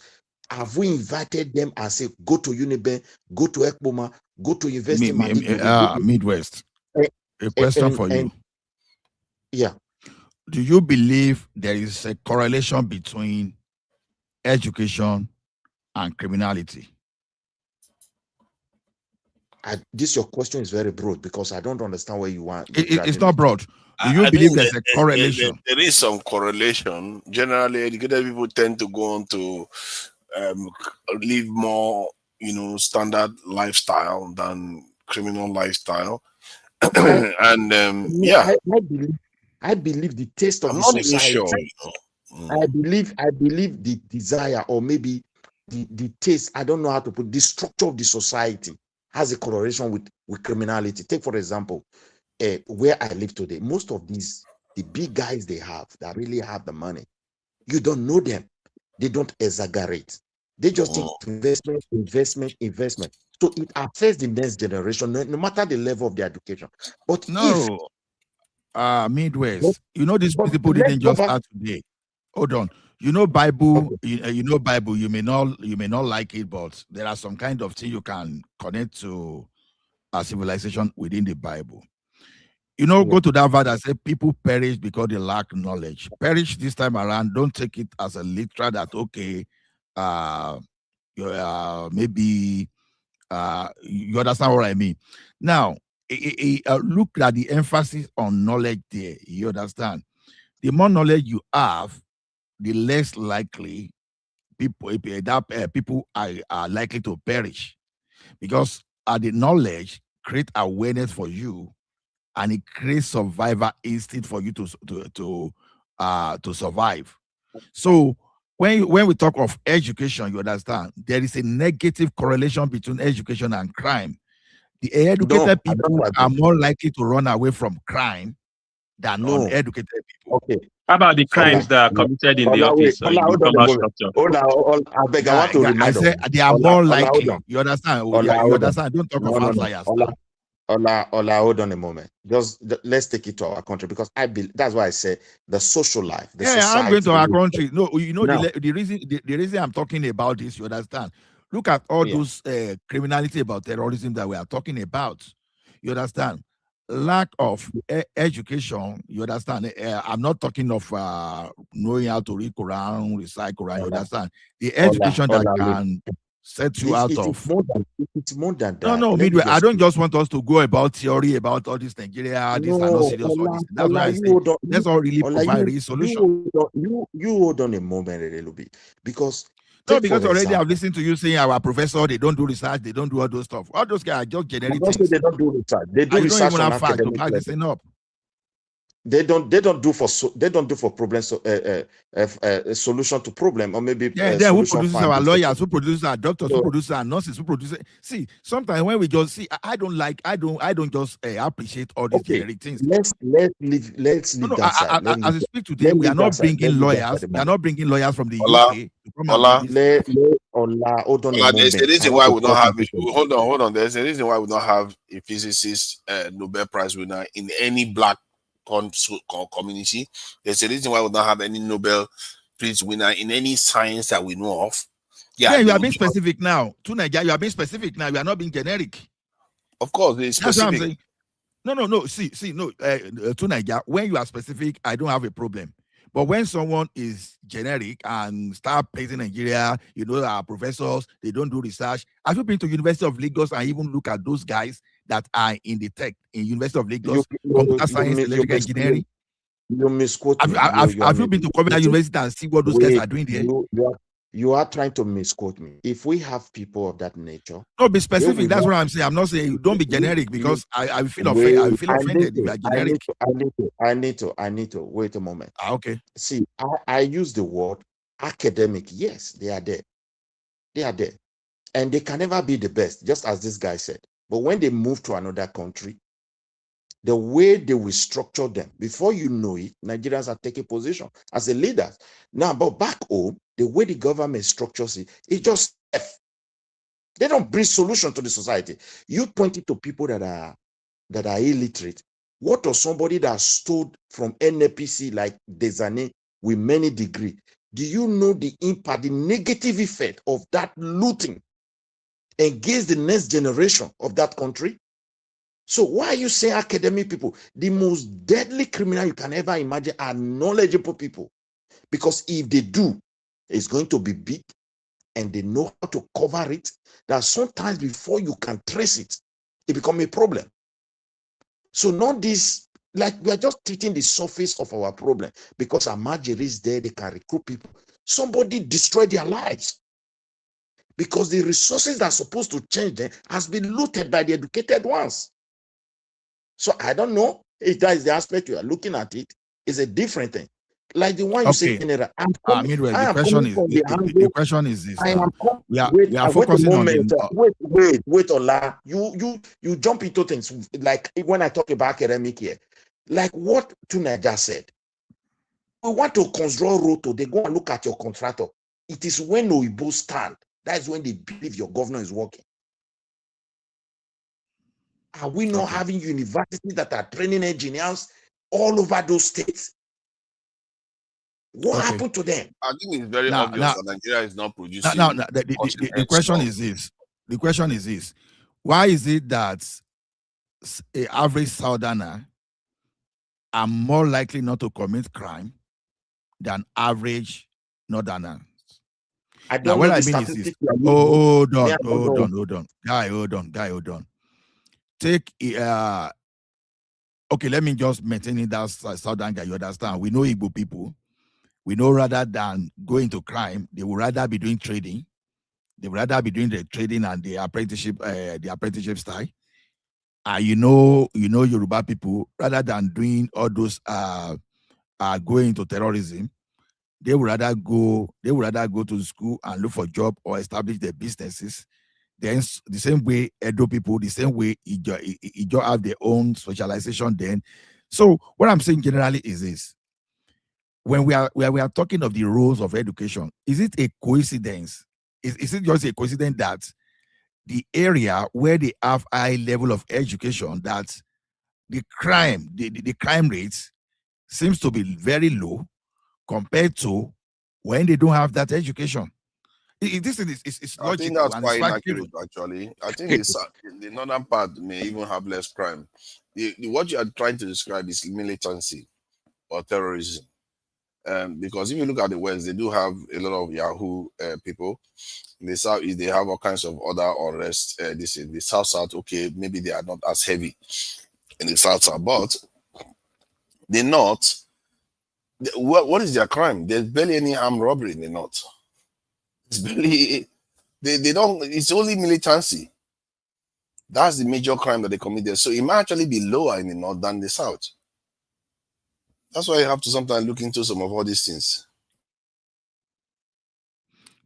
have we invited them and say, go to Uniben, go to Ekboma, go to University Midwest? A question for you. Yeah. Do you believe there is a correlation between education and criminality? This your question is very broad, because I don't understand where you want. It's not broad. Do you believe there's a correlation? There is some correlation. Generally, educated people tend to go on to live more, standard lifestyle than criminal lifestyle. And I believe the taste of I'm the not even society. sure. I believe the desire, or maybe the taste, I don't know how to put, the structure of the society has a correlation with criminality. Take, for example, where I live today, most of the big guys they have that really have the money, you don't know them. They don't exaggerate. They just think investment. So it affects the next generation, no matter the level of their education. But Midwest, these people didn't just start today. Hold on. Bible, Bible, you may not like it, but there are some kind of thing you can connect to a civilization within the Bible. Go to that verse that say people perish because they lack knowledge. Perish this time around, don't take it as a literal that, okay, maybe you understand what I mean. Now, look at the emphasis on knowledge there. You understand? The more knowledge you have, the less likely people are likely to perish, because the knowledge create awareness for you, and it creates survivor instinct for you to survive. So when we talk of education, you understand there is a negative correlation between education and crime. The educated No, I people don't are agree. more likely to run away from crime than No. uneducated people. Okay. How about the So crimes that are committed in the Ola, wait. office or in Ola, the hold on a formal moment. structure? I beg, I want to I remind say us. they are Ola, more hold likely. on. You understand? Ola, You hold on. understand? Don't talk of No. outliers. Ola, hold on a moment. Let's take it to our country, because that's why I say the social life, the Yeah, I'm going society. to our country. No, you know Now, the reason I'm talking about this. You understand? Look at all yeah. those criminality about terrorism that we are talking about. You understand? Lack of education. You understand? I'm not talking of knowing how to read Quran, recite Quran. You Ola, understand? The education that Ola, can set you out it's of. more than No, that. Let me midway. I just don't just want us to go about theory about all this Nigeria. These are not No, serious. All this. That's why Ola, I you say hold on. let's all really Ola, provide real solution. you hold on a moment a little bit, because No, take because for already I've example, listened to you saying our professor, they don't do research, they don't do all those stuff. All those guys are just I generic don't say things. they don't do research. They do And you don't research even on have facts to academic back this level. thing up. They don't do for problems. A solution to problem, or maybe Yeah, a then who solution produces our finding. lawyers, who produces our doctors, who So, produces our nurses, who produces. See, sometimes when we just see, I don't just appreciate all these okay, generic things. let's leave No, that side. as we speak today, we are not bringing lawyers. We are not bringing lawyers from the Ola, UK to come and Ola, bring this. Hold on a Ola, there's a moment. I reason want why to we don't cut have into it. something. Hold on. There's a reason why we don't have a physicist Nobel Prize winner in any black community. There's a reason why we don't have any Nobel Prize winner in any science that we know of. Yeah, Yeah, you are being specific now. To Nigeria, you are being specific now. You are not being generic. Of course, it's That's what I'm specific. saying. No. See, no. To Nigeria, when you are specific, I don't have a problem. But when someone is generic and start praising Nigeria, you know, our professors, they don't do research. Have you been to University of Lagos and even look at those guys that are in the tech in University of Lagos, computer science, electrical engineering? You misquote me. Have you been to Covenant University and see what those guys are doing there? You are trying to misquote me. If we have people of that nature, no, be specific. That's what I'm saying. I'm not saying don't be generic, because I feel offended if you are generic. I need to wait a moment. Okay. See, I use the word academic. Yes, they are there. They are there. And they can never be the best, just as this guy said. But when they move to another country, the way they will structure them, before you know it, Nigerians are taking position as a leader. Now, but back home, the way the government structures it, it's just they don't bring solution to the society. You pointed to people that are illiterate. What of somebody that stood from NAPC like Desane with many degrees? Do you know the impact, the negative effect of that looting against the next generation of that country? So why are you saying academic people? The most deadly criminal you can ever imagine are knowledgeable people. Because if they do, it's going to be big, and they know how to cover it. That sometimes before you can trace it, it becomes a problem. So not this, like we are just treating the surface of our problem because Amajiri is there, they can recruit people. Somebody destroyed their lives because the resources that are supposed to change them has been looted by the educated ones. So I don't know if that is the aspect you are looking at. It is a different thing. Like the one you say, General. The question is this. We are wait a focusing on moment. the Wait, Ola. You jump into things like when I talk about academic here, like what Tunaja said. We want to construct road to, they go and look at your contractor. It is when Oibo stand. That is when they believe your governor is working. Are we not having universities that are training engineers all over those states? What happened to them? I think it's very obvious that Nigeria is not producing. The question is this. The question is this. Why is it that an average Southerner are more likely not to commit crime than average Northerners? I don't know the statistics. Hold on. Guy, hold on. Take okay, let me just maintain it that southern guy. You understand? We know Igbo people. We know rather than going to crime, they would rather be doing trading. They would rather be doing the trading and the apprenticeship style. You know, Yoruba people, rather than doing all those going to terrorism, they would rather go to school and look for job or establish their businesses. Then the same way Edo people, the same way Ijo have their own specialization then. So what I'm saying generally is this: when we are talking of the roles of education, is it a coincidence? Is it just a coincidence that the area where they have high level of education, that the crime rates seems to be very low compared to when they don't have that education? This is it's I think logical that's and it's quite factual. inaccurate, actually. I think the northern part may even have less crime. What you are trying to describe is militancy or terrorism. Because if you look at the West, they do have a lot of Yahoo people. In the South, they have all kinds of other unrest. This in the South, okay, maybe they are not as heavy in the South, but the North, what is their crime? There's barely any armed robbery in the North. It's barely, they don't, it's only militancy. That's the major crime that they commit there. So it might actually be lower in the North than the South. That's why you have to sometimes look into some of all these things.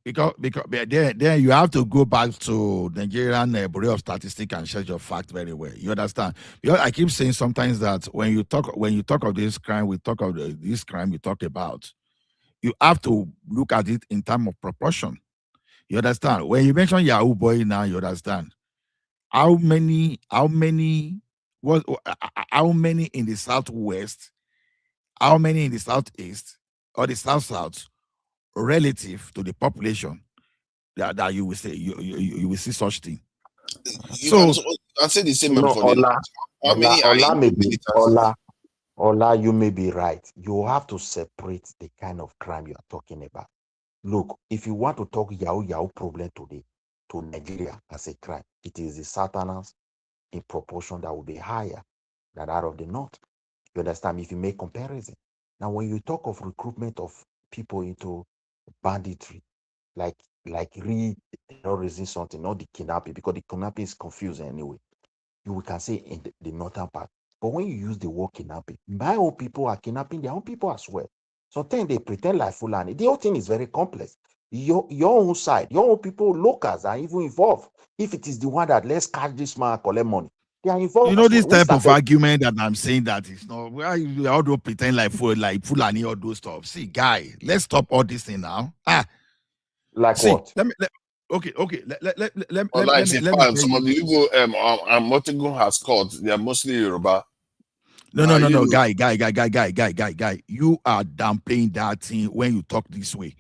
Because then you have to go back to Nigerian Bureau of Statistics and check your fact very well. You understand? Because I keep saying sometimes that when you talk of this crime, we talk of this crime we talk about. You have to look at it in terms of proportion. You understand? When you mention Yahoo boy now, you understand how many in the Southwest, how many in the Southeast or the South relative to the population that you will say you will see such thing. You can say the same for the North. How many are in militancy? Ola, you may be right. You have to separate the kind of crime you are talking about. Look, if you want to talk Yahoo problem today to Nigeria as a crime, it is the Southerners in proportion that will be higher than that of the North. You understand? If you make comparison. Now, when you talk of recruitment of people into banditry, like re-terrorism something, not the kidnapping, because the kidnapping is confusing anyway. You can say in the northern part. But when you use the word kidnapping, my own people are kidnapping their own people as well. Sometimes they pretend like Fulani. The whole thing is very complex. Your own side, your own people, locals are even involved. If it is the one that let's catch this man, collect money, they are involved. You know, this type of argument that I'm saying that is not where you all do pretend like Fulani or those stuff. See, guy, let's stop all this thing now. What? Okay. Let me some of the people Motigun has caught, they are mostly Yoruba. No, guy. You are downplaying that thing when you talk this way.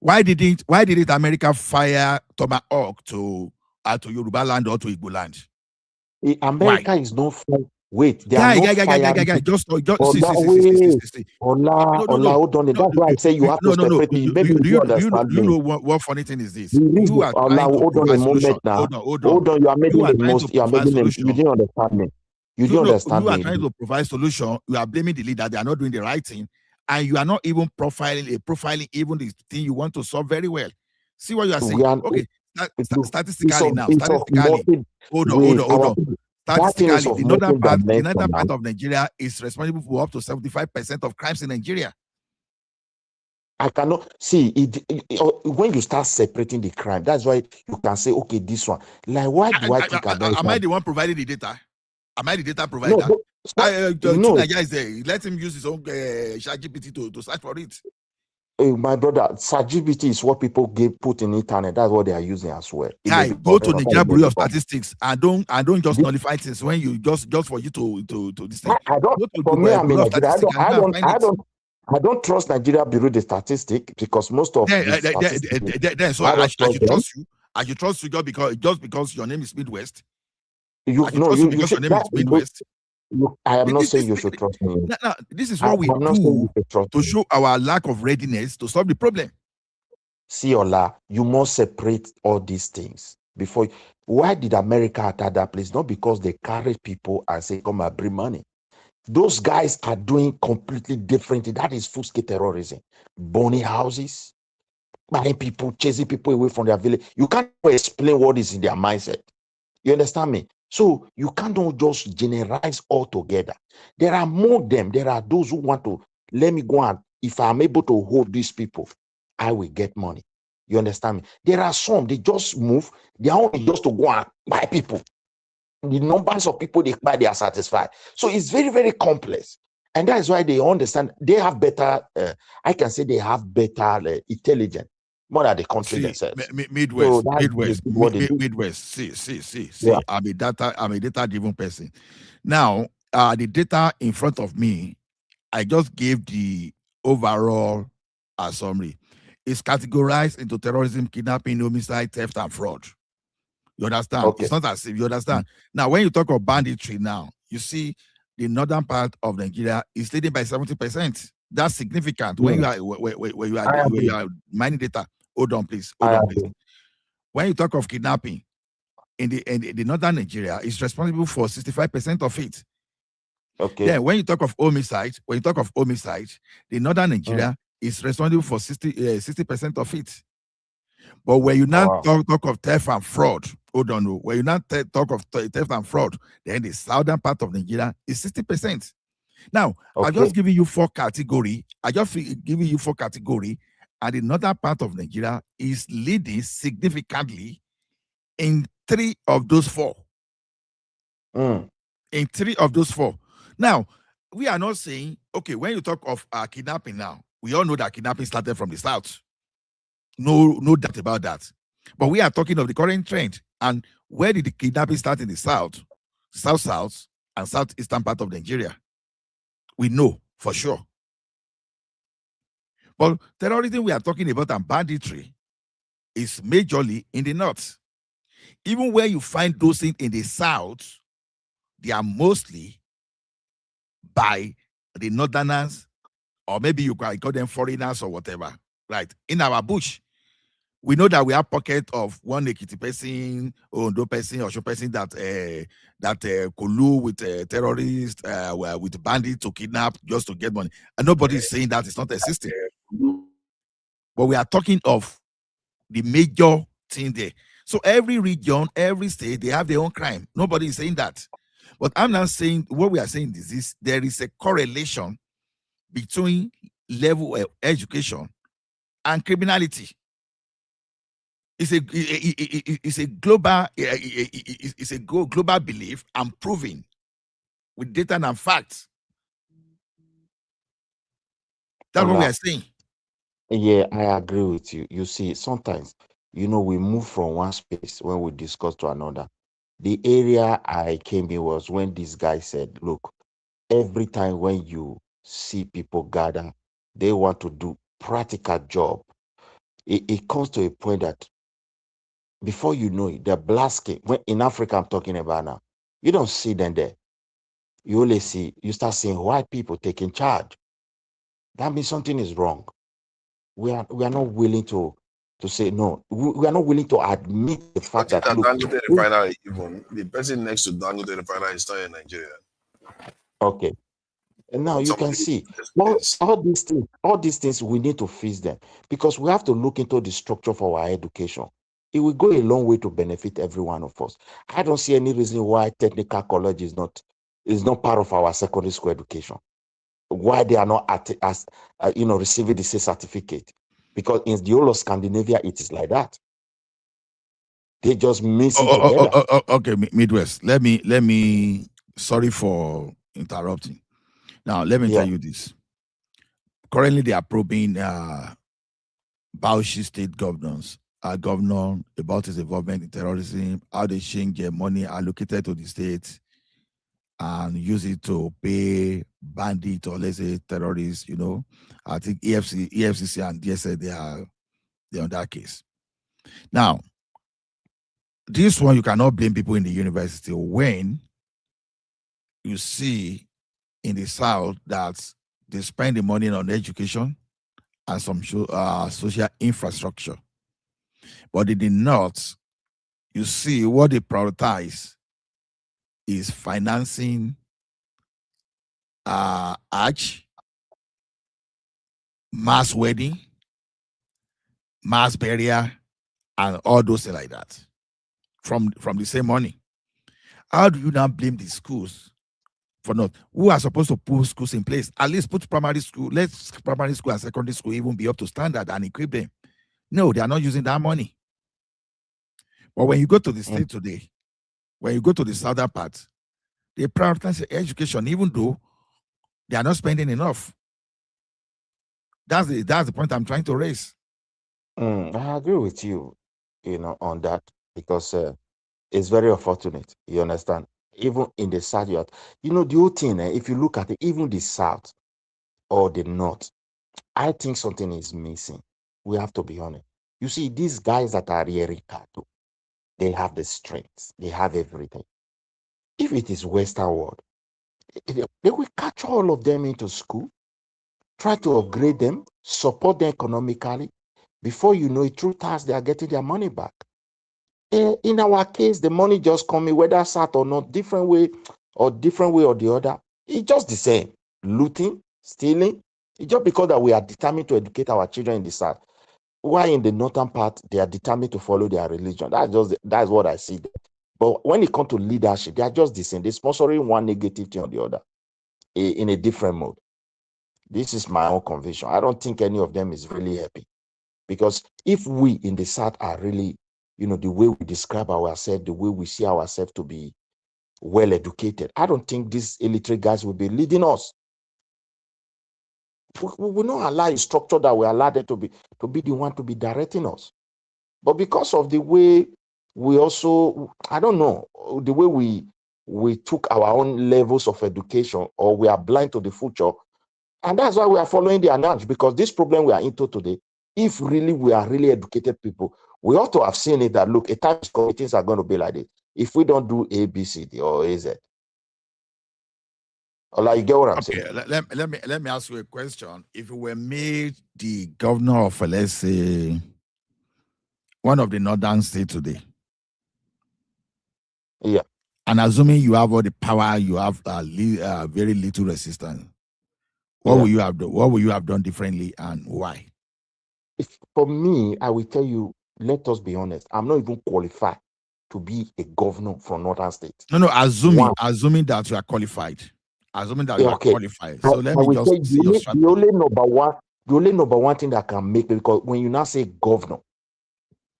Why didn't America fire Tomahawk to Yoruba land or to Igbo land? America is not firing. Wait, they are not firing. Just see. Ola, hold on. That's why I say you have to separate it. Maybe you understand me. You know what funny thing is this? You are hold on a moment now. Hold on. You are making the most. You are making the. You didn't understand me. You don't understand me. You are trying to provide solution. You are blaming the leader. They are not doing the right thing, and you are not even profiling even the thing you want to solve very well. See what you are saying? Okay, statistically now. Hold on. Statistically, the northern part of Nigeria is responsible for up to 75% of crimes in Nigeria. I cannot see it when you start separating the crime. That's why you can say, okay, this one. Like, why do I think about? Am I the one providing the data? Am I the data provider? No. Nigeria is there. Let him use his own ChatGPT to search for it. My brother, ChatGPT is what people put in the internet. That's what they are using as well. Yeah, go to Nigeria Bureau of Statistics and don't just nullify things when you just for you to this thing. I don't. For me, I mean, I don't trust Nigeria Bureau of Statistics because most of so I should trust you just because your name is Midwest. Your name is Midwest. I am not saying you should trust me. No, this is what we do to show our lack of readiness to solve the problem. See, Ola, you must separate all these things before. Why did America attack that place? Not because they carry people and say, come and bring money. Those guys are doing completely different. That is full-scale terrorism. Burning houses, buying people, chasing people away from their village. You can't explain what is in their mindset. You understand me? So you cannot just generalize altogether. There are more them. There are those who want to let me go and if I'm able to hold these people, I will get money. You understand me? There are some they just move. They are only just to go and buy people. The numbers of people they buy, they are satisfied. So it's very, very complex. And that is why they understand they have better, I can say they have better intelligence more than the country See, themselves. So Midwest, that's what they do. Midwest. See. Yeah. I'm a data-driven person. Now, the data in front of me, I just gave the overall summary. It's categorized into terrorism, kidnapping, homicide, theft, and fraud. You understand? Okay. It's not as if you understand. Now, when you talk of banditry now, you see the northern part of Nigeria is leading by 70%. That's significant. When you are when you are mining data. Hold on, please. When you talk of kidnapping in the northern Nigeria, is responsible for 65% of it. Okay. Then when you talk of homicide, the northern Nigeria is responsible for 60% of it. But when you now talk of theft and fraud, hold on, when you now talk of theft and fraud, then the southern part of Nigeria is 60%. Now, I'm just giving you four categories. And the northern part of Nigeria is leading significantly in three of those four. In three of those four. Now, we are not saying, okay, when you talk of kidnapping now, we all know that kidnapping started from the south. No doubt about that. But we are talking of the current trend. And where did the kidnapping start in the south, and southeastern part of Nigeria? We know for sure. But terrorism we are talking about and banditry is majorly in the north. Even where you find those things in the south, they are mostly by the northerners, or maybe you can call them foreigners or whatever. Right? In our bush, we know that we have pocket of one Ekiti person, Ondo person, or person that collude with terrorists, with bandits to kidnap just to get money. And nobody is saying that it's not a system. But we are talking of the major thing there. So every region, every state, they have their own crime. Nobody is saying that. But I'm not saying, what we are saying is there is a correlation between level of education and criminality. It's a global belief and proven with data and facts. That's what we are saying. Yeah, I agree with you. You see, sometimes, we move from one space when we discuss to another. The area I came in was when this guy said, look, every time when you see people gather, they want to do practical job. It comes to a point that before you know it, they're blasting. When in Africa, I'm talking about now, you don't see them there. You start seeing white people taking charge. That means something is wrong. We are not willing to say no. We are not willing to admit the fact that look, Dangote refinery, even the person next to Dangote refinery is not in Nigeria. Okay. And now you can see all these things we need to fix them because we have to look into the structure for our education. It will go a long way to benefit every one of us. I don't see any reason why technical college is not part of our secondary school education. Why they are not receiving the same certificate? Because in the whole of Scandinavia, it is like that. They just mix it together. Okay, Midwest. Let me. Sorry for interrupting. Now, let me tell you this. Currently, they are probing Bauchi state governor about his involvement in terrorism, how they change their money allocated to the state and use it to pay bandits or let's say terrorists. I think EFCC and DSA they're on that case. Now, this one you cannot blame people in the university when you see in the South that they spend the money on education and some social infrastructure. But in the North, you see what they prioritize is financing Hajj, mass wedding, mass burial, and all those things like that from the same money. How do you now blame the schools for not? Who are supposed to put schools in place? At least put primary school, let primary school and secondary school even be up to standard and equip them. No, they are not using that money. But when you go to the state today, when you go to the southern part, they prioritize education, even though they are not spending enough. That's the point I'm trying to raise. I agree with you, on that, because it's very unfortunate. You understand? Even in the south, the whole thing. If you look at it, even the south or the north, I think something is missing. We have to be honest. You see, these guys that are here, Ricardo, they have the strength, they have everything. If it is Western world, they will catch all of them into school, try to upgrade them, support them economically. Before you know it, through tax, they are getting their money back. In our case, the money just coming, whether sat or not, different way or the other. It's just the same. Looting, stealing. It's just because that we are determined to educate our children in the south. Why in the northern part, they are determined to follow their religion. That's what I see. But when it comes to leadership, they are just the same. They're sponsoring one negative thing or the other in a different mode. This is my own conviction. I don't think any of them is really happy. Because if we in the South are really, the way we describe ourselves, the way we see ourselves to be well educated, I don't think these illiterate guys will be leading us. We will not allow a structure that will allow them to be the one to be directing us. But because of the way we also, I don't know, the way we took our own levels of education, or we are blind to the future, and that's why we are following the analogy, because this problem we are into today, if really we are really educated people, we ought to have seen it that, look, at times things are going to be like this. If we don't do A, B, C, D, or AZ. You get what I'm saying? Let me ask you a question. If you were made the governor of, let's say, one of the northern states today, yeah, and assuming you have all the power, you have very little resistance, what will you have done? What will you have done differently, and why? For me, I will tell you, let us be honest. I'm not even qualified to be a governor from northern states. No, assuming that you are qualified. Assuming that you are qualified. So let me just see your strategy. The only number one thing that can make me, because when you now say governor,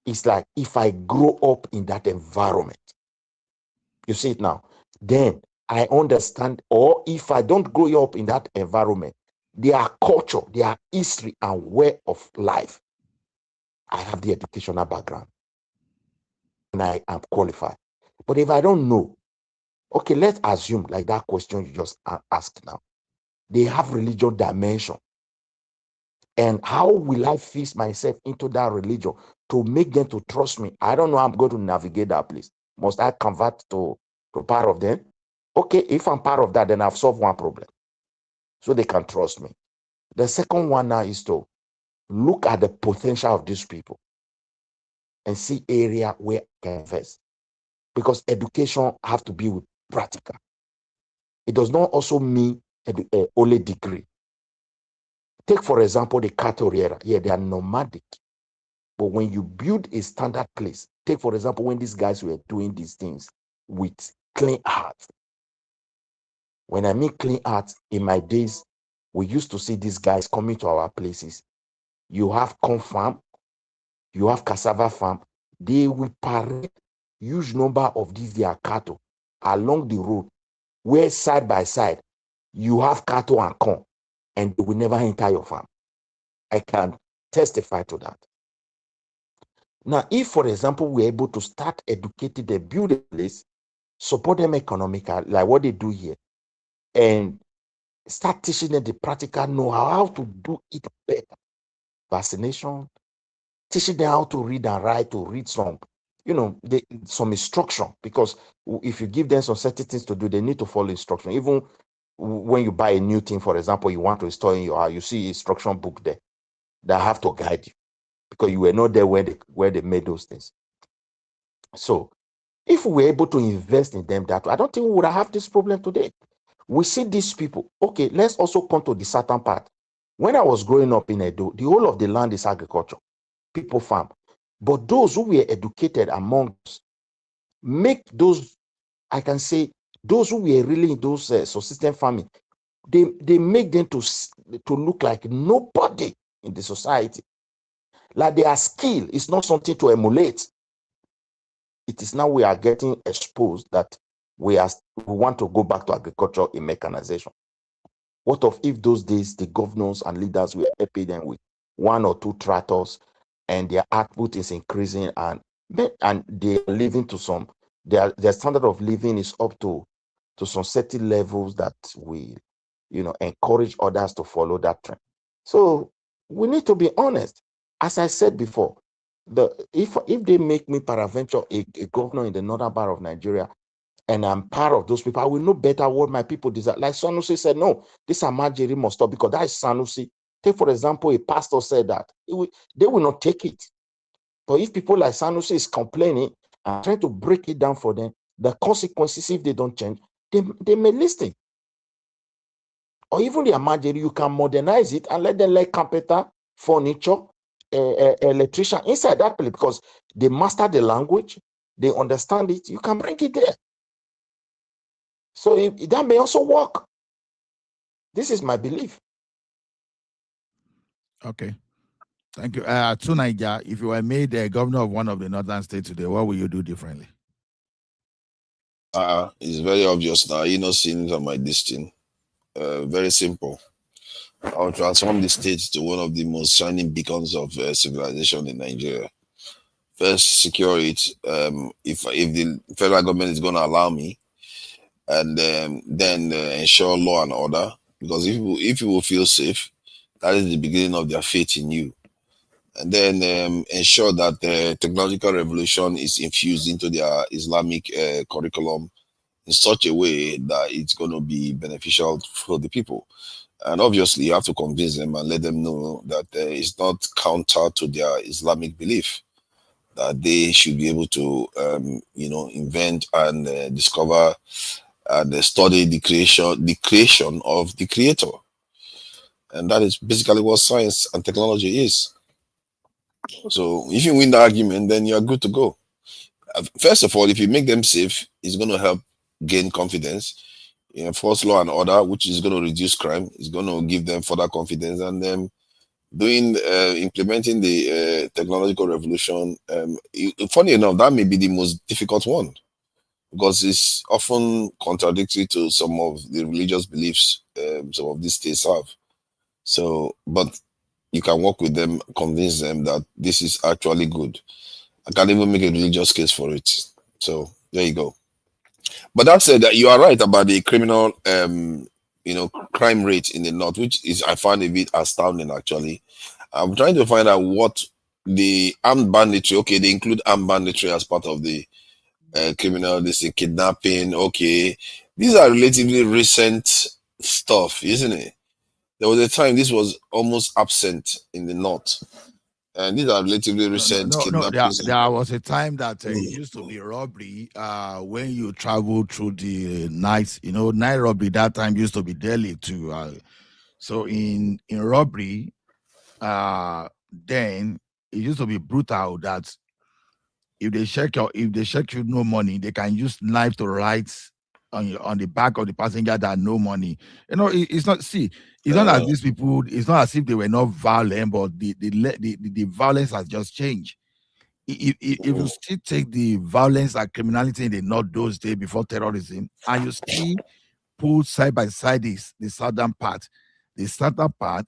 it's like if I grow up in that environment, you see it now, then I understand. Or if I don't grow up in that environment, their culture, their history, and way of life, I have the educational background and I am qualified. But if I don't know, okay, let's assume, like that question you just asked now, they have religious dimension. And how will I fix myself into that religion to make them to trust me? I don't know how I'm going to navigate that place. Must I convert to part of them? Okay, if I'm part of that, then I've solved one problem. So they can trust me. The second one now is to look at the potential of these people and see area where I can invest. Because education have to be with practical. It does not also mean only degree. Take, for example, the cattle rearer. Yeah, they are nomadic. But when you build a standard place, take, for example, when these guys were doing these things with clean heart. When I mean clean heart, in my days, we used to see these guys coming to our places. You have corn farm, you have cassava farm. They will parade huge number of these their cattle along the road, where side by side you have cattle and corn, and they will never enter your farm. I can testify to that. Now, if, for example, we're able to start educating them, build a place, support them economically, like what they do here, and start teaching them the practical know-how, how to do it better. Vaccination, teaching them how to read and write, to read some, some instruction, because if you give them some certain things to do, they need to follow instruction. Even when you buy a new thing, for example, you want to install in your house, you see instruction book there that have to guide you, because you were not there where they made those things. So if we were able to invest in them that way, I don't think we would have this problem today. We see these people. Okay, let's also come to the southern part. When I was growing up in Edo, the whole of the land is agriculture. People farm. But those who were educated among us make those, I can say, those who were really in those subsistence farming, they make them to look like nobody in the society. Like their skill is not something to emulate. It is now we are getting exposed that we want to go back to agriculture in mechanization. What of if those days the governors and leaders were helping them with 1 or 2 tractors and their output is increasing and they are living to some, their standard of living is up to some certain levels that we, encourage others to follow that trend. So we need to be honest. As I said before, if they make me peradventure a governor in the northern part of Nigeria, and I'm part of those people, I will know better what my people desire. Like Sanusi said, no, this Amajiri must stop because that is Sanusi. Take, for example, a pastor said that. They will not take it. But if people like Sanusi is complaining and trying to break it down for them, the consequences, if they don't change, they may listen. Or even the Amajiri, you can modernize it and let them like carpenter, furniture, electrician inside that place because they master the language, they understand it. You can bring it there. So that may also work. This is my belief. Okay. Thank you. To Niger, if you were made the governor of one of the northern states today, what will you do differently? It's very obvious now. You know, seeing on my destiny. Very simple. I'll transform the state to one of the most shining beacons of civilization in Nigeria. First, secure it. If the federal government is going to allow me, and then ensure law and order. Because if you will feel safe, that is the beginning of their faith in you. And then ensure that the technological revolution is infused into their Islamic curriculum in such a way that it's going to be beneficial for the people. And obviously, you have to convince them and let them know that it's not counter to their Islamic belief, that they should be able to, invent and discover and study the creation of the creator. And that is basically what science and technology is. So if you win the argument, then you're good to go. First of all, if you make them safe, it's going to help gain confidence. Enforce law and order, which is going to reduce crime, is going to give them further confidence. And then implementing the technological revolution. Funny enough, that may be the most difficult one because it's often contradictory to some of the religious beliefs some of these states have. So, but you can work with them, convince them that this is actually good. I can even make a religious case for it. So there you go. But that said, that you are right about the criminal, crime rate in the north, which is I find a bit astounding. Actually, I'm trying to find out what the armed banditry. Okay, they include armed banditry as part of the criminal. This is kidnapping. Okay, these are relatively recent stuff, isn't it? There was a time this was almost absent in the north. And these are relatively recent kidnappings. There was a time that it used to be robbery when you travel through the night. Night robbery that time used to be deadly too. So in robbery, then it used to be brutal that if they check you no money, they can use knife to write on the back of the passenger that no money. It's not as these people. It's not as if they were not violent, but the violence has just changed. If you still take the violence and criminality in the north those days before terrorism, and you still put side by side the southern part, the southern part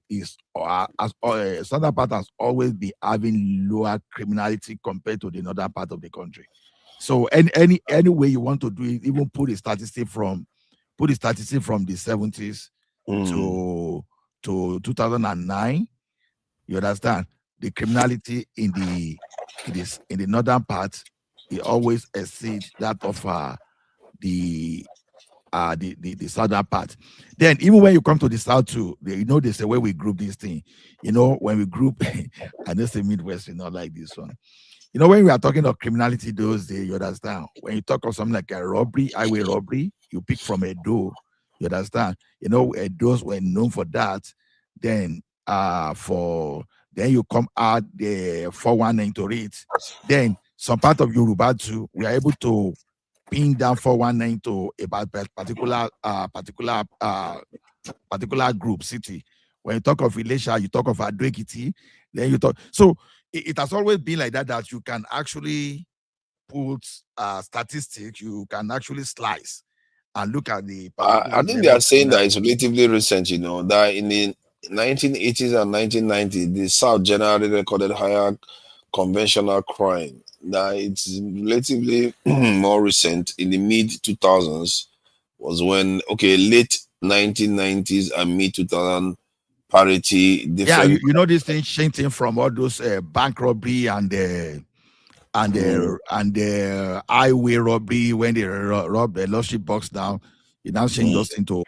southern part has always been having lower criminality compared to the northern part of the country. So any way you want to do it, even put the statistic from the 70s to 2009, you understand the criminality in the northern part, it always exceeds that of the southern part. Then even when you come to the south too, they say where we group this thing. When we group, I know say Midwest, like this one. When we are talking of criminality those days, you understand. When you talk of something like a robbery, highway robbery, you pick from a door. You understand? Those were known for that. Then you come out the 419 to it. Then some part of Yoruba too, we are able to pin down 419 to about particular group city. When you talk of Elisha, you talk of Adwekiti, then you talk. So it has always been like that you can actually put statistics, you can actually slice and look at the I particular think they level are of saying that criminality. it's relatively recent, that in the 1980s and 1990s, the South generally recorded higher conventional crime. Now it's relatively more recent. In the mid 2000s was when, late 1990s and mid 2000 parity, Yeah, different. you know this thing changing from all those bank robbery and Mm, the highway robbery when they rob the lordship box down. You now change mm. those into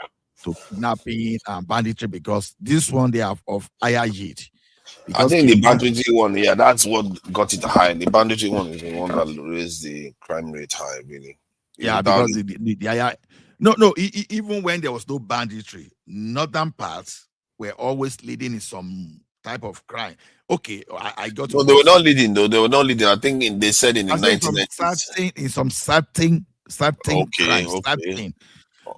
kidnapping and banditry because this one they have of higher yield. I Because think the kidnap banditry one, yeah, that's what got it high. The banditry one is the one that raised the crime rate high, really. Yeah, That because the higher no, even when there was no banditry, northern parts were always leading in some type of crime. Okay, I got your no, they were point. not leading though. They were not leading. I think they said in the I'm saying 1990s. in some certain Okay, crimes, okay. certain.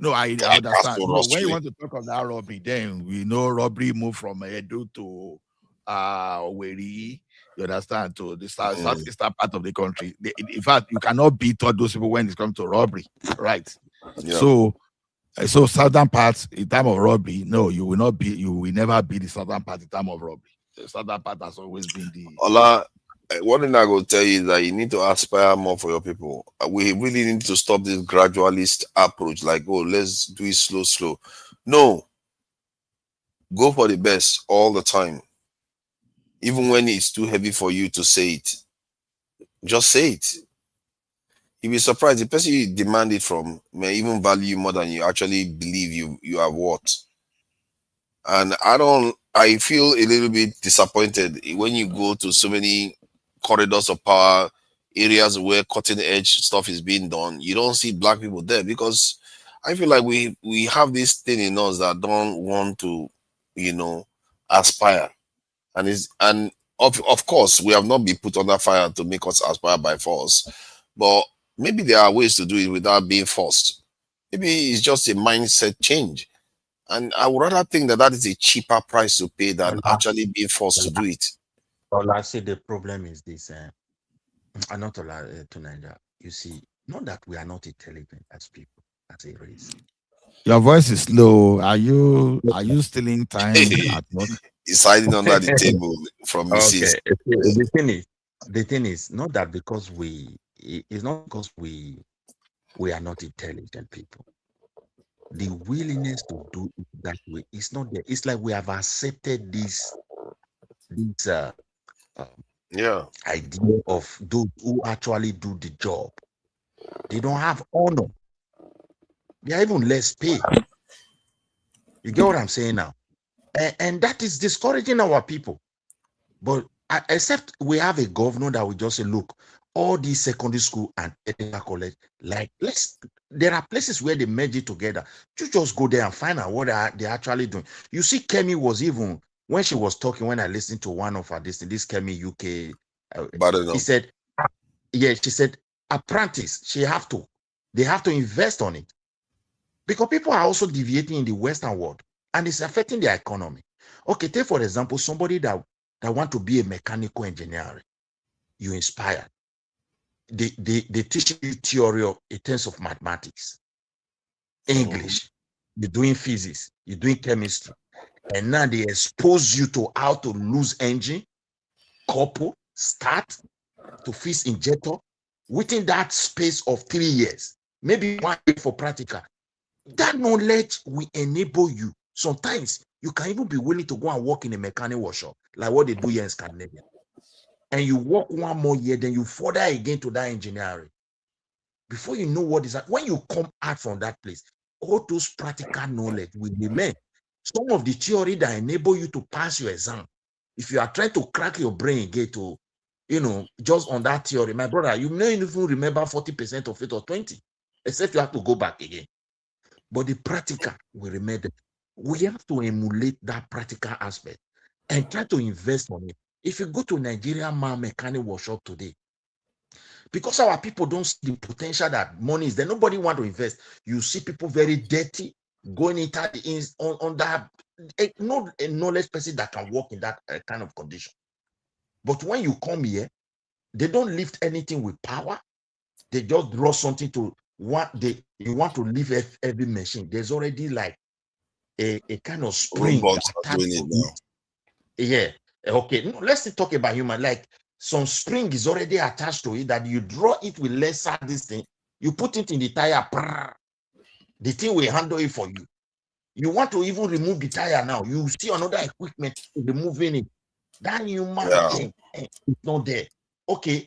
No, I Like understand. Castle No, when you Rostri. want to talk of that robbery, then we know robbery moved from Edo to Weri, you understand, to the Mm, southeastern part of the country. In fact, you cannot beat all those people when it comes to robbery, right? yeah. So southern parts in time of robbery, no, you will never be the southern part in time of robbery. The southern part has always been the Ola, one thing I will tell you is that you need to aspire more for your people. We really need to stop this gradualist approach, like, oh, let's do it slow, slow. No, go for the best all the time. Even when it's too heavy for you to say it, just say it. You'll be surprised. The person you demand it from may even value you more than you actually believe you are worth. And I feel a little bit disappointed when you go to so many corridors of power, areas where cutting edge stuff is being done. You don't see black people there because I feel like we have this thing in us that don't want to, you know, aspire. And of course we have not been put under fire to make us aspire by force. But maybe there are ways to do it without being forced. Maybe it's just a mindset change, and I would rather think that that is a cheaper price to pay than actually being forced to do it. Well, I say the problem is this. I'm not allowed to Nigeria. You see, not that we are not intelligent as people, as a race. Your voice is low. Are you stealing time at work? He's hiding under the table from Mrs. Okay. The thing is not that because it's not because we are not intelligent people. The willingness to do it that way is not there. It's like we have accepted this Yeah. idea of those who actually do the job. They don't have honor. They are even less pay. You get what I'm saying now? And that is discouraging our people. But except we have a governor that will just say, look, all these secondary school and technical college, like there are places where they merge it together. You just go there and find out what they're actually doing. You see, Kemi was even when she was talking, when I listened to one of her this Kemi UK, But he said, yeah, she said, apprentice, they have to invest on it. Because people are also deviating in the Western world and it's affecting their economy. Okay, take for example, somebody that want to be a mechanical engineer, you inspire. They teach you theory in terms of mathematics, English, you're doing physics, you're doing chemistry, and now they expose you to how to lose engine, couple, start, to fix injector within that space of 3 years, maybe 1 year for practical. That knowledge will enable you. Sometimes you can even be willing to go and work in a mechanic workshop, like what they do here in Scandinavia. And you work 1 more year, then you further again to that engineering. Before you know what is that, when you come out from that place, all those practical knowledge will remain. Some of the theory that enable you to pass your exam. If you are trying to crack your brain, get to, just on that theory, my brother, you may even remember 40% of it or 20, except you have to go back again. but the practical will remain there. We have to emulate that practical aspect and try to invest on it. If you go to Nigeria mechanic workshop today, because our people don't see the potential that money is there, nobody want to invest. You see people very dirty going into on that. Not a knowledge person that can work in that kind of condition. But when you come here, they don't lift anything with power. They just draw something to what you want to lift every machine. There's already like a kind of spring Robots are attached doing to it now. it. Yeah. Okay. No, let's still talk about human. Like some spring is already attached to it that you draw it with lesser this thing. You put it in the tire. The thing will handle it for you. You want to even remove the tire now. You see another equipment removing it. That human thing is not there. Okay.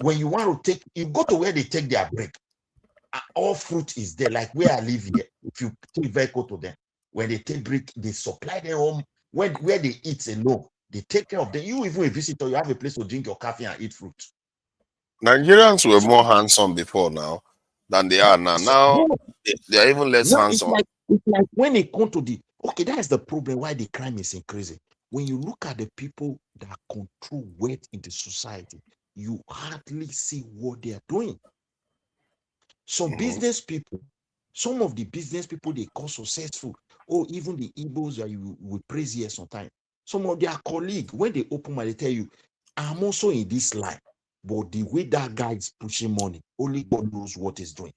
When you want to take, you go to where they take their break. All fruit is there. Like where I live here, if you take vehicle to them, when they take break, they supply them home. Where they eat alone, they take care of them. You even a visitor, you have a place to drink your coffee and eat fruit. Nigerians were more hands-on before now than they are now. Now they are even less hands-on. It's like when it comes to the that is the problem why the crime is increasing. When you look at the people that control wealth in the society, you hardly see what they are doing. Some business people, some of the business people they call successful, or even the Igbos that you will praise here sometimes. Some of their colleagues, when they open my, they tell you, I'm also in this line, but the way that guy is pushing money, only God knows what he's doing.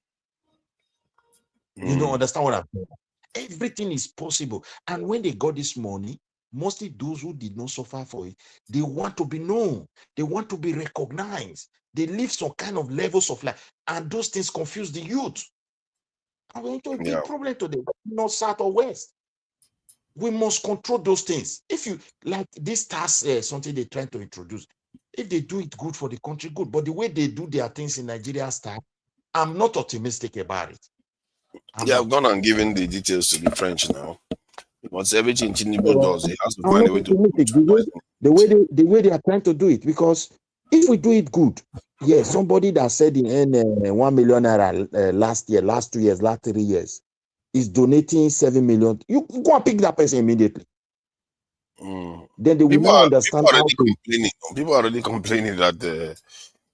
You don't understand what I'm saying? Everything is possible. And when they got this money, mostly those who did not suffer for it, they want to be known. They want to be recognized. They live some kind of levels of life. And those things confuse the youth. And we're into a big problem today, not south or west. We must control those things. If you like this task, something they're trying to introduce, if they do it good for the country, good. But the way they do their things in Nigeria style, I'm not optimistic about it. I've gone and given the details to the French now. Once everything Tinubu does, he has to find a way to the way they are trying to do it. Because if we do it good, yes, somebody that said in 1 million naira last 2 years, last 3 years, is donating 7 million. You go and pick that person immediately. Then they will not understand how to. People are already complaining that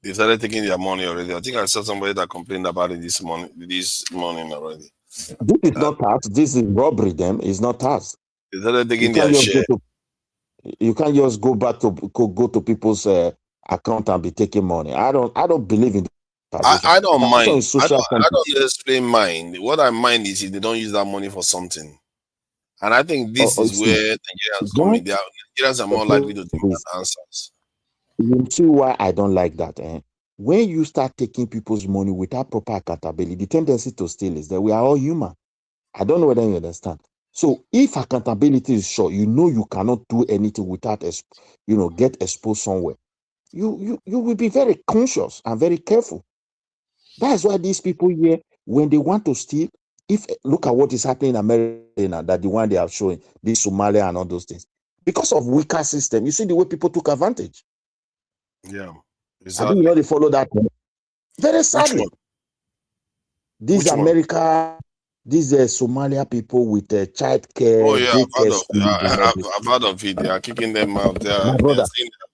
they started taking their money already. I think I saw somebody that complained about it this morning already. This is not tax. This is robbery. Them is not tax. They started taking their share. You can't just go back to go to people's account and be taking money. I don't believe in. I don't mind. I don't necessarily mind. What I mind is if they don't use that money for something. And I think this is where Nigerians come in. Nigerians are more likely to take that answers. You see why I don't like that. When you start taking people's money without proper accountability, the tendency to steal is that we are all human. I don't know whether you understand. So if accountability is short, you cannot do anything without get exposed somewhere. You will be very conscious and very careful. That's why these people here, when they want to steal, look at what is happening in America now, that the one they are showing, this Somalia and all those things. Because of weaker system, you see the way people took advantage. Yeah, exactly. I think they follow that. Very sadly. These America, these Somalia people with child care. Oh yeah, I've heard of it. They are kicking them out. They are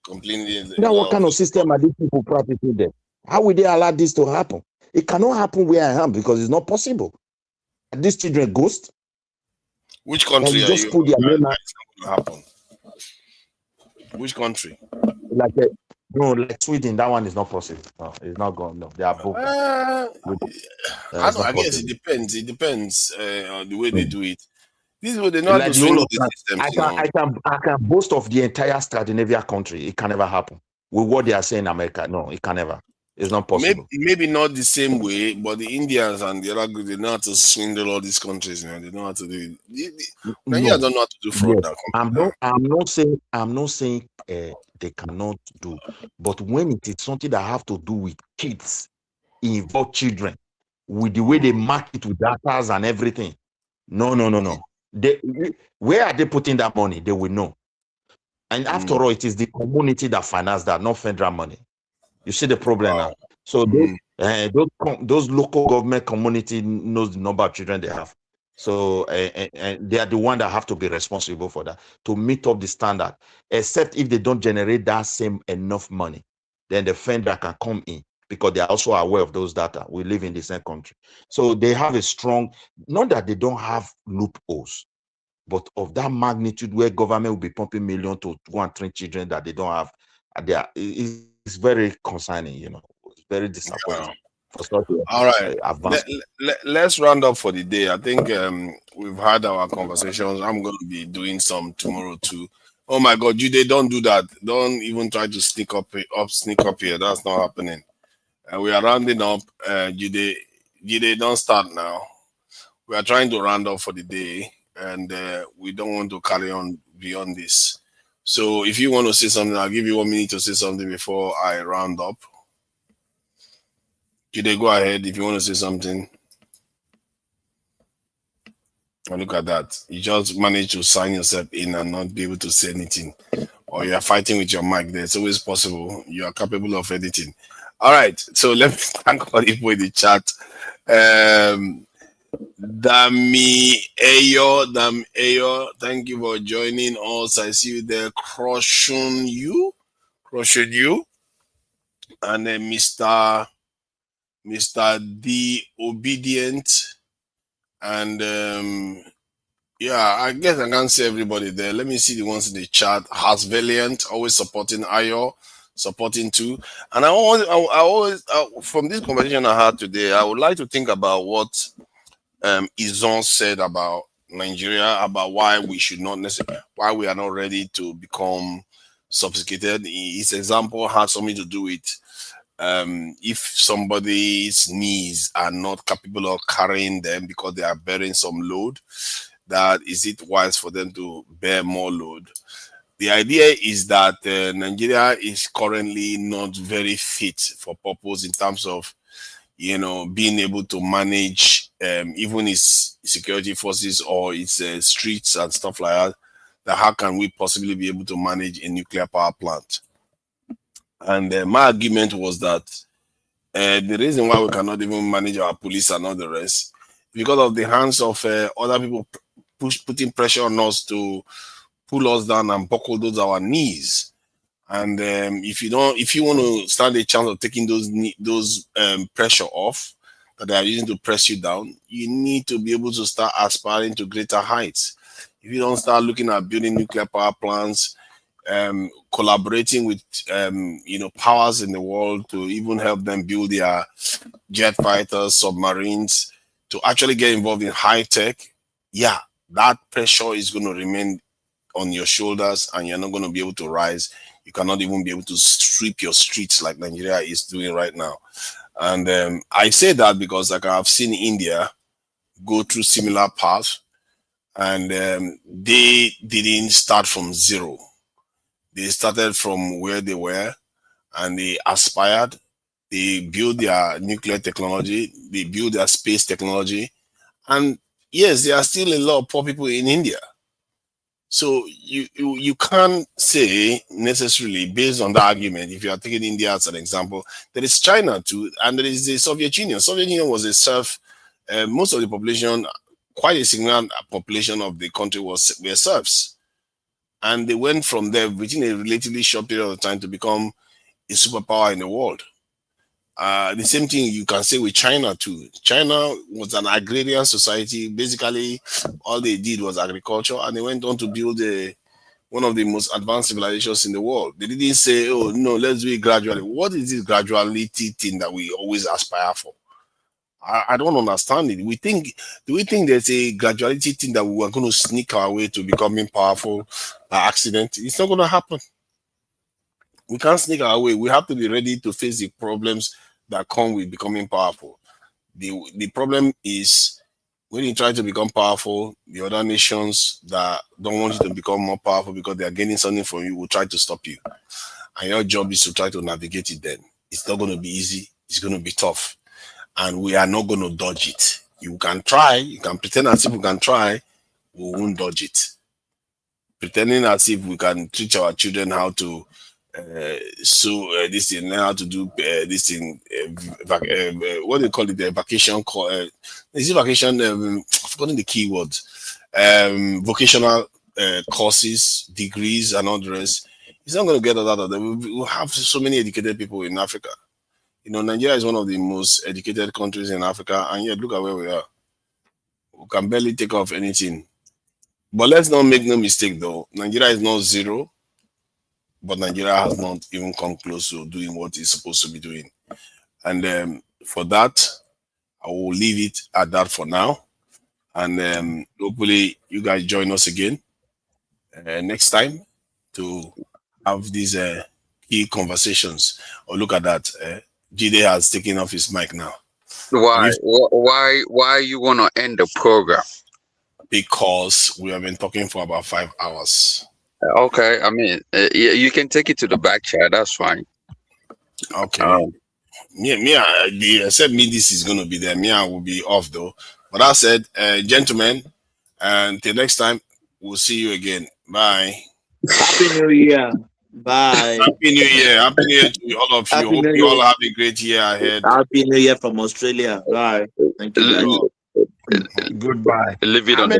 complaining. Now, what kind of system are these people practicing there? How will they allow this to happen? It cannot happen where I am because it's not possible. Are these children ghosts? Which country are just you? Put their name happen. Which country? Like Sweden. That one is not possible. No, it's not going. No, they are both. I guess it depends. It depends on the way they do it. This is what they know how to swing the system. I can boast of the entire Scandinavia country. It can never happen with what they are saying in America. No, it can never. It's not possible. Maybe not the same way, but the Indians and the other group, they know how to swindle all these countries, man. They know how to do it. Nigeria don't know how to do fraud. Yes. I'm not saying they cannot do, but when it is something that have to do with kids, involve children, with the way they market with data and everything. No. Where are they putting that money? They will know. And after all, it is the community that finance that, not federal money. You see the problem now. So those local government community knows the number of children they have. So and they are the one that have to be responsible for that, to meet up the standard. Except if they don't generate that same enough money, then the federal can come in, because they are also aware of those data. We live in the same country. So they have a strong, not that they don't have loopholes, but of that magnitude where government will be pumping millions to go and train children that they don't have. It's very concerning, it's very disappointing for such All right. advanced. Let's round up for the day. I think we've had our conversations. I'm going to be doing some tomorrow too. Oh my God, Jude, don't do that. Don't even try to sneak up here. That's not happening. We are rounding up. Jude, don't start now. We are trying to round up for the day, and we don't want to carry on beyond this. So if you want to say something, I'll give you 1 minute to say something before I round up. Jude, go ahead if you want to say something. And look at that. You just managed to sign yourself in and not be able to say anything. Or you are fighting with your mic there. It's always possible. You are capable of editing. All right. So let me thank all people in the chat. Dami Ayo, thank you for joining us. I see you there. Crushing you. And then Mr. D Obedient. And yeah, I guess I can't see everybody there. Let me see the ones in the chat. Has Valiant, always supporting Ayo, supporting too. And I always from this conversation I had today, I would like to think about what Izon said about Nigeria, about why we should not necessarily, why we are not ready to become sophisticated. His example had something to do with if somebody's knees are not capable of carrying them because they are bearing some load, that is it wise for them to bear more load? The idea is that Nigeria is currently not very fit for purpose in terms of, being able to manage even its security forces or its streets and stuff like that. That how can we possibly be able to manage a nuclear power plant? And my argument was that the reason why we cannot even manage our police and all the rest, because of the hands of other people putting pressure on us to pull us down and buckle our knees. And if you want to stand a chance of taking those pressure off that they are using to press you down, you need to be able to start aspiring to greater heights. If you don't start looking at building nuclear power plants, collaborating with powers in the world to even help them build their jet fighters, submarines, to actually get involved in high tech, yeah, that pressure is going to remain on your shoulders and you're not going to be able to rise. You cannot even be able to sweep your streets like Nigeria is doing right now. And I say that because I've seen India go through similar paths, and they didn't start from zero. They started from where they were and they aspired. They built their nuclear technology. They built their space technology. And yes, there are still a lot of poor people in India. So you can't say necessarily based on the argument, if you are taking India as an example, there is China too, and there is the Soviet Union. Soviet Union was a most of the population, quite a significant population of the country were serfs. And they went from there within a relatively short period of time to become a superpower in the world. The same thing you can say with China too. China was an agrarian society. Basically, all they did was agriculture, and they went on to build one of the most advanced civilizations in the world. They didn't say, "Oh no, let's do it gradually." What is this graduality thing that we always aspire for? I don't understand it. Do we think there's a graduality thing that we are going to sneak our way to becoming powerful by accident? It's not going to happen. We can't sneak our way. We have to be ready to face the problems that come with becoming powerful. The problem is when you try to become powerful, the other nations that don't want you to become more powerful because they are gaining something from you will try to stop you. And your job is to try to navigate it then. It's not going to be easy. It's going to be tough. And we are not going to dodge it. You can try. You can pretend as if we can try. We won't dodge it. Pretending as if we can teach our children how to this thing, learn how to do this thing, what do you call it, the vacation is it vacation forgotten the key words. Vocational courses, degrees, and all the rest. He's not going to get all that of them. We have so many educated people in Africa. You know, Nigeria is one of the most educated countries in Africa, and yet look at where we are. We can barely take off anything. But let's not make no mistake, though. Nigeria is not zero, but Nigeria has not even come close to doing what it's supposed to be doing. And for that, I will leave it at that for now. And hopefully you guys join us again next time to have these key conversations. Or look at that. Jide has taken off his mic now. Why you want to end the program? Because we have been talking for about 5 hours. Okay, I mean, you can take it to the back chat. That's fine. Okay. Except me, this is going to be there. I will be off though. But I said, gentlemen, until next time, we'll see you again. Bye. Happy New Year. Bye. Happy New Year. Happy New Year to all of you. Hope you all have a great year ahead. Happy New Year from Australia. Bye. Thank you. Goodbye. Leave it on the